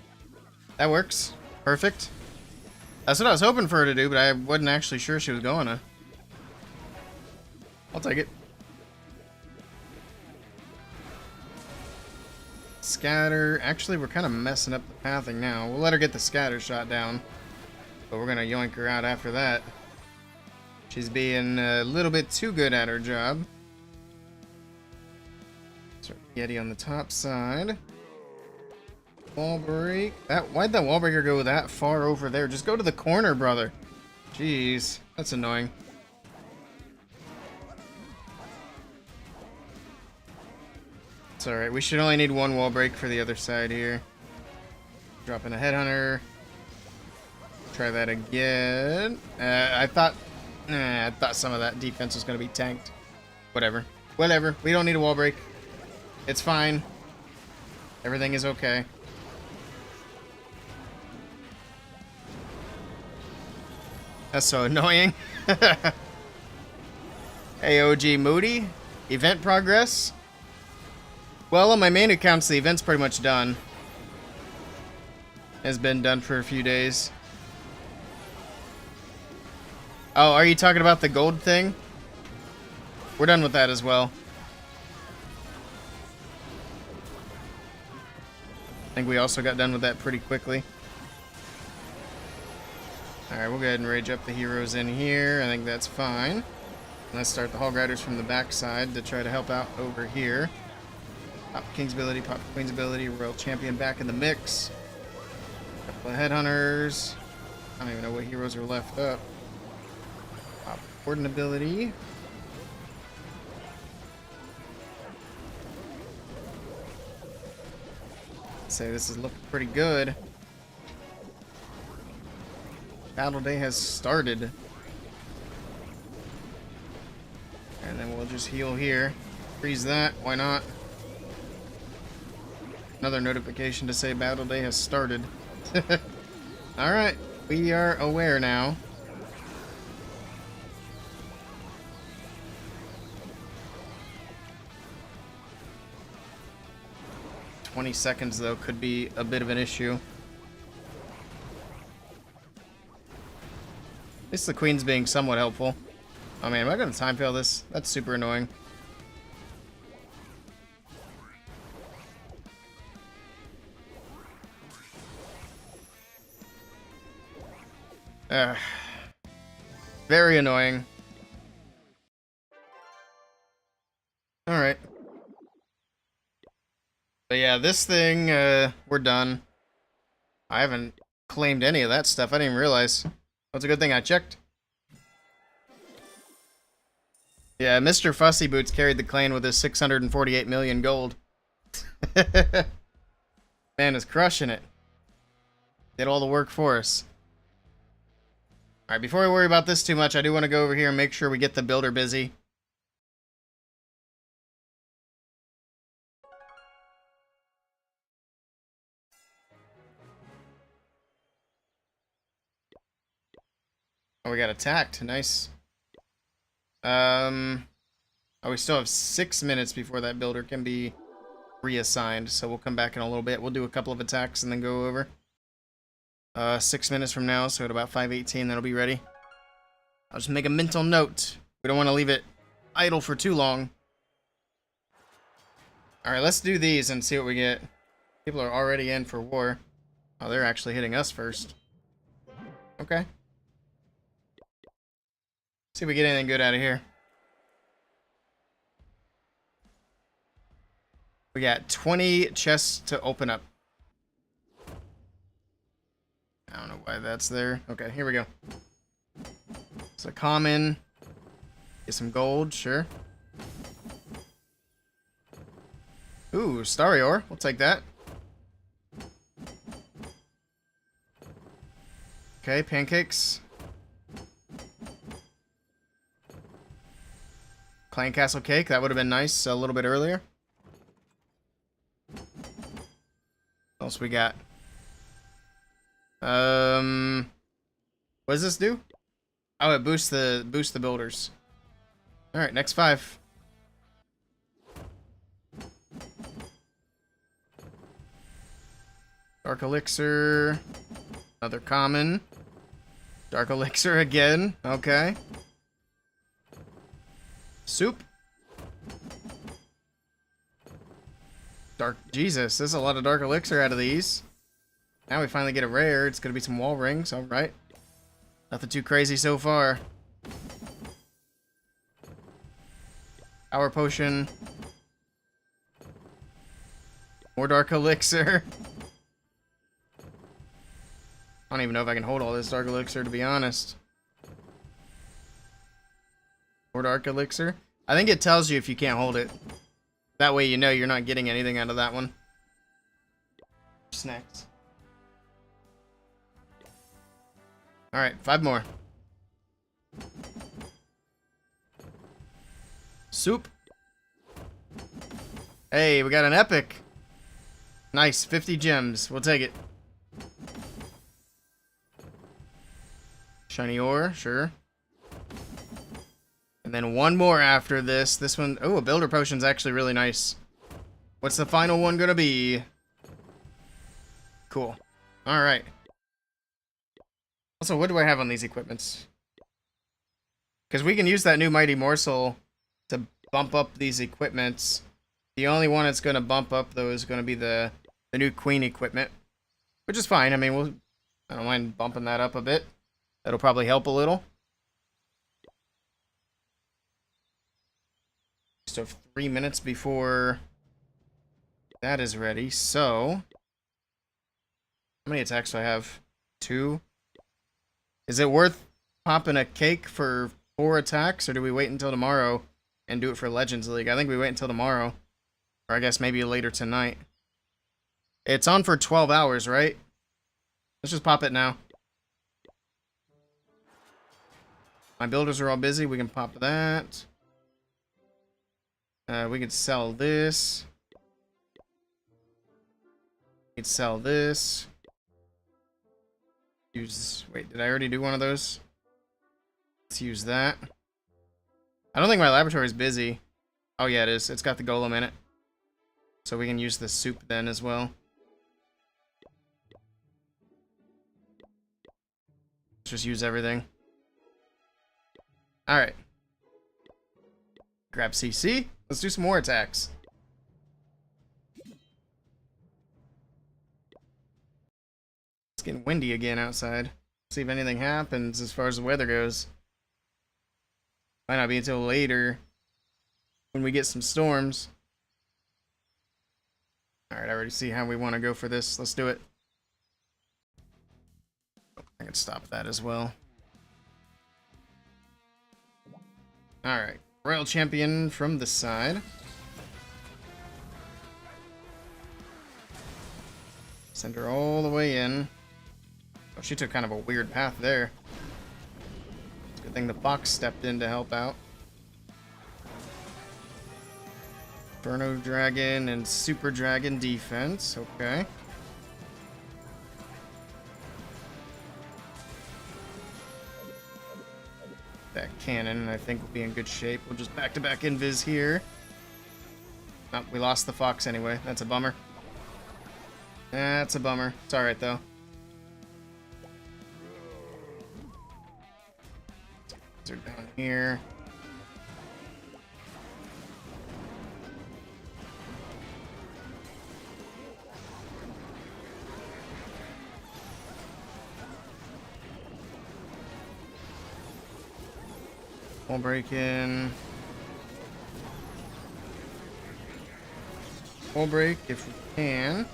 That works. Perfect. That's what I was hoping for her to do, but I wasn't actually sure she was going to. I'll take it. Scatter. Actually, we're kind of messing up the pathing now. We'll let her get the scatter shot down. But we're going to yoink her out after that. She's being a little bit too good at her job. Start Yeti on the top side. Wall break. Why'd that wall breaker go that far over there? Just go to the corner, brother. Jeez, that's annoying. It's alright. We should only need one wall break for the other side here. Dropping a headhunter. Try that again. I thought some of that defense was going to be tanked. Whatever. Whatever. We don't need a wall break. It's fine. Everything is okay. That's so annoying. Hey, OG Moody. Event progress. Well, on my main accounts, the event's pretty much done. Has been done for a few days. Oh, are you talking about the gold thing? We're done with that as well. I think we also got done with that pretty quickly. Alright, we'll go ahead and rage up the heroes in here. I think that's fine. Let's start the Hog Riders from the backside to try to help out over here. Pop King's ability, pop Queen's ability, Royal Champion back in the mix. Couple of Headhunters. I don't even know what heroes are left up. Pop Warden ability. Say this is looking pretty good. Battle day has started. And then we'll just heal here. Freeze that, why not? Another notification to say battle day has started. Alright, we are aware now. "20 seconds, though, could be a bit of an issue. At least the Queen's being somewhat helpful. Oh man, am I going to time fail this? That's super annoying. Very annoying. Alright. But yeah, this thing, we're done. I haven't claimed any of that stuff. I didn't even realize. That's a good thing I checked. Yeah, Mr. Fussy Boots carried the clan with his 648 million gold. Man is crushing it. Did all the work for us. Alright, before we worry about this too much, I do want to go over here and make sure we get the builder busy. Oh, we got attacked. Nice. Oh, we still have 6 minutes before that builder can be reassigned, so we'll come back in a little bit. We'll do a couple of attacks and then go over. 6 minutes from now, so at about 5:18, that'll be ready. I'll just make a mental note. We don't want to leave it idle for too long. Alright, let's do these and see what we get. People are already in for war. Oh, they're actually hitting us first. Okay. See if we get anything good out of here. We got 20 chests to open up. I don't know why that's there. Okay, here we go. It's a common. Get some gold, sure. Ooh, starry ore. We'll take that. Okay, pancakes. Clan Castle cake. That would have been nice a little bit earlier. What else we got? What does this do? Oh, it boosts the builders. All right, next 5. Dark elixir. Another common. Dark elixir again. Okay. Soup. Dark. Jesus, there's a lot of dark elixir out of these. Now we finally get a rare. It's gonna be some wall rings. All right. Nothing too crazy so far. Power potion. More dark elixir. I don't even know if I can hold all this dark elixir, to be honest. More dark elixir. I think it tells you if you can't hold it. That way you know you're not getting anything out of that one. Snacks. Alright, 5 more. Soup. Hey, we got an epic. Nice, 50 gems. We'll take it. Shiny ore, sure. And then one more after this. This one, oh, a builder potion's actually really nice. What's the final one gonna be? Cool. Alright. Also, what do I have on these equipments? Because we can use that new Mighty Morsel to bump up these equipments. The only one that's gonna bump up, though, is gonna be the new Queen equipment. Which is fine. I mean, I don't mind bumping that up a bit. That'll probably help a little. So 3 minutes before that is ready. So, how many attacks do I have? 2. Is it worth popping a cake for 4 attacks, or do we wait until tomorrow and do it for Legends League? I think we wait until tomorrow, or I guess maybe later tonight. It's on for 12 hours, right? Let's just pop it now. My builders are all busy. We can pop that. We could sell this. We could sell this. Use. Wait, did I already do one of those? Let's use that. I don't think my laboratory is busy. Oh yeah, it is. It's got the golem in it. So we can use the soup then as well. Let's just use everything. Alright. Grab CC. Let's do some more attacks. It's getting windy again outside. See if anything happens as far as the weather goes. Might not be until later when we get some storms. Alright, I already see how we want to go for this. Let's do it. I can stop that as well. Alright, Royal Champion from the side. Send her all the way in. Oh, she took kind of a weird path there. It's a good thing the fox stepped in to help out. Inferno Dragon and Super Dragon defense, okay. That cannon, I think, will be in good shape. We'll just back-to-back invis here. Oh, we lost the fox anyway. That's a bummer. That's a bummer. It's alright, though. They're down here. Wall break in. Wall break if we can.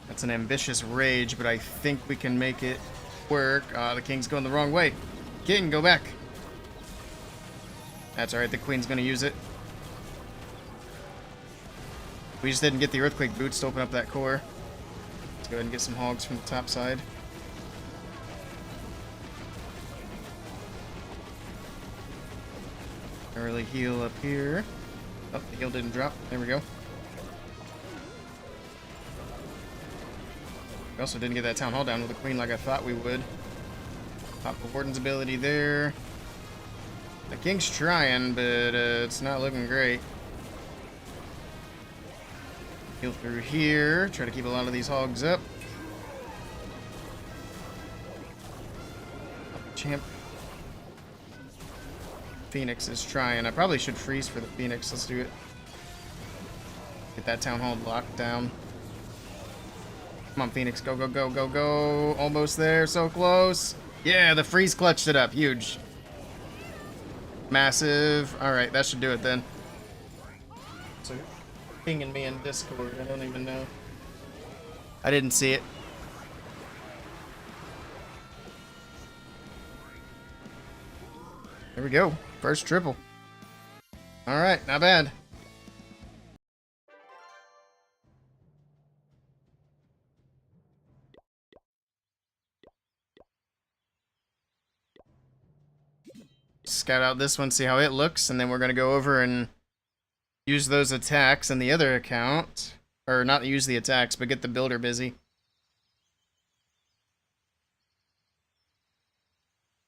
That's an ambitious rage, but I think we can make it work. The king's going the wrong way. King, go back. That's alright, the queen's gonna use it. We just didn't get the earthquake boots to open up that core. Let's go ahead and get some hogs from the top side. Early heal up here. Oh, the heal didn't drop. There we go. We also didn't get that town hall down with the queen like I thought we would. Pop the warden's ability there. The king's trying, but it's not looking great. Heal through here. Try to keep a lot of these hogs up. Champ. Phoenix is trying. I probably should freeze for the Phoenix. Let's do it. Get that town hall locked down. Come on, Phoenix. Go, go, go, go, go. Almost there. So close. Yeah, the freeze clutched it up. Huge. Massive. Alright, that should do it then. So, pinging me in Discord. I don't even know. I didn't see it. There we go. First triple. Alright, not bad. Scout out this one, see how it looks, and then we're going to go over and use those attacks in the other account. Or not use the attacks, but get the builder busy.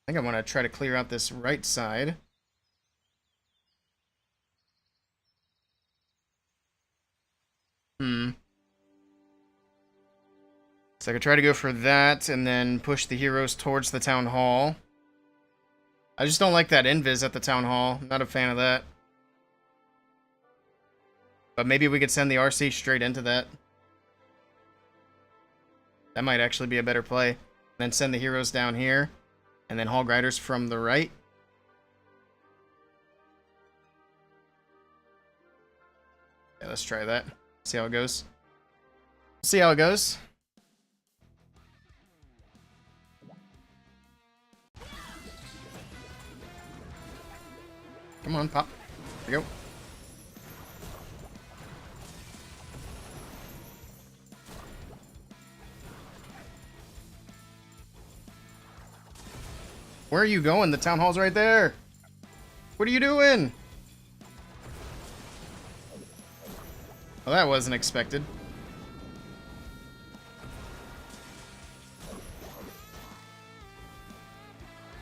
I think I want to try to clear out this right side. So I could try to go for that and then push the heroes towards the town hall. I just don't like that invis at the town hall. Not a fan of that. But maybe we could send the RC straight into that. That might actually be a better play. Then send the heroes down here. And then hog riders from the right. Yeah, let's try that. See how it goes. See how it goes. Come on, pop. There we go. Where are you going? The town hall's right there. What are you doing? Well, that wasn't expected.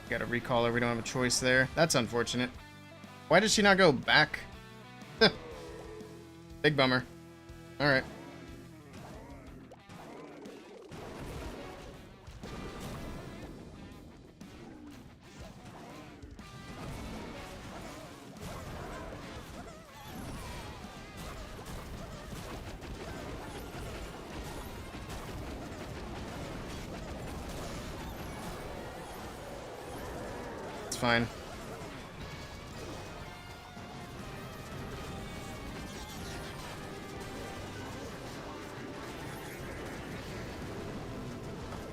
Got a recaller. We don't have a choice there. That's unfortunate. Why did she not go back? Big bummer. Alright. It's fine.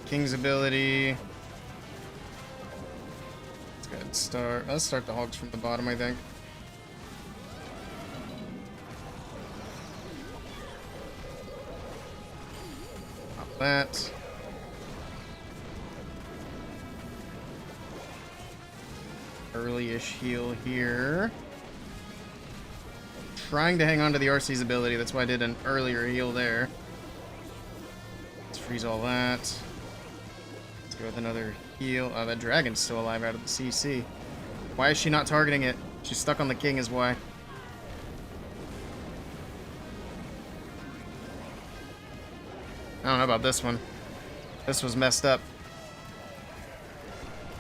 King's ability. Let's go ahead and start. Let's start the hogs from the bottom, I think. Pop that. Early-ish heal here. Trying to hang on to the RC's ability. That's why I did an earlier heal there. Let's freeze all that. Go with another heal. Oh, that dragon's still alive out of the CC. Why is she not targeting it? She's stuck on the king is why. I don't know about this one. This was messed up.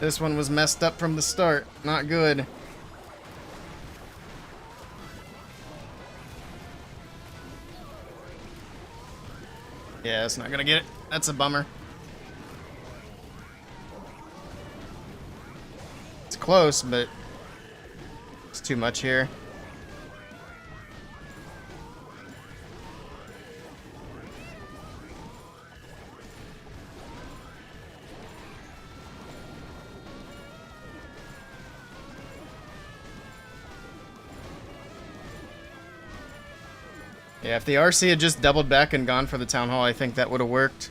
This one was messed up from the start. Not good. Yeah, it's not gonna get it. That's a bummer. Close, but too much here. Yeah, if the RC had just doubled back and gone for the town hall, I think that would have worked.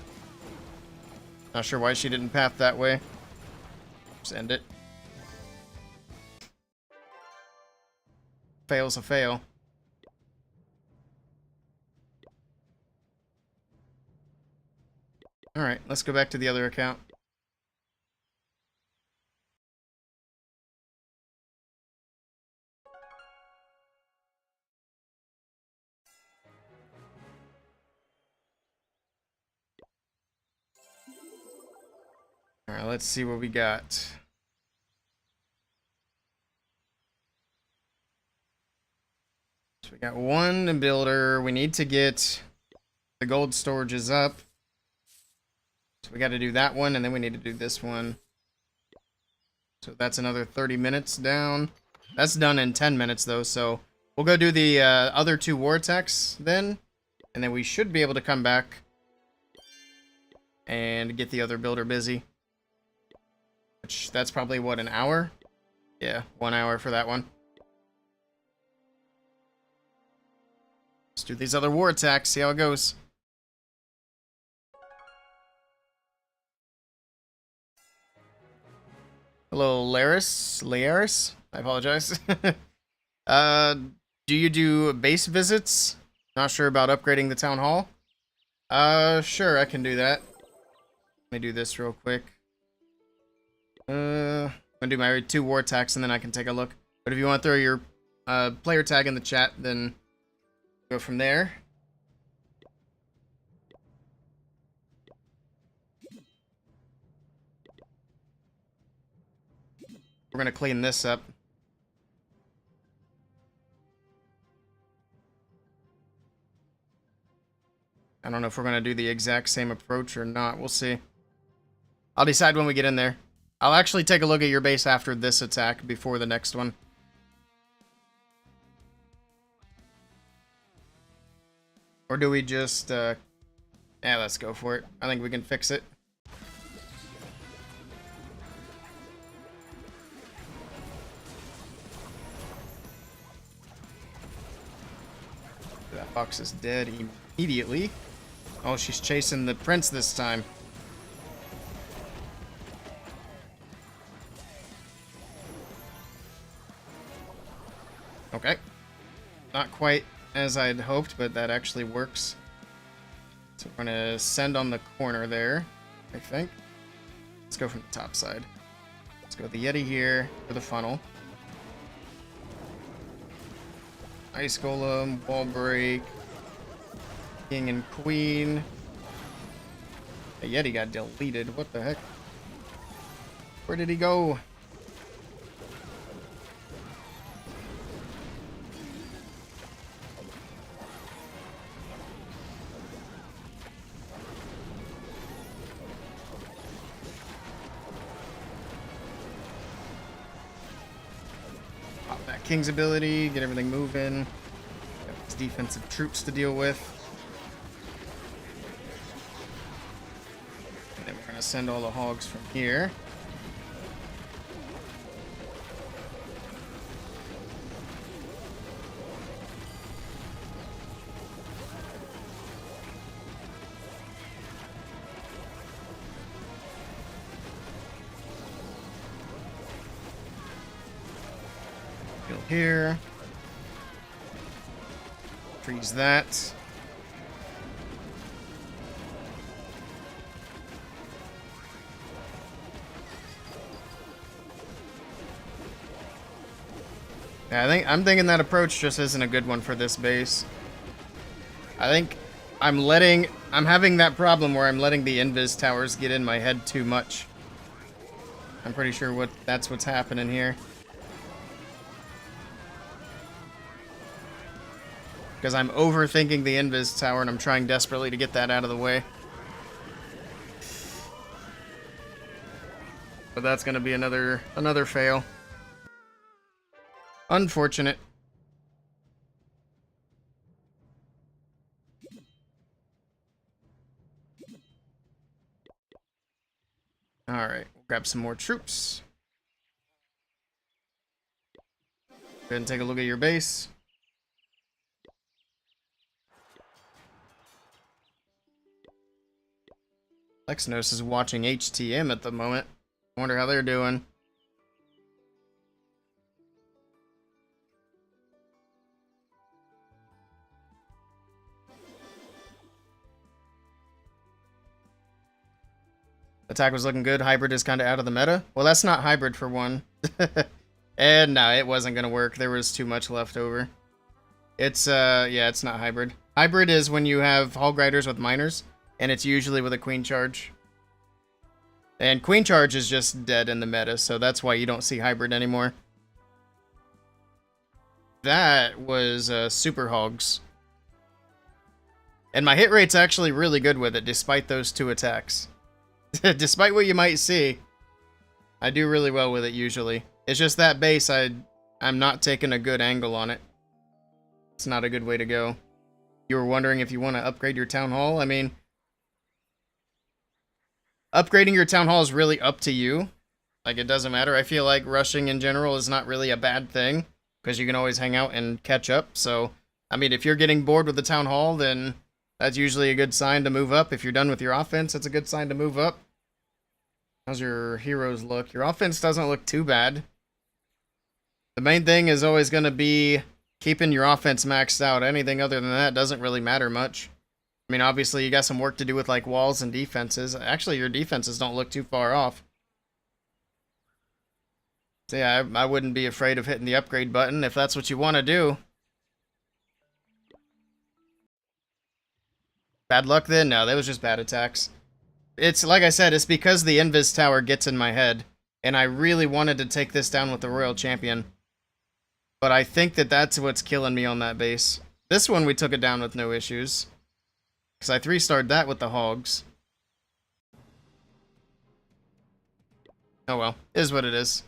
Not sure why she didn't path that way. Just end it. Fail's a fail. Alright, let's go back to the other account. Alright, let's see what we got. So we got one builder. We need to get the gold storages up. So we got to do that one, and then we need to do this one. So that's another 30 minutes down. That's done in 10 minutes, though, so we'll go do the other two war attacks then, and then we should be able to come back and get the other builder busy. Which, that's probably, what, an hour? Yeah, 1 hour for that one. Let's do these other war attacks, see how it goes. Hello, Laris? I apologize. Do you do base visits? Not sure about upgrading the town hall? Sure, I can do that. Let me do this real quick. I'm gonna do my 2 war attacks and then I can take a look. But if you want to throw your player tag in the chat, then go from there. We're gonna clean this up. I don't know if we're gonna do the exact same approach or not. We'll see. I'll decide when we get in there. I'll actually take a look at your base after this attack before the next one. Or do we just, yeah, let's go for it. I think we can fix it. That fox is dead immediately. Oh, she's chasing the prince this time. Okay. Not quite as I'd hoped, but that actually works. So we're gonna send on the corner there, I think. Let's go from the top side. Let's go the Yeti here for the funnel. Ice Golem, Wall Break, King and Queen. The Yeti got deleted. What the heck? Where did he go? King's ability, get everything moving. Got his defensive troops to deal with. And then we're going to send all the hogs from here. Here. Freeze that. Yeah, I'm thinking that approach just isn't a good one for this base. I think I'm having that problem where I'm letting the invis towers get in my head too much. I'm pretty sure that's what's happening here. Because I'm overthinking the invis tower and I'm trying desperately to get that out of the way. But that's going to be another fail. Unfortunate. Alright, we'll grab some more troops. Go ahead and take a look at your base. Lexnos is watching HTM at the moment. I wonder how they're doing. Attack was looking good. Hybrid is kind of out of the meta. Well, that's not hybrid for one. And no, it wasn't going to work. There was too much left over. It's, yeah, it's not hybrid. Hybrid is when you have Hog Riders with miners, and it's usually with a Queen Charge. And Queen Charge is just dead in the meta, so that's why you don't see hybrid anymore. That was Super Hogs. And my hit rate's actually really good with it, despite those 2 attacks. Despite what you might see, I do really well with it usually. It's just that base, I'm not taking a good angle on it. It's not a good way to go. You were wondering if you want to upgrade your Town Hall? I mean, upgrading your Town Hall is really up to you. Like, it doesn't matter. I feel like rushing in general is not really a bad thing, because you can always hang out and catch up. So, I mean, if you're getting bored with the Town Hall, then that's usually a good sign to move up. If you're done with your offense, it's a good sign to move up. How's your heroes look? Your offense doesn't look too bad. The main thing is always going to be keeping your offense maxed out. Anything other than that doesn't really matter much. I mean, obviously, you got some work to do with, like, walls and defenses. Actually, your defenses don't look too far off. So, yeah, I wouldn't be afraid of hitting the upgrade button if that's what you want to do. Bad luck then? No, that was just bad attacks. It's, like I said, it's because the Invis Tower gets in my head, and I really wanted to take this down with the Royal Champion. But I think that that's what's killing me on that base. This one, we took it down with no issues. Because I 3-starred that with the Hogs. Oh well, it is what it is.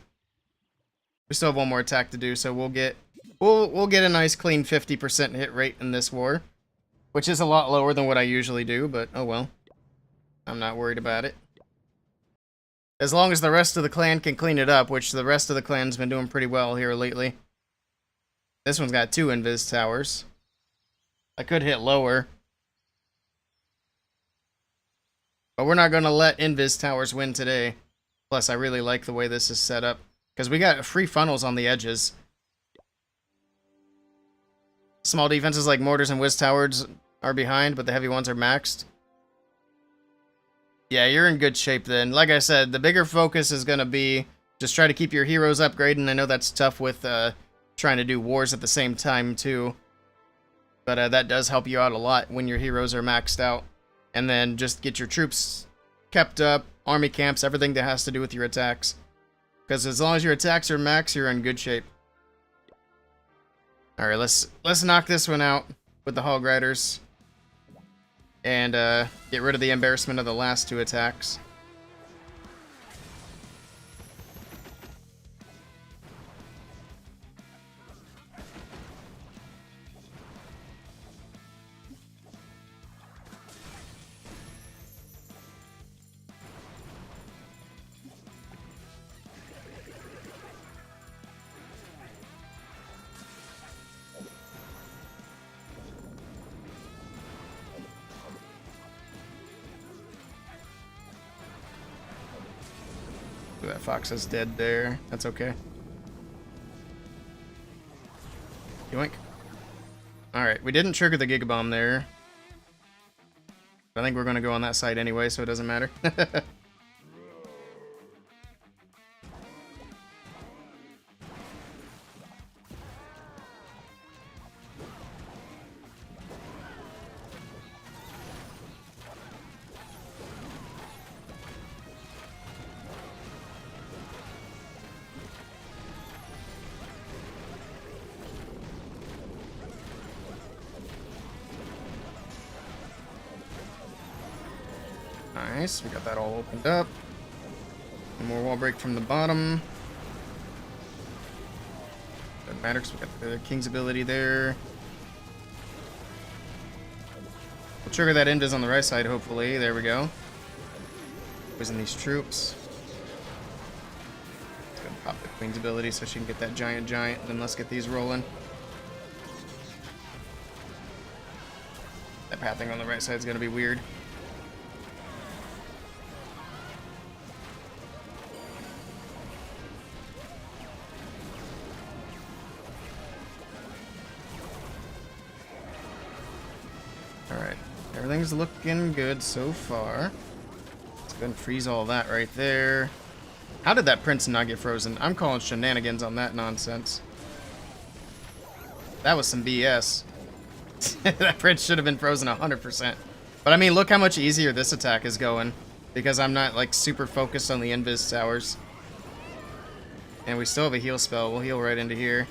We still have one more attack to do, so we'll get a nice clean 50% hit rate in this war. Which is a lot lower than what I usually do, but oh well. I'm not worried about it. As long as the rest of the clan can clean it up, which the rest of the clan's been doing pretty well here lately. This one's got 2 Invis Towers. I could hit lower. But we're not going to let Invis Towers win today. Plus, I really like the way this is set up. Because we got free funnels on the edges. Small defenses like Mortars and Wiz Towers are behind, but the heavy ones are maxed. Yeah, you're in good shape then. Like I said, the bigger focus is going to be just try to keep your heroes upgrading. I know that's tough with trying to do wars at the same time too. But that does help you out a lot when your heroes are maxed out. And then just get your troops kept up, army camps, everything that has to do with your attacks. Because as long as your attacks are max, you're in good shape. Alright, let's knock this one out with the Hog Riders. And get rid of the embarrassment of the last 2 attacks. That fox is dead there. That's okay. Yoink. Alright, we didn't trigger the Giga Bomb there. I think we're going to go on that side anyway, so it doesn't matter. Nice, we got that all opened up. One more wall break from the bottom. Doesn't matter because we got the King's ability there. We'll trigger that invis on the right side, hopefully. There we go. Poison these troops. Let's go pop the Queen's ability so she can get that giant, and then let's get these rolling. That pathing on the right side is going to be weird. Alright, everything's looking good so far. Let's go and freeze all that right there. How did that prince not get frozen? I'm calling shenanigans on that nonsense. That was some BS. That prince should have been frozen 100%. But I mean, look how much easier this attack is going. Because I'm not, like, super focused on the invis towers. And we still have a heal spell. We'll heal right into here.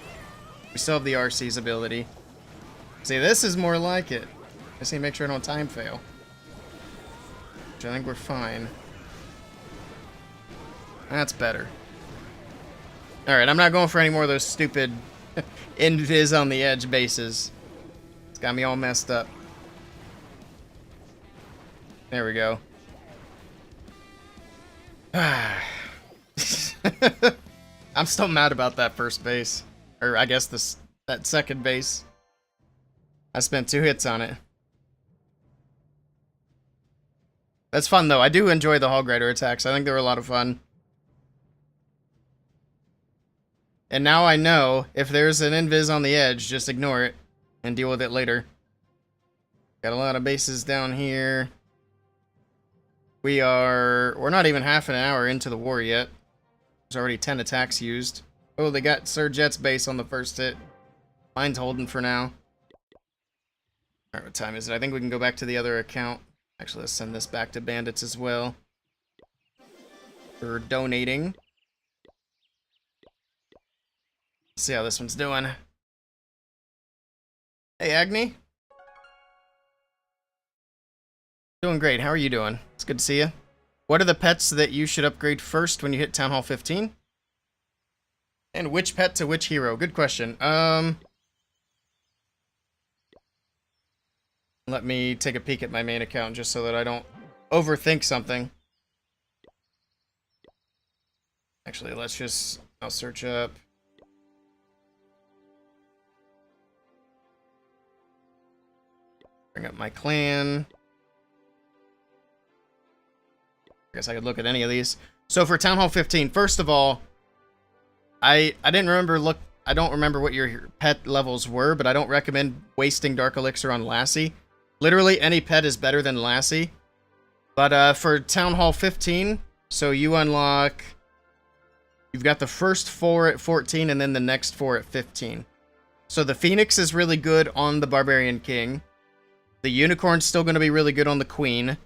We still have the RC's ability. See, this is more like it. I just need to make sure I don't time fail. Which I think we're fine. That's better. Alright, I'm not going for any more of those stupid invis on the edge bases. It's got me all messed up. There we go. I'm still mad about that first base. Or I guess that second base. I spent 2 hits on it. That's fun though. I do enjoy the Hog Rider attacks. I think they were a lot of fun. And now I know if there's an invis on the edge, just ignore it and deal with it later. Got a lot of bases down here. We're not even half an hour into the war yet. There's already 10 attacks used. Oh, they got Sir Jet's base on the first hit. Mine's holding for now. Alright, what time is it? I think we can go back to the other account. Actually, let's send this back to bandits as well. For donating. Let's see how this one's doing. Hey, Agni. Doing great. How are you doing? It's good to see you. What are the pets that you should upgrade first when you hit Town Hall 15? And which pet to which hero? Good question. Let me take a peek at my main account just so that I don't overthink something. Actually, I'll search up. Bring up my clan. I guess I could look at any of these. So for Town Hall 15, first of all, I don't remember what your pet levels were, but I don't recommend wasting Dark Elixir on Lassie. Literally any pet is better than Lassie. But for Town Hall 15, so you unlock... You've got the first 4 at 14 and then the next 4 at 15. So the Phoenix is really good on the Barbarian King. The Unicorn's still going to be really good on the Queen.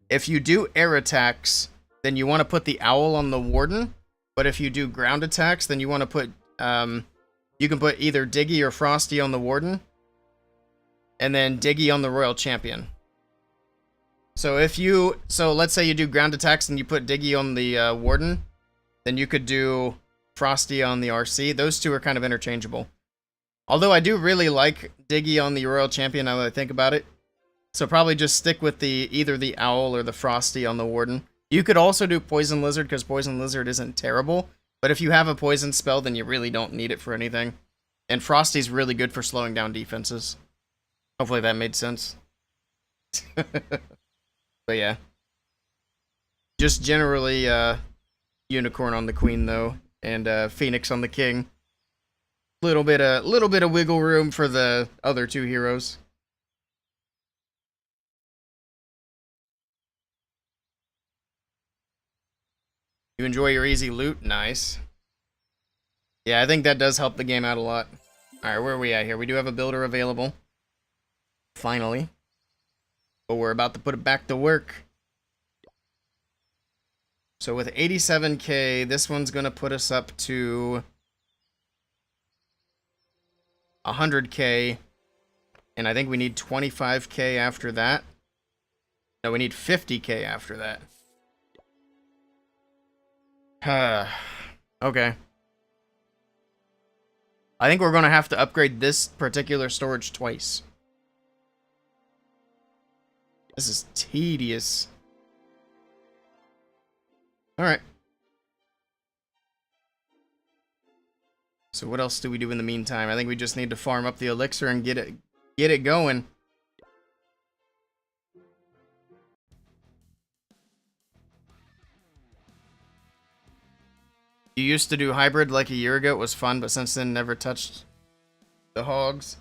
If you do air attacks, then you want to put the Owl on the Warden. But if you do ground attacks, then you want to put... you can put either Diggy or Frosty on the Warden. And then Diggy on the Royal Champion. So let's say you do ground attacks and you put Diggy on the Warden, then you could do Frosty on the RC. Those two are kind of interchangeable. Although I do really like Diggy on the Royal Champion now that I think about it. So probably just stick with either the Owl or the Frosty on the Warden. You could also do Poison Lizard because Poison Lizard isn't terrible. But if you have a poison spell, then you really don't need it for anything. And Frosty's really good for slowing down defenses. Hopefully that made sense. But yeah. Just generally, Unicorn on the Queen, though. And Phoenix on the King. Little bit of wiggle room for the other 2 heroes. You enjoy your easy loot? Nice. Yeah, I think that does help the game out a lot. Alright, where are we at here? We do have a builder available. Finally. But we're about to put it back to work. So with 87k, this one's going to put us up to 100k. And I think we need 25k after that. No, we need 50k after that. Okay. I think we're going to have to upgrade this particular storage twice. This is tedious. Alright. So what else do we do in the meantime? I think we just need to farm up the elixir and get it going. You used to do hybrid like a year ago. It was fun, but since then never touched the hogs.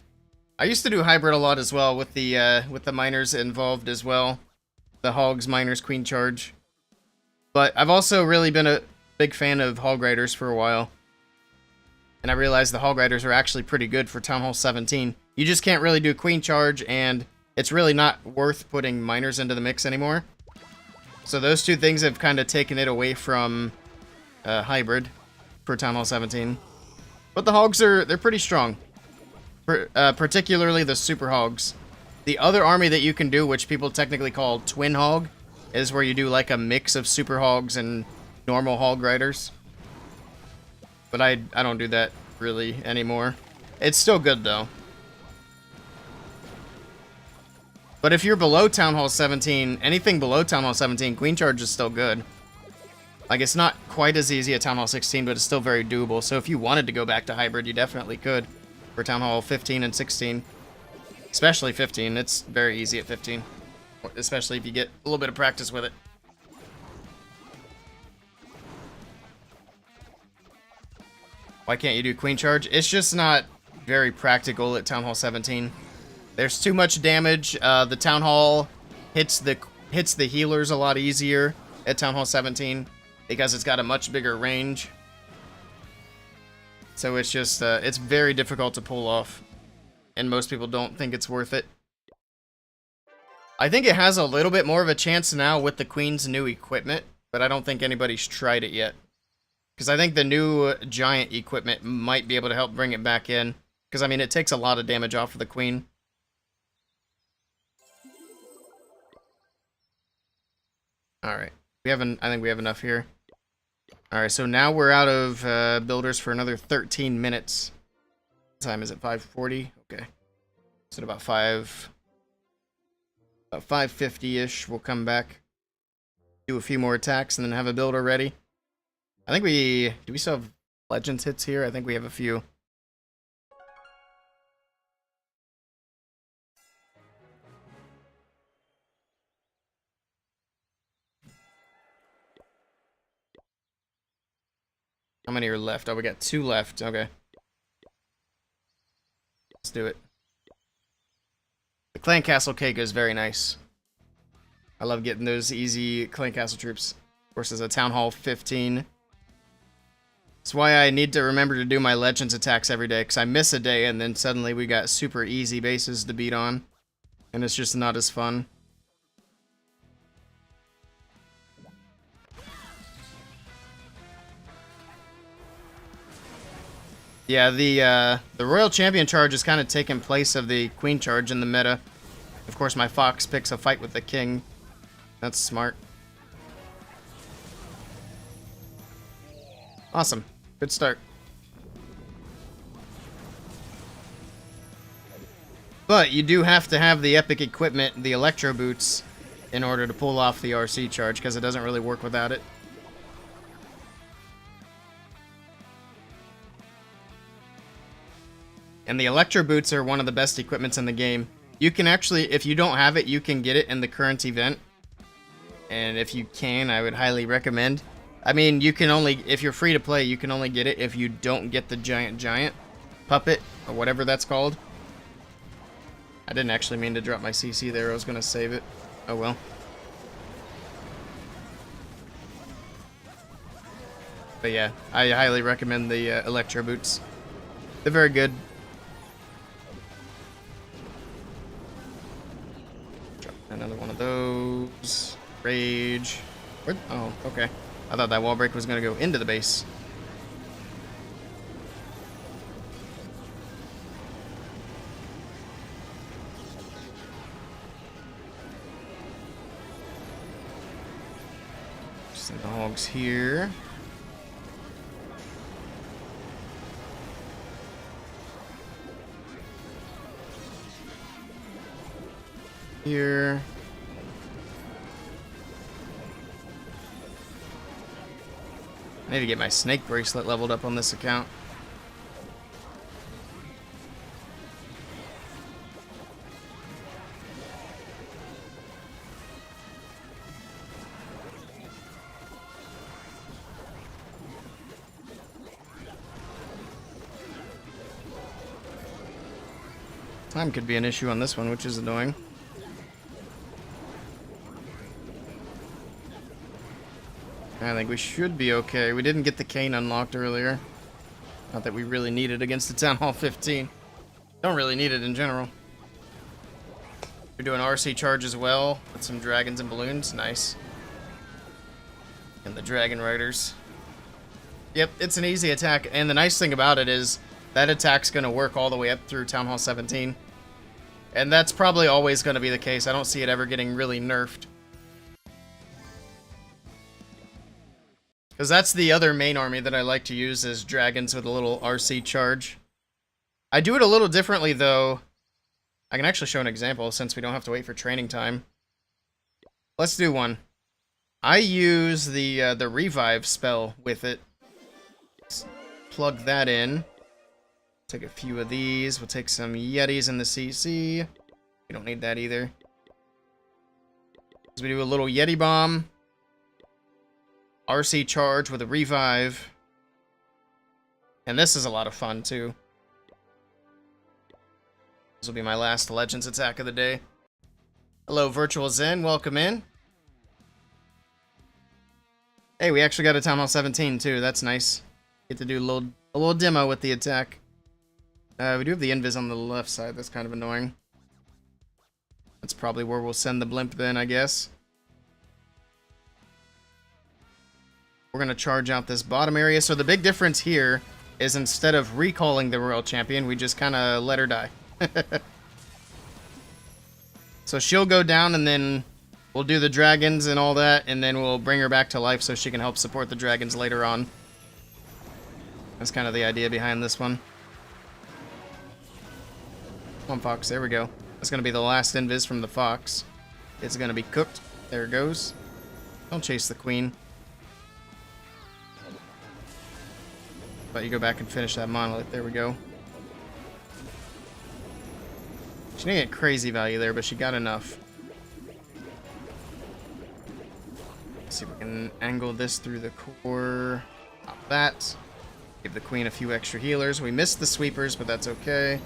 I used to do hybrid a lot as well with the miners involved as well. The hogs, miners, queen charge. But I've also really been a big fan of hog riders for a while. And I realized the hog riders are actually pretty good for Town Hall 17. You just can't really do queen charge, and it's really not worth putting miners into the mix anymore. So those two things have kind of taken it away from hybrid for Town Hall 17. But the hogs they're pretty strong. Particularly the super hogs. The other army that you can do, which people technically call twin hog, is where you do like a mix of super hogs and normal hog riders. But I don't do that really anymore. It's still good though. But if you're below Town Hall 17, anything below Town Hall 17, queen charge is still good. Like, it's not quite as easy at Town Hall 16, but it's still very doable. So if you wanted to go back to hybrid, you definitely could for Town Hall 15 and 16. Especially 15. It's very easy at 15. Especially if you get a little bit of practice with it. Why can't you do queen charge? It's just not very practical at Town Hall 17. There's too much damage. The Town Hall hits the healers a lot easier at Town Hall 17 because it's got a much bigger range. So it's just it's very difficult to pull off, and most people don't think it's worth it. I think it has a little bit more of a chance now with the Queen's new equipment, but I don't think anybody's tried it yet. Because I think the new giant equipment might be able to help bring it back in. Because, I mean, it takes a lot of damage off of the Queen. Alright. I think we have enough here. Alright, so now we're out of builders for another 13 minutes. What time is it? 5:40? Okay. So at about 5:50-ish, we'll come back. Do a few more attacks and then have a builder ready. I think do we still have Legends hits here? I think we have a few. How many are left? Oh, we got 2 left. Okay. Let's do it. The Clan Castle cake is very nice. I love getting those easy Clan Castle troops. Of course, there's a Town Hall 15. That's why I need to remember to do my Legends attacks every day, because I miss a day and then suddenly we got super easy bases to beat on. And it's just not as fun. Yeah, the Royal Champion charge is kind of taking place of the Queen charge in the meta. Of course, my Fox picks a fight with the King. That's smart. Awesome. Good start. But you do have to have the epic equipment, the Electro Boots, in order to pull off the RC charge, because it doesn't really work without it. And the Electro Boots are one of the best equipments in the game. You can actually, if you don't have it, you can get it in the current event. And if you can, I would highly recommend. I mean, you can only, if you're free to play, you can only get it if you don't get the giant puppet, or whatever that's called. I didn't actually mean to drop my CC there. I was going to save it. Oh well. But yeah, I highly recommend the Electro Boots. They're very good. Drop another one of those. Rage. Where? Oh, okay. I thought that wall break was going to go into the base. Send the hogs here. here. I need to get my snake bracelet leveled up on this account. Time could be an issue on this one, which is annoying. I think we should be okay. We didn't get the cane unlocked earlier. Not that we really need it against the Town Hall 15. Don't really need it in general. We're doing RC charge as well with some dragons and balloons. Nice. And the dragon riders. Yep, it's an easy attack. And the nice thing about it is that attack's going to work all the way up through Town Hall 17. And that's probably always going to be the case. I don't see it ever getting really nerfed. Because that's the other main army that I like to use is dragons with a little RC charge. I do it a little differently though. I can actually show an example since we don't have to wait for training time. Let's do one. I use the revive spell with it. Let's plug that in. Take a few of these. We'll take some Yetis in the CC. We don't need that either. So we do a little Yeti bomb. RC charge with a revive. And this is a lot of fun, too. This will be my last Legends attack of the day. Hello, Virtual Zen. Welcome in. Hey, we actually got a Town Hall 17, too. That's nice. Get to do a little demo with the attack. We do have the invis on the left side. That's kind of annoying. That's probably where we'll send the blimp then, I guess. We're going to charge out this bottom area. So the big difference here is instead of recalling the Royal Champion, we just kind of let her die. So she'll go down and then we'll do the dragons and all that. And then we'll bring her back to life so she can help support the dragons later on. That's kind of the idea behind this one. Come on, Fox. There we go. That's going to be the last invis from the Fox. It's going to be cooked. There it goes. Don't chase the queen. But you go back and finish that monolith. There we go. She didn't get crazy value there, but she got enough. Let's see if we can angle this through the core. Pop that. Give the queen a few extra healers. We missed the sweepers, but that's okay.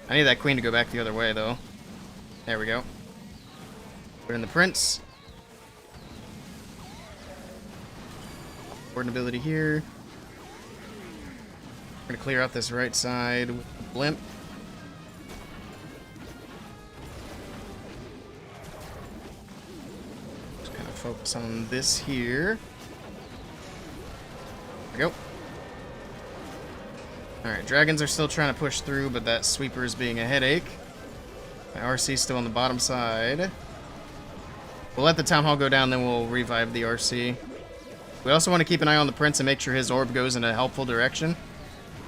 I need that queen to go back the other way, though. There we go. Put in the prince. Important ability here. We're going to clear out this right side with the blimp. Just kind of focus on this here. There we go. Alright, dragons are still trying to push through, but that sweeper is being a headache. My RC's still on the bottom side. We'll let the town hall go down, then we'll revive the RC. We also want to keep an eye on the prince and make sure his orb goes in a helpful direction.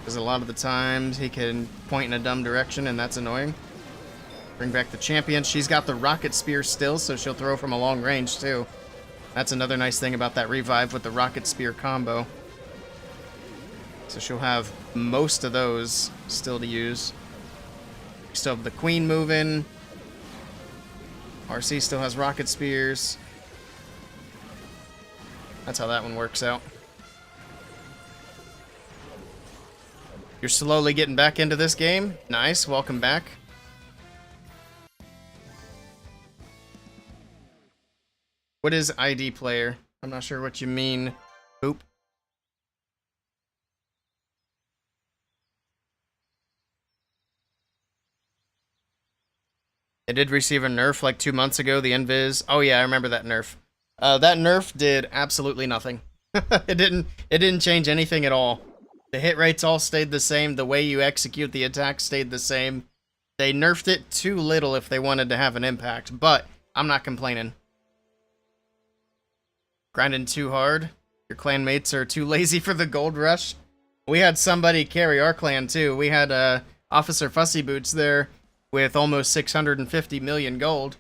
Because a lot of the times he can point in a dumb direction, and that's annoying. Bring back the champion. She's got the rocket spear still, so she'll throw from a long range, too. That's another nice thing about that revive with the rocket spear combo. So she'll have most of those still to use. We still have the queen moving. RC still has rocket spears. That's how that one works out. You're slowly getting back into this game. Nice, welcome back. What is ID player? I'm not sure what you mean. Oop. It did receive a nerf like 2 months ago, the Invis. Oh yeah, I remember that nerf. That nerf did absolutely nothing. It didn't change anything at all. The hit rates all stayed the same. The way you execute the attack stayed the same. They nerfed it too little if they wanted to have an impact, but I'm not complaining. Grinding too hard. Your clanmates are too lazy for the gold rush. We had somebody carry our clan too. We had Officer Fussy Boots there. with almost 650 million gold.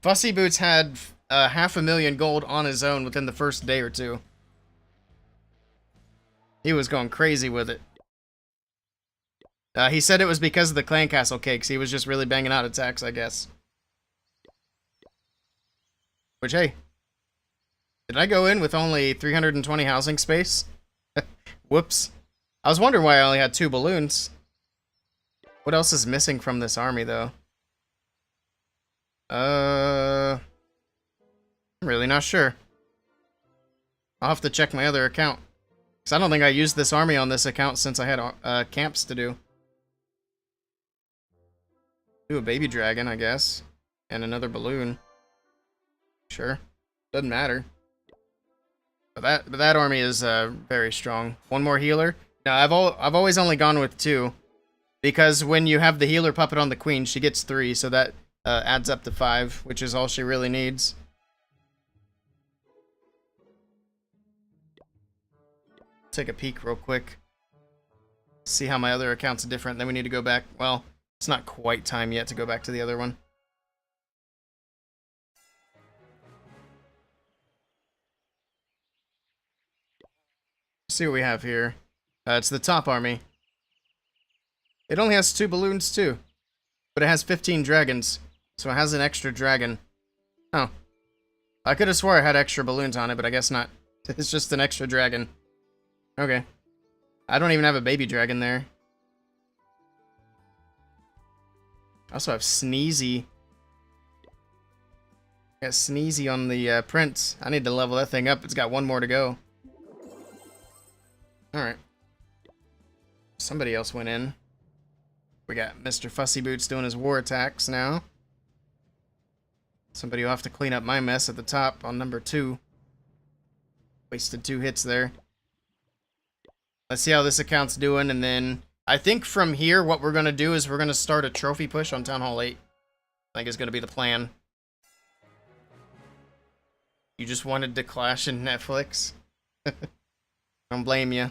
Fussy Boots had 500,000 gold on his own within the first day or two. He was going crazy with it. He said it was because of the clan castle cakes. He was just really banging out attacks, I guess. Which, hey, did I go in with only 320 housing space? Whoops. I was wondering why I only had 2 balloons. What else is missing from this army, though? I'm really not sure. I'll have to check my other account. Because I don't think I used this army on this account since I had camps to do. Do a baby dragon, I guess. And another balloon. Sure. Doesn't matter. But that army is very strong. One more healer. No, I've always only gone with 2. Because when you have the healer puppet on the queen, she gets 3, so that adds up to 5, which is all she really needs. Take a peek real quick. See how my other account's different. Then we need to go back. Well, it's not quite time yet to go back to the other one. Let's see what we have here. It's the top army. It only has 2 balloons too. But it has 15 dragons. So it has an extra dragon. Oh. I could have swore I had extra balloons on it, but I guess not. It's just an extra dragon. Okay. I don't even have a baby dragon there. I also have Sneezy. Got Sneezy on the prince. I need to level that thing up. It's got 1 more to go. Alright. Somebody else went in. We got Mr. Fussy Boots doing his war attacks now. Somebody will have to clean up my mess at the top on number 2. Wasted 2 hits there. Let's see how this account's doing, and then I think from here what we're going to do is we're going to start a trophy push on Town Hall 8. I think is going to be the plan. You just wanted to clash in Netflix? Don't blame you.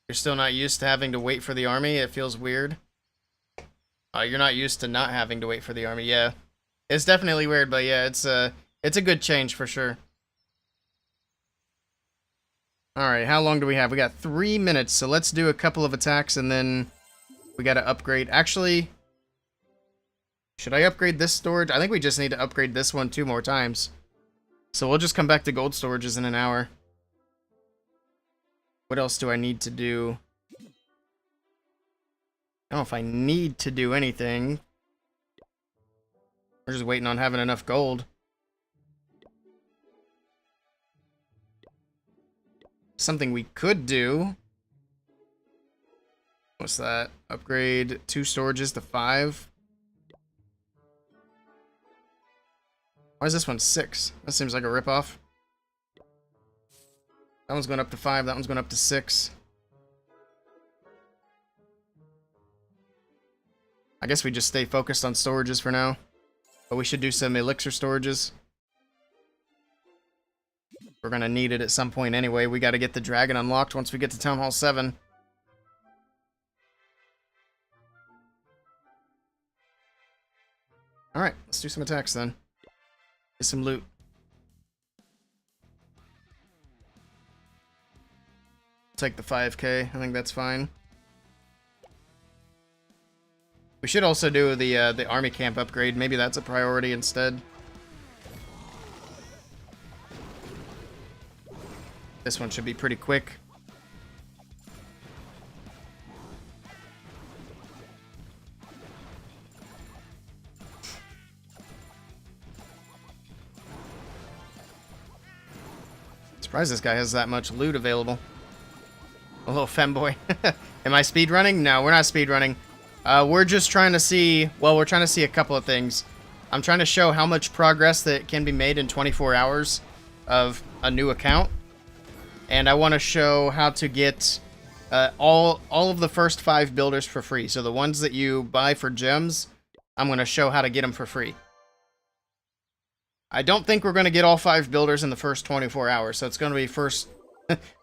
You're still not used to having to wait for the army? It feels weird. You're not used to not having to wait for the army. Yeah. It's definitely weird, but yeah, it's a good change for sure. Alright, how long do we have? We got 3 minutes, so let's do a couple of attacks and then we gotta upgrade. Actually, should I upgrade this storage? I think we just need to upgrade this one 2 more times. So we'll just come back to gold storages in an hour. What else do I need to do? I don't know if I need to do anything. We're just waiting on having enough gold. Something we could do. What's that? Upgrade 2 storages to 5. Why is this one 6? That seems like a ripoff. That one's going up to 5. That one's going up to 6. I guess we just stay focused on storages for now. But we should do some elixir storages. We're going to need it at some point anyway. We got to get the dragon unlocked once we get to Town Hall 7. Alright, let's do some attacks then. Get some loot. Take the 5k. I think that's fine. We should also do the army camp upgrade. Maybe that's a priority instead. This one should be pretty quick. Surprised this guy has that much loot available. A little femboy. Am I speedrunning? No, we're not speedrunning. We're just trying to see... Well, we're trying to see a couple of things. I'm trying to show how much progress that can be made in 24 hours of a new account. And I want to show how to get all of the first 5 builders for free. So the ones that you buy for gems, I'm going to show how to get them for free. I don't think we're going to get all 5 builders in the first 24 hours. So it's going to be first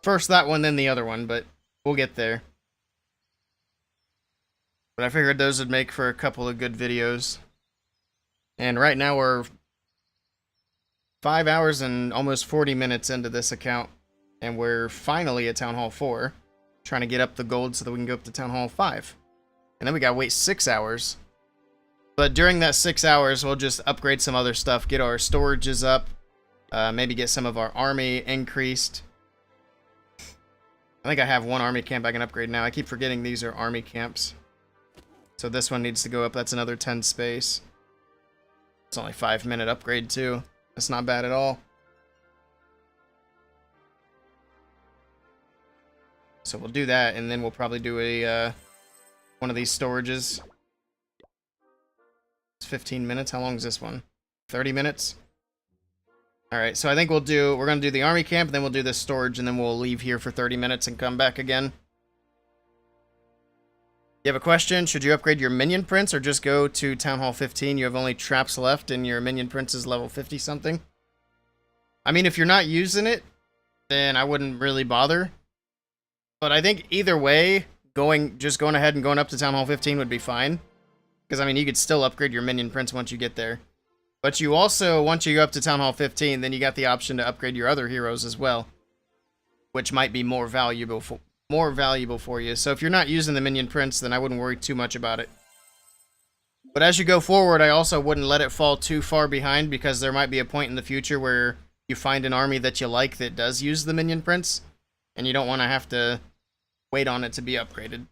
that one, then the other one. But we'll get there. But I figured those would make for a couple of good videos. And right now we're 5 hours and almost 40 minutes into this account. And we're finally at Town Hall 4. Trying to get up the gold so that we can go up to Town Hall 5. And then we gotta wait 6 hours. But during that 6 hours, we'll just upgrade some other stuff. Get our storages up. Maybe get some of our army increased. I think I have one army camp I can upgrade now. I keep forgetting these are army camps. So this one needs to go up. That's another 10 space. It's only 5-minute upgrade too. That's not bad at all. So we'll do that, and then we'll probably do a one of these storages. It's 15 minutes. How long is this one? 30 minutes? Alright, so I think we're gonna do the army camp, then we'll do this storage, and then we'll leave here for 30 minutes and come back again. You have a question? Should you upgrade your minion prince or just go to Town Hall 15? You have only traps left and your minion prince is level 50 something. I mean, if you're not using it, then I wouldn't really bother. But I think either way, just going ahead and going up to Town Hall 15 would be fine. Because, I mean, you could still upgrade your minion prince once you get there. But you also, once you go up to Town Hall 15, then you got the option to upgrade your other heroes as well. Which might be more valuable for you. So if you're not using the minion prince, then I wouldn't worry too much about it. But as you go forward, I also wouldn't let it fall too far behind, because there might be a point in the future where you find an army that you like that does use the minion prince, and you don't want to have to wait on it to be upgraded.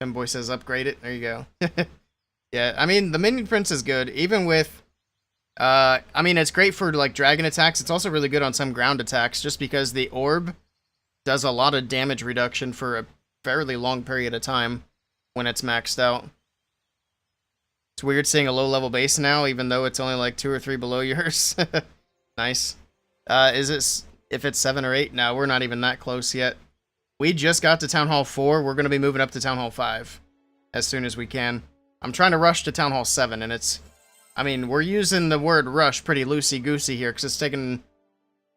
Boy says upgrade it. There you go. Yeah, I mean, the minion prince is good, even with I mean, it's great for like dragon attacks. It's also really good on some ground attacks, just because the orb does a lot of damage reduction for a fairly long period of time when it's maxed out. It's weird seeing a low level base now, even though it's only like 2 or 3 below yours. Nice. If it's 7 or 8? No, we're not even that close yet. We just got to Town Hall 4. We're going to be moving up to Town Hall 5 as soon as we can. I'm trying to rush to Town Hall 7, and it's... I mean, we're using the word rush pretty loosey-goosey here, because it's taken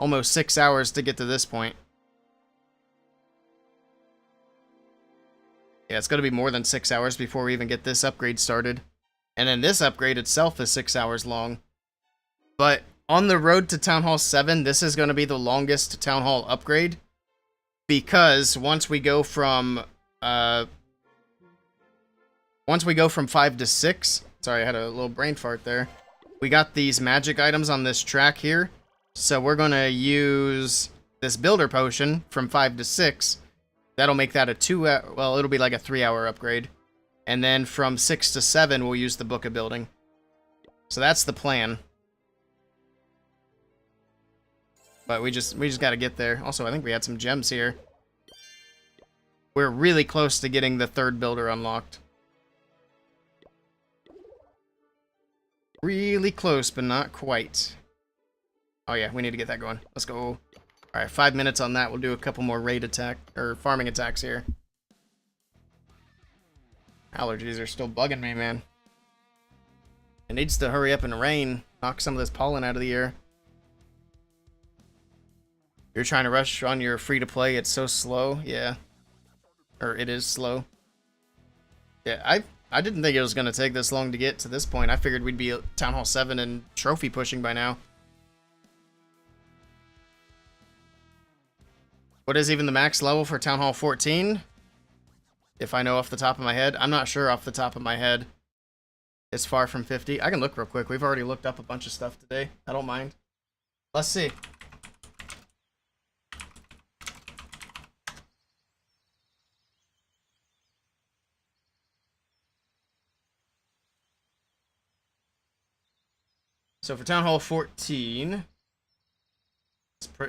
almost 6 hours to get to this point. Yeah, it's going to be more than 6 hours before we even get this upgrade started. And then this upgrade itself is 6 hours long. But on the road to Town Hall 7, this is going to be the longest Town Hall upgrade. Because once we go from 5 to 6... Sorry, I had a little brain fart there. We got these magic items on this track here. So we're going to use this builder potion from 5 to 6. That'll make that a 2-hour... Well, it'll be like a 3-hour upgrade. And then from 6 to 7, we'll use the Book of Building. So that's the plan. But we just got to get there. Also, I think we had some gems here. We're really close to getting the 3rd builder unlocked. Really close, but not quite. Oh yeah, we need to get that going. Let's go. Alright, 5 minutes on that. We'll do a couple more raid attack, or farming attacks here. Allergies are still bugging me, man. It needs to hurry up and rain. Knock some of this pollen out of the air. You're trying to rush on your free-to-play. It's so slow. Yeah. Or it is slow. Yeah, I didn't think it was going to take this long to get to this point. I figured we'd be at Town Hall 7 and trophy pushing by now. What is even the max level for Town Hall 14? If I know off the top of my head. I'm not sure off the top of my head. It's far from 50. I can look real quick. We've already looked up a bunch of stuff today. I don't mind. Let's see. So for Town Hall 14,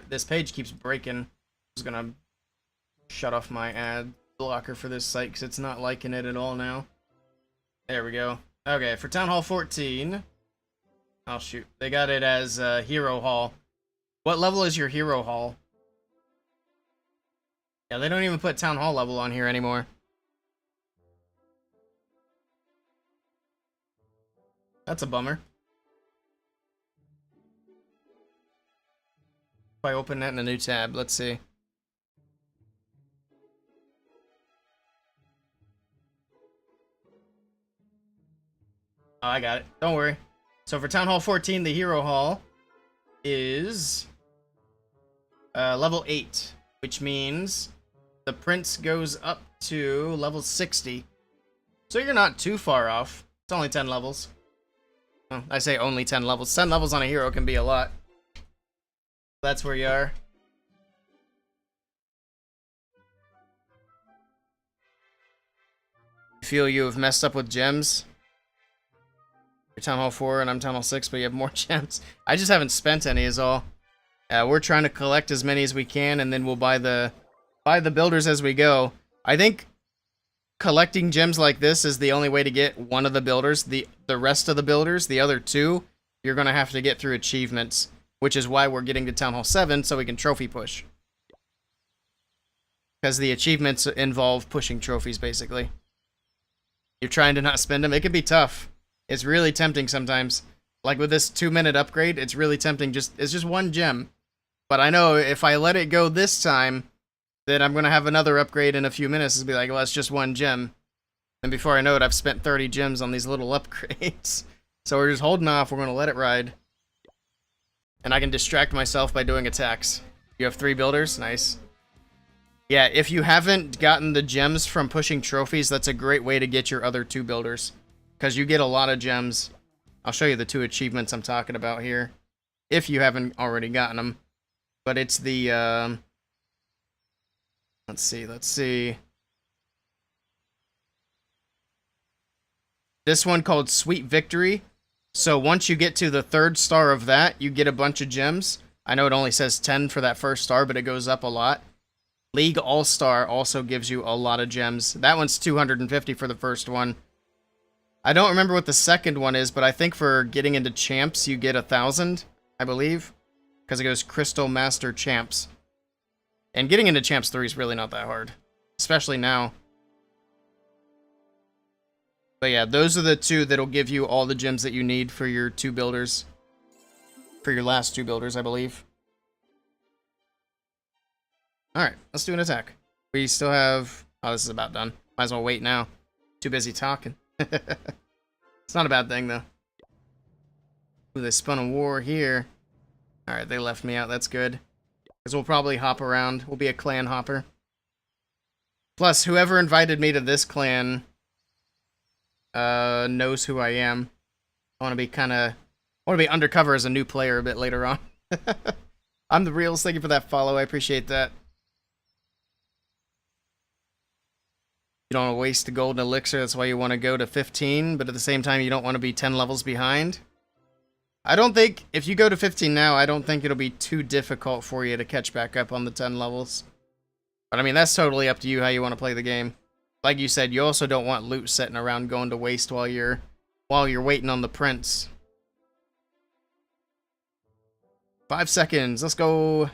this page keeps breaking. I'm just gonna shut off my ad blocker for this site because it's not liking it at all now. There we go. Okay, for Town Hall 14, oh shoot, they got it as Hero Hall. What level is your Hero Hall? Yeah, they don't even put Town Hall level on here anymore. That's a bummer. If I open that in a new tab, let's see. Oh, I got it. Don't worry. So for Town Hall 14, the Hero Hall is level 8, which means the Prince goes up to level 60. So you're not too far off. It's only 10 levels. Oh, I say only 10 levels. 10 levels on a hero can be a lot. That's where you are. You feel you have messed up with gems? You're Town Hall 4 and I'm Town Hall 6, but you have more gems. I just haven't spent any is all. We're trying to collect as many as we can, and then we'll buy the builders as we go. I think collecting gems like this is the only way to get one of the builders. The rest of the builders, the other two, you're going to have to get through achievements, which is why we're getting to Town Hall 7 so we can trophy push. Because the achievements involve pushing trophies, basically. You're trying to not spend them. It can be tough. It's really tempting sometimes. Like with this 2-minute upgrade, it's really tempting. It's just one gem. But I know if I let it go this time, then I'm going to have another upgrade in a few minutes. It'll be like, well, it's just one gem. And before I know it, I've spent 30 gems on these little upgrades. So we're just holding off. We're going to let it ride. And I can distract myself by doing attacks. You have 3 builders? Nice. Yeah, if you haven't gotten the gems from pushing trophies, that's a great way to get your other 2 builders. Because you get a lot of gems. I'll show you the 2 achievements I'm talking about here. If you haven't already gotten them. But it's the, let's see. This one called Sweet Victory. So once you get to the 3rd star of that, you get a bunch of gems. I know it only says 10 for that 1st star, but it goes up a lot. League All-Star also gives you a lot of gems. That one's 250 for the first one. I don't remember what the second one is, but I think for getting into Champs, you get 1,000, I believe. Because it goes Crystal Master Champs. And getting into Champs 3 is really not that hard. Especially now. But yeah, those are the 2 that'll give you all the gems that you need for your 2 builders. For your last 2 builders, I believe. Alright, let's do an attack. We still have... Oh, this is about done. Might as well wait now. Too busy talking. It's not a bad thing, though. Ooh, they spun a war here. Alright, they left me out. That's good. Because we'll probably hop around. We'll be a clan hopper. Plus, whoever invited me to this clan knows who I am. I want to be I want to be undercover as a new player a bit later on. I'm the Reels. Thank you for that follow. I appreciate that. You don't want to waste the golden elixir, that's why you want to go to 15, but at the same time, you don't want to be 10 levels behind. I don't think, if you go to 15 now, I don't think it'll be too difficult for you to catch back up on the 10 levels. But I mean, that's totally up to you how you want to play the game. Like you said, you also don't want loot sitting around going to waste while you're waiting on the prince. 5 seconds, let's go.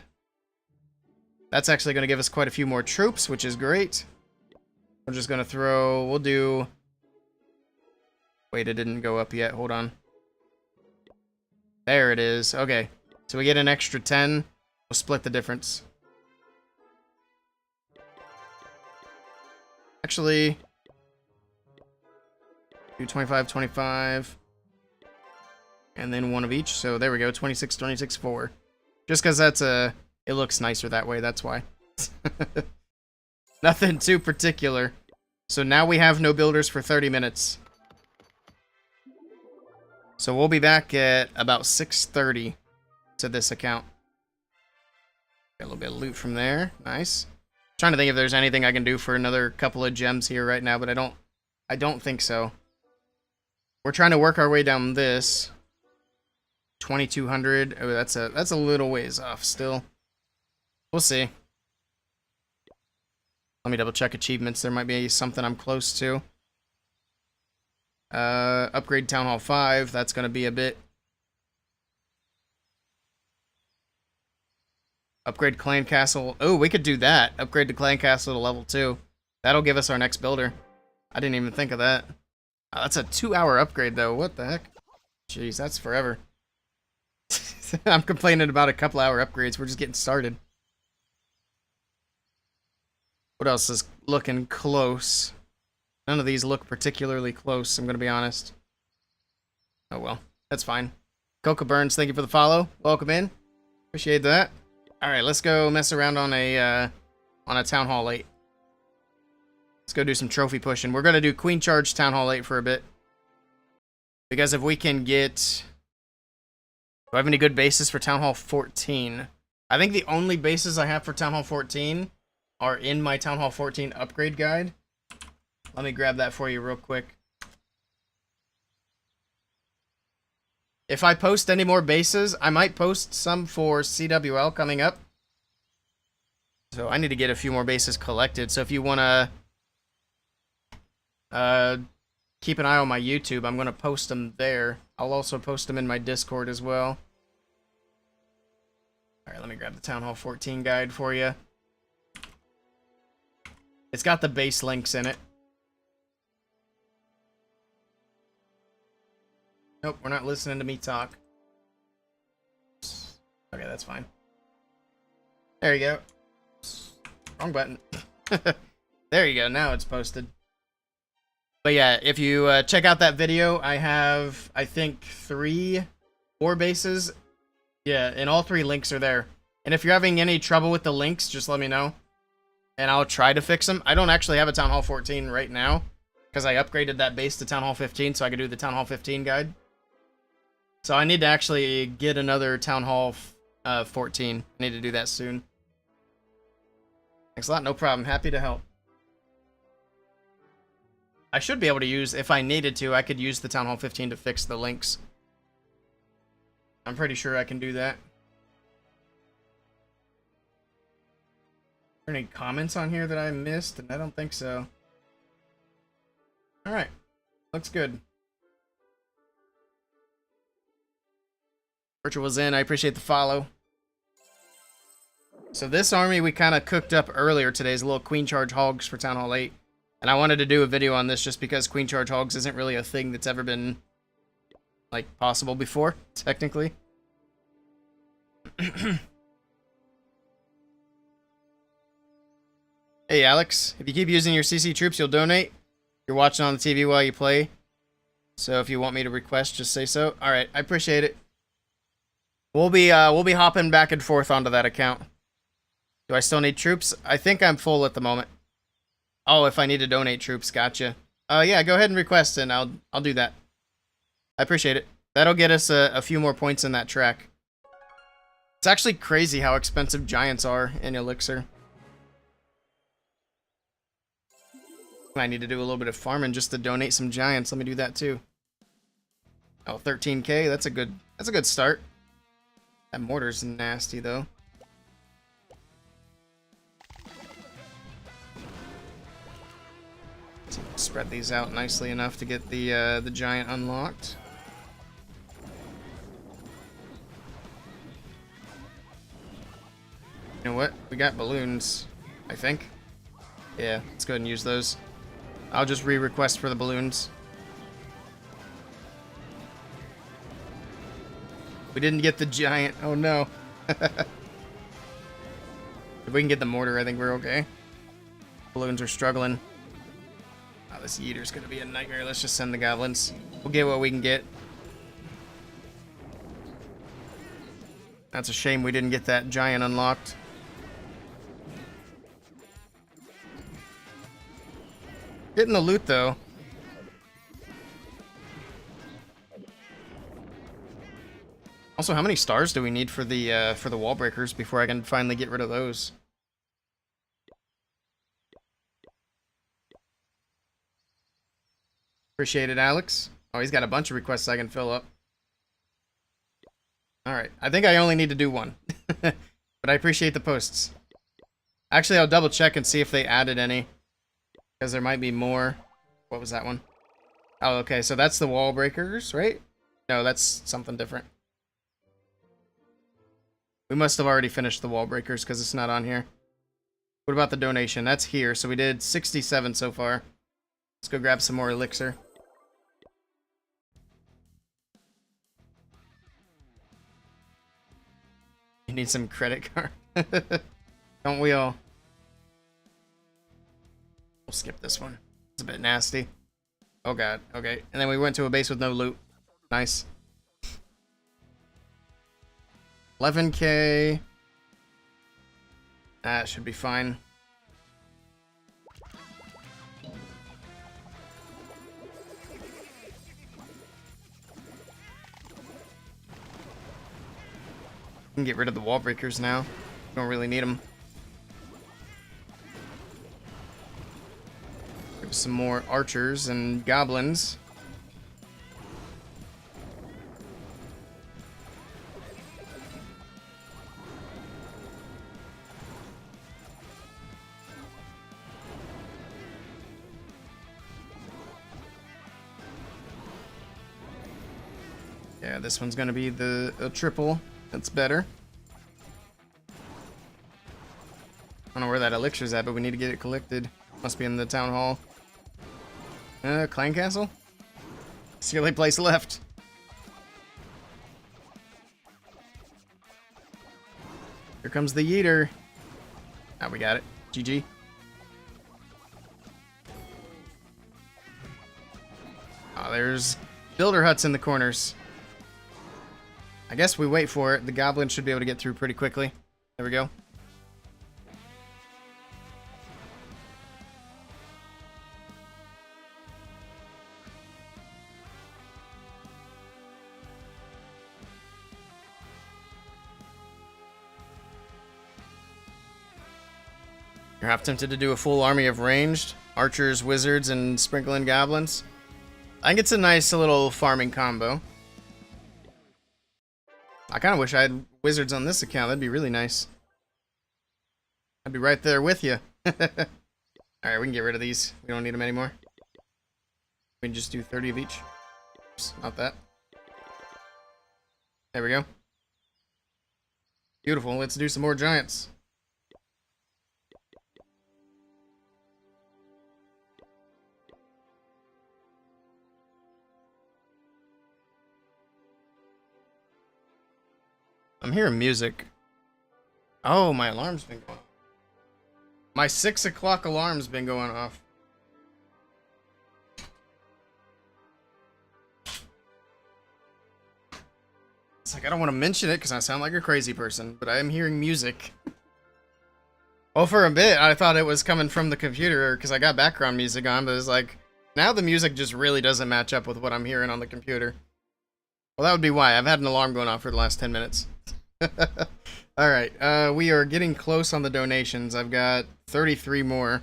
That's actually going to give us quite a few more troops, which is great. We're just going to throw... We'll do... Wait, it didn't go up yet. Hold on. There it is. Okay. So we get an extra 10. We'll split the difference. Actually... Do 25, 25. And then one of each. So there we go. 26, 26, 4. Just because that's a... It looks nicer that way. That's why. Nothing too particular. So now we have no builders for 30 minutes. So we'll be back at about 6:30 to this account. Got a little bit of loot from there. Nice. Trying to think if there's anything I can do for another couple of gems here right now, but I don't think so. We're trying to work our way down this. 2,200. Oh, that's a little ways off still. We'll see. Let me double check achievements. There might be something I'm close to. Upgrade Town Hall 5. That's going to be a bit. Upgrade Clan Castle. Oh, we could do that. Upgrade the Clan Castle to level 2. That'll give us our next builder. I didn't even think of that. Oh, that's a 2-hour upgrade, though. What the heck? Jeez, that's forever. I'm complaining about a couple hour upgrades. We're just getting started. What else is looking close? None of these look particularly close, I'm going to be honest. Oh well, that's fine. Coca Burns, thank you for the follow. Welcome in. Appreciate that. Alright, let's go mess around on a Town Hall 8. Let's go do some trophy pushing. We're going to do Queen Charge Town Hall 8 for a bit. Because if we can get... Do I have any good bases for Town Hall 14? I think the only bases I have for Town Hall 14 are in my Town Hall 14 upgrade guide. Let me grab that for you real quick. If I post any more bases, I might post some for CWL coming up. So I need to get a few more bases collected. So if you want to keep an eye on my YouTube, I'm going to post them there. I'll also post them in my Discord as well. Alright, let me grab the Town Hall 14 guide for you. It's got the base links in it. Nope, we're not listening to me talk. Okay, that's fine. There you go. Wrong button. There you go, now it's posted. But yeah, if you check out that video, I have, I think, 4 bases. Yeah, and all 3 links are there. And if you're having any trouble with the links, just let me know. And I'll try to fix them. I don't actually have a Town Hall 14 right now, because I upgraded that base to Town Hall 15 so I could do the Town Hall 15 guide. So I need to actually get another Town Hall 14. I need to do that soon. Thanks a lot, no problem. Happy to help. I should be able to use, if I needed to, I could use the Town Hall 15 to fix the links. I'm pretty sure I can do that. Are there any comments on here that I missed? And I don't think so. Alright. Looks good. Virtual was in. I appreciate the follow. So this army we kind of cooked up earlier today is a little Queen Charge Hogs for Town Hall 8. And I wanted to do a video on this just because Queen Charge Hogs isn't really a thing that's ever been, like, possible before, technically. Hey, Alex. If you keep using your CC troops, you'll donate. You're watching on the TV while you play. So if you want me to request, just say so. Alright, I appreciate it. We'll be hopping back and forth onto that account. Do I still need troops? I think I'm full at the moment. Oh, if I need to donate troops, gotcha. Yeah, go ahead and request and I'll do that. I appreciate it. That'll get us a few more points in that track. It's actually crazy how expensive giants are in Elixir. I need to do a little bit of farming just to donate some giants. Let me do that too. Oh, 13k. That's a good start. That mortar's nasty though. Spread these out nicely enough to get the giant unlocked. You know what? We got balloons, I think. Yeah, let's go ahead and use those. I'll just re-request for the balloons. We didn't get the giant. Oh no. If we can get the mortar, I think we're okay. Balloons are struggling. Oh, this Yeeter's gonna be a nightmare. Let's just send the goblins. We'll get what we can get. That's a shame we didn't get that giant unlocked. Getting the loot though. Also, how many stars do we need for the wall breakers before I can finally get rid of those? Appreciate it, Alex. Oh, he's got a bunch of requests I can fill up. Alright, I think I only need to do one. But I appreciate the posts. Actually, I'll double check and see if they added any. Because there might be more. What was that one? Oh, okay, so that's the wall breakers, right? No, that's something different. We must have already finished the wall breakers because it's not on here. What about the donation? That's here, so we did 67 so far. Let's go grab some more elixir. You need some credit card. Don't we all? We'll skip this one. It's a bit nasty. Oh god, okay. And then we went to a base with no loot. Nice. 11k. That should be fine. We can get rid of the wall breakers now. Don't really need them. Give some more archers and goblins. Yeah, this one's gonna be the triple. That's better. I don't know where that elixir's at, but we need to get it collected. Must be in the town hall. Clan Castle? It's the only place left. Here comes the yeeter. Ah, we got it. GG. Oh, there's builder huts in the corners. I guess we wait for it. The goblin should be able to get through pretty quickly. There we go. You're half tempted to do a full army of ranged archers, wizards, and sprinkling goblins. I think it's a nice little farming combo. I kind of wish I had wizards on this account. That'd be really nice. I'd be right there with you. Alright, we can get rid of these. We don't need them anymore. We can just do 30 of each. Oops, not that. There we go. Beautiful. Let's do some more giants. I'm hearing music. Oh, my alarm's been going off. My 6 o'clock alarm's been going off. It's like, I don't want to mention it because I sound like a crazy person, but I am hearing music. Well, for a bit, I thought it was coming from the computer because I got background music on, but it's like, now the music just really doesn't match up with what I'm hearing on the computer. Well, that would be why. I've had an alarm going off for the last 10 minutes. Alright, we are getting close on the donations. I've got 33 more.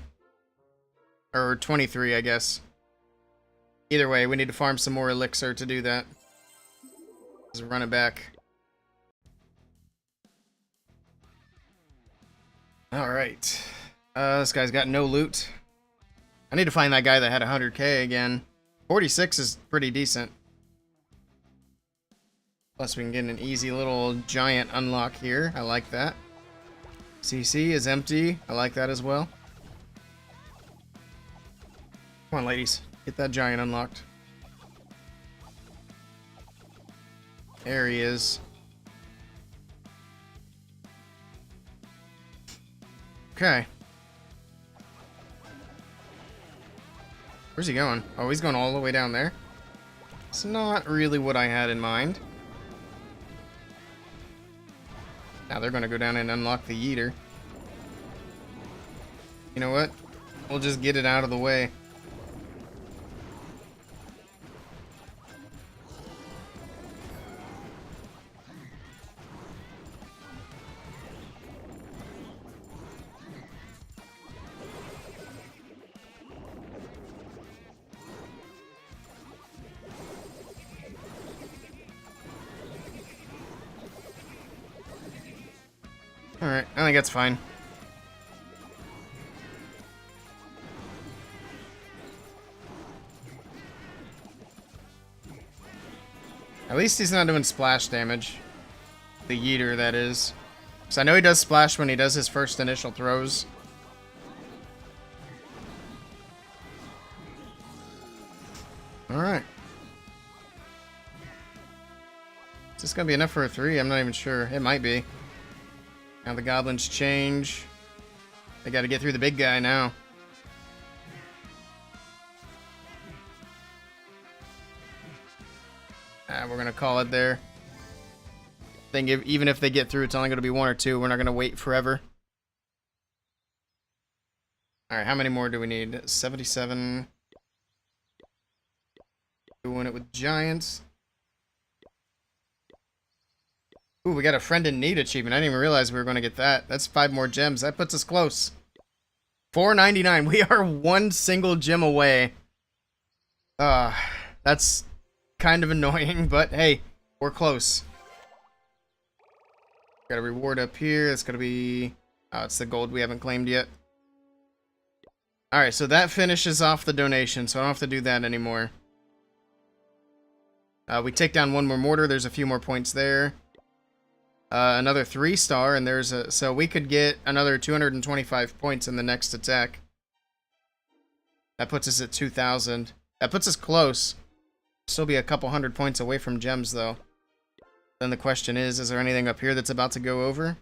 Or 23, I guess. Either way, we need to farm some more elixir to do that. Let's run it back. Alright. This guy's got no loot. I need to find that guy that had 100k again. 46 is pretty decent. Plus we can get an easy little giant unlock here. I like that. CC is empty. I like that as well. Come on, ladies. Get that giant unlocked. There he is. Okay. Where's he going? Oh, he's going all the way down there. It's not really what I had in mind. Now they're going to go down and unlock the yeeter. You know what? We'll just get it out of the way. Alright, I think that's fine. At least he's not doing splash damage. The yeeter, that is. Because I know he does splash when he does his first initial throws. Alright. Is this going to be enough for a 3? I'm not even sure. It might be. Now the goblins change. They got to get through the big guy now. We're gonna call it there. I think even if they get through, it's only gonna be 1 or 2. We're not gonna wait forever. Alright, how many more do we need? 77. Doing it with giants. Ooh, we got a friend in need achievement. I didn't even realize we were going to get that. That's 5 more gems. That puts us close. 499. We are 1 single gem away. That's kind of annoying, but hey, we're close. Got a reward up here. It's going to be... Oh, it's the gold we haven't claimed yet. Alright, so that finishes off the donation, so I don't have to do that anymore. We take down 1 more mortar. There's a few more points there. Another 3-star, and there's a... So we could get another 225 points in the next attack. That puts us at 2,000. That puts us close. Still be a couple hundred points away from gems, though. Then the question is there anything up here that's about to go over?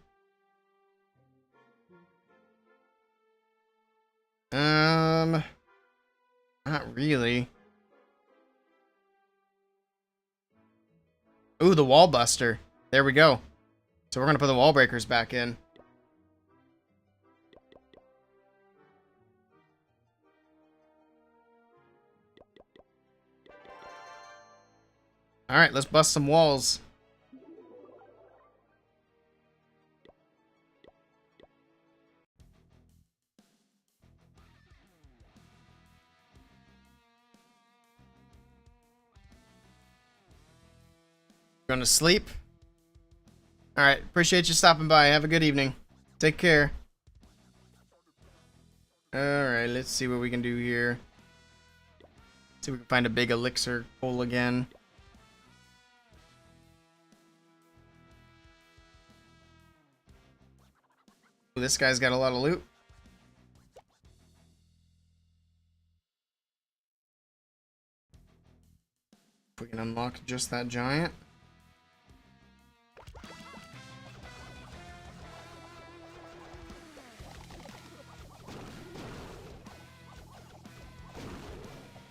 Not really. Ooh, the wall buster. There we go. So we're going to put the wall breakers back in. Alright, let's bust some walls. Going to sleep? Alright, appreciate you stopping by. Have a good evening. Take care. Alright, let's see what we can do here. See if we can find a big elixir hole again. Ooh, this guy's got a lot of loot. If we can unlock just that giant.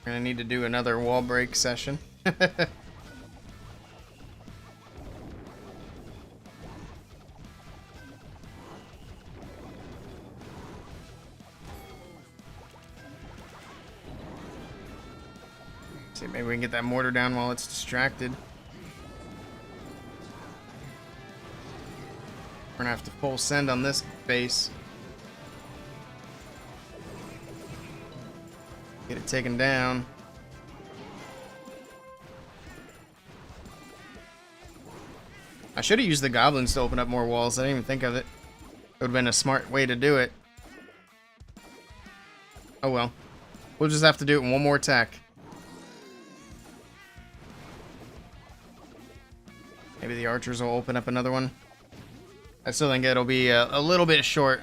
We're gonna need to do another wall break session. See, maybe we can get that mortar down while it's distracted. We're gonna have to full send on this base. Get it taken down. I should have used the goblins to open up more walls. I didn't even think of it. It would have been a smart way to do it. Oh well. We'll just have to do it in one more attack. Maybe the archers will open up another one. I still think it'll be a little bit short.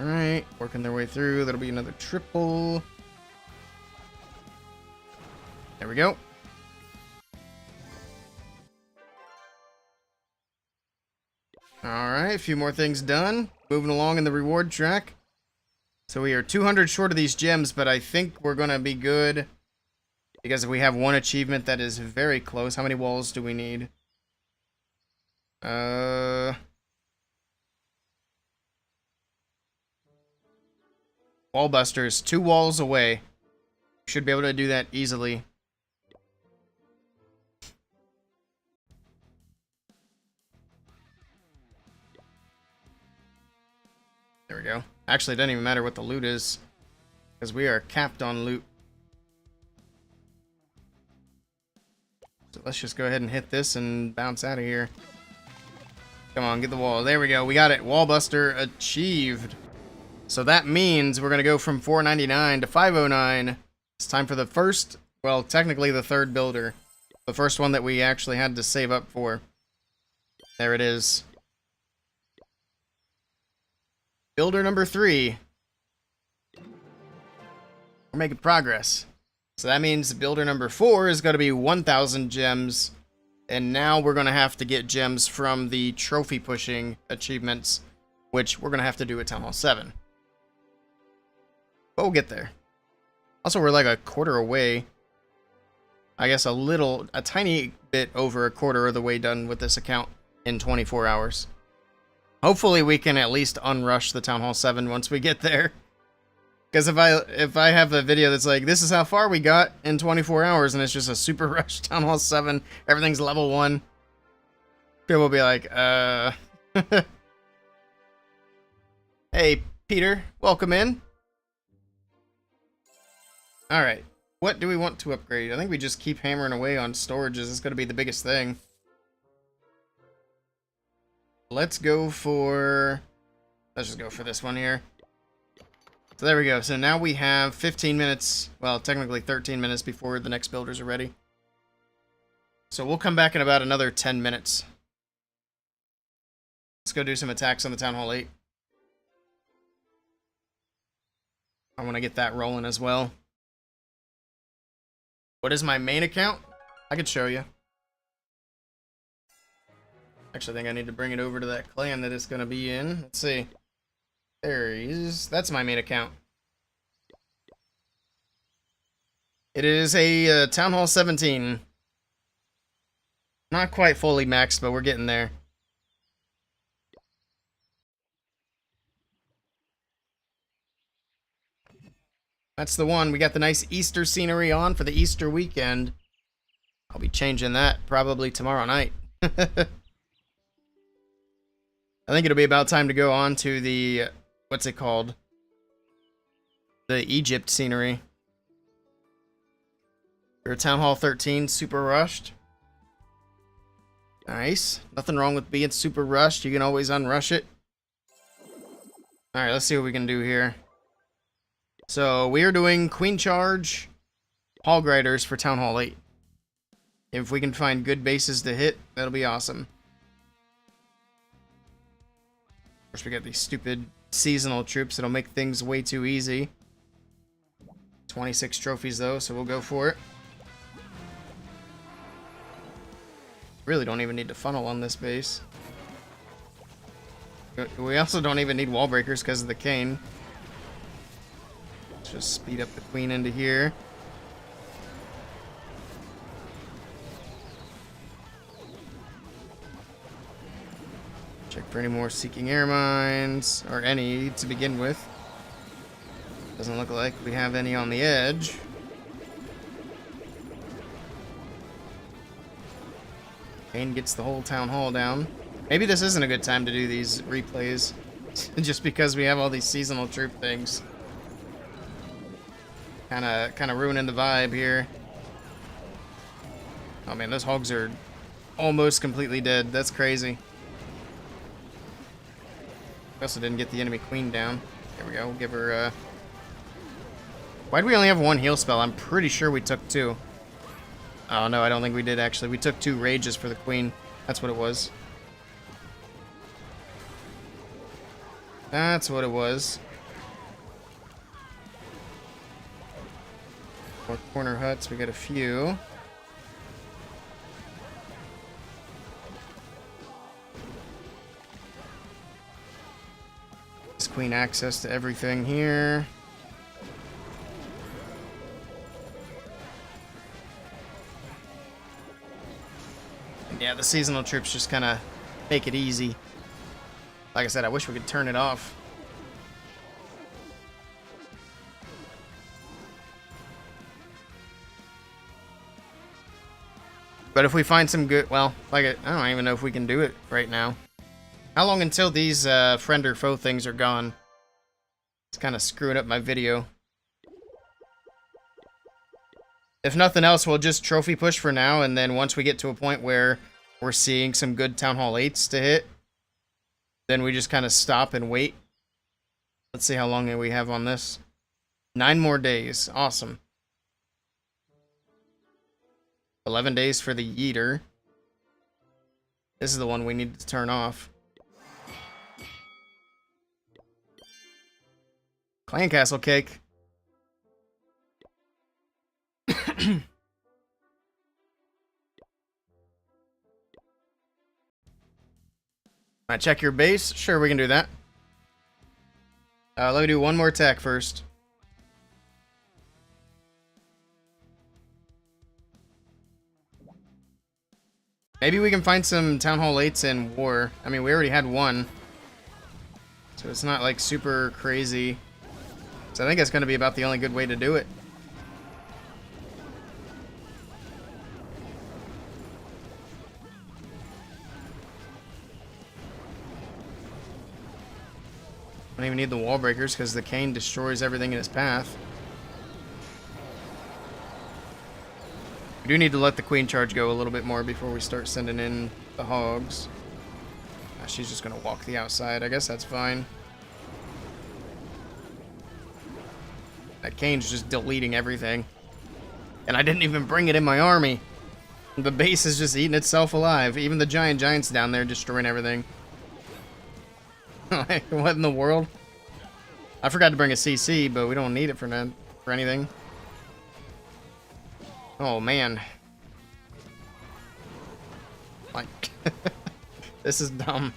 Alright, working their way through. That'll be another triple. There we go. Alright, a few more things done. Moving along in the reward track. So we are 200 short of these gems, but I think we're going to be good. Because we have one achievement that is very close. How many walls do we need? Wallbuster is 2 walls away. Should be able to do that easily. There we go. Actually, it doesn't even matter what the loot is, because we are capped on loot. So let's just go ahead and hit this and bounce out of here. Come on, get the wall. There we go. We got it. Wallbuster achieved. So that means we're going to go from 499 to 509. It's time for the first, well, technically the third builder. The first one that we actually had to save up for. There it is. Builder number 3. We're making progress. So that means builder number 4 is going to be 1,000 gems. And now we're going to have to get gems from the trophy pushing achievements, which we're going to have to do at Town Hall 7. But we'll get there. Also, we're like a quarter away. I guess a tiny bit over a quarter of the way done with this account in 24 hours. Hopefully we can at least unrush the Town Hall 7 once we get there. Because if I have a video that's like, this is how far we got in 24 hours, and it's just a super rush Town Hall 7, everything's level 1, people will be like, Hey, Peter, welcome in. Alright, what do we want to upgrade? I think we just keep hammering away on storages. It's going to be the biggest thing. Let's just go for this one here. So there we go. So now we have 15 minutes, well, technically 13 minutes before the next builders are ready. So we'll come back in about another 10 minutes. Let's go do some attacks on the Town Hall 8. I want to get that rolling as well. What is my main account? I could show you. Actually, I think I need to bring it over to that clan that it's going to be in. Let's see. There he is. That's my main account. It is a Town Hall 17. Not quite fully maxed, but we're getting there. That's the one. We got the nice Easter scenery on for the Easter weekend. I'll be changing that probably tomorrow night. I think it'll be about time to go on to the... what's it called? The Egypt scenery. Your Town Hall 13, super rushed. Nice. Nothing wrong with being super rushed. You can always unrush it. Alright, let's see what we can do here. So, we are doing Queen Charge Hall Griders for Town Hall 8. If we can find good bases to hit, that'll be awesome. Of course, we got these stupid seasonal troops that'll make things way too easy. 26 trophies though, so we'll go for it. Really don't even need to funnel on this base. We also don't even need wall breakers because of the cane. Let's just speed up the queen into here. Check for any more seeking air mines, or any to begin with. Doesn't look like we have any on the edge. Kane gets the whole town hall down. Maybe this isn't a good time to do these replays, just because we have all these seasonal troop things. Kind of ruining the vibe here. Oh man, those hogs are almost completely dead. That's crazy. Also didn't get the enemy queen down. There we go. We'll give her, why do we only have one heal spell? I'm pretty sure we took two. Oh, no, I don't think we did, actually. We took 2 rages for the queen. That's what it was. That's what it was. More corner huts. We got a few. This queen access to everything here. Yeah, the seasonal troops just kind of make it easy. Like I said, I wish we could turn it off. But if we find some good, well, like I don't even know if we can do it right now. How long until these friend or foe things are gone? It's kind of screwing up my video. If nothing else, we'll just trophy push for now, and then once we get to a point where we're seeing some good Town Hall 8s to hit, then we just kind of stop and wait. Let's see how long we have on this. 9 more days. Awesome. 11 days for the Yeeter. This is the one we need to turn off. Clan Castle Cake. I check your base? Sure, we can do that. Let me do one more attack first. Maybe we can find some Town Hall 8s in War. I mean, we already had one. So it's not like super crazy. So I think that's going to be about the only good way to do it. I don't even need the wall breakers because the cane destroys everything in its path. We do need to let the queen charge go a little bit more before we start sending in the hogs. She's just going to walk the outside. I guess that's fine. That cane's just deleting everything. And I didn't even bring it in my army. The base is just eating itself alive. Even the giants down there destroying everything. Like, what in the world? I forgot to bring a CC, but we don't need it for anything. Oh, man. Like, this is dumb.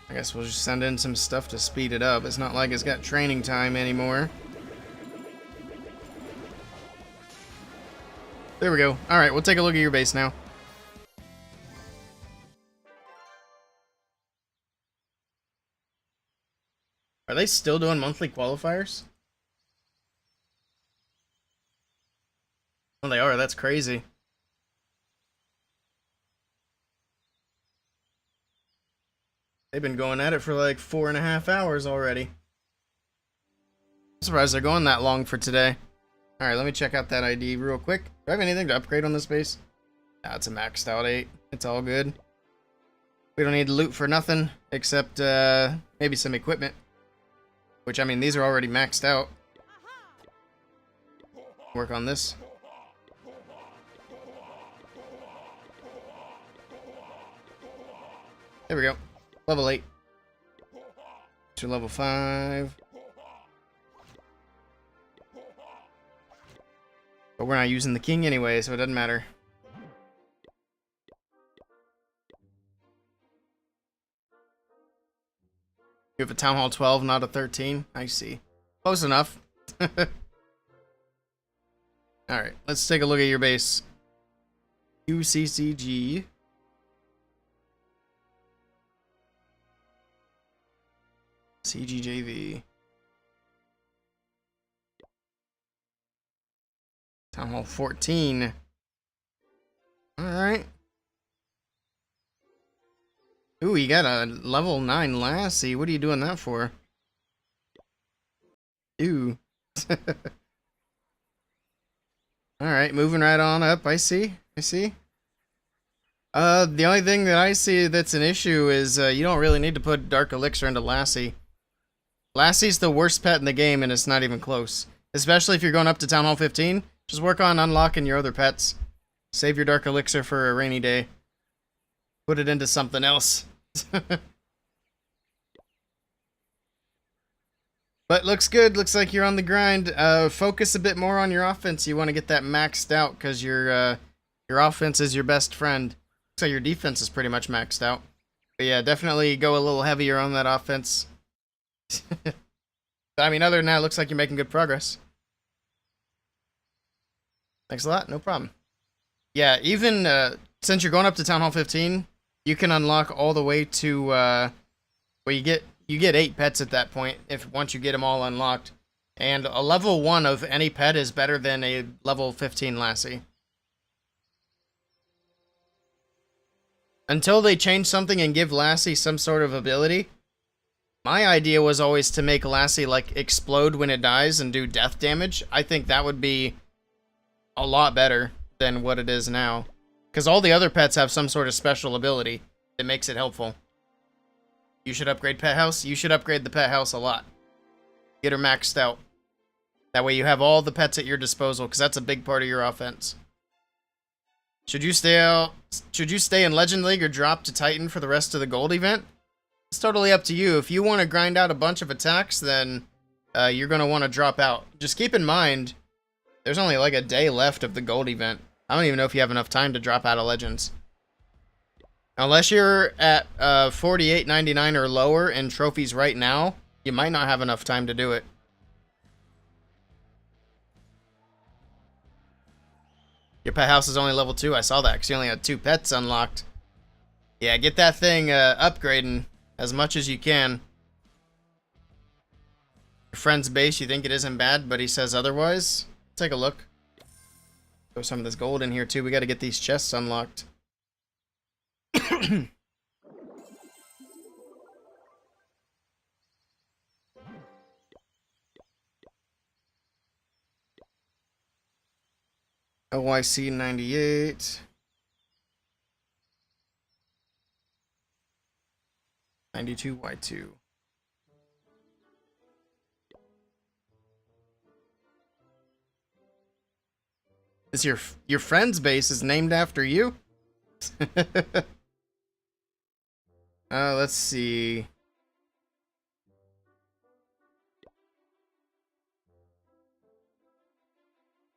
I guess we'll just send in some stuff to speed it up. It's not like it's got training time anymore. There we go. Alright, we'll take a look at your base now. Are they still doing monthly qualifiers? Oh, they are. That's crazy. They've been going at it for like 4.5 hours already. I'm surprised they're going that long for today. Alright, let me check out that ID real quick. Do I have anything to upgrade on this base? Nah, it's a maxed out 8. It's all good. We don't need loot for nothing, except maybe some equipment. Which, I mean, these are already maxed out. Work on this. There we go. Level 8. To level 5. But we're not using the king anyway, so it doesn't matter. You have a Town Hall 12, not a 13? I see. Close enough. Alright, let's take a look at your base. UCCG. CGJV. Town Hall 14. Alright. Ooh, you got a level 9 lassie. What are you doing that for? Ooh. Alright, moving right on up. I see. I see. The only thing that I see that's an issue is you don't really need to put Dark Elixir into Lassie. Lassie's the worst pet in the game, and it's not even close. Especially if you're going up to Town Hall 15. Just work on unlocking your other pets. Save your Dark Elixir for a rainy day. Put it into something else. But looks good. Looks like you're on the grind. Focus a bit more on your offense. You want to get that maxed out because your offense is your best friend. So your defense is pretty much maxed out. But yeah, definitely go a little heavier on that offense. I mean, other than that, it looks like you're making good progress. Thanks a lot. No problem. Yeah, even since you're going up to Town Hall 15, you can unlock all the way to where you get 8 pets at that point if once you get them all unlocked. And a level 1 of any pet is better than a level 15 lassie. Until they change something and give Lassie some sort of ability, my idea was always to make Lassie, like, explode when it dies and do death damage. I think that would be a lot better than what it is now. Because all the other pets have some sort of special ability that makes it helpful. You should upgrade Pet House. You should upgrade the Pet House a lot. Get her maxed out. That way you have all the pets at your disposal, because that's a big part of your offense. Should you stay in Legend League or drop to Titan for the rest of the gold event? It's totally up to you. If you want to grind out a bunch of attacks, then you're going to want to drop out. Just keep in mind, there's only like a day left of the gold event. I don't even know if you have enough time to drop out of Legends. Unless you're at 48.99 or lower in trophies right now, you might not have enough time to do it. Your pet house is only level 2. I saw that because you only had 2 pets unlocked. Yeah, get that thing upgrading as much as you can. Your friend's base, you think it isn't bad, but he says otherwise? Take a look. Throw some of this gold in here too. We got to get these chests unlocked. OYC 98. 92 Y2. Is your friend's base is named after you? Let's see.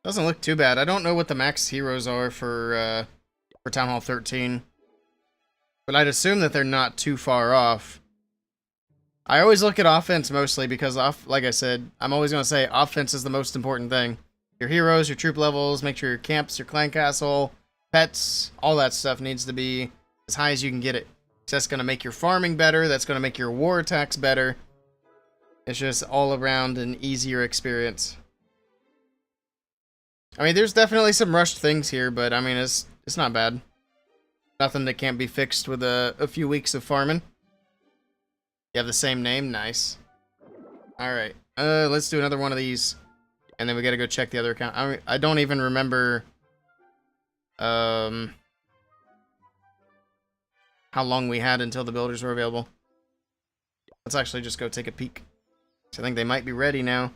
Doesn't look too bad. I don't know what the max heroes are for Town Hall 13. But I'd assume that they're not too far off. I always look at offense mostly because, like I said, I'm always going to say offense is the most important thing. Your heroes, your troop levels, make sure your camps, your clan castle, pets, all that stuff needs to be as high as you can get it. So that's going to make your farming better. That's going to make your war attacks better. It's just all around an easier experience. I mean, there's definitely some rushed things here, but I mean, it's not bad. Nothing that can't be fixed with a few weeks of farming. You have the same name? Nice. Alright. Let's do another one of these. And then we gotta go check the other account. I don't even remember... how long we had until the builders were available. Let's actually just go take a peek. So I think they might be ready now.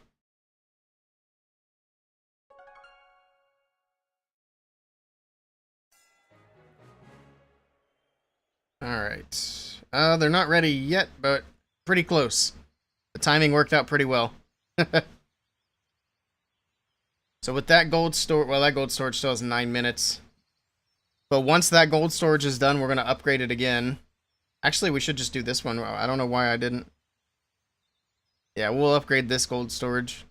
Alright. They're not ready yet, but pretty close. The timing worked out pretty well. So with that gold store, well, that gold storage still has 9 minutes. But once that gold storage is done, we're going to upgrade it again. Actually, we should just do this one. I don't know why I didn't. Yeah, we'll upgrade this gold storage.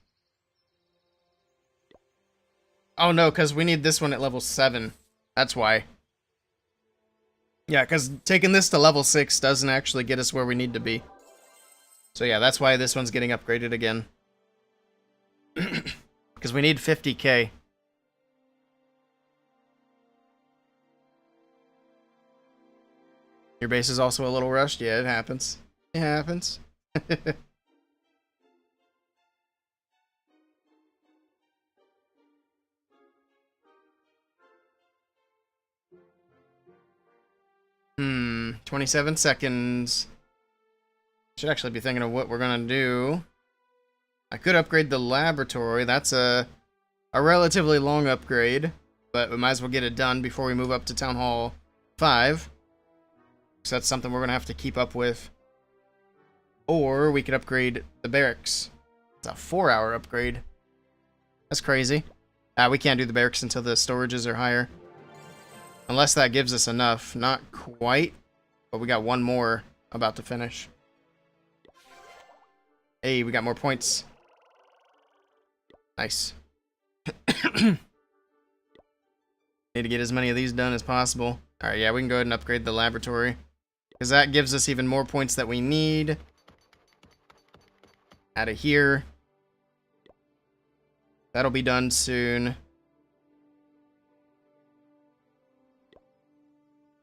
Oh no, because we need this one at level 7. That's why. Yeah, because taking this to level 6 doesn't actually get us where we need to be. So yeah, that's why this one's getting upgraded again. Because we need 50k. Your base is also a little rushed? Yeah, it happens. It happens. Hmm, 27 seconds. Should actually be thinking of what we're gonna do. I could upgrade the laboratory. That's a relatively long upgrade, but we might as well get it done before we move up to Town Hall 5. So that's something we're gonna have to keep up with. Or we could upgrade the barracks. It's a 4-hour upgrade. That's crazy. We can't do the barracks until the storages are higher. Unless that gives us enough. Not quite, but we got one more about to finish. Hey, we got more points. Nice. Need to get as many of these done as possible. Alright, yeah, we can go ahead and upgrade the laboratory. Because that gives us even more points that we need. Out of here. That'll be done soon.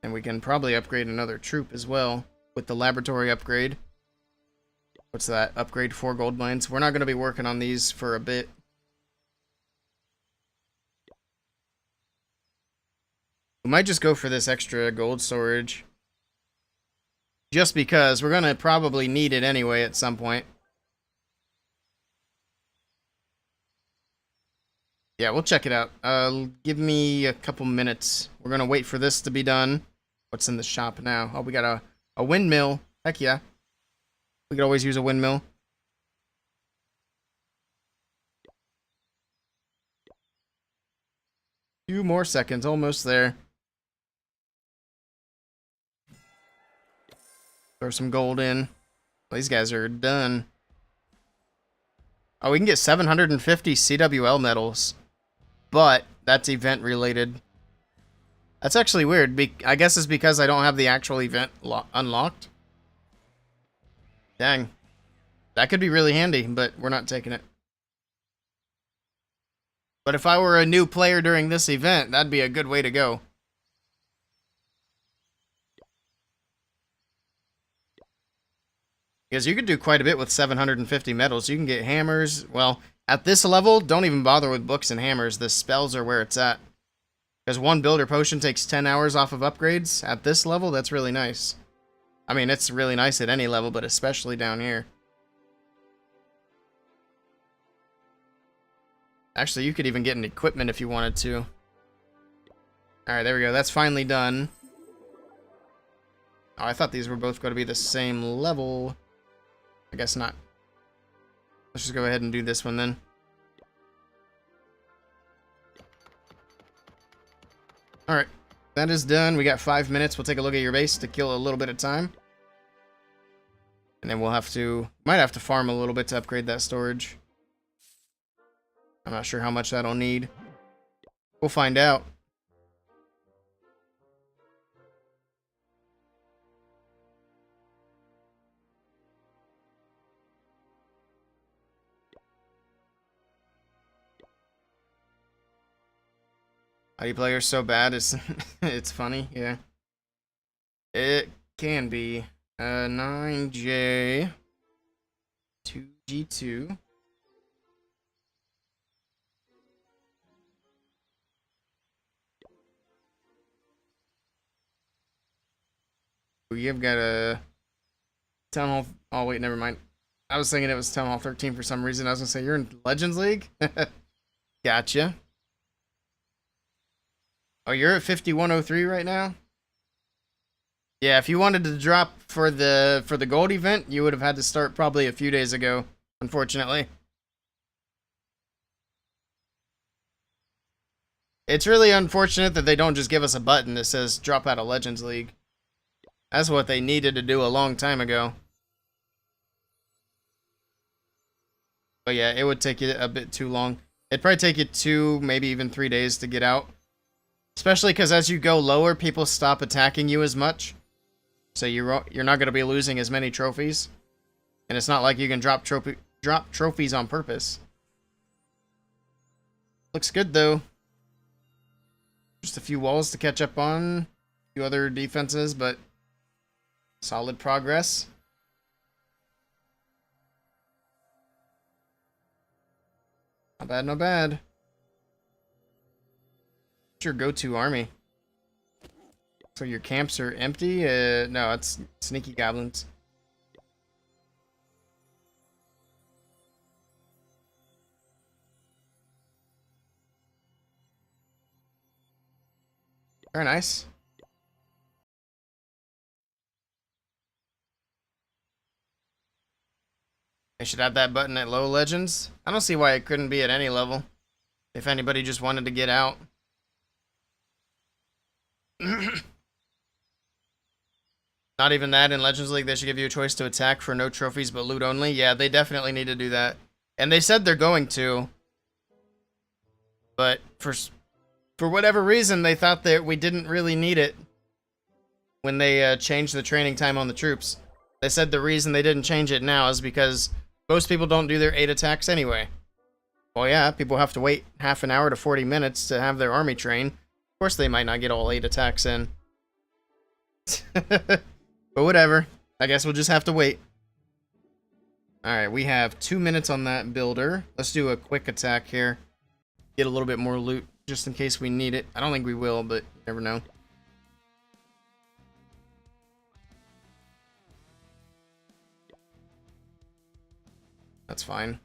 And we can probably upgrade another troop as well with the laboratory upgrade. What's that? Upgrade 4 gold mines. We're not going to be working on these for a bit. We might just go for this extra gold storage. Just because we're going to probably need it anyway at some point. Yeah, we'll check it out. Give me a couple minutes. We're gonna wait for this to be done. What's in the shop now? Oh, we got a windmill. Heck yeah. We could always use a windmill. Few more seconds, almost there. Throw some gold in. These guys are done. Oh, we can get 750 CWL medals. But that's event related. That's actually weird. I guess it's because I don't have the actual event unlocked. Dang. That could be really handy, but we're not taking it. But if I were a new player during this event, that'd be a good way to go. Because you could do quite a bit with 750 medals. You can get hammers. Well, at this level, don't even bother with books and hammers. The spells are where it's at. Because one builder potion takes 10 hours off of upgrades. At this level, that's really nice. I mean, it's really nice at any level, but especially down here. Actually, you could even get an equipment if you wanted to. Alright, there we go. That's finally done. Oh, I thought these were both going to be the same level. I guess not. Let's just go ahead and do this one then. Alright, that is done. We got 5 minutes. We'll take a look at your base to kill a little bit of time. And then we'll have to... might have to farm a little bit to upgrade that storage. I'm not sure how much that'll need. We'll find out. ID player's so bad, it's funny, yeah. It can be. 9J 2G2. You've got a Town Hall. Oh wait, never mind. I was thinking it was Town Hall 13 for some reason. I was gonna say you're in Legends League. Gotcha. Oh, you're at 5103 right now? Yeah, if you wanted to drop for the gold event, you would have had to start probably a few days ago, unfortunately. It's really unfortunate that they don't just give us a button that says drop out of Legends League. That's what they needed to do a long time ago. But yeah, it would take you a bit too long. It'd probably take you 2, maybe even 3 days to get out. Especially because as you go lower, people stop attacking you as much. So you're not going to be losing as many trophies. And it's not like you can drop trophies on purpose. Looks good though. Just a few walls to catch up on. A few other defenses, but solid progress. Not bad, not bad. What's your go-to army? So your camps are empty? No, it's sneaky goblins. Very nice. They should have that button at low legends. I don't see why it couldn't be at any level. If anybody just wanted to get out. Not even that in Legends League, they should give you a choice to attack for no trophies but loot only. Yeah, they definitely need to do that. And they said they're going to. But for whatever reason, they thought that we didn't really need it when they changed the training time on the troops. They said the reason they didn't change it now is because most people don't do their 8 attacks anyway. Well, yeah, people have to wait half an hour to 40 minutes to have their army train. Of course, they might not get all 8 attacks in. But whatever. I guess we'll just have to wait. Alright, we have 2 minutes on that builder. Let's do a quick attack here. Get a little bit more loot, just in case we need it. I don't think we will, but you never know. That's fine.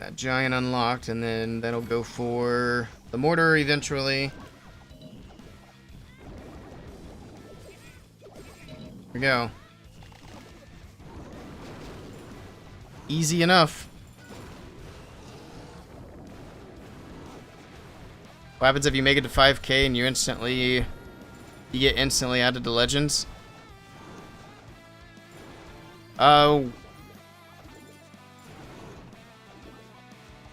That giant unlocked, and then that'll go for the mortar eventually. Here we go. Easy enough. What happens if you make it to 5K and you get instantly added to Legends?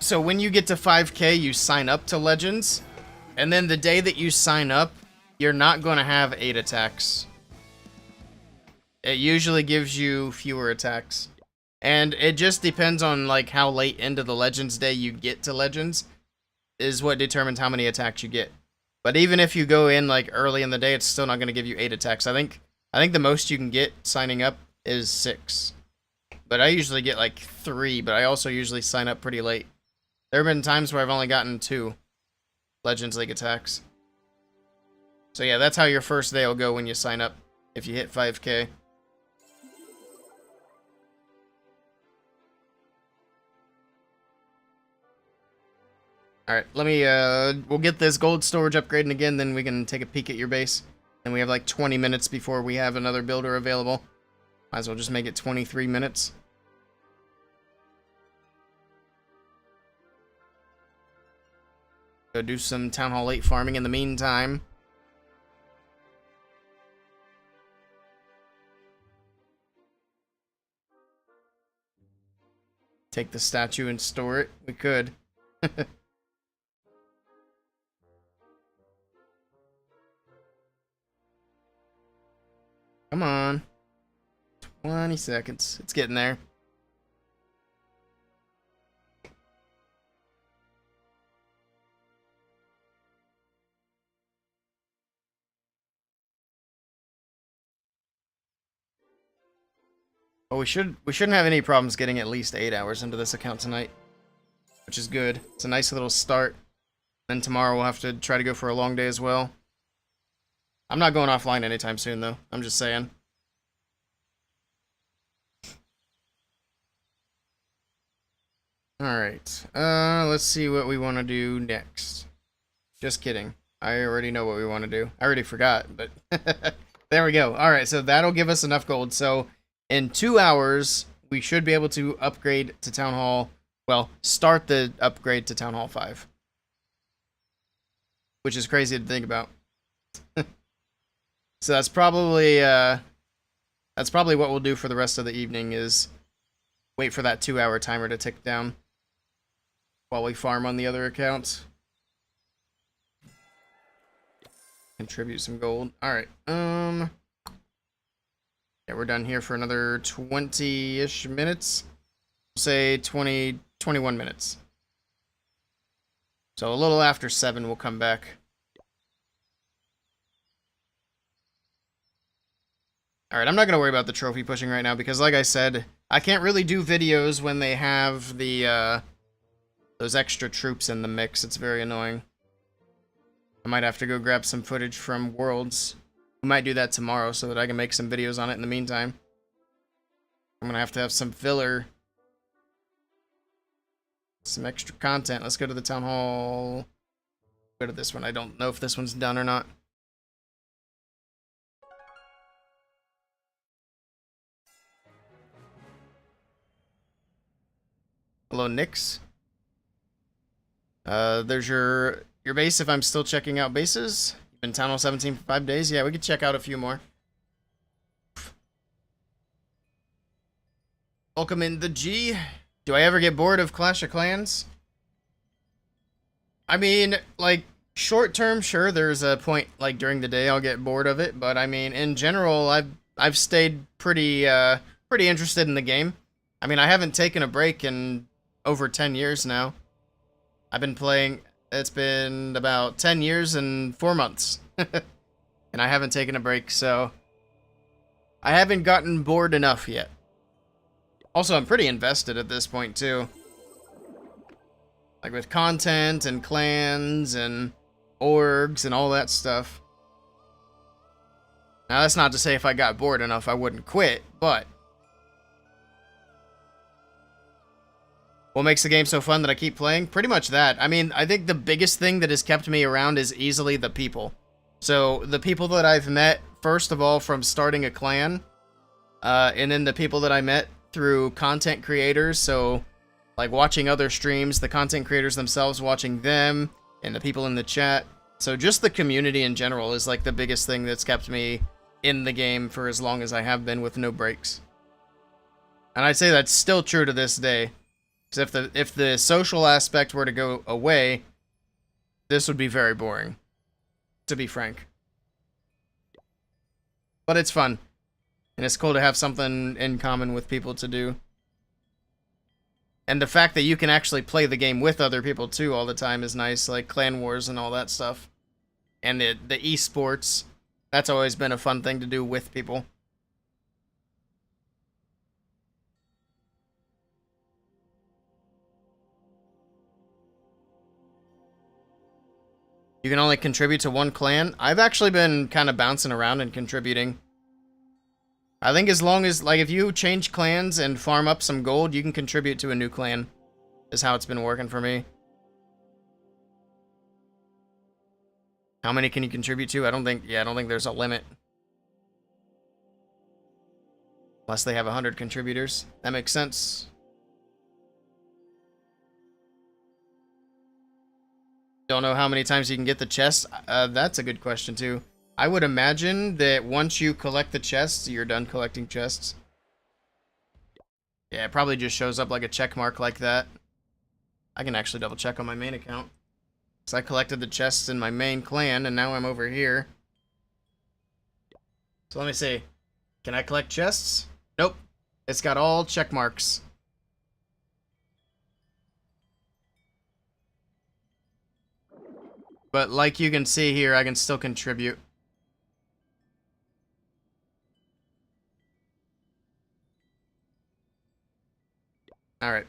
So when you get to 5K, you sign up to Legends, and then the day that you sign up, you're not going to have 8 attacks. It usually gives you fewer attacks. And it just depends on like how late into the Legends day you get to Legends is what determines how many attacks you get. But even if you go in like early in the day, it's still not going to give you 8 attacks. I think the most you can get signing up is 6. But I usually get like 3, but I also usually sign up pretty late. There have been times where I've only gotten 2 Legends League attacks. So yeah, that's how your first day will go when you sign up, if you hit 5K. Alright, let me, we'll get this gold storage upgrading again, then we can take a peek at your base. And we have like 20 minutes before we have another builder available. Might as well just make it 23 minutes. Go do some Town Hall 8 farming in the meantime. Take the statue and store it. We could. Come on. 20 seconds. It's getting there. Oh, we shouldn't have any problems getting at least 8 hours into this account tonight, which is good. It's a nice little start. Then tomorrow we'll have to try to go for a long day as well. I'm not going offline anytime soon, though. I'm just saying. Alright. Let's see what we want to do next. Just kidding. I already know what we want to do. I already forgot, but there we go. Alright, so that'll give us enough gold. So in 2 hours, we should be able to upgrade to Town Hall. Well, start the upgrade to Town Hall 5. Which is crazy to think about. So that's probably what we'll do for the rest of the evening is wait for that 2-hour timer to tick down while we farm on the other accounts. Contribute some gold. Alright, yeah, we're done here for another 20-ish minutes. Say 21 minutes. So a little after 7 we'll come back. Alright, I'm not going to worry about the trophy pushing right now because, like I said, I can't really do videos when they have the, those extra troops in the mix. It's very annoying. I might have to go grab some footage from Worlds. We might do that tomorrow so that I can make some videos on it in the meantime. I'm going to have some filler. Some extra content. Let's go to the Town Hall. Go to this one. I don't know if this one's done or not. Hello, Nix. There's your base if I'm still checking out bases. You've been Town Hall 17 for 5 days. Yeah, we could check out a few more. Welcome in the G. Do I ever get bored of Clash of Clans? I mean, like, short term, sure, there's a point, like, during the day I'll get bored of it, but I mean, in general, I've stayed pretty interested in the game. I mean, I haven't taken a break in over 10 years now. I've been playing, it's been about 10 years and 4 months. And I haven't taken a break, so I haven't gotten bored enough yet. Also, I'm pretty invested at this point, too. Like, with content and clans and orgs and all that stuff. Now, that's not to say if I got bored enough I wouldn't quit, but... What makes the game so fun that I keep playing? Pretty much that. I mean, I think the biggest thing that has kept me around is easily the people. So, the people that I've met, first of all, from starting a clan, and then the people that I met through content creators, so, like, watching other streams, the content creators themselves watching them, and the people in the chat. So, just the community in general is, like, the biggest thing that's kept me in the game for as long as I have been with no breaks. And I'd say that's still true to this day. Because if the social aspect were to go away, this would be very boring, to be frank. But it's fun. And it's cool to have something in common with people to do. And the fact that you can actually play the game with other people too all the time is nice, like clan wars and all that stuff. And the esports, that's always been a fun thing to do with people. You can only contribute to one clan. I've actually been kind of bouncing around and contributing. I think as long as, like, if you change clans and farm up some gold, you can contribute to a new clan. Is how it's been working for me. How many can you contribute to? I don't think there's a limit. Unless they have 100 contributors. That makes sense. Don't know how many times you can get the chest. That's a good question, too. I would imagine that once you collect the chests, you're done collecting chests. Yeah, it probably just shows up like a check mark like that. I can actually double check on my main account. So I collected the chests in my main clan, and now I'm over here. So let me see. Can I collect chests? Nope. It's got all check marks. But like you can see here, I can still contribute. Alright.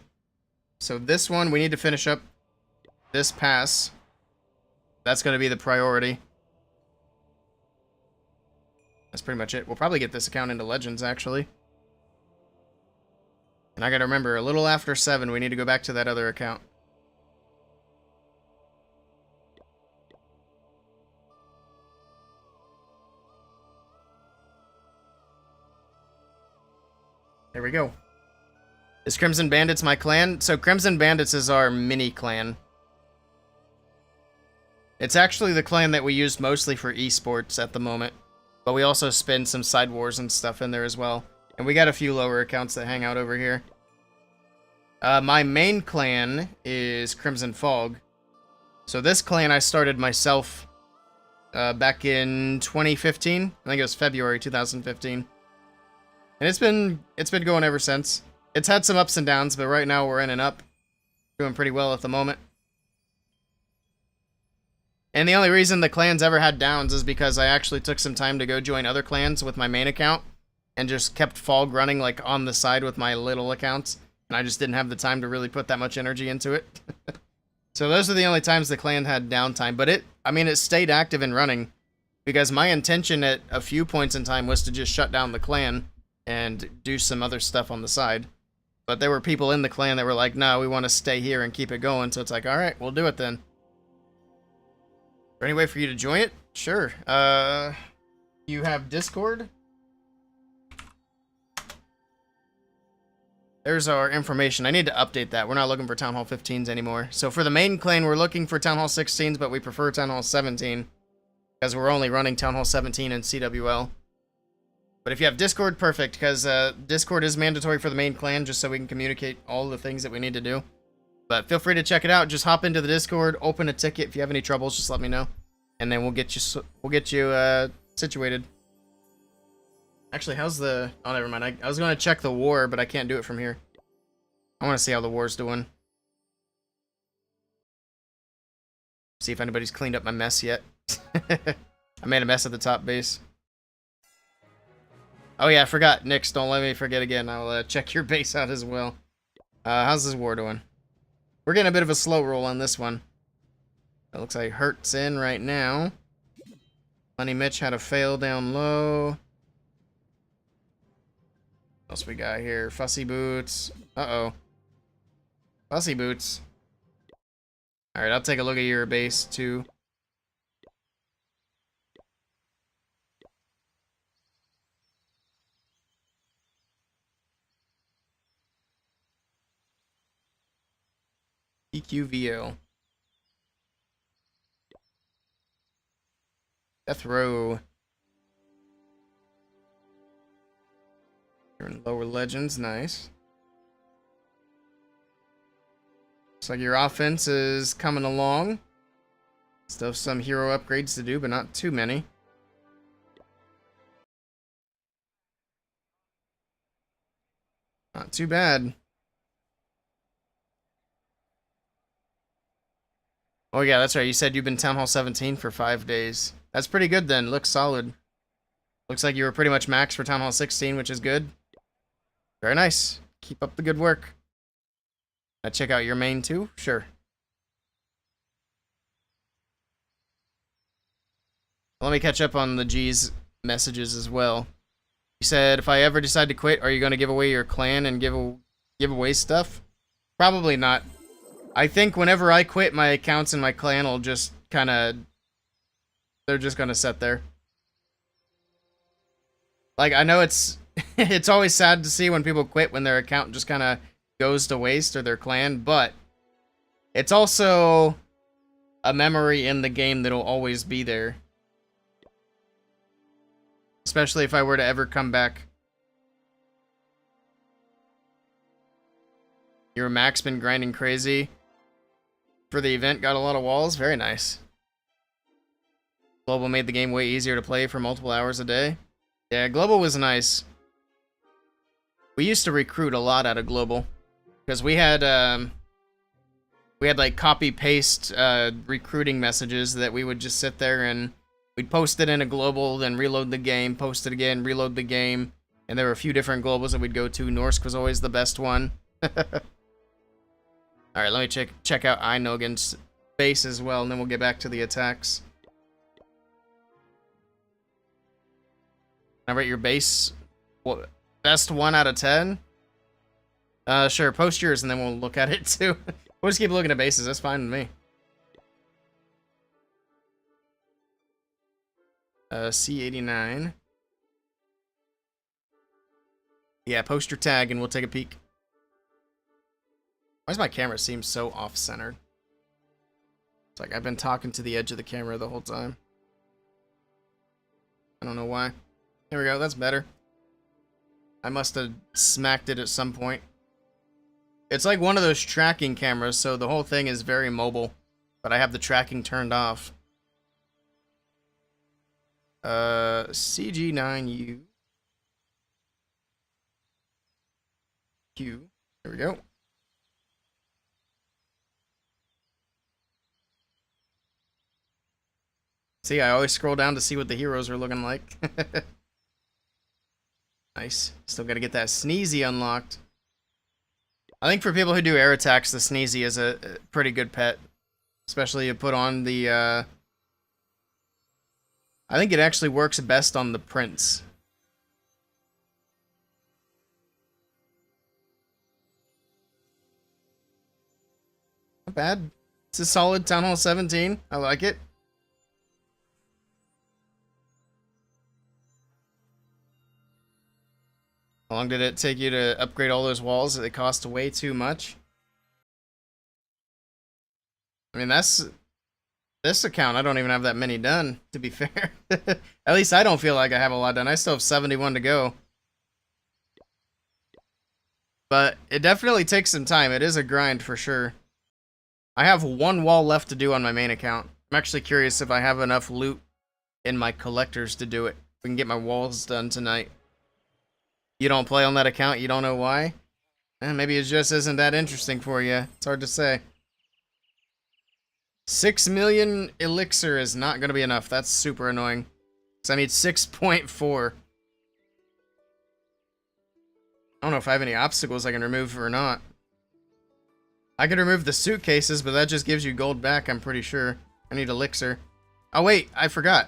So this one, we need to finish up this pass. That's going to be the priority. That's pretty much it. We'll probably get this account into Legends, actually. And I gotta remember, a little after 7, we need to go back to that other account. There we go. Is Crimson Bandits my clan? So Crimson Bandits is our mini clan. It's actually the clan that we use mostly for esports at the moment. But we also spin some side wars and stuff in there as well. And we got a few lower accounts that hang out over here. My main clan is Crimson Fog. So this clan I started myself back in 2015. I think it was February 2015. And it's been going ever since. It's had some ups and downs, but right now we're in and up. Doing pretty well at the moment. And the only reason the clans ever had downs is because I actually took some time to go join other clans with my main account and just kept Fog running like on the side with my little accounts. And I just didn't have the time to really put that much energy into it. So those are the only times the clan had downtime. But it stayed active and running because my intention at a few points in time was to just shut down the clan and do some other stuff on the side. But there were people in the clan that were like, no, we want to stay here and keep it going. So it's like, all right, we'll do it then. Is there any way for you to join it? Sure. You have Discord? There's our information. I need to update that. We're not looking for Town Hall 15s anymore. So for the main clan, we're looking for Town Hall 16s, but we prefer Town Hall 17. Because we're only running Town Hall 17 and CWL. But if you have Discord, perfect, because Discord is mandatory for the main clan, just so we can communicate all the things that we need to do. But feel free to check it out. Just hop into the Discord, open a ticket. If you have any troubles, just let me know, and then we'll get you situated. Actually, how's the? Oh, never mind. I was going to check the war, but I can't do it from here. I want to see how the war's doing. See if anybody's cleaned up my mess yet. I made a mess at the top base. Oh yeah, I forgot. Nix, don't let me forget again. I'll check your base out as well. How's this war doing? We're getting a bit of a slow roll on this one. It looks like Hurt's in right now. Money Mitch had a fail down low. What else we got here? Fussy Boots. Uh-oh. Fussy boots. Alright, I'll take a look at your base, too. EQVL. Death row. You're in lower legends, nice. Looks like your offense is coming along. Still have some hero upgrades to do, but not too many. Not too bad. Oh yeah, that's right. You said you've been Town Hall 17 for 5 days. That's pretty good then. Looks solid. Looks like you were pretty much max for Town Hall 16, which is good. Very nice. Keep up the good work. Check out your main too? Sure. Let me catch up on the G's messages as well. You said, if I ever decide to quit, are you going to give away your clan and give away stuff? Probably not. I think whenever I quit, my accounts in my clan will just kind of... They're just going to sit there. Like, I know it's... it's always sad to see when people quit when their account just kind of goes to waste, or their clan, but... It's also a memory in the game that'll always be there. Especially if I were to ever come back. Your Max been grinding crazy. For the event, got a lot of walls. Very nice. Global made the game way easier to play for multiple hours a day. Yeah, Global was nice. We used to recruit a lot out of Global. Because we had like copy-paste recruiting messages that we would just sit there and we'd post it in a global, then reload the game, post it again, reload the game. And there were a few different globals that we'd go to. Norsk was always the best one. Alright, let me check out Einogen's base as well, and then we'll get back to the attacks. How about your base? What, best 1 out of 10? Sure, post yours and then we'll look at it too. We'll just keep looking at bases, that's fine with me. C89. Yeah, post your tag and we'll take a peek. Why does my camera seem so off-centered? It's like I've been talking to the edge of the camera the whole time. I don't know why. There we go, that's better. I must have smacked it at some point. It's like one of those tracking cameras, so the whole thing is very mobile. But I have the tracking turned off. CG9U. Q. There we go. See, I always scroll down to see what the heroes are looking like. Nice. Still gotta get that Sneezy unlocked. I think for people who do air attacks, the Sneezy is a pretty good pet. Especially you put on the, I think it actually works best on the Prince. Not bad. It's a solid Town Hall 17. I like it. How long did it take you to upgrade all those walls? They cost way too much. I mean, that's... This account, I don't even have that many done, to be fair. At least I don't feel like I have a lot done. I still have 71 to go. But it definitely takes some time. It is a grind for sure. I have 1 wall left to do on my main account. I'm actually curious if I have enough loot in my collectors to do it. We can get my walls done tonight. You don't play on that account, you don't know why? Maybe it just isn't that interesting for you. It's hard to say. 6 million elixir is not going to be enough. That's super annoying. Because I need 6.4. I don't know if I have any obstacles I can remove or not. I could remove the suitcases, but that just gives you gold back, I'm pretty sure. I need elixir. Oh wait, I forgot.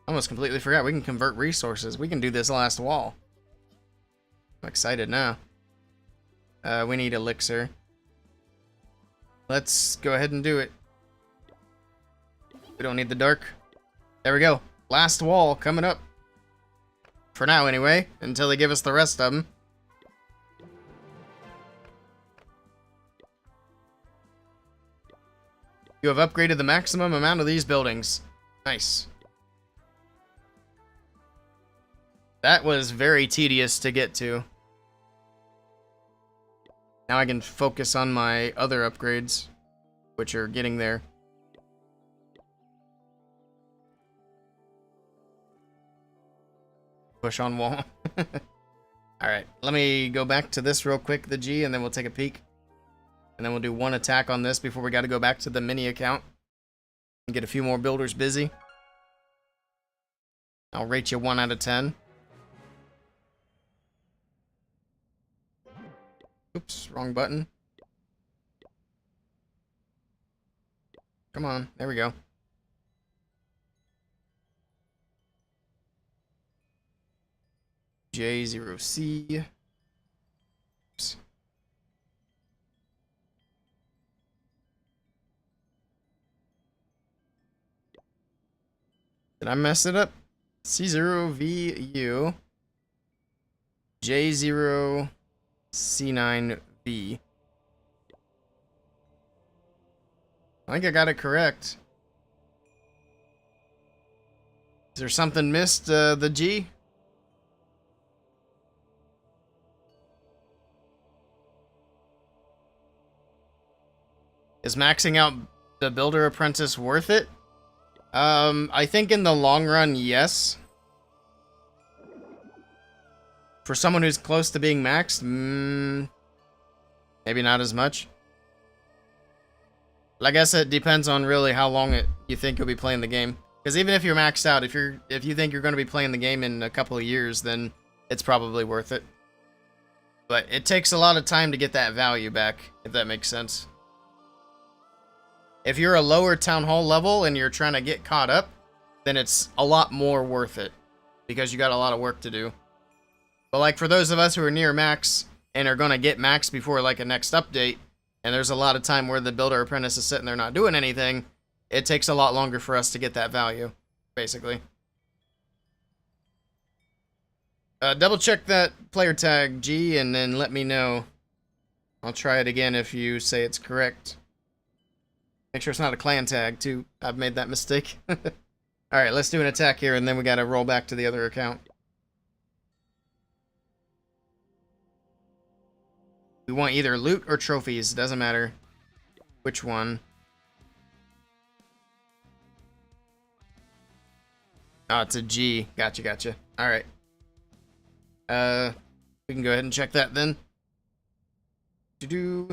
I almost completely forgot. We can convert resources. We can do this last wall. I'm excited now. We need elixir. let's go ahead and do it. We don't need the dark. There we go. Last wall coming up. For now, anyway, until they give us the rest of them. You have upgraded the maximum amount of these buildings. Nice. That was very tedious to get to. Now I can focus on my other upgrades, which are getting there. Push on wall. Alright, let me go back to this real quick, the G, and then we'll take a peek. And then we'll do one attack on this before we got to go back to the mini account. And get a few more builders busy. I'll rate you 1 out of 10. Oops, wrong button. Come on, there we go. J0C. Oops. Did I mess it up? C0VU. J0C9V. I think I got it correct. Is there something missed, the G? Is maxing out the Builder Apprentice worth it? I think in the long run, yes. For someone who's close to being maxed, maybe not as much. But I guess it depends on really how long you think you'll be playing the game. Because even if you're maxed out, if you think you're going to be playing the game in a couple of years, then it's probably worth it. But it takes a lot of time to get that value back, if that makes sense. If you're a lower Town Hall level and you're trying to get caught up, then it's a lot more worth it. Because you got a lot of work to do. But like for those of us who are near max and are going to get max before like a next update, and there's a lot of time where the Builder Apprentice is sitting there not doing anything, it takes a lot longer for us to get that value, basically. Double check that player tag, G, and then let me know. I'll try it again if you say it's correct. Make sure it's not a clan tag, too. I've made that mistake. Alright, let's do an attack here, and then we gotta roll back to the other account. We want either loot or trophies, doesn't matter which one. Oh, it's a G. Gotcha, gotcha. Alright. We can go ahead and check that then. Do-do.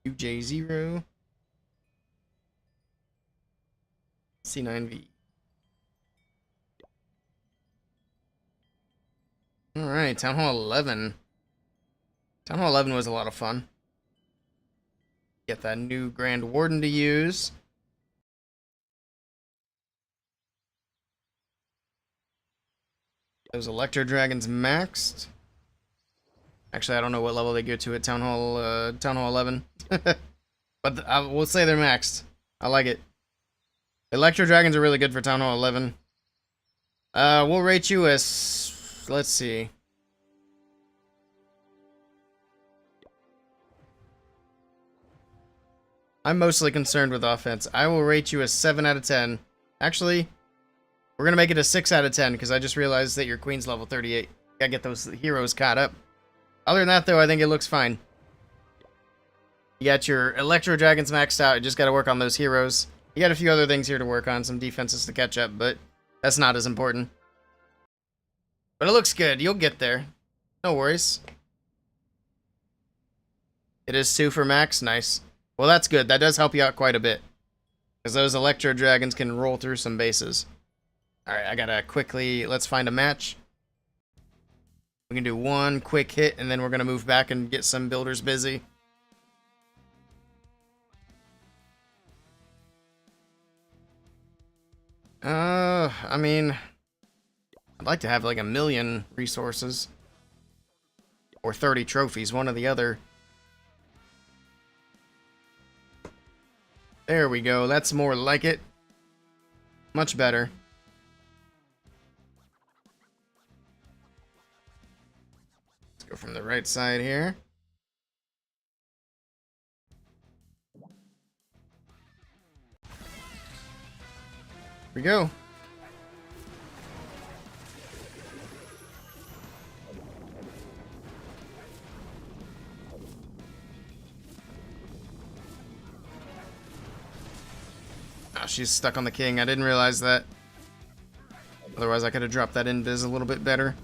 UJ0 C9V. Alright, Town Hall 11. Town Hall 11 was a lot of fun. Get that new Grand Warden to use. Those Electro Dragons maxed. Actually, I don't know what level they go to at Town Hall 11. But we'll say they're maxed. I like it. Electro Dragons are really good for Town Hall 11. We'll rate you as... Let's see. I'm mostly concerned with offense. I will rate you a 7 out of 10. Actually, we're going to make it a 6 out of 10 because I just realized that your queen's level 38. Gotta get those heroes caught up. Other than that, though, I think it looks fine. You got your Electro Dragons maxed out. You just got to work on those heroes. You got a few other things here to work on. Some defenses to catch up, but that's not as important. But it looks good. You'll get there. No worries. It is 2 for max. Nice. Well, that's good. That does help you out quite a bit. Because those Electro Dragons can roll through some bases. Alright, I gotta quickly... Let's find a match. We can do one quick hit, and then we're gonna move back and get some builders busy. I mean... I'd like to have like 1,000,000 resources. Or 30 trophies, one or the other. There we go, that's more like it. Much better. Let's go from the right side here. Here we go. Oh, she's stuck on the king. I didn't realize that. Otherwise, I could have dropped that invis a little bit better.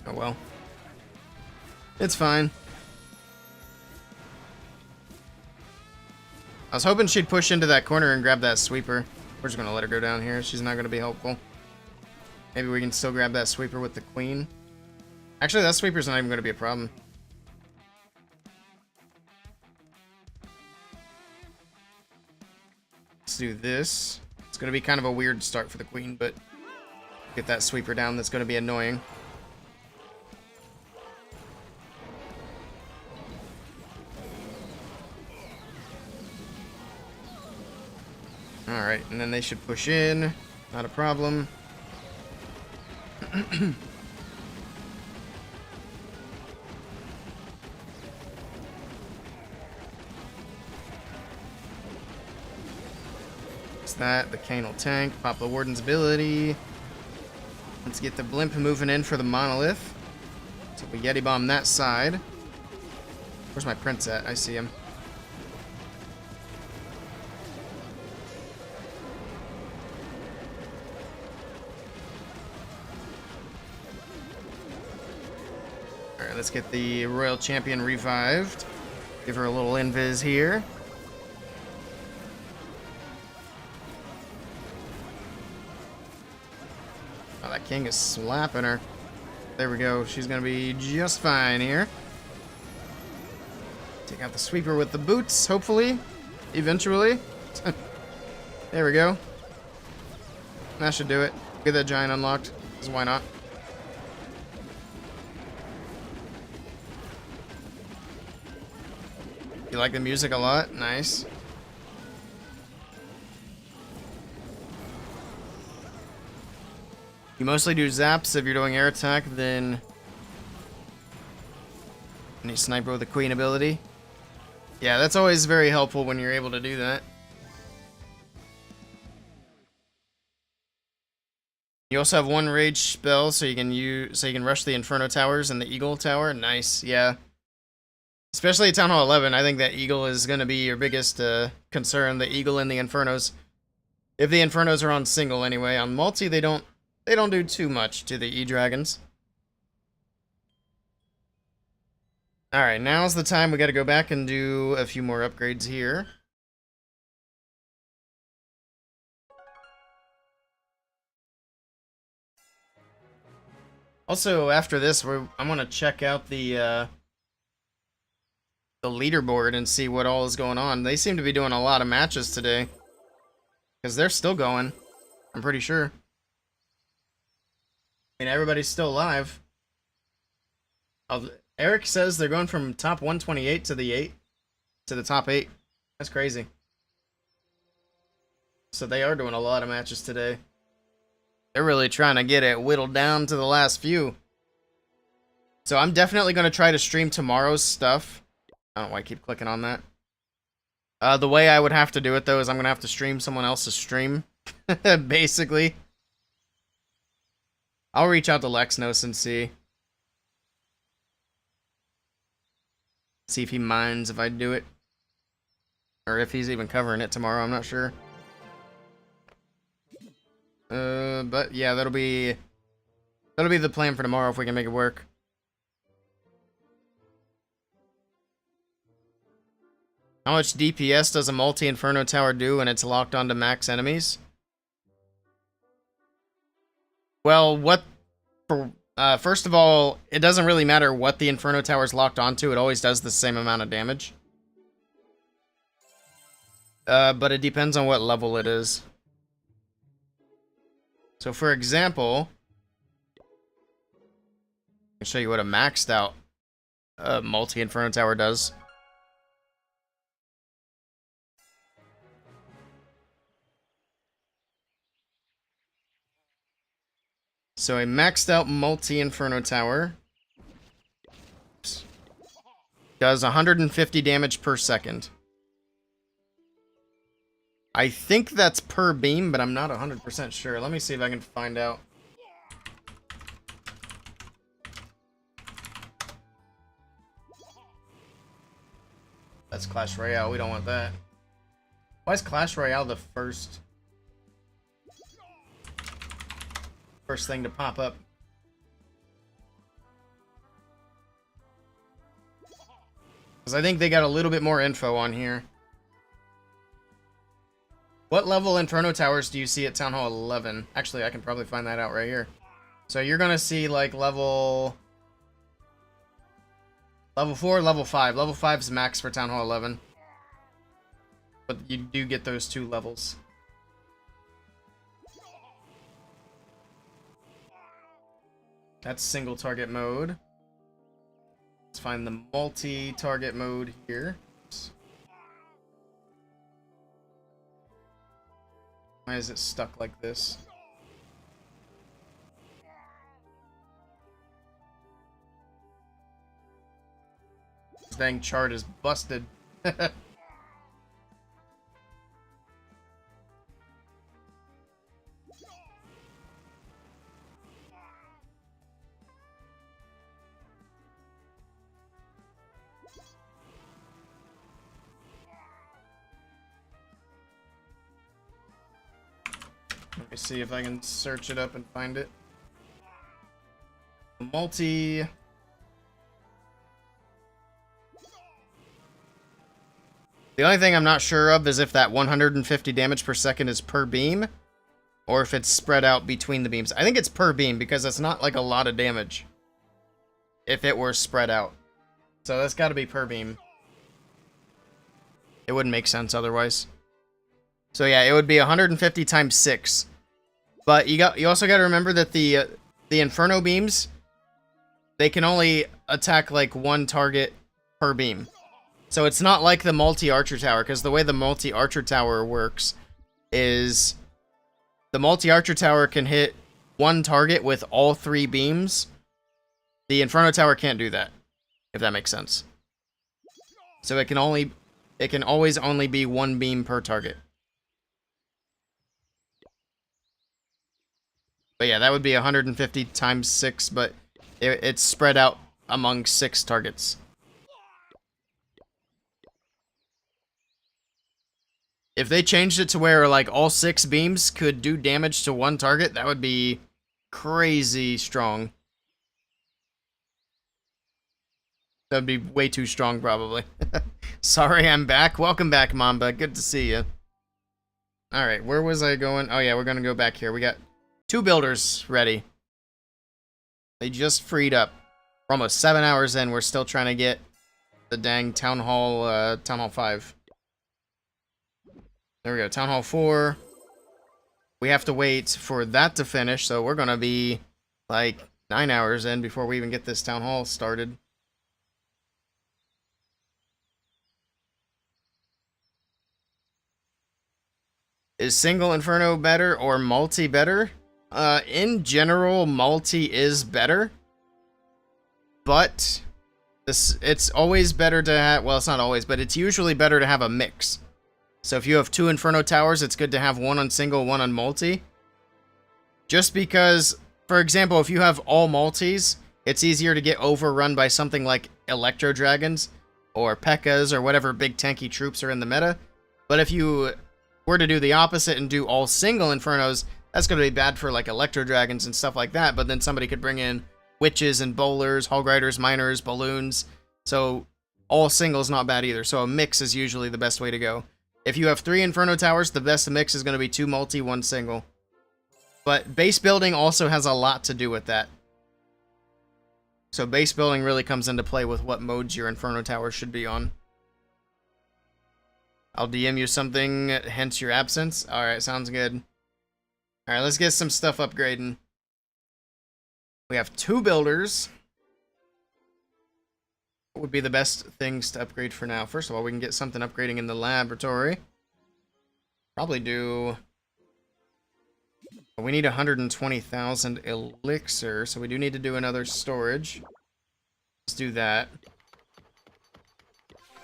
Oh well. It's fine. I was hoping she'd push into that corner and grab that sweeper. We're just going to let her go down here. She's not going to be helpful. Maybe we can still grab that sweeper with the queen. Actually, that sweeper's not even going to be a problem. Let's do this. It's going to be kind of a weird start for the queen, but get that sweeper down. That's going to be annoying. Alright, and then they should push in. Not a problem. That, the cane will tank, pop the warden's ability. Let's get the blimp moving in for the monolith. So we Yeti bomb that side. Where's my prince at? I see him. Alright, let's get the royal champion revived. Give her a little invis here. That king is slapping her. There we go. She's going to be just fine here. Take out the sweeper with the boots, hopefully. Eventually. There we go. That should do it. Get that giant unlocked. Because why not? You like the music a lot? Nice. You mostly do zaps if you're doing air attack, then any sniper with the queen ability. Yeah, that's always very helpful when you're able to do that. You also have one rage spell, so you can rush the Inferno Towers and the Eagle Tower. Nice, yeah. Especially at Town Hall 11, I think that Eagle is going to be your biggest concern. The Eagle and the Infernos. If the Infernos are on single anyway, on multi they don't do too much to the E-Dragons. Alright, now's the time we gotta go back and do a few more upgrades here. Also, after this, I'm gonna check out the leaderboard and see what all is going on. They seem to be doing a lot of matches today. Because they're still going, I'm pretty sure. I mean, everybody's still alive. Eric says they're going from top 128 to the top 8. That's crazy. So they are doing a lot of matches today. They're really trying to get it whittled down to the last few. So I'm definitely going to try to stream tomorrow's stuff. I don't know why I keep clicking on that. The way I would have to do it, though, is I'm going to have to stream someone else's stream. Basically. I'll reach out to Lexnos and see. See if he minds if I do it. Or if he's even covering it tomorrow, I'm not sure. But yeah, that'll be the plan for tomorrow if we can make it work. How much DPS does a multi-Inferno Tower do when it's locked onto max enemies? Well, first of all, it doesn't really matter what the Inferno Tower is locked onto. It always does the same amount of damage. But it depends on what level it is. So, for example, I'll show you what a maxed out multi-Inferno Tower does. So a maxed out multi-Inferno Tower does 150 damage per second. I think that's per beam, but I'm not 100% sure. Let me see if I can find out. That's Clash Royale. We don't want that. Why is Clash Royale the first thing to pop up? Because I think they got a little bit more info on here. What level Inferno Towers do you see at Town Hall 11? Actually, I can probably find that out right here. So you're going to see like level 4, level 5. Level 5 is max for Town Hall 11. But you do get those 2 levels. That's single target mode. Let's find the multi-target mode here. Oops. Why is it stuck like this? This dang chart is busted. Let me see if I can search it up and find it. Multi... The only thing I'm not sure of is if that 150 damage per second is per beam, or if it's spread out between the beams. I think it's per beam, because it's not like a lot of damage if it were spread out. So that's got to be per beam. It wouldn't make sense otherwise. So yeah, it would be 150 times 6. But you also got to remember that the Inferno beams, they can only attack like one target per beam. So it's not like the multi-archer tower, because the way the multi-archer tower works is the multi-archer tower can hit one target with all 3 beams. The Inferno tower can't do that, if that makes sense. So it can always only be 1 beam per target. But yeah, that would be 150 times 6, but it's spread out among 6 targets. If they changed it to where, like, all 6 beams could do damage to 1 target, that would be crazy strong. That would be way too strong, probably. Sorry, I'm back. Welcome back, Mamba. Good to see you. Alright, where was I going? Oh, yeah, we're going to go back here. We got 2 builders ready. They just freed up. We're almost 7 hours in. We're still trying to get the dang Town Hall 5. There we go, Town Hall 4. We have to wait for that to finish, so we're gonna be like 9 hours in before we even get this Town Hall started. Is single Inferno better or multi better? In general, multi is better. But it's always better to have, well, it's not always, but it's usually better to have a mix. So if you have 2 Inferno Towers, it's good to have 1 on single, 1 on multi. Just because, for example, if you have all multis, it's easier to get overrun by something like Electro Dragons or P.E.K.K.A.s or whatever big tanky troops are in the meta. But if you were to do the opposite and do all single Infernos, that's going to be bad for like Electro Dragons and stuff like that. But then somebody could bring in Witches and Bowlers, Hog Riders, Miners, Balloons. So all single's not bad either. So a mix is usually the best way to go. If you have 3 Inferno Towers, the best mix is going to be 2 multi, 1 single. But base building also has a lot to do with that. So base building really comes into play with what modes your Inferno Tower should be on. I'll DM you something, hence your absence. Alright, sounds good. Alright, let's get some stuff upgrading. We have 2 builders. What would be the best things to upgrade for now? First of all, we can get something upgrading in the laboratory. Probably do... We need 120,000 elixir, so we do need to do another storage. Let's do that.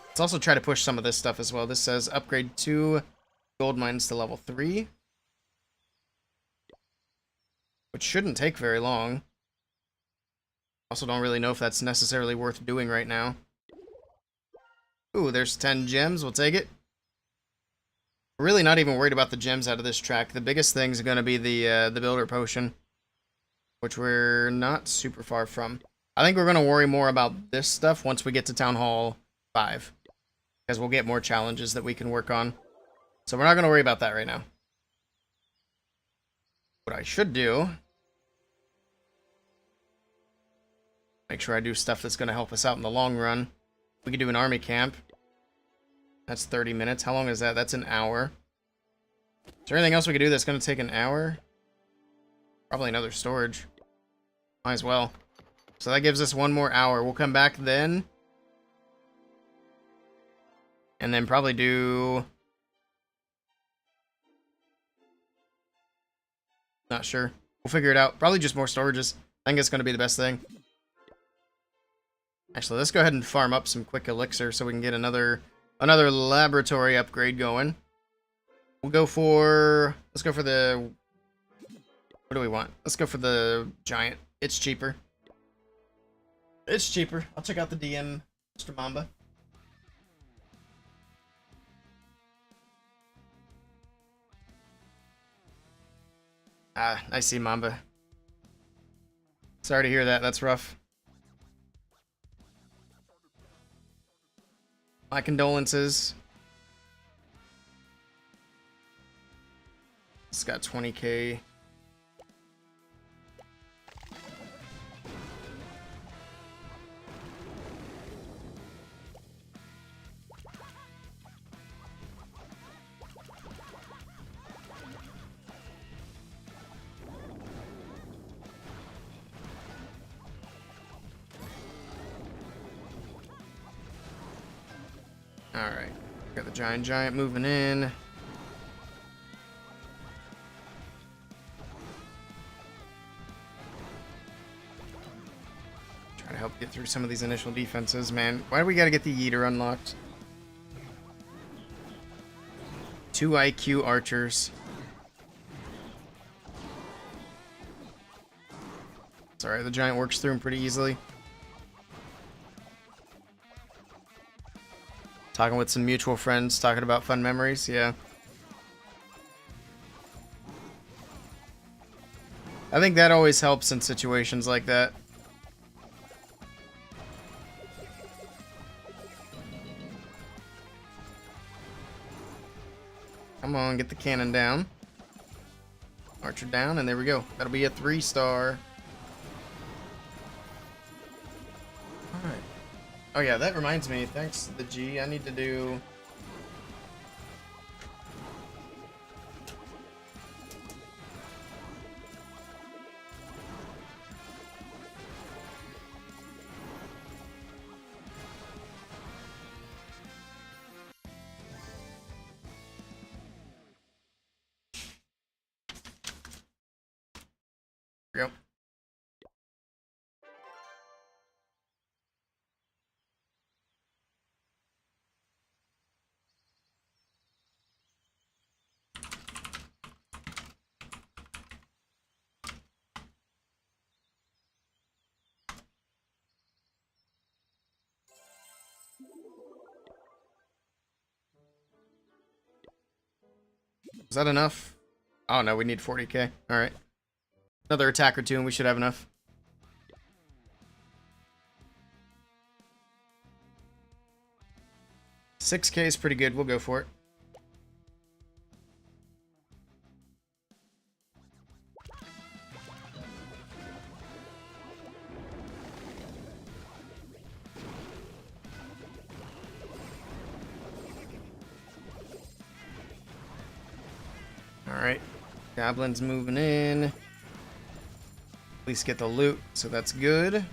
Let's also try to push some of this stuff as well. This says upgrade 2 gold mines to level 3. Which shouldn't take very long. Also don't really know if that's necessarily worth doing right now. Ooh, there's 10 gems. We'll take it. We're really not even worried about the gems out of this track. The biggest things are going to be the builder potion, which we're not super far from. I think we're going to worry more about this stuff once we get to Town Hall 5, because we'll get more challenges that we can work on. So we're not going to worry about that right now. What I should do, make sure I do stuff that's going to help us out in the long run. We could do an army camp. That's 30 minutes. How long is that? That's an hour. Is there anything else we could do that's going to take an hour? Probably another storage. Might as well. So that gives us 1 more hour. We'll come back then. And then probably do... Not sure. We'll figure it out. Probably just more storages. I think it's going to be the best thing. Actually, let's go ahead and farm up some quick elixir so we can get another laboratory upgrade going. We'll go for... Let's go for the... What do we want? Let's go for the giant. It's cheaper. It's cheaper. I'll check out the DM, Mr. Mamba. Ah, I see Mamba. Sorry to hear that. That's rough. My condolences. It's got 20k. Alright, got the giant moving in. Try to help get through some of these initial defenses, man. Why do we gotta get the Yeeter unlocked? 2 IQ archers. It's alright, the giant works through them pretty easily. Talking with some mutual friends, talking about fun memories, yeah. I think that always helps in situations like that. Come on, get the cannon down. Archer down, and there we go. That'll be a 3-star. Alright. Oh yeah, that reminds me, thanks to the G, I need to do... There we go. Is that enough? Oh no, we need 40k. Alright. Another attack or two and we should have enough. $6k is pretty good. We'll go for it. Alright. Goblins moving in. At least get the loot, so that's good.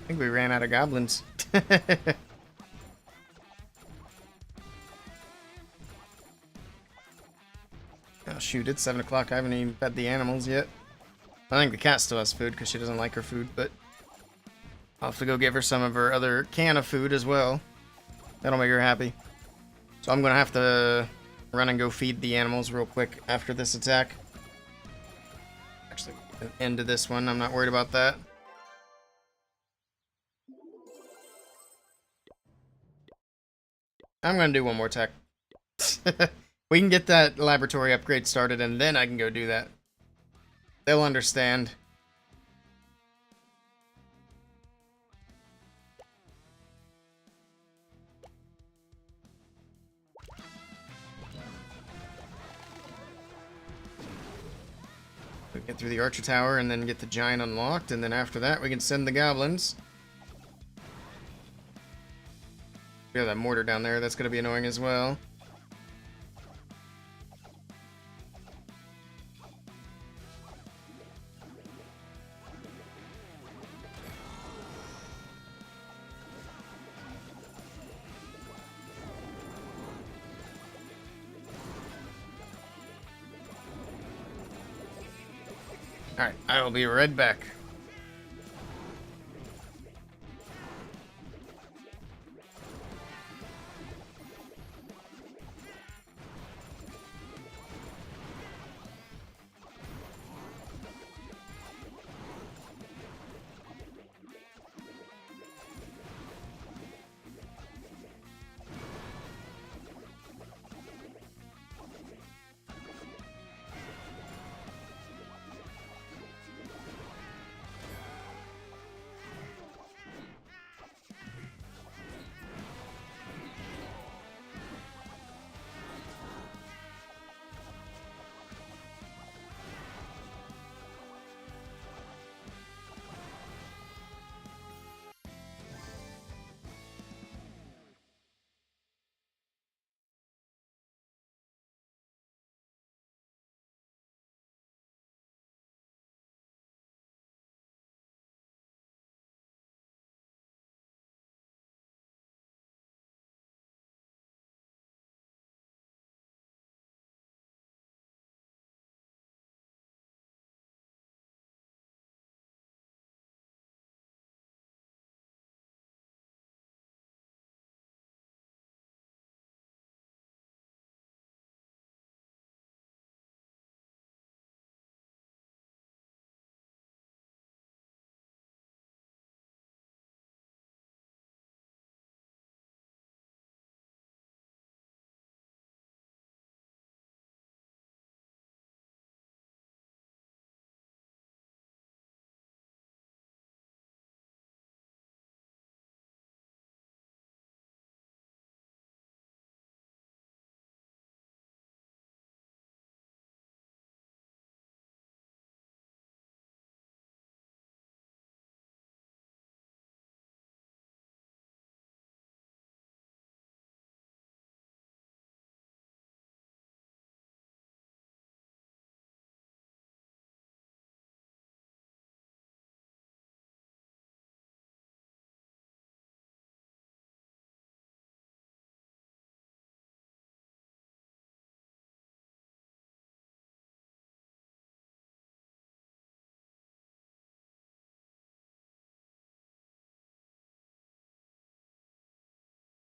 I think we ran out of goblins. Oh shoot, it's 7 o'clock. I haven't even fed the animals yet. I think the cat still has food because she doesn't like her food, but I'll have to go give her some of her other can of food as well. That'll make her happy. So I'm gonna have to run and go feed the animals real quick after this attack. Actually, an end to this one. I'm not worried about that. I'm gonna do one more attack. We can get that laboratory upgrade started, and then I can go do that. They'll understand. We get through the Archer Tower and then get the Giant unlocked, and then after that we can send the Goblins. We have that mortar down there, that's going to be annoying as well. Alright, I will be right back.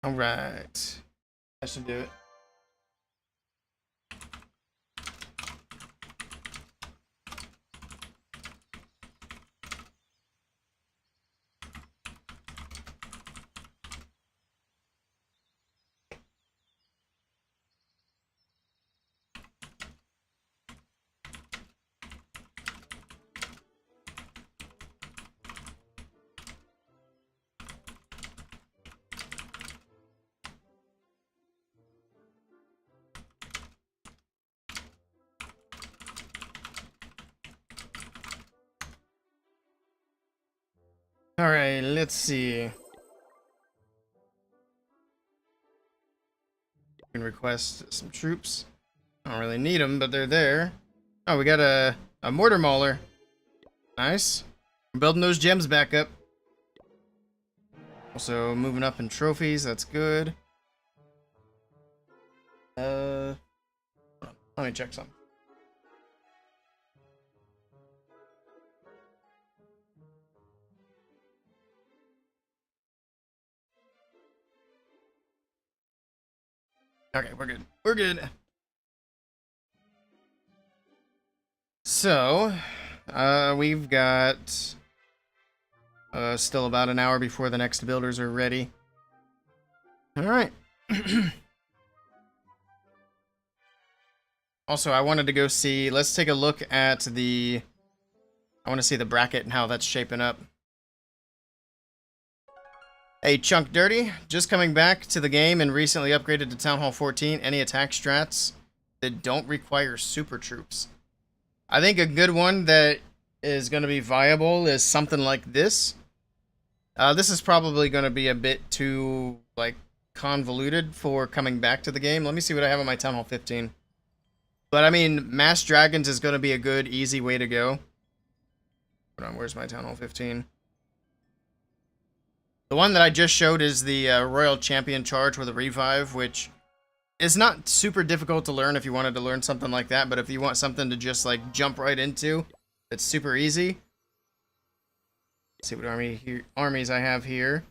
Alright. That should do it. Alright, let's see. You can request some troops. I don't really need them, but they're there. Oh, we got a mortar mauler. Nice. We're building those gems back up. Also moving up in trophies, that's good. Let me check something. Okay, we're good. We're good. So, we've got still about an hour before the next builders are ready. All right. Also, I wanted to go see. Let's take a look at the. I want to see the bracket and how that's shaping up. Hey, Chunk Dirty, just coming back to the game and recently upgraded to Town Hall 14. Any attack strats that don't require super troops? I think a good one that is going to be viable is something like this. This is probably going to be a bit too, like, convoluted for coming back to the game. Let me see what I have on my Town Hall 15. But, I mean, Mass Dragons is going to be a good, easy way to go. Hold on, where's my Town Hall 15? The one that I just showed is the Royal Champion Charge with a Revive, which is not super difficult to learn if you wanted to learn something like that, but if you want something to just, like, jump right into, it's super easy. Let's see what armies I have here.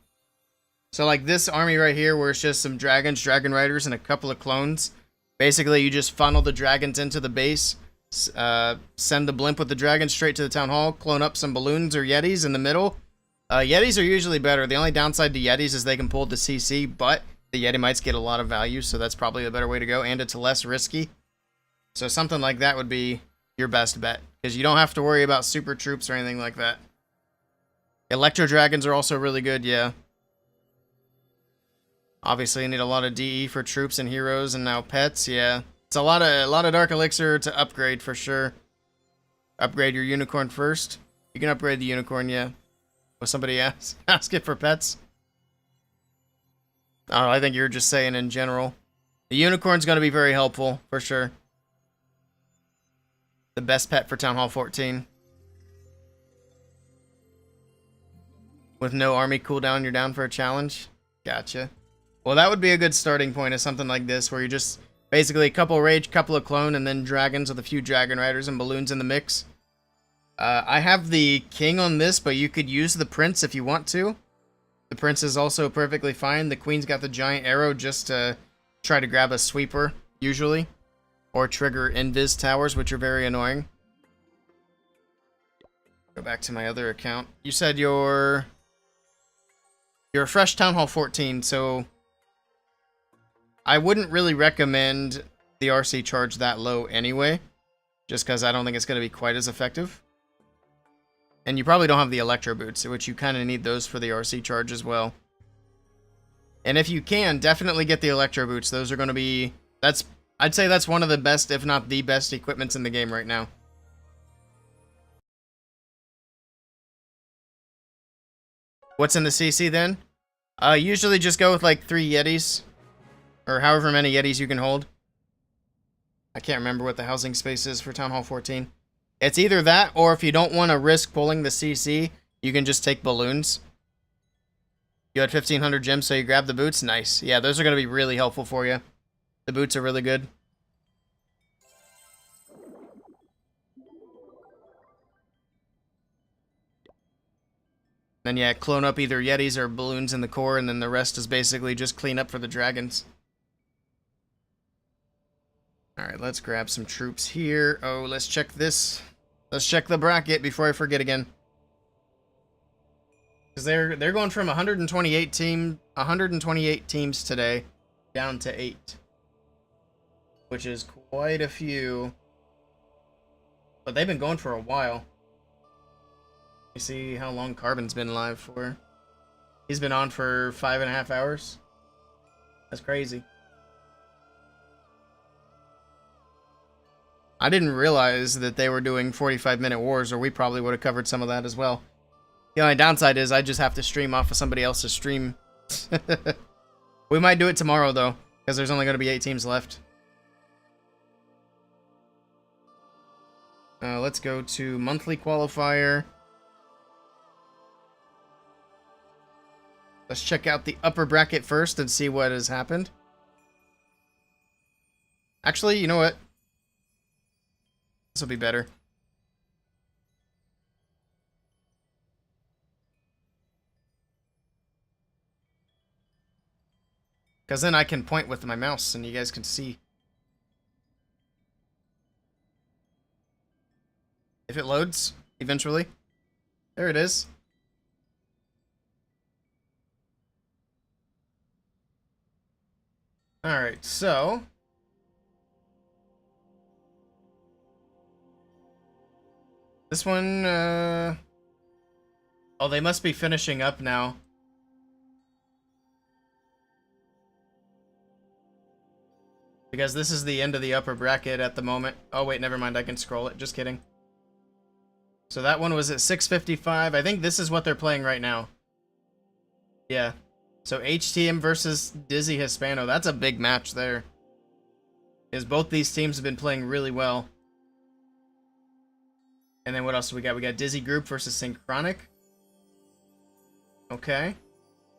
So, like, this army right here, where it's just some dragons, dragon riders, and a couple of clones. Basically, you just funnel the dragons into the base, send the blimp with the dragons straight to the town hall, clone up some balloons or yetis in the middle. Yetis are usually better. The only downside to yetis is they can pull the CC, but the yeti mites get a lot of value, so that's probably a better way to go, and it's less risky. So something like that would be your best bet, because you don't have to worry about super troops or anything like that. Electro dragons are also really good, yeah. Obviously, you need a lot of DE for troops and heroes, and now pets, yeah. It's a lot of Dark Elixir to upgrade for sure. Upgrade your unicorn first. You can upgrade the unicorn, yeah. Was somebody ask it for pets? Oh, I think you're just saying in general. The unicorn's going to be very helpful, for sure. The best pet for Town Hall 14. With no army cooldown, you're down for a challenge? Gotcha. Well, that would be a good starting point of something like this, where you just basically a couple rage, couple of clone, and then dragons with a few dragon riders and balloons in the mix. I have the king on this, but you could use the prince if you want to. The prince is also perfectly fine. The queen's got the giant arrow just to try to grab a sweeper, usually. Or trigger invis towers, which are very annoying. Go back to my other account. You said you're a fresh Town Hall 14, so I wouldn't really recommend the RC charge that low anyway, just because I don't think it's going to be quite as effective. And you probably don't have the Electro Boots, which you kind of need those for the RC charge as well. And if you can, definitely get the Electro Boots. Those are going to be... I'd say that's one of the best, if not the best, equipments in the game right now. What's in the CC then? Usually just go with like 3 Yetis. Or however many Yetis you can hold. I can't remember what the housing space is for Town Hall 14. It's either that, or if you don't want to risk pulling the CC, you can just take balloons. You had 1,500 gems, so you grab the boots? Nice. Yeah, those are going to be really helpful for you. The boots are really good. Then yeah, clone up either Yetis or balloons in the core, and then the rest is basically just clean up for the dragons. Alright, let's grab some troops here. Oh, let's check this. Let's check the bracket before I forget again. Because they're going from 128 teams today down to 8. Which is quite a few. But they've been going for a while. You see how long Carbon's been live for. He's been on for 5.5 hours. That's crazy. I didn't realize that they were doing 45-minute wars, or we probably would have covered some of that as well. The only downside is I just have to stream off of somebody else's stream. We might do it tomorrow, though, because there's only going to be 8 teams left. Let's go to monthly qualifier. Let's check out the upper bracket first and see what has happened. Actually, you know what? This will be better. Because then I can point with my mouse and you guys can see. If it loads, eventually. There it is. Alright, so... This one, oh, they must be finishing up now. Because this is the end of the upper bracket at the moment. Oh, wait, never mind. I can scroll it. Just kidding. So that one was at 6:55. I think this is what they're playing right now. Yeah. So HTM versus Dizzy Hispano. That's a big match there. Because both these teams have been playing really well. And then what else do we got? We got Dizzy Group versus Synchronic. Okay.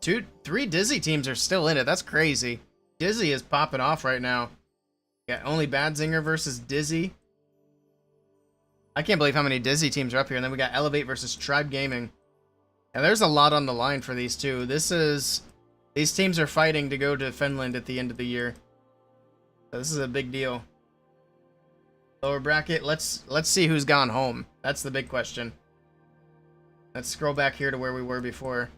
3 Dizzy teams are still in it. That's crazy. Dizzy is popping off right now. We got Only Badzinger versus Dizzy. I can't believe how many Dizzy teams are up here. And then we got Elevate versus Tribe Gaming. And there's a lot on the line for these two. These teams are fighting to go to Finland at the end of the year. So this is a big deal. Lower bracket, let's see who's gone home. That's the big question. Let's scroll back here to where we were before.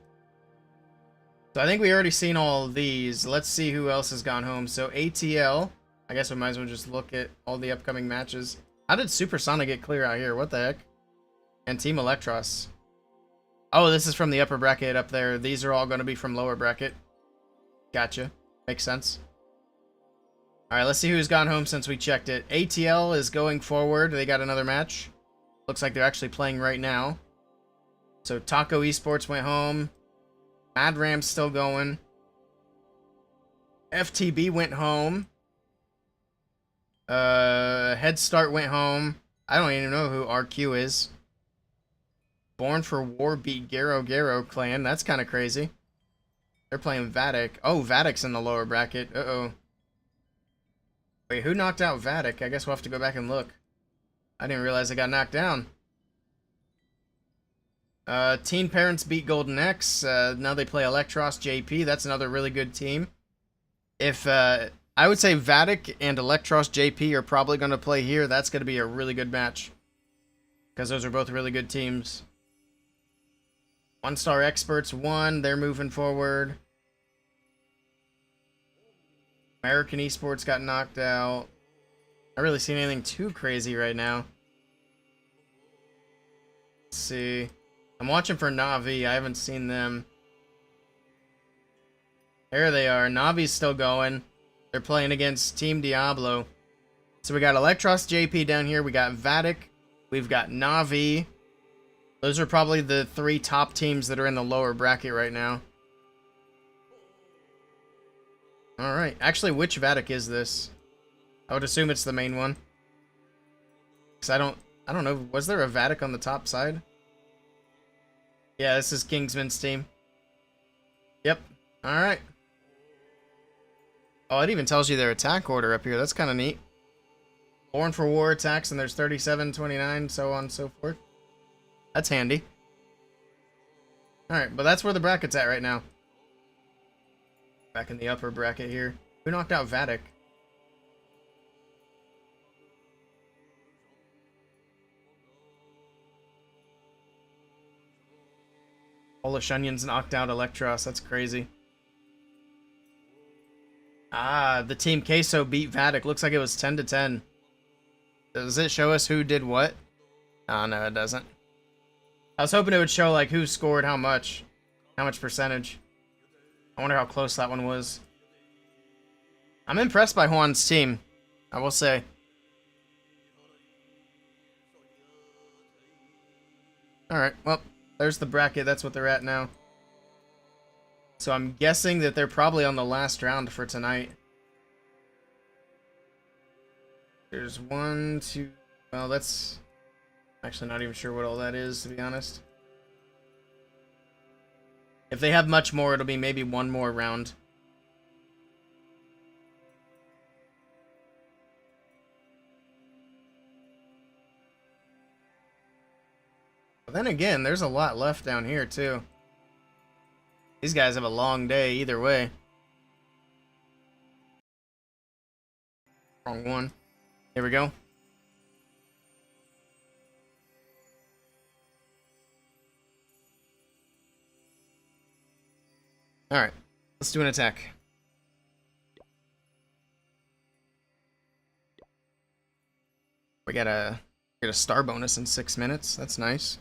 So I think we already seen all of these. Let's see who else has gone home. So ATL, I guess we might as well just look at all the upcoming matches. How did Supersonic get clear out here? What the heck? And Team Electros. Oh, this is from the upper bracket up there. These are all going to be from lower bracket. Gotcha. Makes sense. Alright, let's see who's gone home since we checked it. ATL is going forward. They got another match. Looks like they're actually playing right now. So Taco Esports went home. Mad Ram's still going. FTB went home. Head Start went home. I don't even know who RQ is. Born for War beat Garo Garo Clan. That's kind of crazy. They're playing Vatic. Oh, Vatic's in the lower bracket. Uh-oh. Wait, who knocked out Vatic? I guess we'll have to go back and look. I didn't realize they got knocked down. Teen Parents beat Golden X. Now they play Electros JP. That's another really good team. If, I would say Vatic and Electros JP are probably going to play here. That's going to be a really good match. Because those are both really good teams. One Star Experts won. They're moving forward. American Esports got knocked out. I really seen anything too crazy right now. Let's see. I'm watching for Navi. I haven't seen them. There they are. Navi's still going. They're playing against Team Diablo. So we got Electros JP down here. We got Vatic. We've got Navi. Those are probably the 3 top teams that are in the lower bracket right now. Alright. Actually, which Vatic is this? I would assume it's the main one. Because I don't know. Was there a Vatic on the top side? Yeah, this is Kingsman's team. Yep. Alright. Oh, it even tells you their attack order up here. That's kind of neat. Born for War attacks, and there's 37, 29, so on and so forth. That's handy. Alright, but that's where the bracket's at right now. Back in the upper bracket here. Who knocked out Vatic? Polish Onions knocked out Electros. That's crazy. Ah, the Team Queso beat Vatic. Looks like it was 10-10. Does it show us who did what? Oh, no, it doesn't. I was hoping it would show, like, who scored how much. How much percentage. I wonder how close that one was. I'm impressed by Juan's team, I will say. Alright, well, there's the bracket. That's what they're at now. So I'm guessing that they're probably on the last round for tonight. There's 1, 2... Well, that's... Actually not even sure what all that is, to be honest. If they have much more, it'll be maybe one more round. But then again, there's a lot left down here, too. These guys have a long day either way. Wrong one. Here we go. Alright, let's do an attack. We got a star bonus in 6 minutes. That's nice.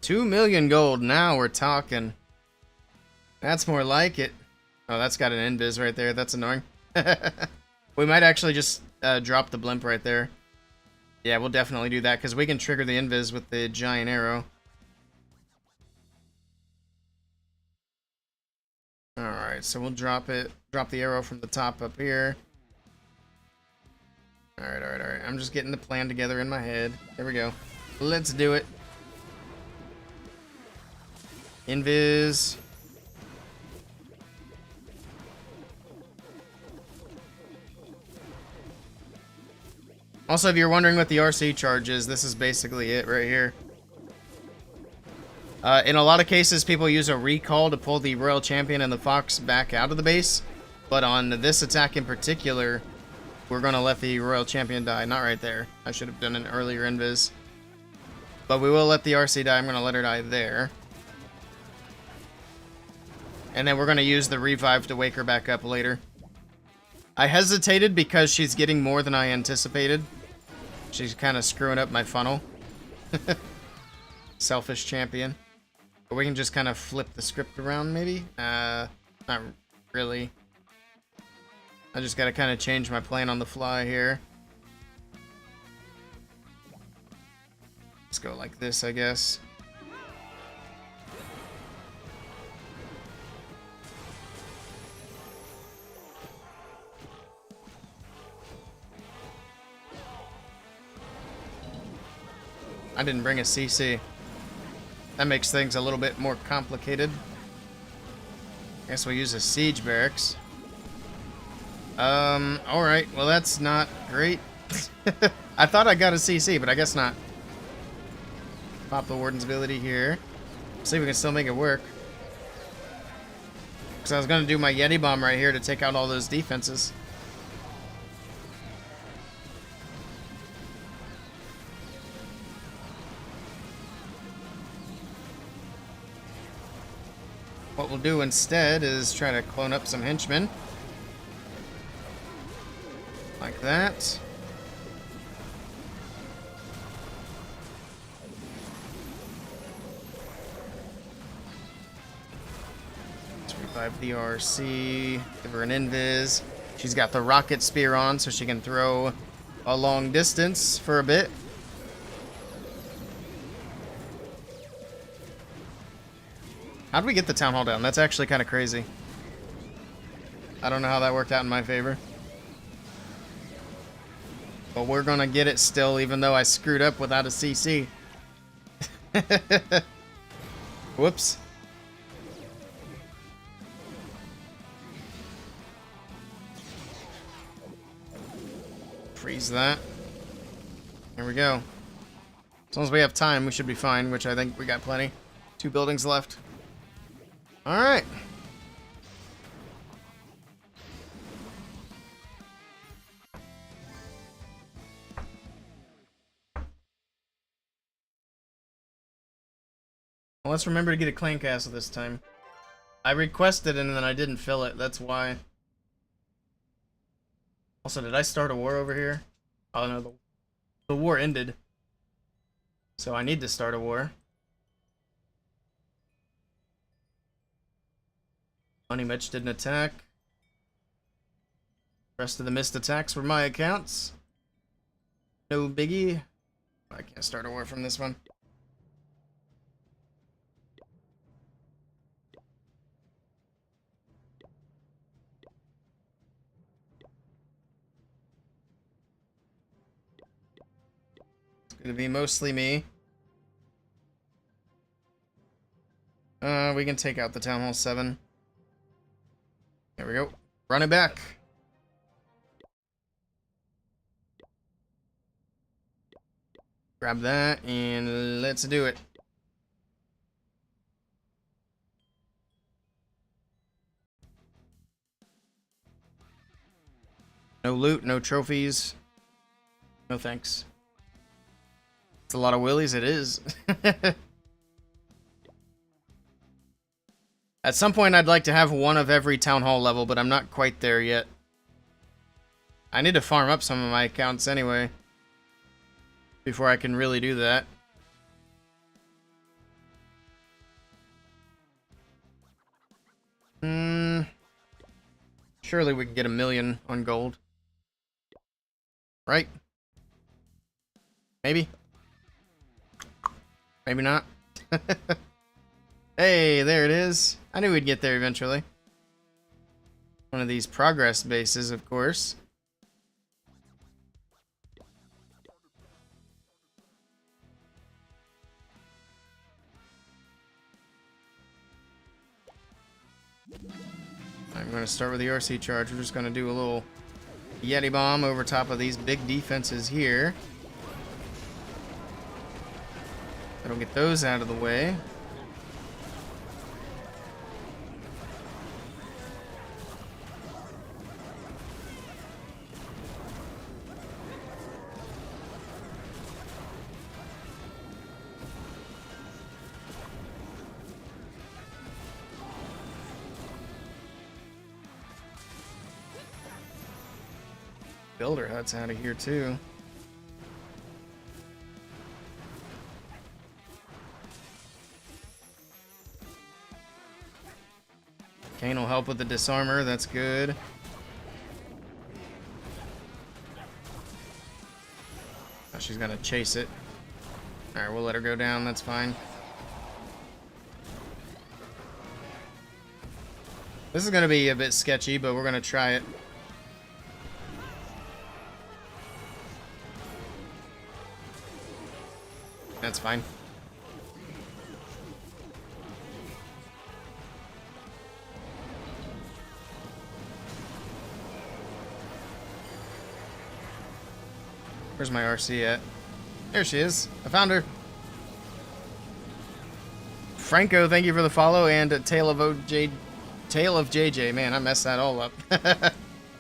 $2 million gold. Now we're talking. That's more like it. Oh, that's got an invis right there. That's annoying. We might actually just drop the blimp right there. Yeah, we'll definitely do that, because we can trigger the invis with the giant arrow. Alright, so we'll drop it. Drop the arrow from the top up here. Alright, alright, alright. I'm just getting the plan together in my head. There we go. Let's do it. Invis. Also, if you're wondering what the RC charge is, this is basically it right here. In a lot of cases, people use a recall to pull the Royal Champion and the Fox back out of the base. But on this attack in particular, we're going to let the Royal Champion die. Not right there. I should have done an earlier invis. But we will let the RC die. I'm going to let her die there. And then we're going to use the revive to wake her back up later. I hesitated because she's getting more than I anticipated. She's kind of screwing up my funnel. Selfish champion. But we can just kind of flip the script around, maybe? Not really. I just got to kind of change my plan on the fly here. Let's go like this, I guess. I didn't bring a CC. That makes things a little bit more complicated. Guess we'll use a siege barracks. Alright. Well, that's not great. I thought I got a CC, but I guess not. Pop the Warden's ability here. See if we can still make it work. Because I was going to do my Yeti Bomb right here to take out all those defenses. What we'll do instead is try to clone up some henchmen. Like that. Let's revive the RC. Give her an invis. She's got the rocket spear on, so she can throw a long distance for a bit. How did we get the town hall down? That's actually kind of crazy. I don't know how that worked out in my favor. But we're going to get it still, even though I screwed up without a CC. Whoops. Freeze that. There we go. As long as we have time, we should be fine, which I think we got plenty. 2 buildings left. Alright. Well, let's remember to get a clan castle this time. I requested and then I didn't fill it, that's why. Also, did I start a war over here? Oh no, the war ended. So I need to start a war. Money Mitch didn't attack. Rest of the missed attacks were my accounts. No biggie. I can't start a war from this one. Gonna be mostly me. We can take out the Town Hall 7. There we go. Run it back. Grab that, and let's do it. No loot, no trophies. No thanks. It's a lot of Willies, it is. At some point, I'd like to have one of every Town Hall level, but I'm not quite there yet. I need to farm up some of my accounts anyway, before I can really do that. Surely we can get 1,000,000 on gold. Right? Maybe? Maybe not. Hey, there it is. I knew we'd get there eventually. One of these progress bases, of course. I'm going to start with the RC charge. We're just going to do a little Yeti bomb over top of these big defenses here. That'll get those out of the way. Builder huts out of here too. Kane will help with the disarmor, that's good. Oh, she's gonna chase it. Alright, we'll let her go down, that's fine. This is gonna be a bit sketchy, but we're gonna try it. That's fine. Where's my RC at? There she is. I found her. Franco, thank you for the follow, and Tale of JJ. Man, I messed that all up. This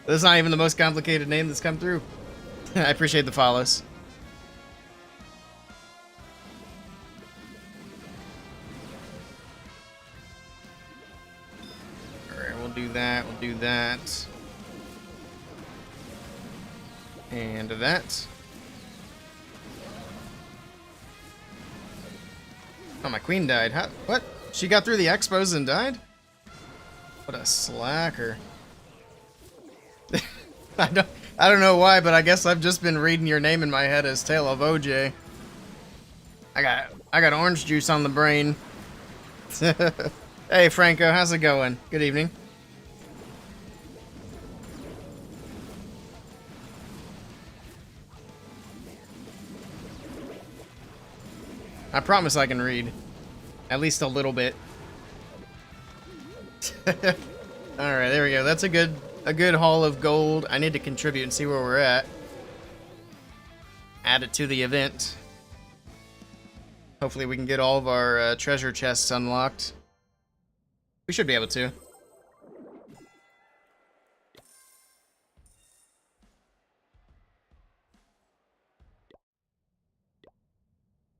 is not even the most complicated name that's come through. I appreciate the follows. Do that, we'll do that. And that. Oh, my queen died. How, what? She got through the expos and died? What a slacker. I don't know why, but I guess I've just been reading your name in my head as Tale of OJ. I got orange juice on the brain. Hey Franco, how's it going? Good evening. I promise I can read. At least a little bit. Alright, there we go. That's a good haul of gold. I need to contribute and see where we're at. Add it to the event. Hopefully we can get all of our treasure chests unlocked. We should be able to.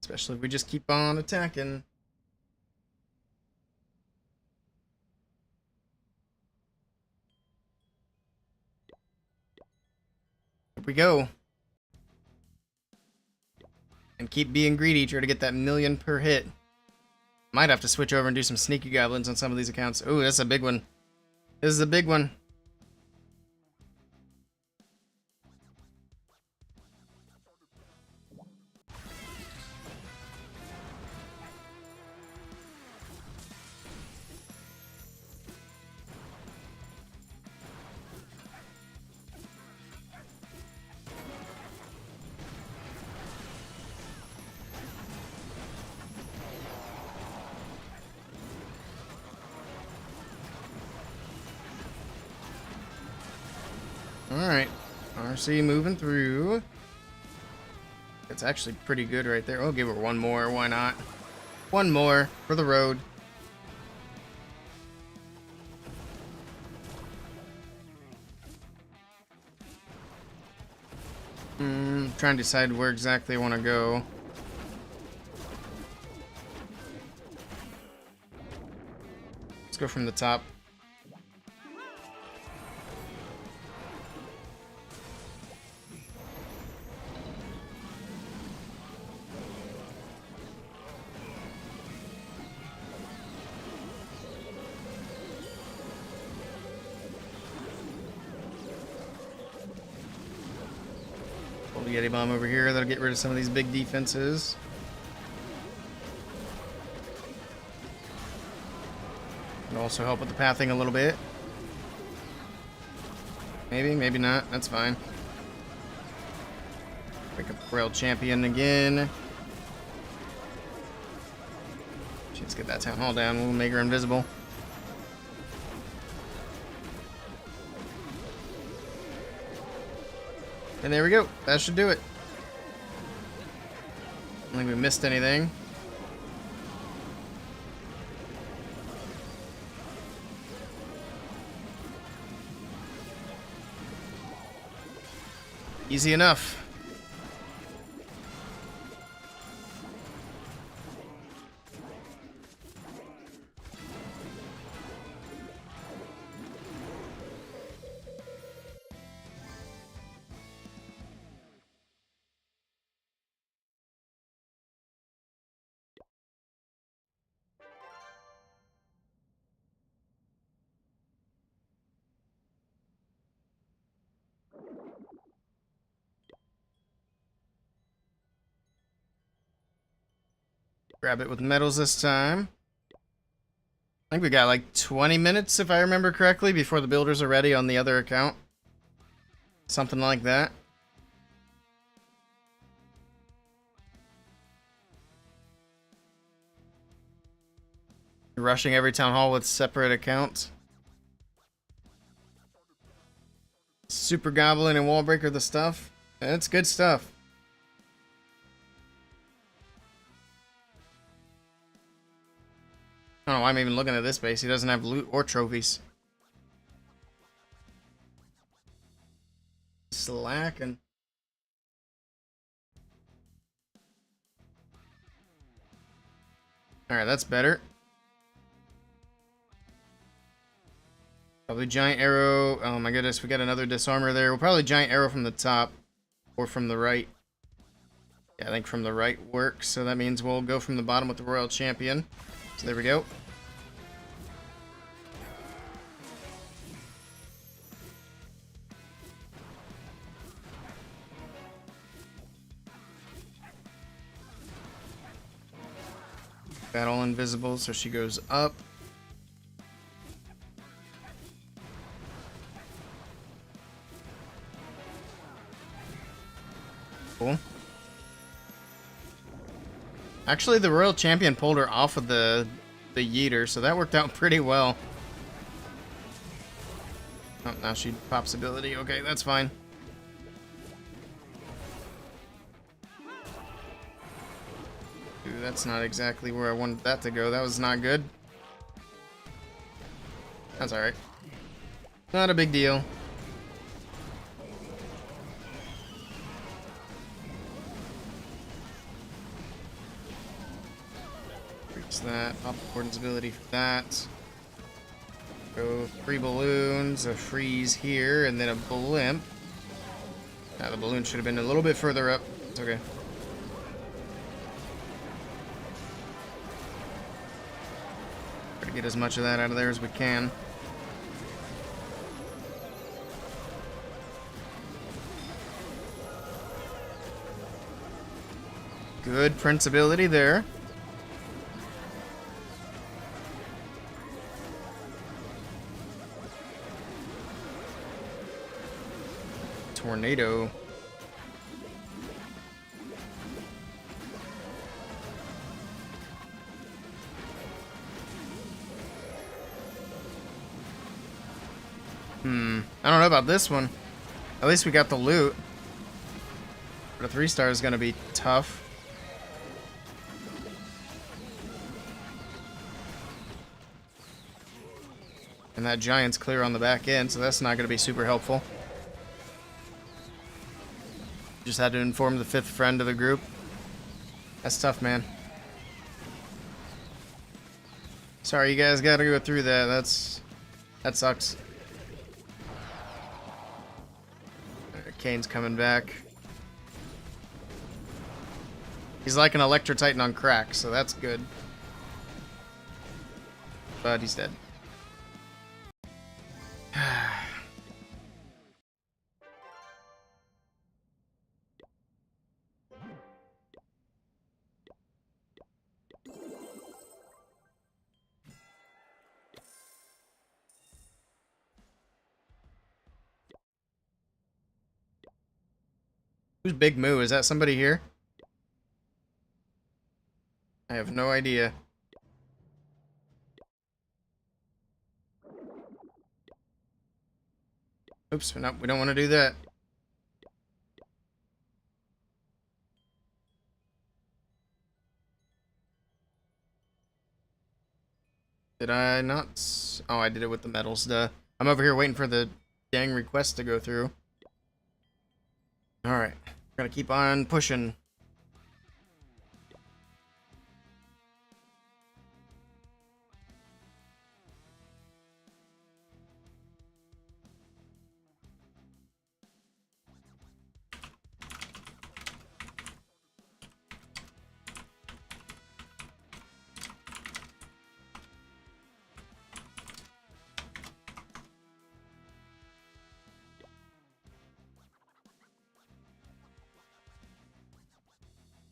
Especially if we just keep on attacking. Here we go. And keep being greedy, try to get that 1,000,000 per hit. Might have to switch over and do some sneaky goblins on some of these accounts. Ooh, that's a big one. This is a big one. Alright. RC moving through. It's actually pretty good right there. I'll give her one more. Why not? One more for the road. Trying to decide where exactly I want to go. Let's go from the top. Yeti bomb over here that'll get rid of some of these big defenses. It'll also help with the pathing a little bit. Maybe, maybe not. That's fine. Pick up Rail Champion again. Let's get that town hall down. We'll make her invisible. And there we go. That should do it. I don't think we missed anything. Easy enough. Grab it with medals this time. I think we got like 20 minutes, if I remember correctly, before the builders are ready on the other account. Something like that. Rushing every town hall with separate accounts. Super Goblin and Wallbreaker the stuff. That's good stuff. I don't know why I'm even looking at this base. He doesn't have loot or trophies. Slacking. Alright, that's better. Probably Giant Arrow. Oh my goodness, we got another Disarmor there. We'll probably Giant Arrow from the top. Or from the right. Yeah, I think from the right works. So that means we'll go from the bottom with the Royal Champion. So there we go. Battle invisible, so she goes up. Cool. Actually, the Royal Champion pulled her off of the Yeeter, so that worked out pretty well. Oh, now she pops ability. Okay, that's fine. Ooh, that's not exactly where I wanted that to go. That was not good. That's alright. Not a big deal. Fix that. Pop Accordance ability for that. Go 3 balloons, a freeze here, and then a blimp. Now the balloon should have been a little bit further up. It's okay. Try to get as much of that out of there as we can. Good Prince ability there. Tornado. I don't know about this one. At least we got the loot. But a 3-star is gonna be tough. And that giant's clear on the back end, so that's not gonna be super helpful. Just had to inform the 5th friend of the group. That's tough, man. Sorry, you guys gotta go through that. That sucks. Kane's coming back. He's like an Electro Titan on crack, so that's good. But he's dead. Who's Big Moo? Is that somebody here? I have no idea. Oops, no, we don't want to do that. Did I not? Oh, I did it with the medals, duh. I'm over here waiting for the dang request to go through. Alright, we're gonna keep on pushing.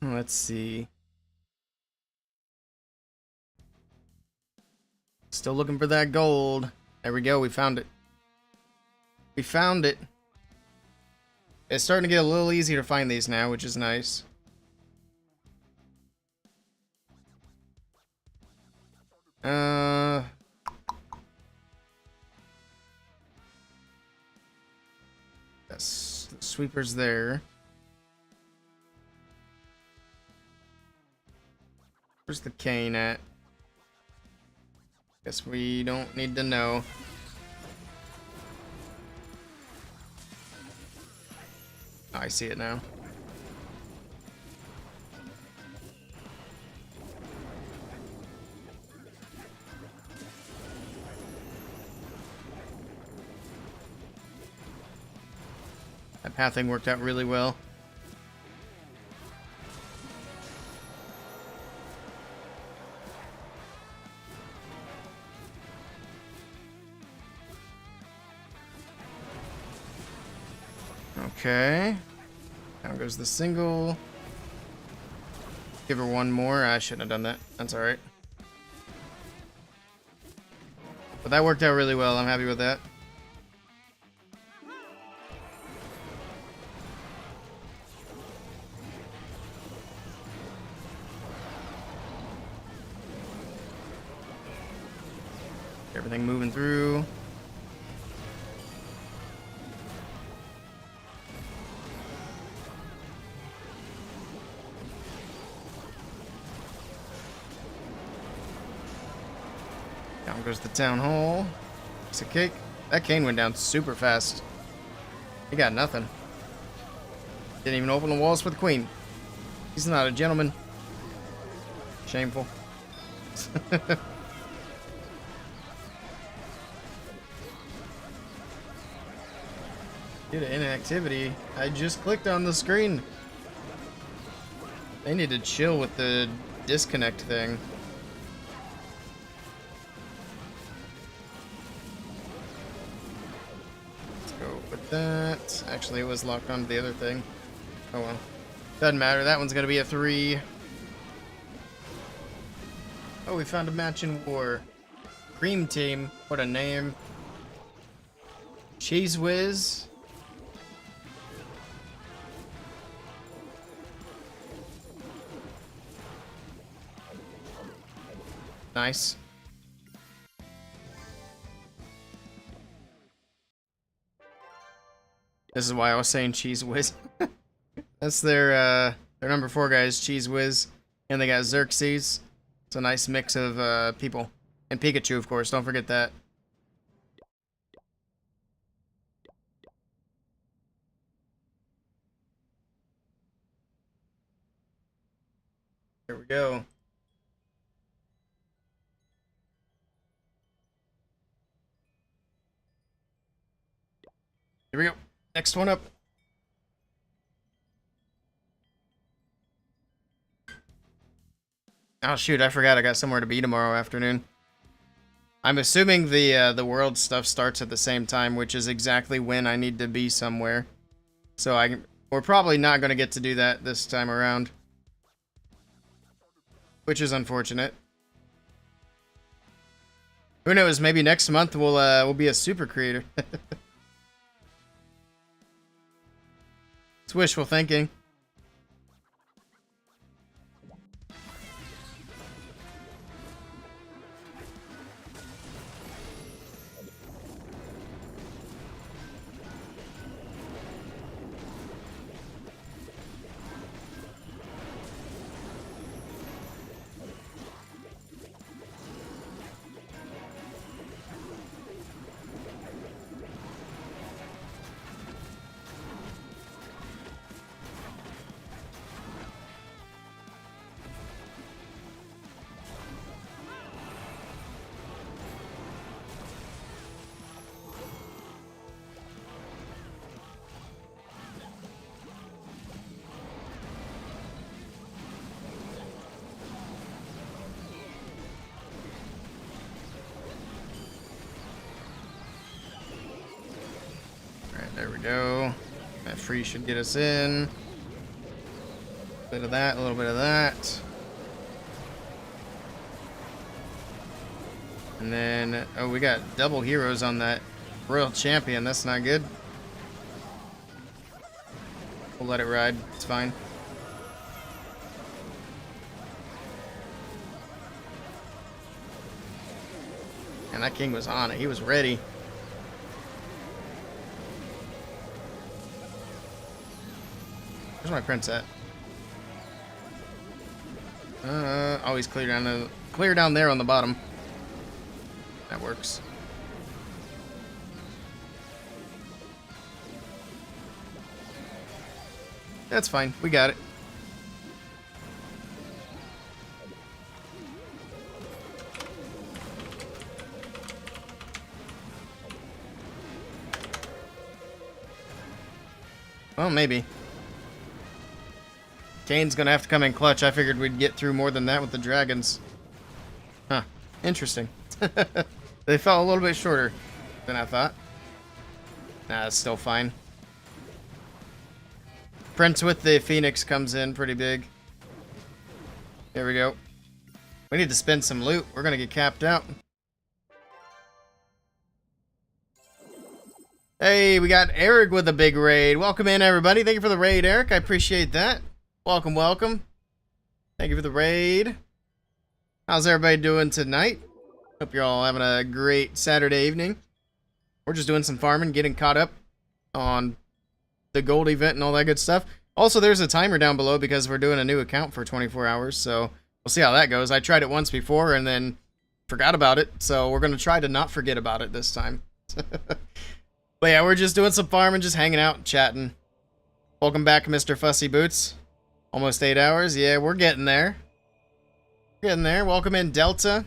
Let's see. Still looking for that gold. There we go, we found it. We found it. It's starting to get a little easier to find these now, which is nice. That's the sweeper's there. Where's the cane at? Guess we don't need to know. Oh, I see it now. That pathing worked out really well. Okay. Now goes the single. Give her one more. I shouldn't have done that. That's alright. But that worked out really well. I'm happy with that. Everything moving through. Down goes the town hall. Piece of cake. That cane went down super fast. He got nothing. Didn't even open the walls for the queen. He's not a gentleman. Shameful. Due to inactivity, I just clicked on the screen. They need to chill with the disconnect thing. Let's go with that. Actually, it was locked onto the other thing. Oh well. Doesn't matter. That one's gonna be a 3. Oh, we found a match in war. Cream Team. What a name. Cheese Whiz. Nice. This is why I was saying Cheese Whiz. That's their number 4 guy is Cheese Whiz. And they got Xerxes. It's a nice mix of people. And Pikachu, of course. Don't forget that. Here we go. Here we go. Next one up. Oh shoot, I forgot I got somewhere to be tomorrow afternoon. I'm assuming the world stuff starts at the same time, which is exactly when I need to be somewhere. So we're probably not going to get to do that this time around. Which is unfortunate. Who knows, maybe next month we'll be a super creator. It's wishful thinking. There we go. That free should get us in. A bit of that, a little bit of that. And then, oh, we got double heroes on that Royal Champion. That's not good. We'll let it ride. It's fine. And that king was on it. He was ready. Where's my prince at? Always clear down there on the bottom. That works. That's fine. We got it. Well, maybe. Kane's gonna have to come in clutch. I figured we'd get through more than that with the dragons. Huh. Interesting. They fell a little bit shorter than I thought. Nah, it's still fine. Prince with the Phoenix comes in pretty big. There we go. We need to spend some loot. We're gonna get capped out. Hey, we got Eric with a big raid. Welcome in, everybody. Thank you for the raid, Eric. I appreciate that. Welcome, welcome. Thank you for the raid. How's everybody doing tonight? Hope you're all having a great Saturday evening. We're just doing some farming, getting caught up on the gold event and all that good stuff. Also, there's a timer down below because we're doing a new account for 24 hours, so we'll see how that goes. I tried it once before and then forgot about it, so we're going to try to not forget about it this time. But yeah, we're just doing some farming, just hanging out, chatting. Welcome back, Mr. Fussy Boots. Almost 8 hours. Yeah, we're getting there. Getting there. Welcome in, Delta.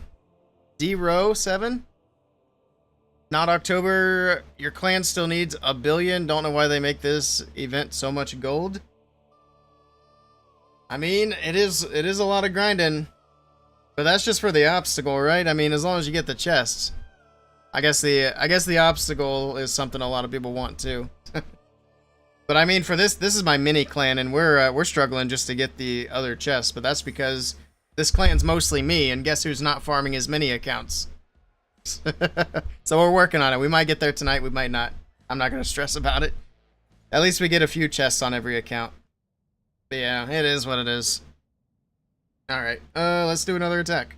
D-Row 7. Not October. Your clan still needs a billion. Don't know why they make this event so much gold. I mean, it is a lot of grinding. But that's just for the obstacle, right? I mean, as long as you get the chests. I guess the obstacle is something a lot of people want too. But I mean, for this is my mini clan, and we're struggling just to get the other chests. But that's because this clan's mostly me, and guess who's not farming his mini accounts? So we're working on it. We might get there tonight. We might not. I'm not gonna stress about it. At least we get a few chests on every account. But yeah, it is what it is. All right. Let's do another attack.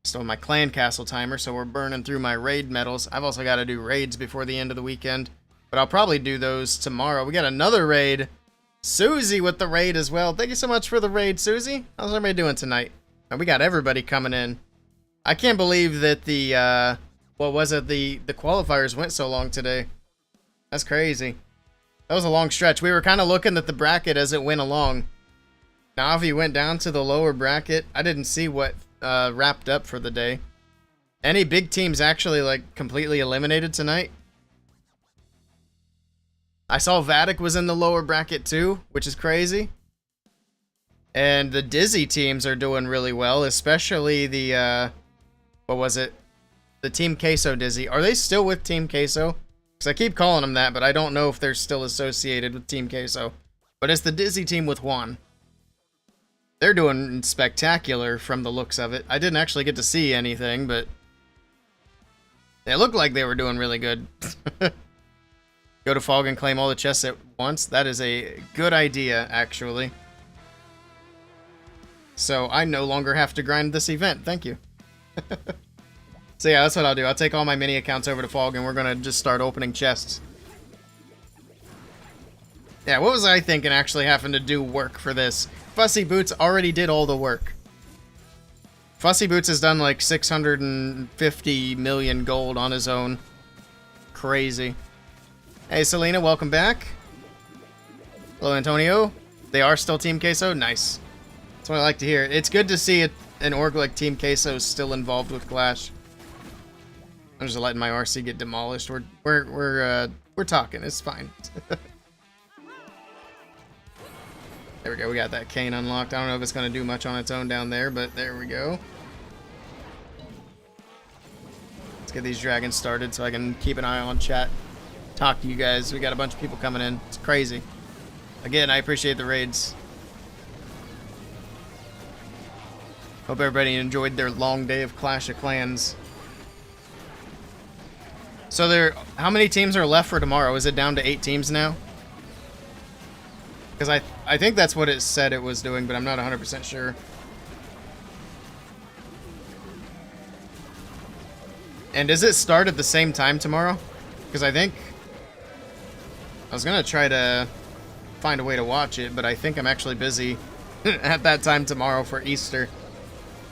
Still my clan castle timer, so we're burning through my raid medals. I've also got to do raids before the end of the weekend, but I'll probably do those tomorrow. We got another raid. Susie with the raid as well. Thank you so much for the raid, Susie. How's everybody doing tonight? And we got everybody coming in. I can't believe that the, what was it? The qualifiers went so long today. That's crazy. That was a long stretch. We were kind of looking at the bracket as it went along. Now, if you went down to the lower bracket, I didn't see what wrapped up for the day. Any big teams actually, like, completely eliminated tonight? I saw Vatic was in the lower bracket too, which is crazy. And the Dizzy teams are doing really well, especially the, what was it? The Team Queso Dizzy. Are they still with Team Queso? Because I keep calling them that, but I don't know if they're still associated with Team Queso. But it's the Dizzy team with Juan. They're doing spectacular from the looks of it. I didn't actually get to see anything, but it looked like they were doing really good. Go to Fog and claim all the chests at once. That is a good idea, actually. So I no longer have to grind this event. Thank you. So yeah, that's what I'll do. I'll take all my mini accounts over to Fog and we're going to just start opening chests. Yeah, what was I thinking actually having to do work for this? Fussy Boots already did all the work. Fussy Boots has done like 650 million gold on his own. Crazy. Hey, Selena, welcome back. Hello, Antonio. They are still Team Queso? Nice. That's what I like to hear. It's good to see an org like Team Queso is still involved with Clash. I'm just letting my RC get demolished. We're talking. It's fine. There we go. We got that cane unlocked. I don't know if it's going to do much on its own down there, but there we go. Let's get these dragons started so I can keep an eye on chat. Talk to you guys. We got a bunch of people coming in. It's crazy. Again, I appreciate the raids. Hope everybody enjoyed their long day of Clash of Clans. So how many teams are left for tomorrow? Is it down to 8 teams now? Because I think that's what it said it was doing, but I'm not 100% sure. And does it start at the same time tomorrow? Because I think I was going to try to find a way to watch it, but I think I'm actually busy at that time tomorrow for Easter.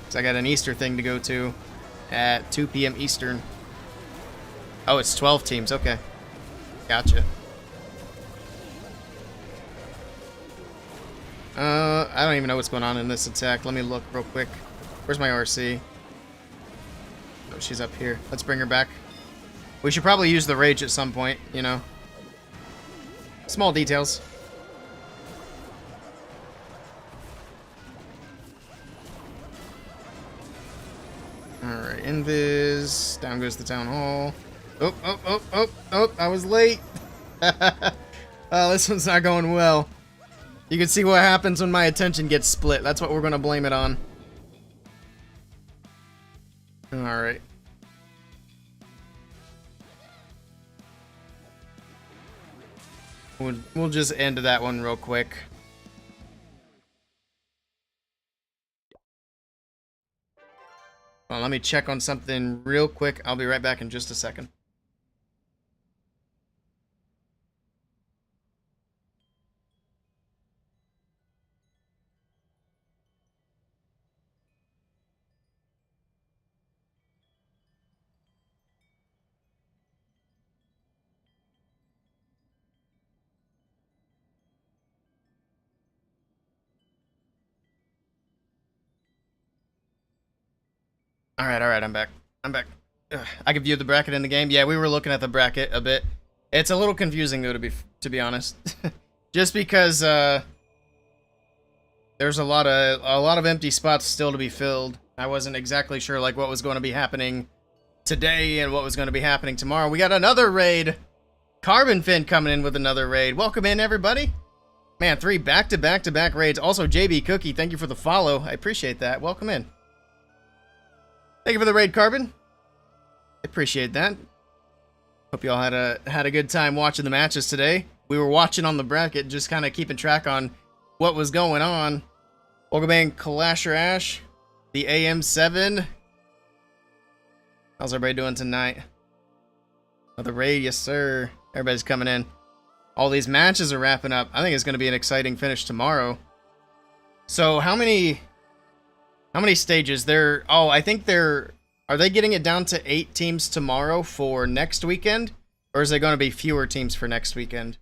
Because I got an Easter thing to go to at 2 p.m. Eastern. Oh, it's 12 teams. Okay. Gotcha. I don't even know what's going on in this attack. Let me look real quick. Where's my RC? Oh, she's up here. Let's bring her back. We should probably use the rage at some point, you know. Small details. Alright, invis. Down goes the town hall. Oh, I was late. Oh, this one's not going well. You can see what happens when my attention gets split. That's what we're going to blame it on. Alright. We'll just end that one real quick. Well, let me check on something real quick. I'll be right back in just a second. Alright, I'm back. Ugh, I can view the bracket in the game. Yeah, we were looking at the bracket a bit. It's a little confusing though, to be honest. Just because there's a lot of empty spots still to be filled. I wasn't exactly sure like what was going to be happening today and what was going to be happening tomorrow. We got another raid. Carbon Fin coming in with another raid. Welcome in, everybody. Man, 3 back-to-back-to-back raids. Also, JB Cookie, thank you for the follow. I appreciate that. Welcome in. Thank you for the raid, Carbon. I appreciate that. Hope y'all had a good time watching the matches today. We were watching on the bracket, just kind of keeping track on what was going on. Welcome in, Clasher Ash, the AM7, How's everybody doing tonight? Another raid, yes sir. Everybody's coming in. All these matches are wrapping up. I think it's going to be an exciting finish tomorrow. So how many stages there? Oh, I think are they getting it down to 8 teams tomorrow for next weekend? Or is it going to be fewer teams for next weekend?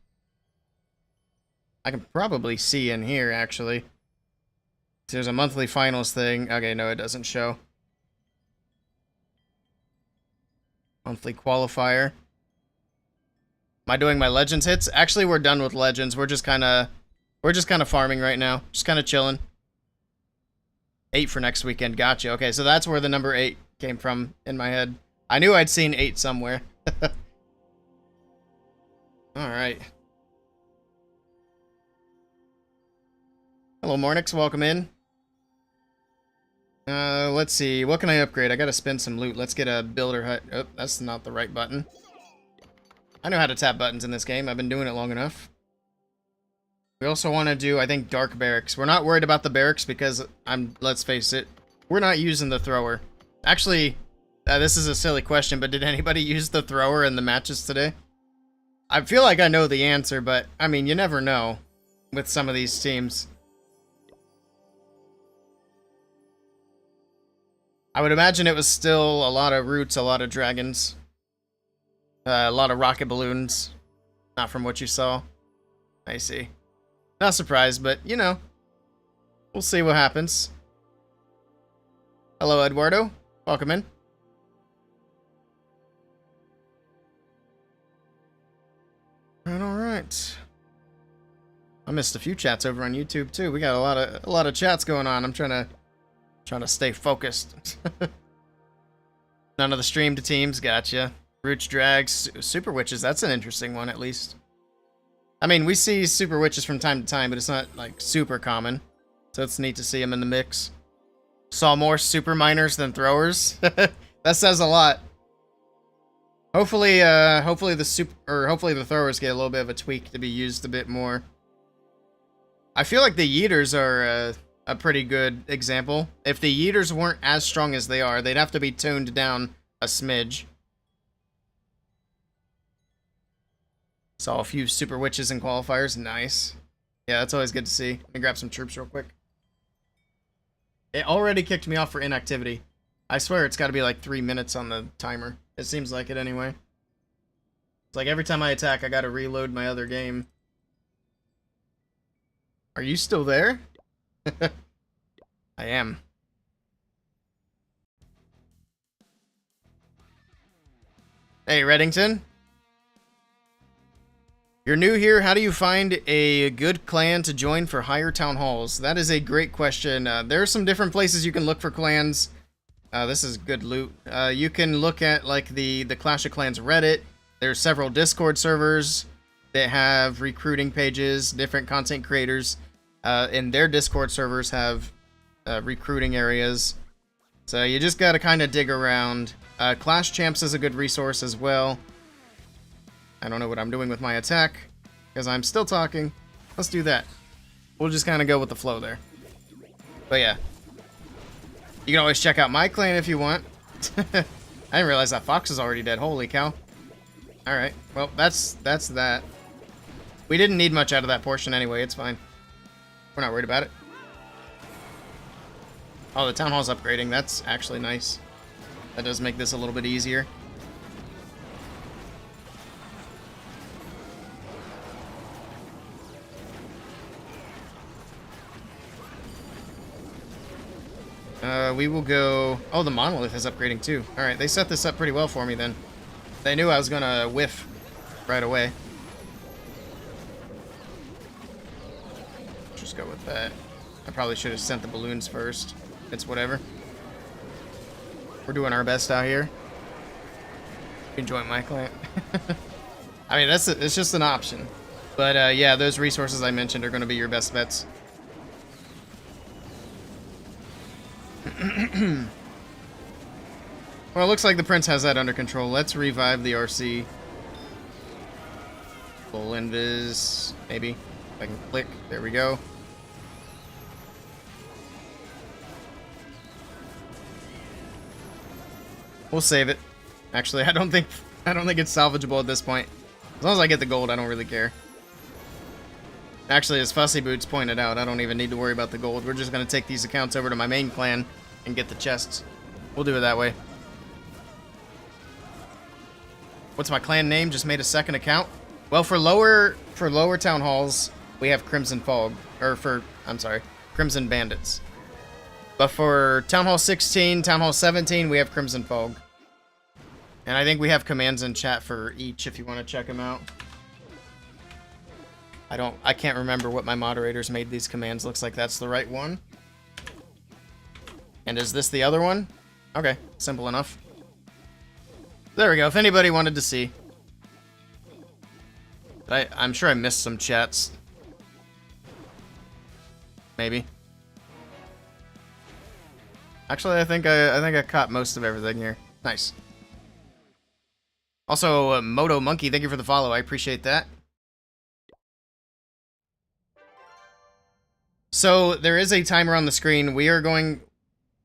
I can probably see in here, actually. There's a monthly finals thing. Okay, no, it doesn't show. Monthly qualifier. Am I doing my Legends hits? Actually, we're done with Legends. We're just kind of farming right now. Just kind of chilling. 8 for next weekend. Gotcha. Okay, so that's where the number 8 came from in my head. I knew I'd seen 8 somewhere. Alright. Hello, Mornix. Welcome in. Let's see. What can I upgrade? I gotta spend some loot. Let's get a builder hut. Oh, that's not the right button. I know how to tap buttons in this game. I've been doing it long enough. We also want to do, I think, Dark Barracks. We're not worried about the barracks because let's face it, we're not using the thrower. Actually, this is a silly question, but did anybody use the thrower in the matches today? I feel like I know the answer, but, I mean, you never know with some of these teams. I would imagine it was still a lot of roots, a lot of dragons. A lot of rocket balloons. Not from what you saw. I see. Not surprised, but, you know. We'll see what happens. Hello, Eduardo. Welcome in. Alright. I missed a few chats over on YouTube, too. We got a lot of chats going on. I'm trying to stay focused. None of the streamed teams, gotcha. Roots, drags, super witches. That's an interesting one, at least. I mean, we see super witches from time to time, but it's not like super common, so it's neat to see them in the mix. Saw more super miners than throwers. That says a lot. Hopefully the throwers get a little bit of a tweak to be used a bit more. I feel like the yeeters are a pretty good example. If the yeeters weren't as strong as they are, they'd have to be toned down a smidge. Saw a few super witches and qualifiers. Nice. Yeah, that's always good to see. Let me grab some troops real quick. It already kicked me off for inactivity. I swear it's got to be like 3 minutes on the timer. It seems like it anyway. It's like every time I attack, I got to reload my other game. Are you still there? I am. Hey, Reddington. You're new here. How do you find a good clan to join for higher town halls? That is a great question. There are some different places you can look for clans. This is good loot. You can look at like the Clash of Clans Reddit. There's several Discord servers that have recruiting pages, different content creators. And their Discord servers have recruiting areas. So you just gotta kind of dig around. Clash Champs is a good resource as well. I don't know what I'm doing with my attack, because I'm still talking. Let's do that. We'll just kind of go with the flow there. But yeah. You can always check out my clan if you want. I didn't realize that fox is already dead. Holy cow. Alright. Well, that's that. We didn't need much out of that portion anyway. It's fine. We're not worried about it. Oh, the town hall's upgrading. That's actually nice. That does make this a little bit easier. We will go... Oh, the monolith is upgrading too. Alright, they set this up pretty well for me then. They knew I was gonna whiff right away. Just go with that. I probably should have sent the balloons first. It's whatever. We're doing our best out here. You can join my clan. I mean, it's just an option. But yeah, those resources I mentioned are going to be your best bets. Well, it looks like the prince has that under control. Let's revive the RC. Full invis, maybe. If I can click. There we go. We'll save it. Actually, I don't think it's salvageable at this point. As long as I get the gold, I don't really care. Actually, as Fussy Boots pointed out, I don't even need to worry about the gold. We're just going to take these accounts over to my main clan and get the chests. We'll do it that way. What's my clan name? Just made a second account. Well, for lower town halls, we have Crimson Fog. I'm sorry, Crimson Bandits. But for Town Hall 16, Town Hall 17, we have Crimson Fog. And I think we have commands in chat for each if you want to check them out. I can't remember what my moderators made these commands. Looks like that's the right one. And is this the other one? Okay, simple enough. There we go, if anybody wanted to see. I'm sure I missed some chats. Maybe. Actually, I think I caught most of everything here. Nice. Also, Moto Monkey, thank you for the follow. I appreciate that. So there is a timer on the screen. We are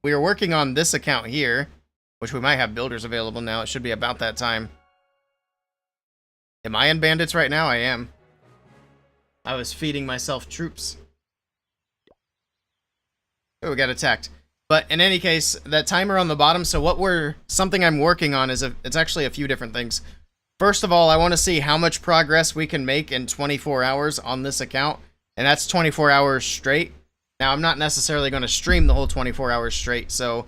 working on this account here, which we might have builders available now. It should be about that time. Am I in bandits right now? I am. I was feeding myself troops. Oh, we got attacked. But in any case, that timer on the bottom, so something I'm working on is it's actually a few different things. First of all, I want to see how much progress we can make in 24 hours on this account. And that's 24 hours straight. Now, I'm not necessarily going to stream the whole 24 hours straight, so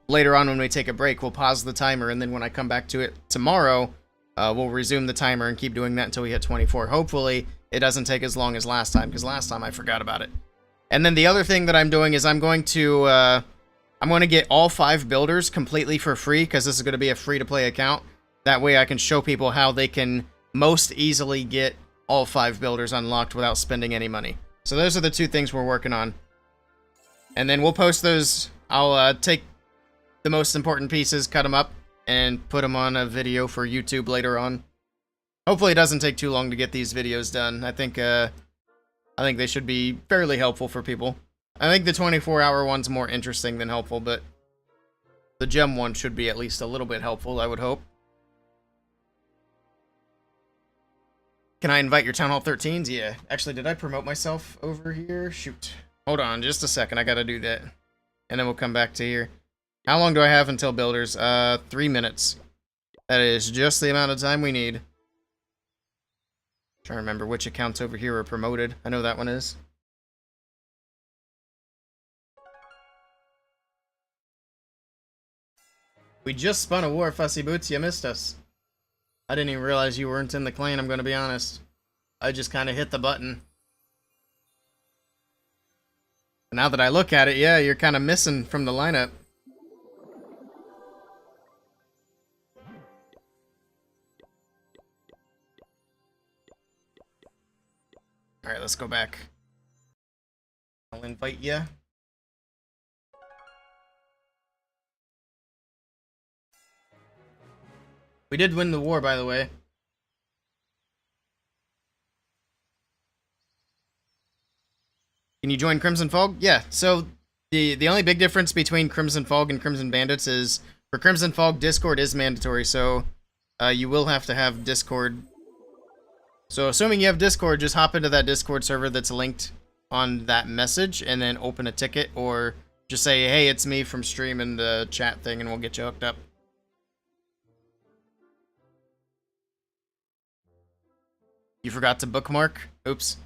later on when we take a break, we'll pause the timer, and then when I come back to it tomorrow, we'll resume the timer and keep doing that until we hit 24. Hopefully, it doesn't take as long as last time, because last time I forgot about it. And then the other thing that I'm doing is I'm going to get all 5 builders completely for free, because this is going to be a free-to-play account. That way I can show people how they can most easily get all 5 builders unlocked without spending any money. So those are the 2 things we're working on. And then we'll post those. I'll take the most important pieces, cut them up, and put them on a video for YouTube later on. Hopefully it doesn't take too long to get these videos done. I think they should be fairly helpful for people. I think the 24-hour one's more interesting than helpful, but the gem one should be at least a little bit helpful, I would hope. Can I invite your Town Hall 13s? Yeah. Actually, did I promote myself over here? Shoot. Hold on just a second. I gotta do that. And then we'll come back to here. How long do I have until builders? 3 minutes. That is just the amount of time we need. Trying to remember which accounts over here are promoted. I know that one is. We just spun a war, Fussy Boots. You missed us. I didn't even realize you weren't in the clan, I'm gonna be honest. I just kind of hit the button. Now that I look at it, yeah, you're kind of missing from the lineup. Alright, let's go back. I'll invite you. We did win the war, by the way. Can you join Crimson Fog? Yeah, so the only big difference between Crimson Fog and Crimson Bandits is for Crimson Fog, Discord is mandatory, so you will have to have Discord. So assuming you have Discord, just hop into that Discord server that's linked on that message and then open a ticket, or just say, hey, it's me from stream in the chat thing, and we'll get you hooked up. You forgot to bookmark? Oops.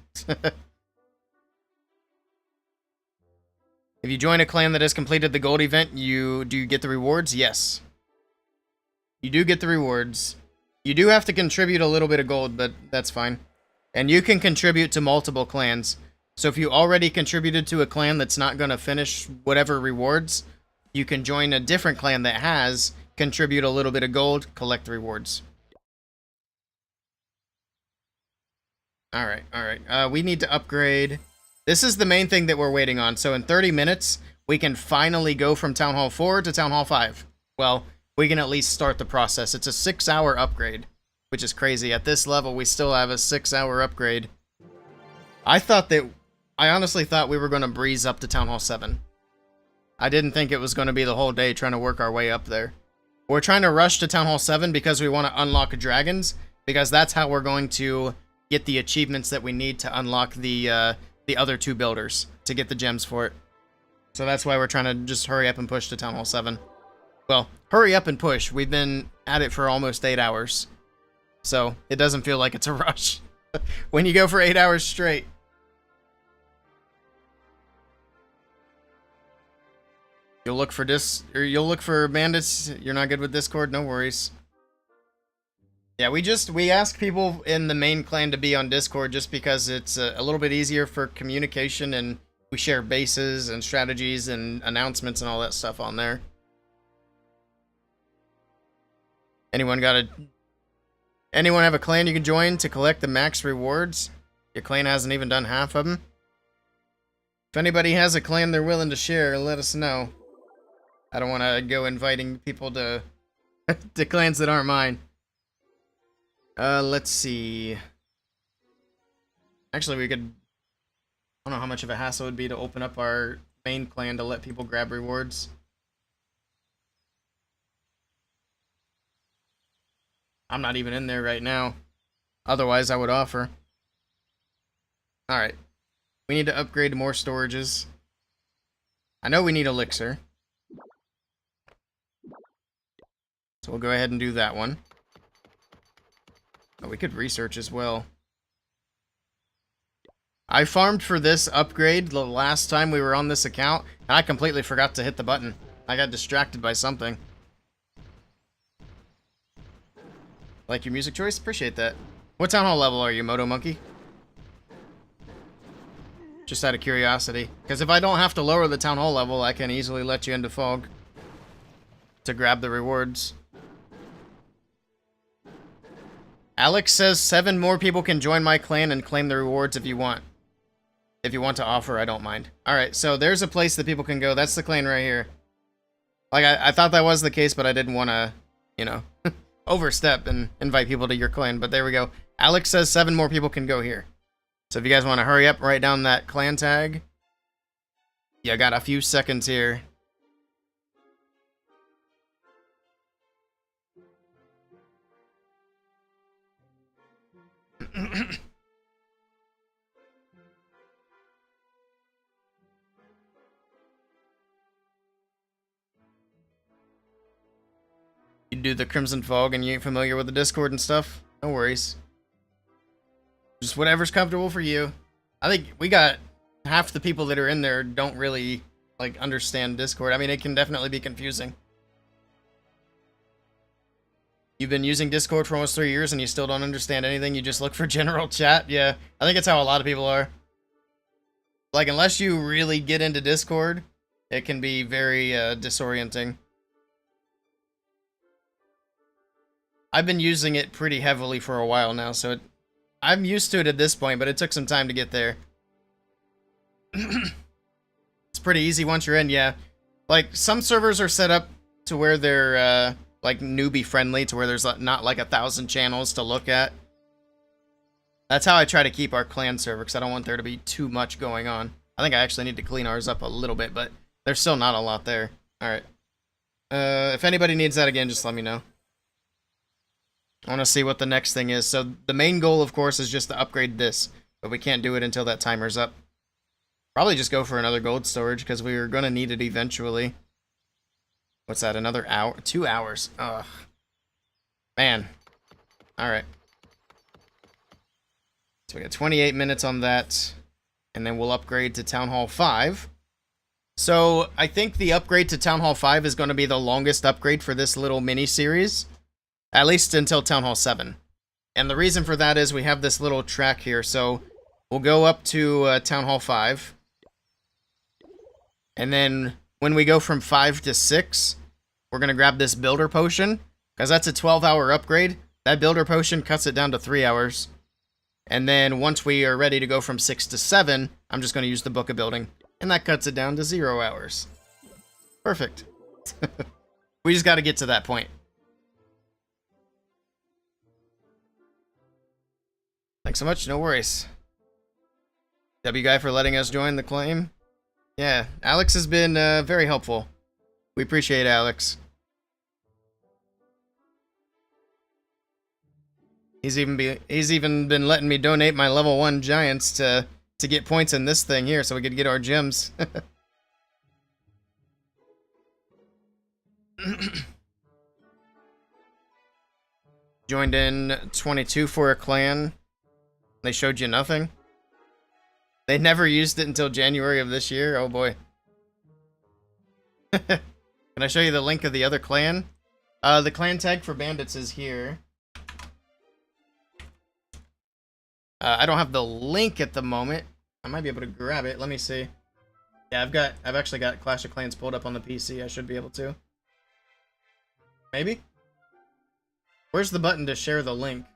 If you join a clan that has completed the gold event, do you get the rewards? Yes. You do get the rewards. You do have to contribute a little bit of gold, but that's fine. And you can contribute to multiple clans. So if you already contributed to a clan that's not going to finish whatever rewards, you can join a different clan that has, contribute a little bit of gold, collect the rewards. Alright, alright. We need to upgrade. This is the main thing that we're waiting on. So in 30 minutes, we can finally go from Town Hall 4 to Town Hall 5. Well, we can at least start the process. It's a 6-hour upgrade, which is crazy. At this level, we still have a 6-hour upgrade. I honestly thought we were going to breeze up to Town Hall 7. I didn't think it was going to be the whole day trying to work our way up there. We're trying to rush to Town Hall 7 because we want to unlock dragons, because that's how we're going to get the achievements that we need to unlock the other 2 builders, to get the gems for it. So that's why we're trying to just hurry up and push to Town Hall 7. Well, hurry up and push. We've been at it for almost 8 hours. So it doesn't feel like it's a rush when you go for 8 hours straight. You'll look for bandits. You're not good with Discord? No worries. Yeah, we ask people in the main clan to be on Discord just because it's a little bit easier for communication, and we share bases and strategies and announcements and all that stuff on there. Anyone have a clan you can join to collect the max rewards? Your clan hasn't even done half of them. If anybody has a clan they're willing to share, let us know. I don't want to go inviting people to to clans that aren't mine. Let's see. Actually, we could... I don't know how much of a hassle it would be to open up our main clan to let people grab rewards. I'm not even in there right now. Otherwise, I would offer. Alright. We need to upgrade to more storages. I know we need elixir. So we'll go ahead and do that one. Oh, we could research as well. I farmed for this upgrade the last time we were on this account, and I completely forgot to hit the button. I got distracted by something. Like your music choice? Appreciate that. What town hall level are you, Moto Monkey? Just out of curiosity. Because if I don't have to lower the town hall level, I can easily let you into fog to grab the rewards. Alex says 7 more people can join my clan and claim the rewards if you want. If you want to offer, I don't mind. Alright, so there's a place that people can go. That's the clan right here. Like, I thought that was the case, but I didn't want to, you know, overstep and invite people to your clan. But there we go. Alex says 7 more people can go here. So if you guys want to hurry up, write down that clan tag. Yeah, I got a few seconds here. You do the Crimson Fog and you ain't familiar with the Discord and stuff? No worries. Just whatever's comfortable for you. I think we got half the people that are in there don't really, like, understand Discord. I mean, it can definitely be confusing. You've been using Discord for almost 3 years and you still don't understand anything? You just look for general chat? Yeah, I think it's how a lot of people are. Like, unless you really get into Discord, it can be very disorienting. I've been using it pretty heavily for a while now, so I'm used to it at this point, but it took some time to get there. It's pretty easy once you're in, yeah. Like, some servers are set up to where they're, like, newbie friendly, to where there's not, like, 1,000 channels to look at. That's how I try to keep our clan server, because I don't want there to be too much going on. I think I actually need to clean ours up a little bit, but there's still not a lot there. Alright. If anybody needs that again, just let me know. I want to see what the next thing is. So the main goal, of course, is just to upgrade this, but we can't do it until that timer's up. Probably just go for another gold storage, because we are going to need it eventually. What's that, another hour? 2 hours. Ugh. Man. Alright. So we got 28 minutes on that, and then we'll upgrade to Town Hall 5. So I think the upgrade to Town Hall 5 is going to be the longest upgrade for this little mini-series. At least until Town Hall 7. And the reason for that is we have this little track here. So we'll go up to Town Hall 5. And then when we go from 5 to 6, we're going to grab this Builder Potion. Because that's a 12-hour upgrade. That Builder Potion cuts it down to 3 hours. And then once we are ready to go from 6 to 7, I'm just going to use the Book of Building. And that cuts it down to 0 hours. Perfect. We just got to get to that point. Thanks so much, no worries. W guy for letting us join the claim. Yeah, Alex has been very helpful. We appreciate Alex. He's even been letting me donate my level 1 giants to get points in this thing here so we could get our gems. Joined in 22 for a clan. They showed you nothing? They never used it until January of this year? Oh boy. Can I show you the link of the other clan? The clan tag for bandits is here. I don't have the link at the moment. I might be able to grab it. Let me see. Yeah, I've actually got Clash of Clans pulled up on the PC. I should be able to. Maybe? Where's the button to share the link?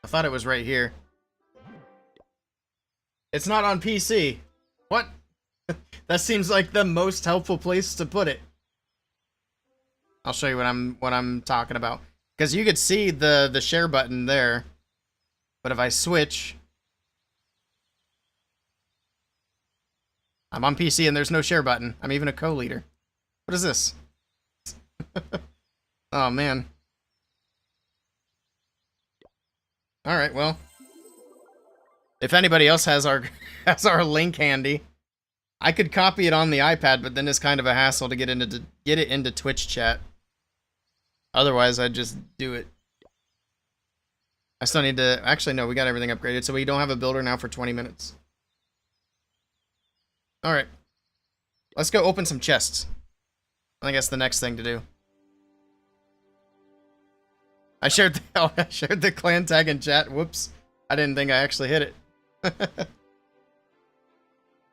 I thought it was right here. It's not on PC. What? That seems like the most helpful place to put it. I'll show you what I'm talking about. Because you could see the share button there. But if I switch, I'm on PC and there's no share button. I'm even a co-leader. What is this? Oh, man. Alright, well. If anybody else has our link handy, I could copy it on the iPad, but then it's kind of a hassle to get it into Twitch chat. Otherwise, I'd just do it. I still need to... Actually, no, we got everything upgraded, so we don't have a builder now for 20 minutes. Alright. Let's go open some chests. I think that's the next thing to do. I shared the clan tag in chat. Whoops. I didn't think I actually hit it.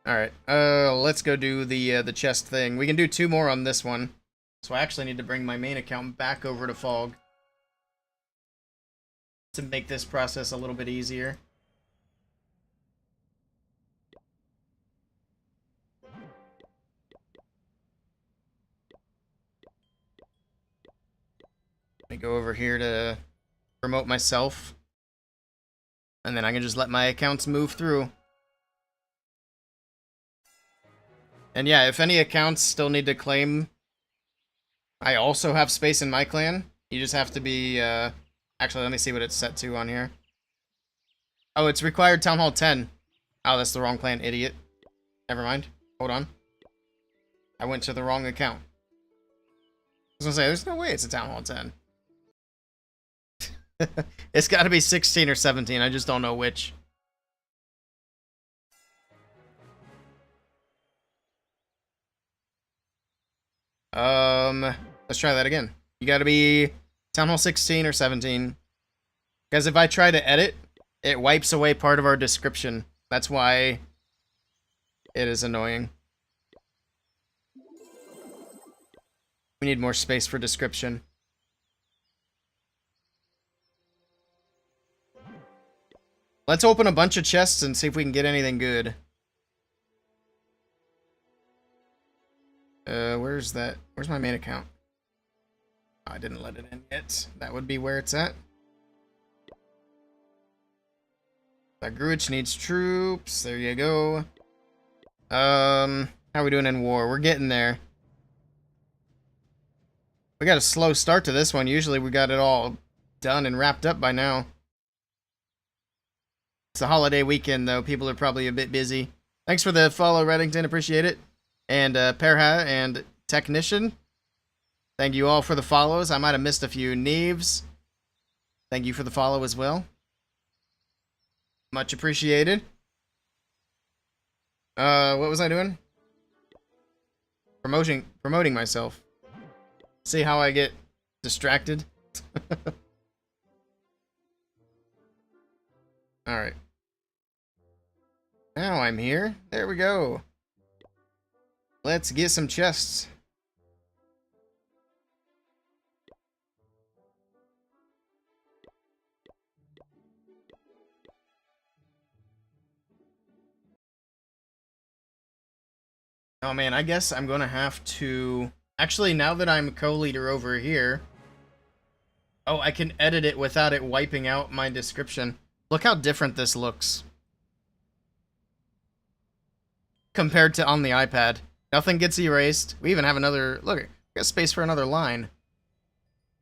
Alright. Let's go do the chest thing. We can do 2 more on this one. So I actually need to bring my main account back over to Fog to make this process a little bit easier. Let me go over here to promote myself. And then I can just let my accounts move through. And yeah, if any accounts still need to claim, I also have space in my clan. You just have to be, actually, let me see what it's set to on here. Oh, it's required Town Hall 10. Oh, that's the wrong clan, idiot. Never mind. Hold on. I went to the wrong account. I was gonna say, there's no way it's a Town Hall 10. It's gotta be 16 or 17, I just don't know which. Let's try that again. You gotta be Town Hall 16 or 17. Because if I try to edit, it wipes away part of our description. That's why it is annoying. We need more space for description. Let's open a bunch of chests and see if we can get anything good. Where's that? Where's my main account? Oh, I didn't let it in yet. That would be where it's at. That Gruich needs troops. There you go. How are we doing in war? We're getting there. We got a slow start to this one. Usually we got it all done and wrapped up by now. It's a holiday weekend, though. People are probably a bit busy. Thanks for the follow, Reddington. Appreciate it. And Perha and Technician. Thank you all for the follows. I might have missed a few. Neves. Thank you for the follow as well. Much appreciated. What was I doing? Promoting myself. See how I get distracted? Alright. Now I'm here. There we go. Let's get some chests. Oh man, I guess I'm gonna have to... Actually, now that I'm co-leader over here... Oh, I can edit it without it wiping out my description. Look how different this looks. Compared to on the iPad. Nothing gets erased. We even have another... Look, we got space for another line.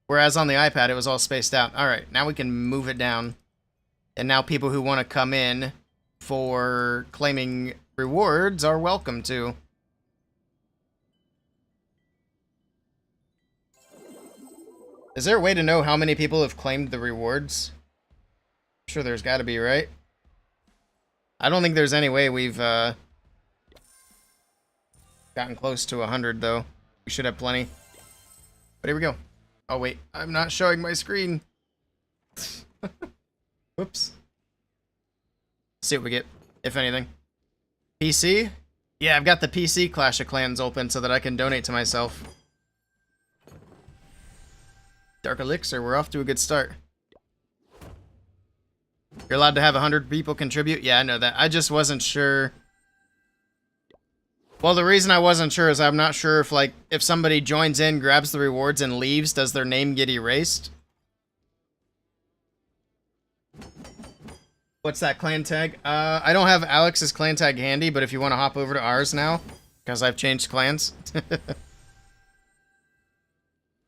Whereas on the iPad, it was all spaced out. All right, now we can move it down. And now people who want to come in for claiming rewards are welcome to. Is there a way to know how many people have claimed the rewards? I'm sure there's got to be, right? I don't think there's any way we've gotten close to 100, though. We should have plenty. But here we go. Oh, wait. I'm not showing my screen. Whoops. See what we get, if anything. PC? Yeah, I've got the PC Clash of Clans open so that I can donate to myself. Dark Elixir, we're off to a good start. You're allowed to have 100 people contribute? Yeah, I know that. I just wasn't sure. Well, the reason I wasn't sure is I'm not sure if, like, if somebody joins in, grabs the rewards, and leaves, does their name get erased? What's that clan tag? I don't have Alex's clan tag handy, but if you want to hop over to ours now, because I've changed clans.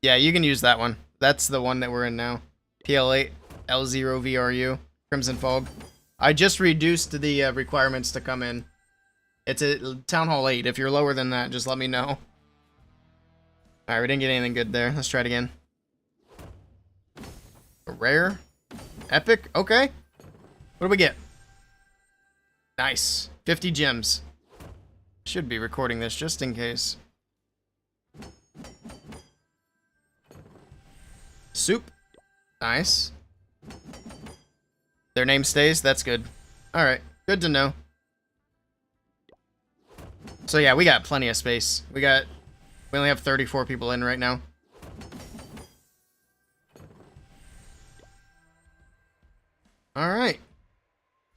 Yeah, you can use that one. That's the one that we're in now. PL8, L0VRU, Crimson Fog. I just reduced the requirements to come in. It's a Town Hall 8. If you're lower than that, just let me know. Alright, we didn't get anything good there. Let's try it again. A rare? Epic? Okay. What do we get? Nice. 50 gems. Should be recording this just in case. Soup. Nice. Their name stays? That's good. Alright. Good to know. So yeah, we got plenty of space. We only have 34 people in right now. Alright.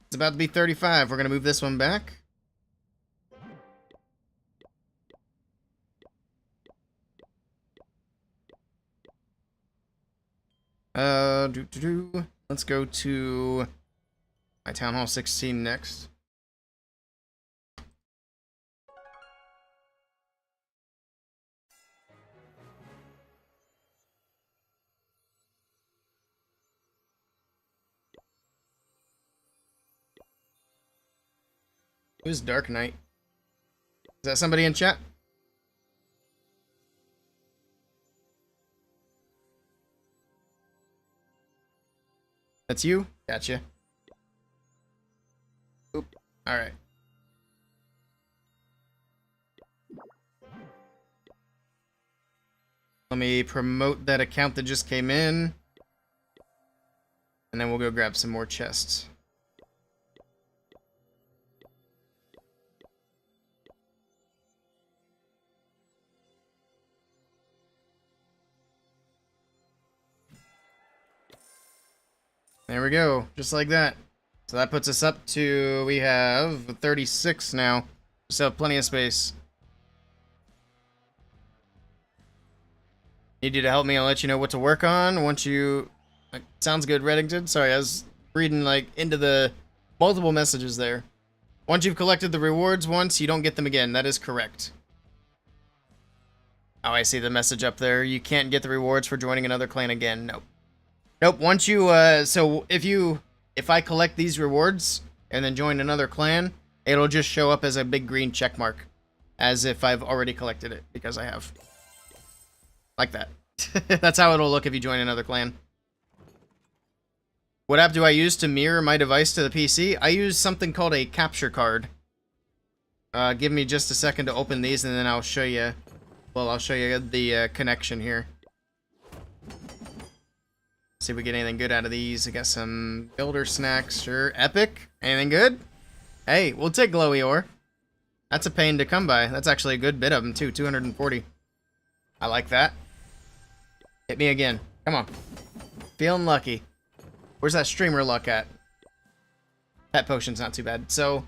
It's about to be 35. We're going to move this one back. Let's go to my Town Hall 16 next. Who's Dark Knight? Is that somebody in chat? That's you? Gotcha. Oop. Alright. Let me promote that account that just came in. And then we'll go grab some more chests. There we go, just like that. So that puts us up to, we have 36 now. So plenty of space. Need you to help me, I'll let you know what to work on once you... Sounds good, Reddington. Sorry, I was reading like into the multiple messages there. Once you've collected the rewards once, you don't get them again. That is correct. Oh, I see the message up there. You can't get the rewards for joining another clan again. Nope. Nope, once you, so if I collect these rewards and then join another clan, it'll just show up as a big green check mark. As if I've already collected it, because I have. Like that. That's how it'll look if you join another clan. What app do I use to mirror my device to the PC? I use something called a capture card. Give me just a second to open these and then I'll show you, well, I'll show you the connection here. See if we get anything good out of these. I got some builder snacks, sure. Epic? Anything good? Hey, we'll take glowy ore. That's a pain to come by. That's actually a good bit of them too, 240. I like that. Hit me again. Come on. Feeling lucky. Where's that streamer luck at? Pet potion's not too bad. So,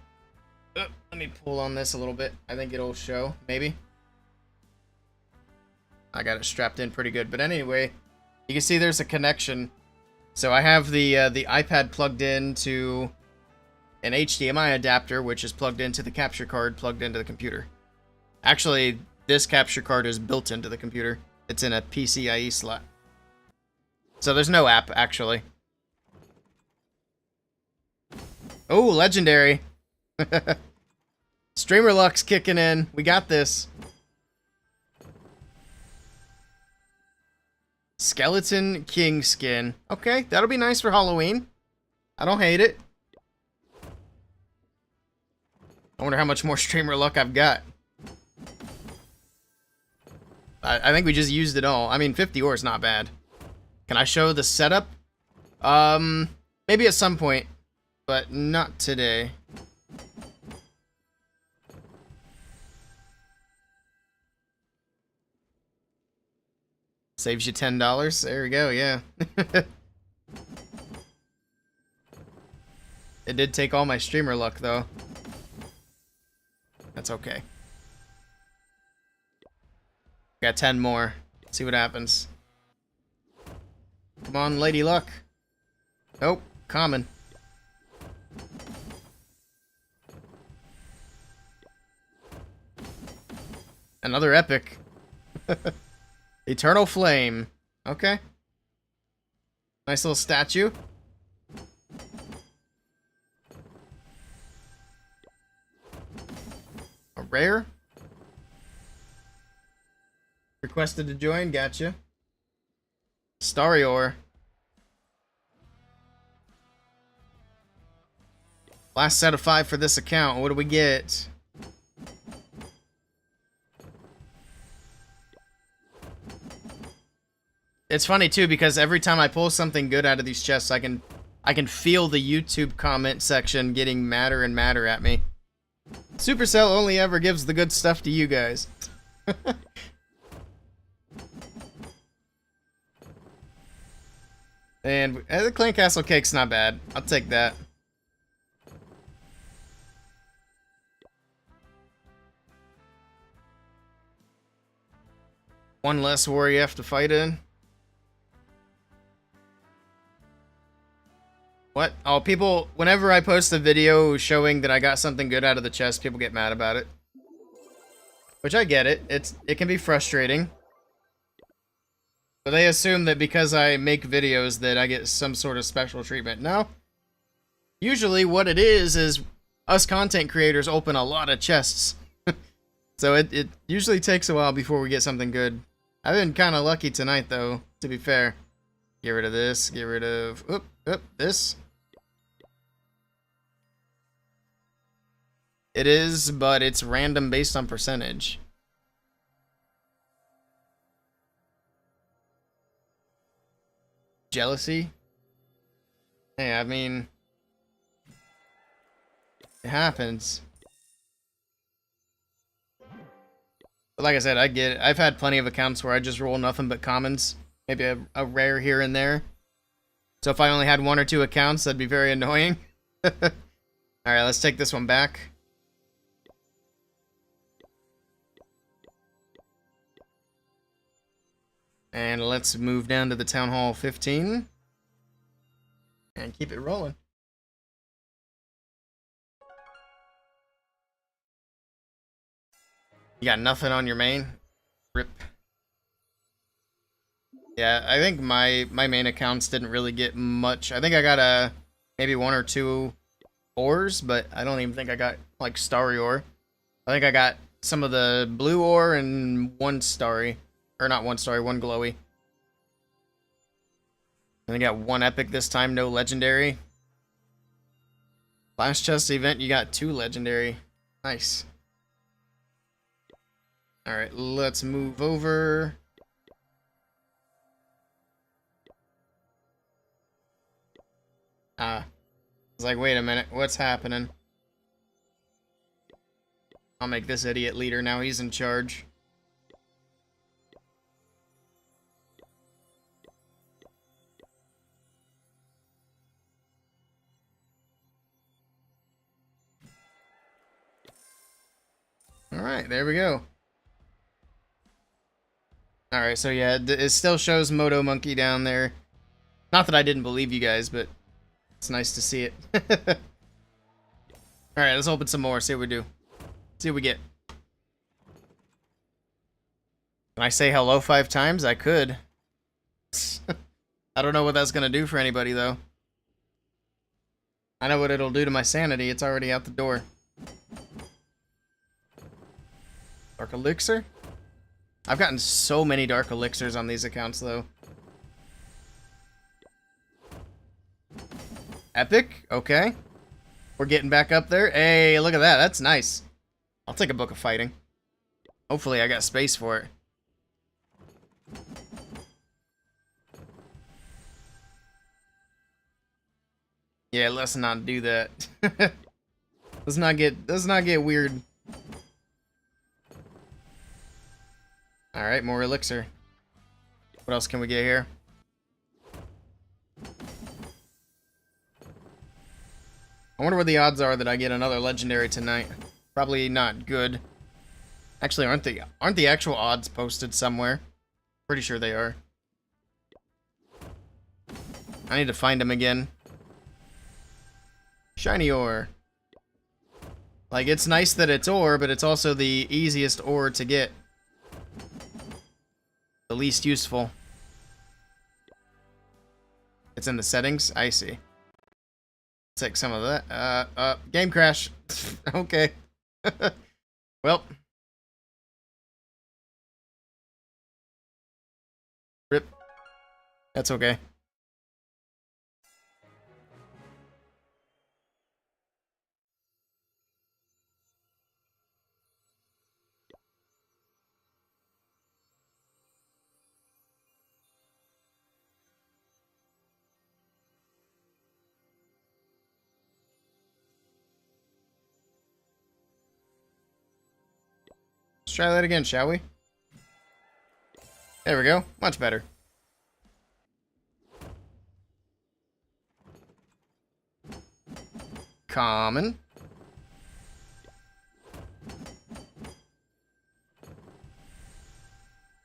let me pull on this a little bit. I think it'll show, maybe. I got it strapped in pretty good. But anyway, you can see there's a connection. So I have the iPad plugged into an HDMI adapter, which is plugged into the capture card, plugged into the computer. Actually, this capture card is built into the computer. It's in a PCIe slot. So there's no app, actually. Oh, legendary. Streamer luck's kicking in. We got this. Skeleton King skin. Okay, that'll be nice for Halloween. I don't hate it. I wonder how much more streamer luck I've got. I think we just used it all. I mean, 50 ore is not bad. Can I show the setup? Maybe at some point, but not today. Saves you $10. There we go, yeah. It did take all my streamer luck, though. That's okay. Got 10 more. See what happens. Come on, Lady Luck. Nope, common. Another epic. Eternal Flame. Okay. Nice little statue. A rare. Requested to join, gotcha. Starry ore. Last set of 5 for this account. What do we get? It's funny too because every time I pull something good out of these chests, I can feel the YouTube comment section getting madder and madder at me. Supercell only ever gives the good stuff to you guys. And the Clan Castle cake's not bad. I'll take that. One less war you have to fight in. What? Oh, people, whenever I post a video showing that I got something good out of the chest, people get mad about it. Which I get it. It can be frustrating. But they assume that because I make videos that I get some sort of special treatment. No. Usually what it is us content creators open a lot of chests. So it usually takes a while before we get something good. I've been kind of lucky tonight, though, to be fair. Get rid of this. Get rid of... this. It is, but it's random based on percentage. Jealousy? Hey, I mean... it happens. But like I said, I get it. I've had plenty of accounts where I just roll nothing but commons. Maybe a rare here and there. So if I only had 1 or 2 accounts, that'd be very annoying. Alright, let's take this one back. And let's move down to the Town Hall 15. And keep it rolling. You got nothing on your main? Rip. Yeah, I think my main accounts didn't really get much. I think I got maybe 1 or 2 ores, but I don't even think I got like starry ore. I think I got some of the blue ore and 1 starry. Or not 1 starry, 1 glowy. And I got 1 epic this time, no legendary. Last chest event, you got 2 legendary. Nice. Alright, let's move over. I was like, wait a minute, what's happening? I'll make this idiot leader now, he's in charge. Alright, there we go. Alright, so yeah, it still shows Moto Monkey down there. Not that I didn't believe you guys, but it's nice to see it. Alright, let's open some more, see what we do. See what we get. Can I say hello 5 times? I could. I don't know what that's gonna do for anybody, though. I know what it'll do to my sanity. It's already out the door. Dark Elixir? I've gotten so many Dark Elixirs on these accounts, though. Epic? Okay. We're getting back up there. Hey, look at that. That's nice. I'll take a Book of Fighting. Hopefully I got space for it. Yeah, let's not do that. let's not get weird. Alright, more elixir. What else can we get here? I wonder what the odds are that I get another legendary tonight. Probably not good. Actually, aren't the actual odds posted somewhere? Pretty sure they are. I need to find them again. Shiny ore. Like, it's nice that it's ore, but it's also the easiest ore to get. The least useful. It's in the settings? I see. Take some of that. Game crash. Okay. Well. Rip. That's okay. Let's try that again, shall we? There we go. Much better. Common.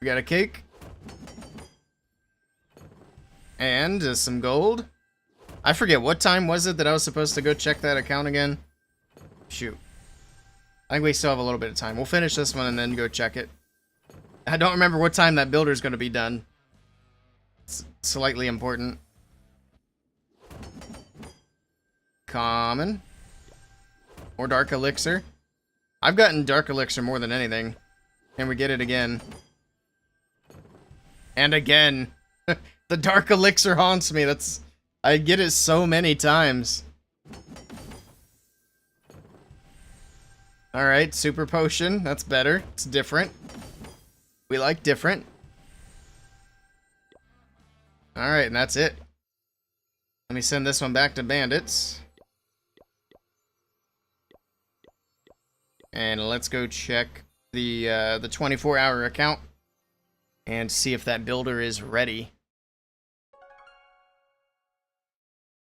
We got a cake. And some gold. I forget, what time was it that I was supposed to go check that account again? Shoot. I think we still have a little bit of time. We'll finish this one and then go check it. I don't remember what time that builder's going to be done. It's slightly important. Common. More Dark Elixir. I've gotten Dark Elixir more than anything. Can we get it again? And again. The Dark Elixir haunts me. I get it so many times. Alright, Super Potion. That's better. It's different. We like different. Alright, and that's it. Let me send this one back to Bandits. And let's go check the 24-hour account and see if that builder is ready.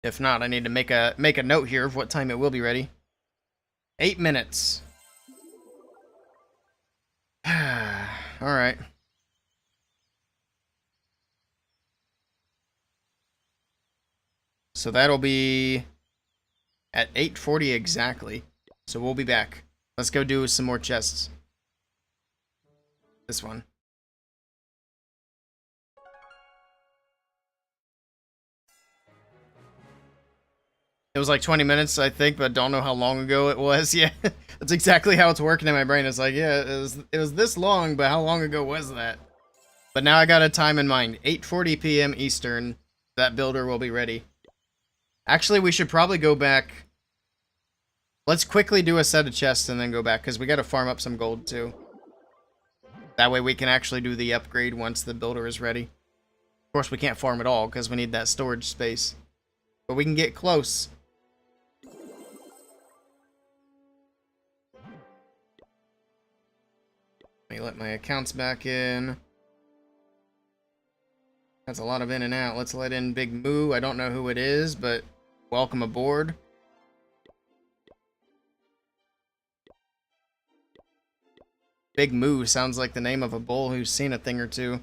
If not, I need to make a note here of what time it will be ready. 8 minutes. Alright. So that'll be at 8:40 exactly. So we'll be back. Let's go do some more chests. This one. It was like 20 minutes, I think, but don't know how long ago it was. Yeah, that's exactly how it's working in my brain. It's like, yeah, it was this long, but how long ago was that? But now I got a time in mind. 8:40 p.m. Eastern. That builder will be ready. Actually, we should probably go back. Let's quickly do a set of chests and then go back, because we got to farm up some gold, too. That way we can actually do the upgrade once the builder is ready. Of course, we can't farm it all, because we need that storage space. But we can get close. Let me let my accounts back in. That's a lot of in and out. Let's let in Big Moo. I don't know who it is, but welcome aboard. Big Moo sounds like the name of a bull who's seen a thing or two.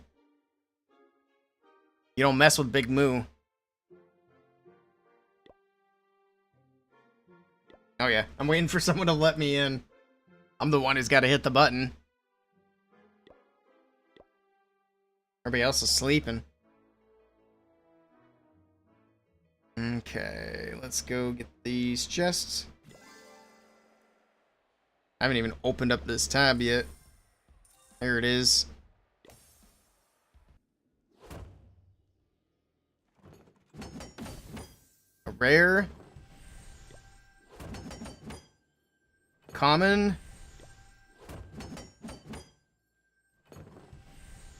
You don't mess with Big Moo. Oh yeah, I'm waiting for someone to let me in. I'm the one who's got to hit the button. Everybody else is sleeping. Okay, let's go get these chests. I haven't even opened up this tab yet. There it is. A rare. Common.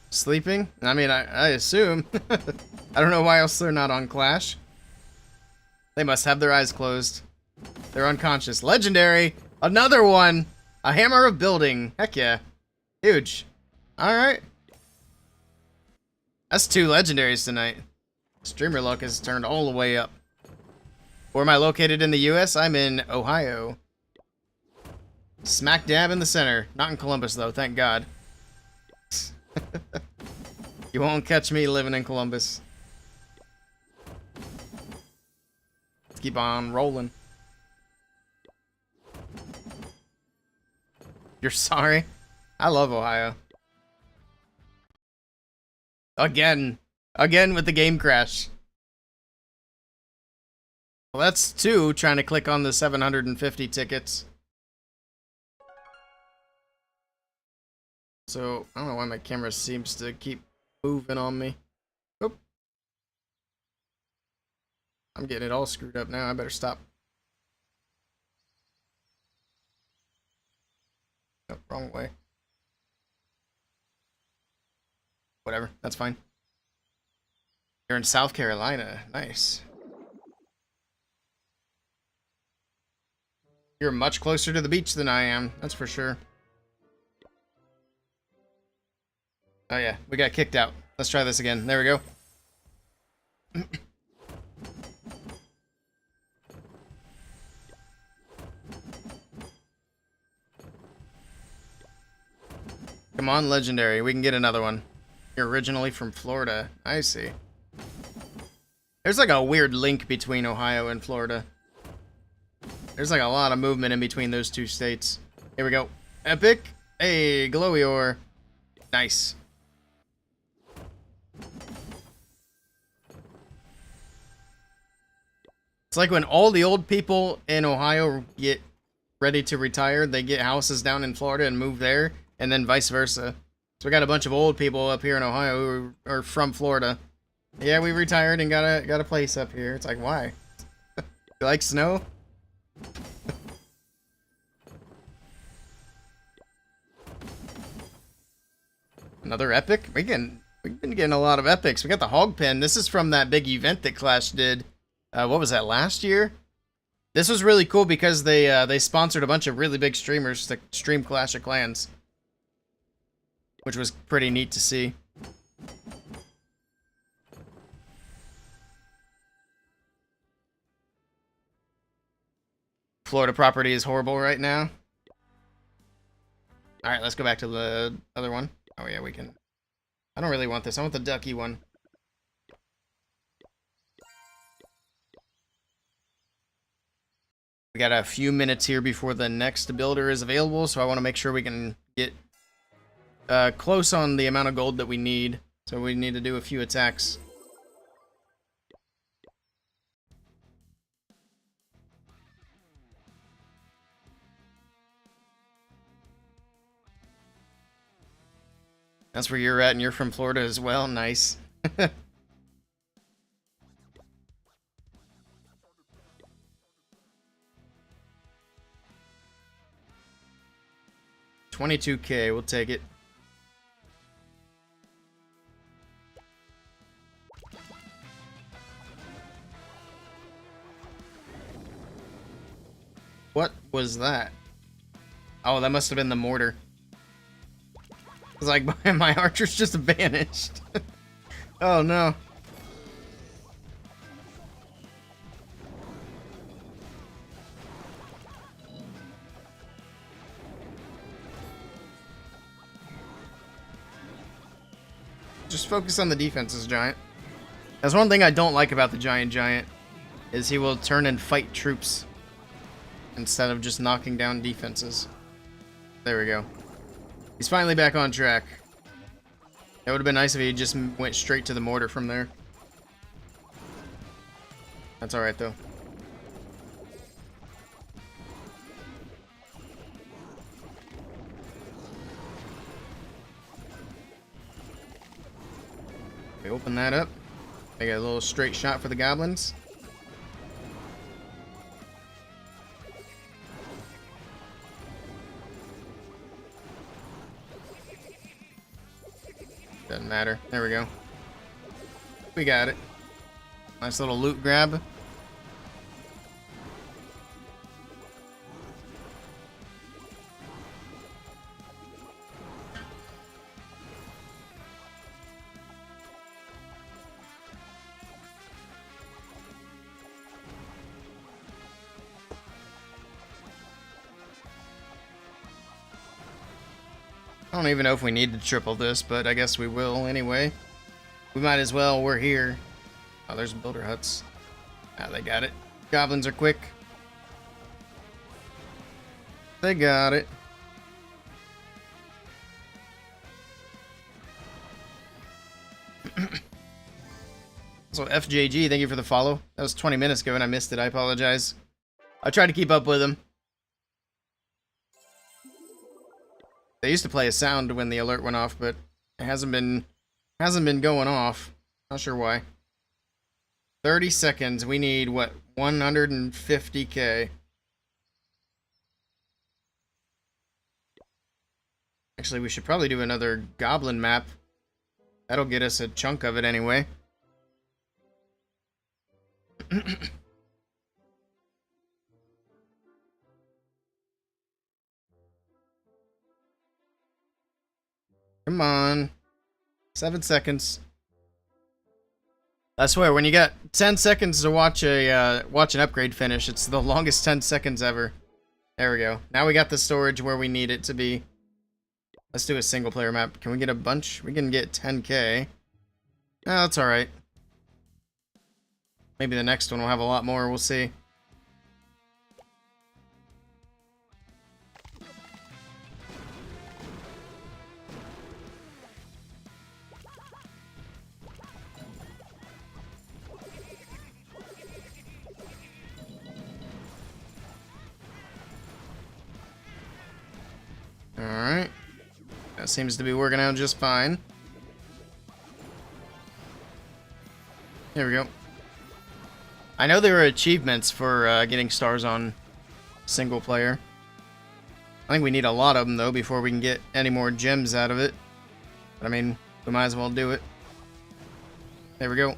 Sleeping? I mean, I assume. I don't know why else they're not on Clash. They must have their eyes closed. They're unconscious. Legendary! Another one! A hammer of building. Heck yeah. Huge. Alright. That's 2 legendaries tonight. Streamer luck has turned all the way up. Where am I located in the US? I'm in Ohio. Smack dab in the center. Not in Columbus, though, thank God. You won't catch me living in Columbus. Let's keep on rolling. You're sorry? I love Ohio. Again. Again with the game crash. Well, that's 2 trying to click on the 750 tickets. So, I don't know why my camera seems to keep moving on me. Oop. I'm getting it all screwed up now. I better stop. Oh, wrong way. Whatever, that's fine. You're in South Carolina. Nice. You're much closer to the beach than I am, that's for sure. Oh yeah, we got kicked out. Let's try this again. There we go. Come on, legendary. We can get another one. You're originally from Florida. I see. There's like a weird link between Ohio and Florida. There's like a lot of movement in between those 2 states. Here we go. Epic. Hey, glowy ore. Nice. It's like when all the old people in Ohio get ready to retire, they get houses down in Florida and move there, and then vice versa. So we got a bunch of old people up here in Ohio who are from Florida. Yeah, we retired and got a place up here. It's like, why? You like snow? Another epic? We've been getting a lot of epics. We got the hog pen. This is from that big event that Clash did. What was that, last year? This was really cool because they sponsored a bunch of really big streamers to stream Clash of Clans, which was pretty neat to see. Florida property is horrible right now. Alright, let's go back to the other one. Oh yeah, we can... I don't really want this. I want the ducky one. We got a few minutes here before the next builder is available, so I want to make sure we can get close on the amount of gold that we need. So we need to do a few attacks. That's where you're at, and you're from Florida as well. Nice. 22K, we'll take it. What was that? Oh, that must have been the mortar. It's like, my archer's just vanished. Oh no. Just focus on the defenses, Giant. That's one thing I don't like about the Giant, is he will turn and fight troops instead of just knocking down defenses. There we go. He's finally back on track. It would have been nice if he just went straight to the mortar from there. That's alright, though. We open that up. Make a little straight shot for the goblins. Doesn't matter. There we go. We got it. Nice little loot grab. I don't even know if we need to triple this, but I guess we will anyway. We might as well. We're here. Oh, there's builder huts. Ah, they got it. Goblins are quick. They got it. So FJG, thank you for the follow. That was 20 minutes ago and I missed it. I apologize. I tried to keep up with him. They used to play a sound when the alert went off, but it hasn't been going off. Not sure why. 30 seconds. We need what? 150k. Actually, we should probably do another goblin map. That'll get us a chunk of it anyway. Come on. 7 seconds. I swear, when you got 10 seconds to watch an upgrade finish, it's the longest 10 seconds ever. There we go. Now we got the storage where we need it to be. Let's do a single player map. Can we get a bunch? We can get 10k. Oh, that's alright. Maybe the next one will have a lot more. We'll see. Alright. That seems to be working out just fine. There we go. I know there are achievements for getting stars on single player. I think we need a lot of them, though, before we can get any more gems out of it. But, I mean, we might as well do it. There we go.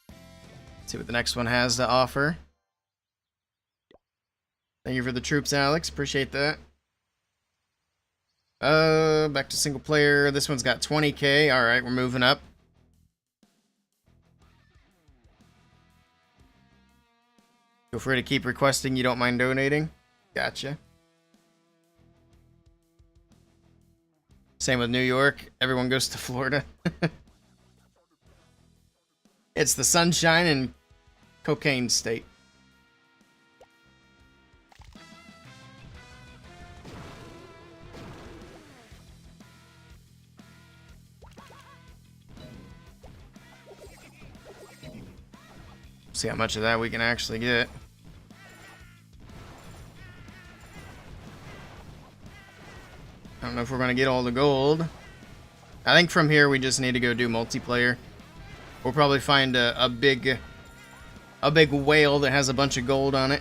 Let's see what the next one has to offer. Thank you for the troops, Alex. Appreciate that. Back to single player. This one's got 20k. Alright, we're moving up. Feel free to keep requesting. You don't mind donating. Gotcha. Same with New York. Everyone goes to Florida. It's the sunshine and cocaine state. See how much of that we can actually get. I don't know if we're going to get all the gold. I think from here we just need to go do multiplayer. We'll probably find a big whale that has a bunch of gold on it.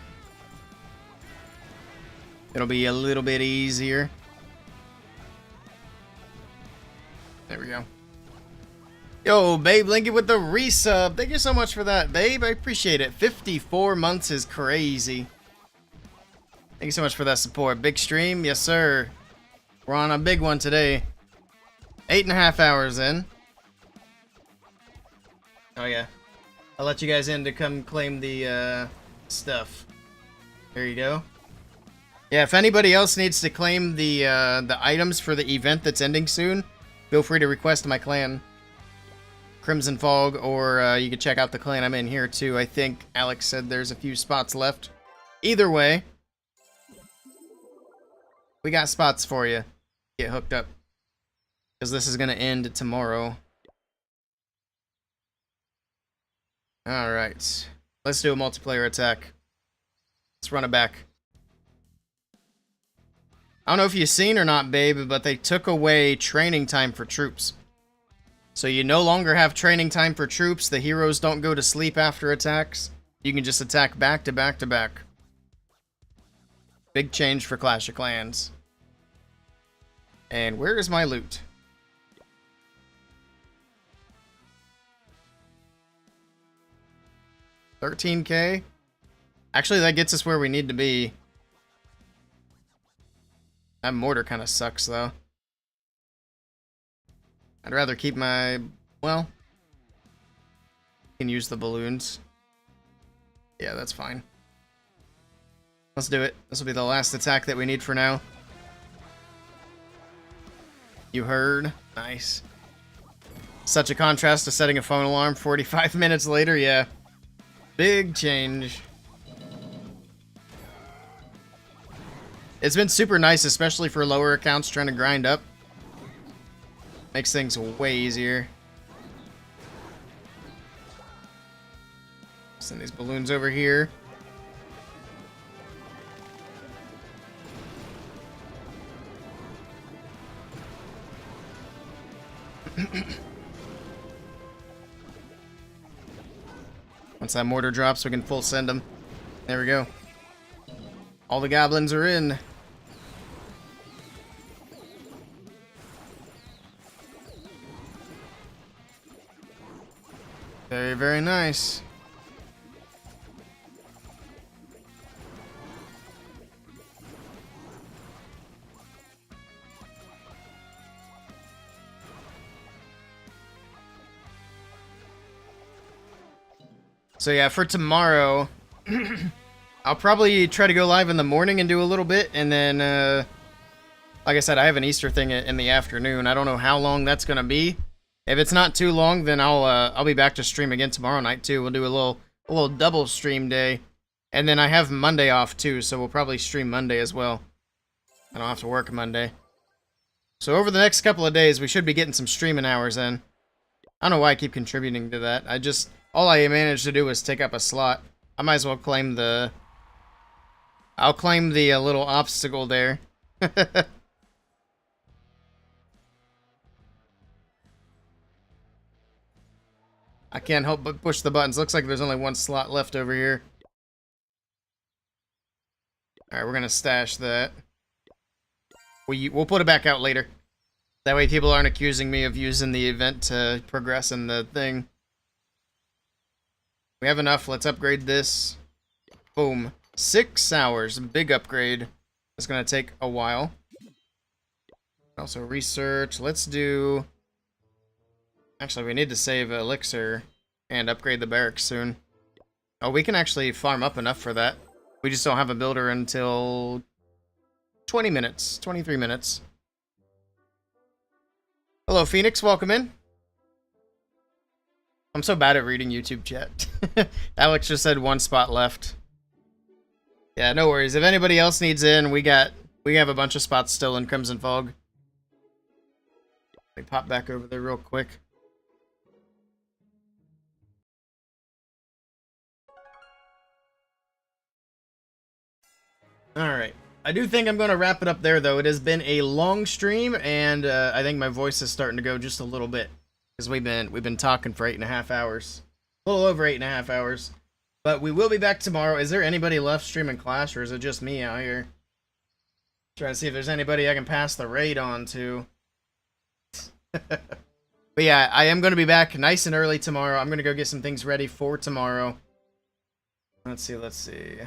It'll be a little bit easier. There we go. Yo, Babe Lincoln with the resub. Thank you so much for that, Babe. I appreciate it. 54 months is crazy. Thank you so much for that support. Big stream? Yes, sir. We're on a big one today. 8.5 hours in. Oh, yeah. I'll let you guys in to come claim the stuff. There you go. Yeah, if anybody else needs to claim the items for the event that's ending soon, feel free to request my clan. Crimson Fog, or you can check out the clan I'm in here too. I think Alex said there's a few spots left. Either way, we got spots for you. Get hooked up. Because this is going to end tomorrow. Alright. Let's do a multiplayer attack. Let's run it back. I don't know if you've seen or not, babe, but they took away training time for troops. So you no longer have training time for troops. The heroes don't go to sleep after attacks. You can just attack back to back to back. Big change for Clash of Clans. And where is my loot? $13K? Actually, that gets us where we need to be. That mortar kind of sucks, though. I'd rather keep my... well... can use the balloons. Yeah, that's fine. Let's do it. This will be the last attack that we need for now. You heard? Nice. Such a contrast to setting a phone alarm 45 minutes later, yeah. Big change. It's been super nice, especially for lower accounts trying to grind up. Makes things way easier. Send these balloons over here. Once that mortar drops, we can full send them. There we go. All the goblins are in. Very, very nice. So yeah, for tomorrow, I'll probably try to go live in the morning and do a little bit, and then, like I said, I have an Easter thing in the afternoon. I don't know how long that's gonna be. If it's not too long, then I'll be back to stream again tomorrow night too. We'll do a little double stream day, and then I have Monday off too, so we'll probably stream Monday as well. I don't have to work Monday. So over the next couple of days, we should be getting some streaming hours in. I don't know why I keep contributing to that. All I managed to do was take up a slot. I might as well claim the... I'll claim the little obstacle there. I can't help but push the buttons. Looks like there's only one slot left over here. Alright, we're gonna stash that. We'll put it back out later. That way people aren't accusing me of using the event to progress in the thing. We have enough. Let's upgrade this. Boom. 6 hours. Big upgrade. It's going to take a while. Also research. Let's do... Actually, we need to save elixir and upgrade the barracks soon. Oh, we can actually farm up enough for that. We just don't have a builder until 20 minutes. 23 minutes. Hello, Phoenix. Welcome in. I'm so bad at reading YouTube chat. Alex just said one spot left. Yeah, no worries. If anybody else needs in, we have a bunch of spots still in Crimson Fog. Let me pop back over there real quick. Alright. I do think I'm going to wrap it up there, though. It has been a long stream, and I think my voice is starting to go just a little bit. Because we've been talking for 8.5 hours. A little over 8.5 hours. But we will be back tomorrow. Is there anybody left streaming Clash, or is it just me out here? Trying to see if there's anybody I can pass the raid on to. But yeah, I am going to be back nice and early tomorrow. I'm going to go get some things ready for tomorrow. Let's see.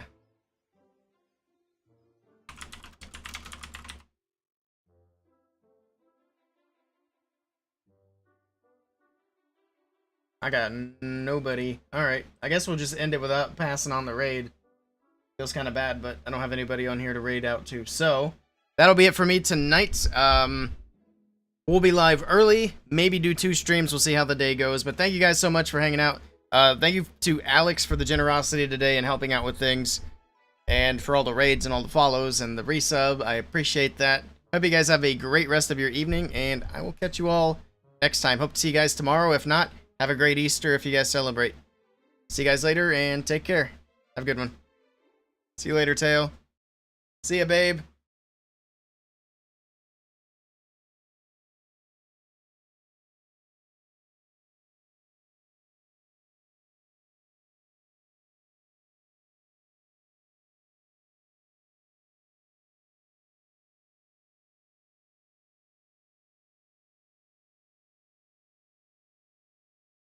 I got nobody. Alright, I guess we'll just end it without passing on the raid. Feels kind of bad, but I don't have anybody on here to raid out to. So, that'll be it for me tonight. We'll be live early. Maybe do 2 streams. We'll see how the day goes. But thank you guys so much for hanging out. Thank you to Alex for the generosity today and helping out with things. And for all the raids and all the follows and the resub. I appreciate that. Hope you guys have a great rest of your evening. And I will catch you all next time. Hope to see you guys tomorrow. If not, have a great Easter if you guys celebrate. See you guys later, and take care. Have a good one. See you later, Tail. See ya, babe.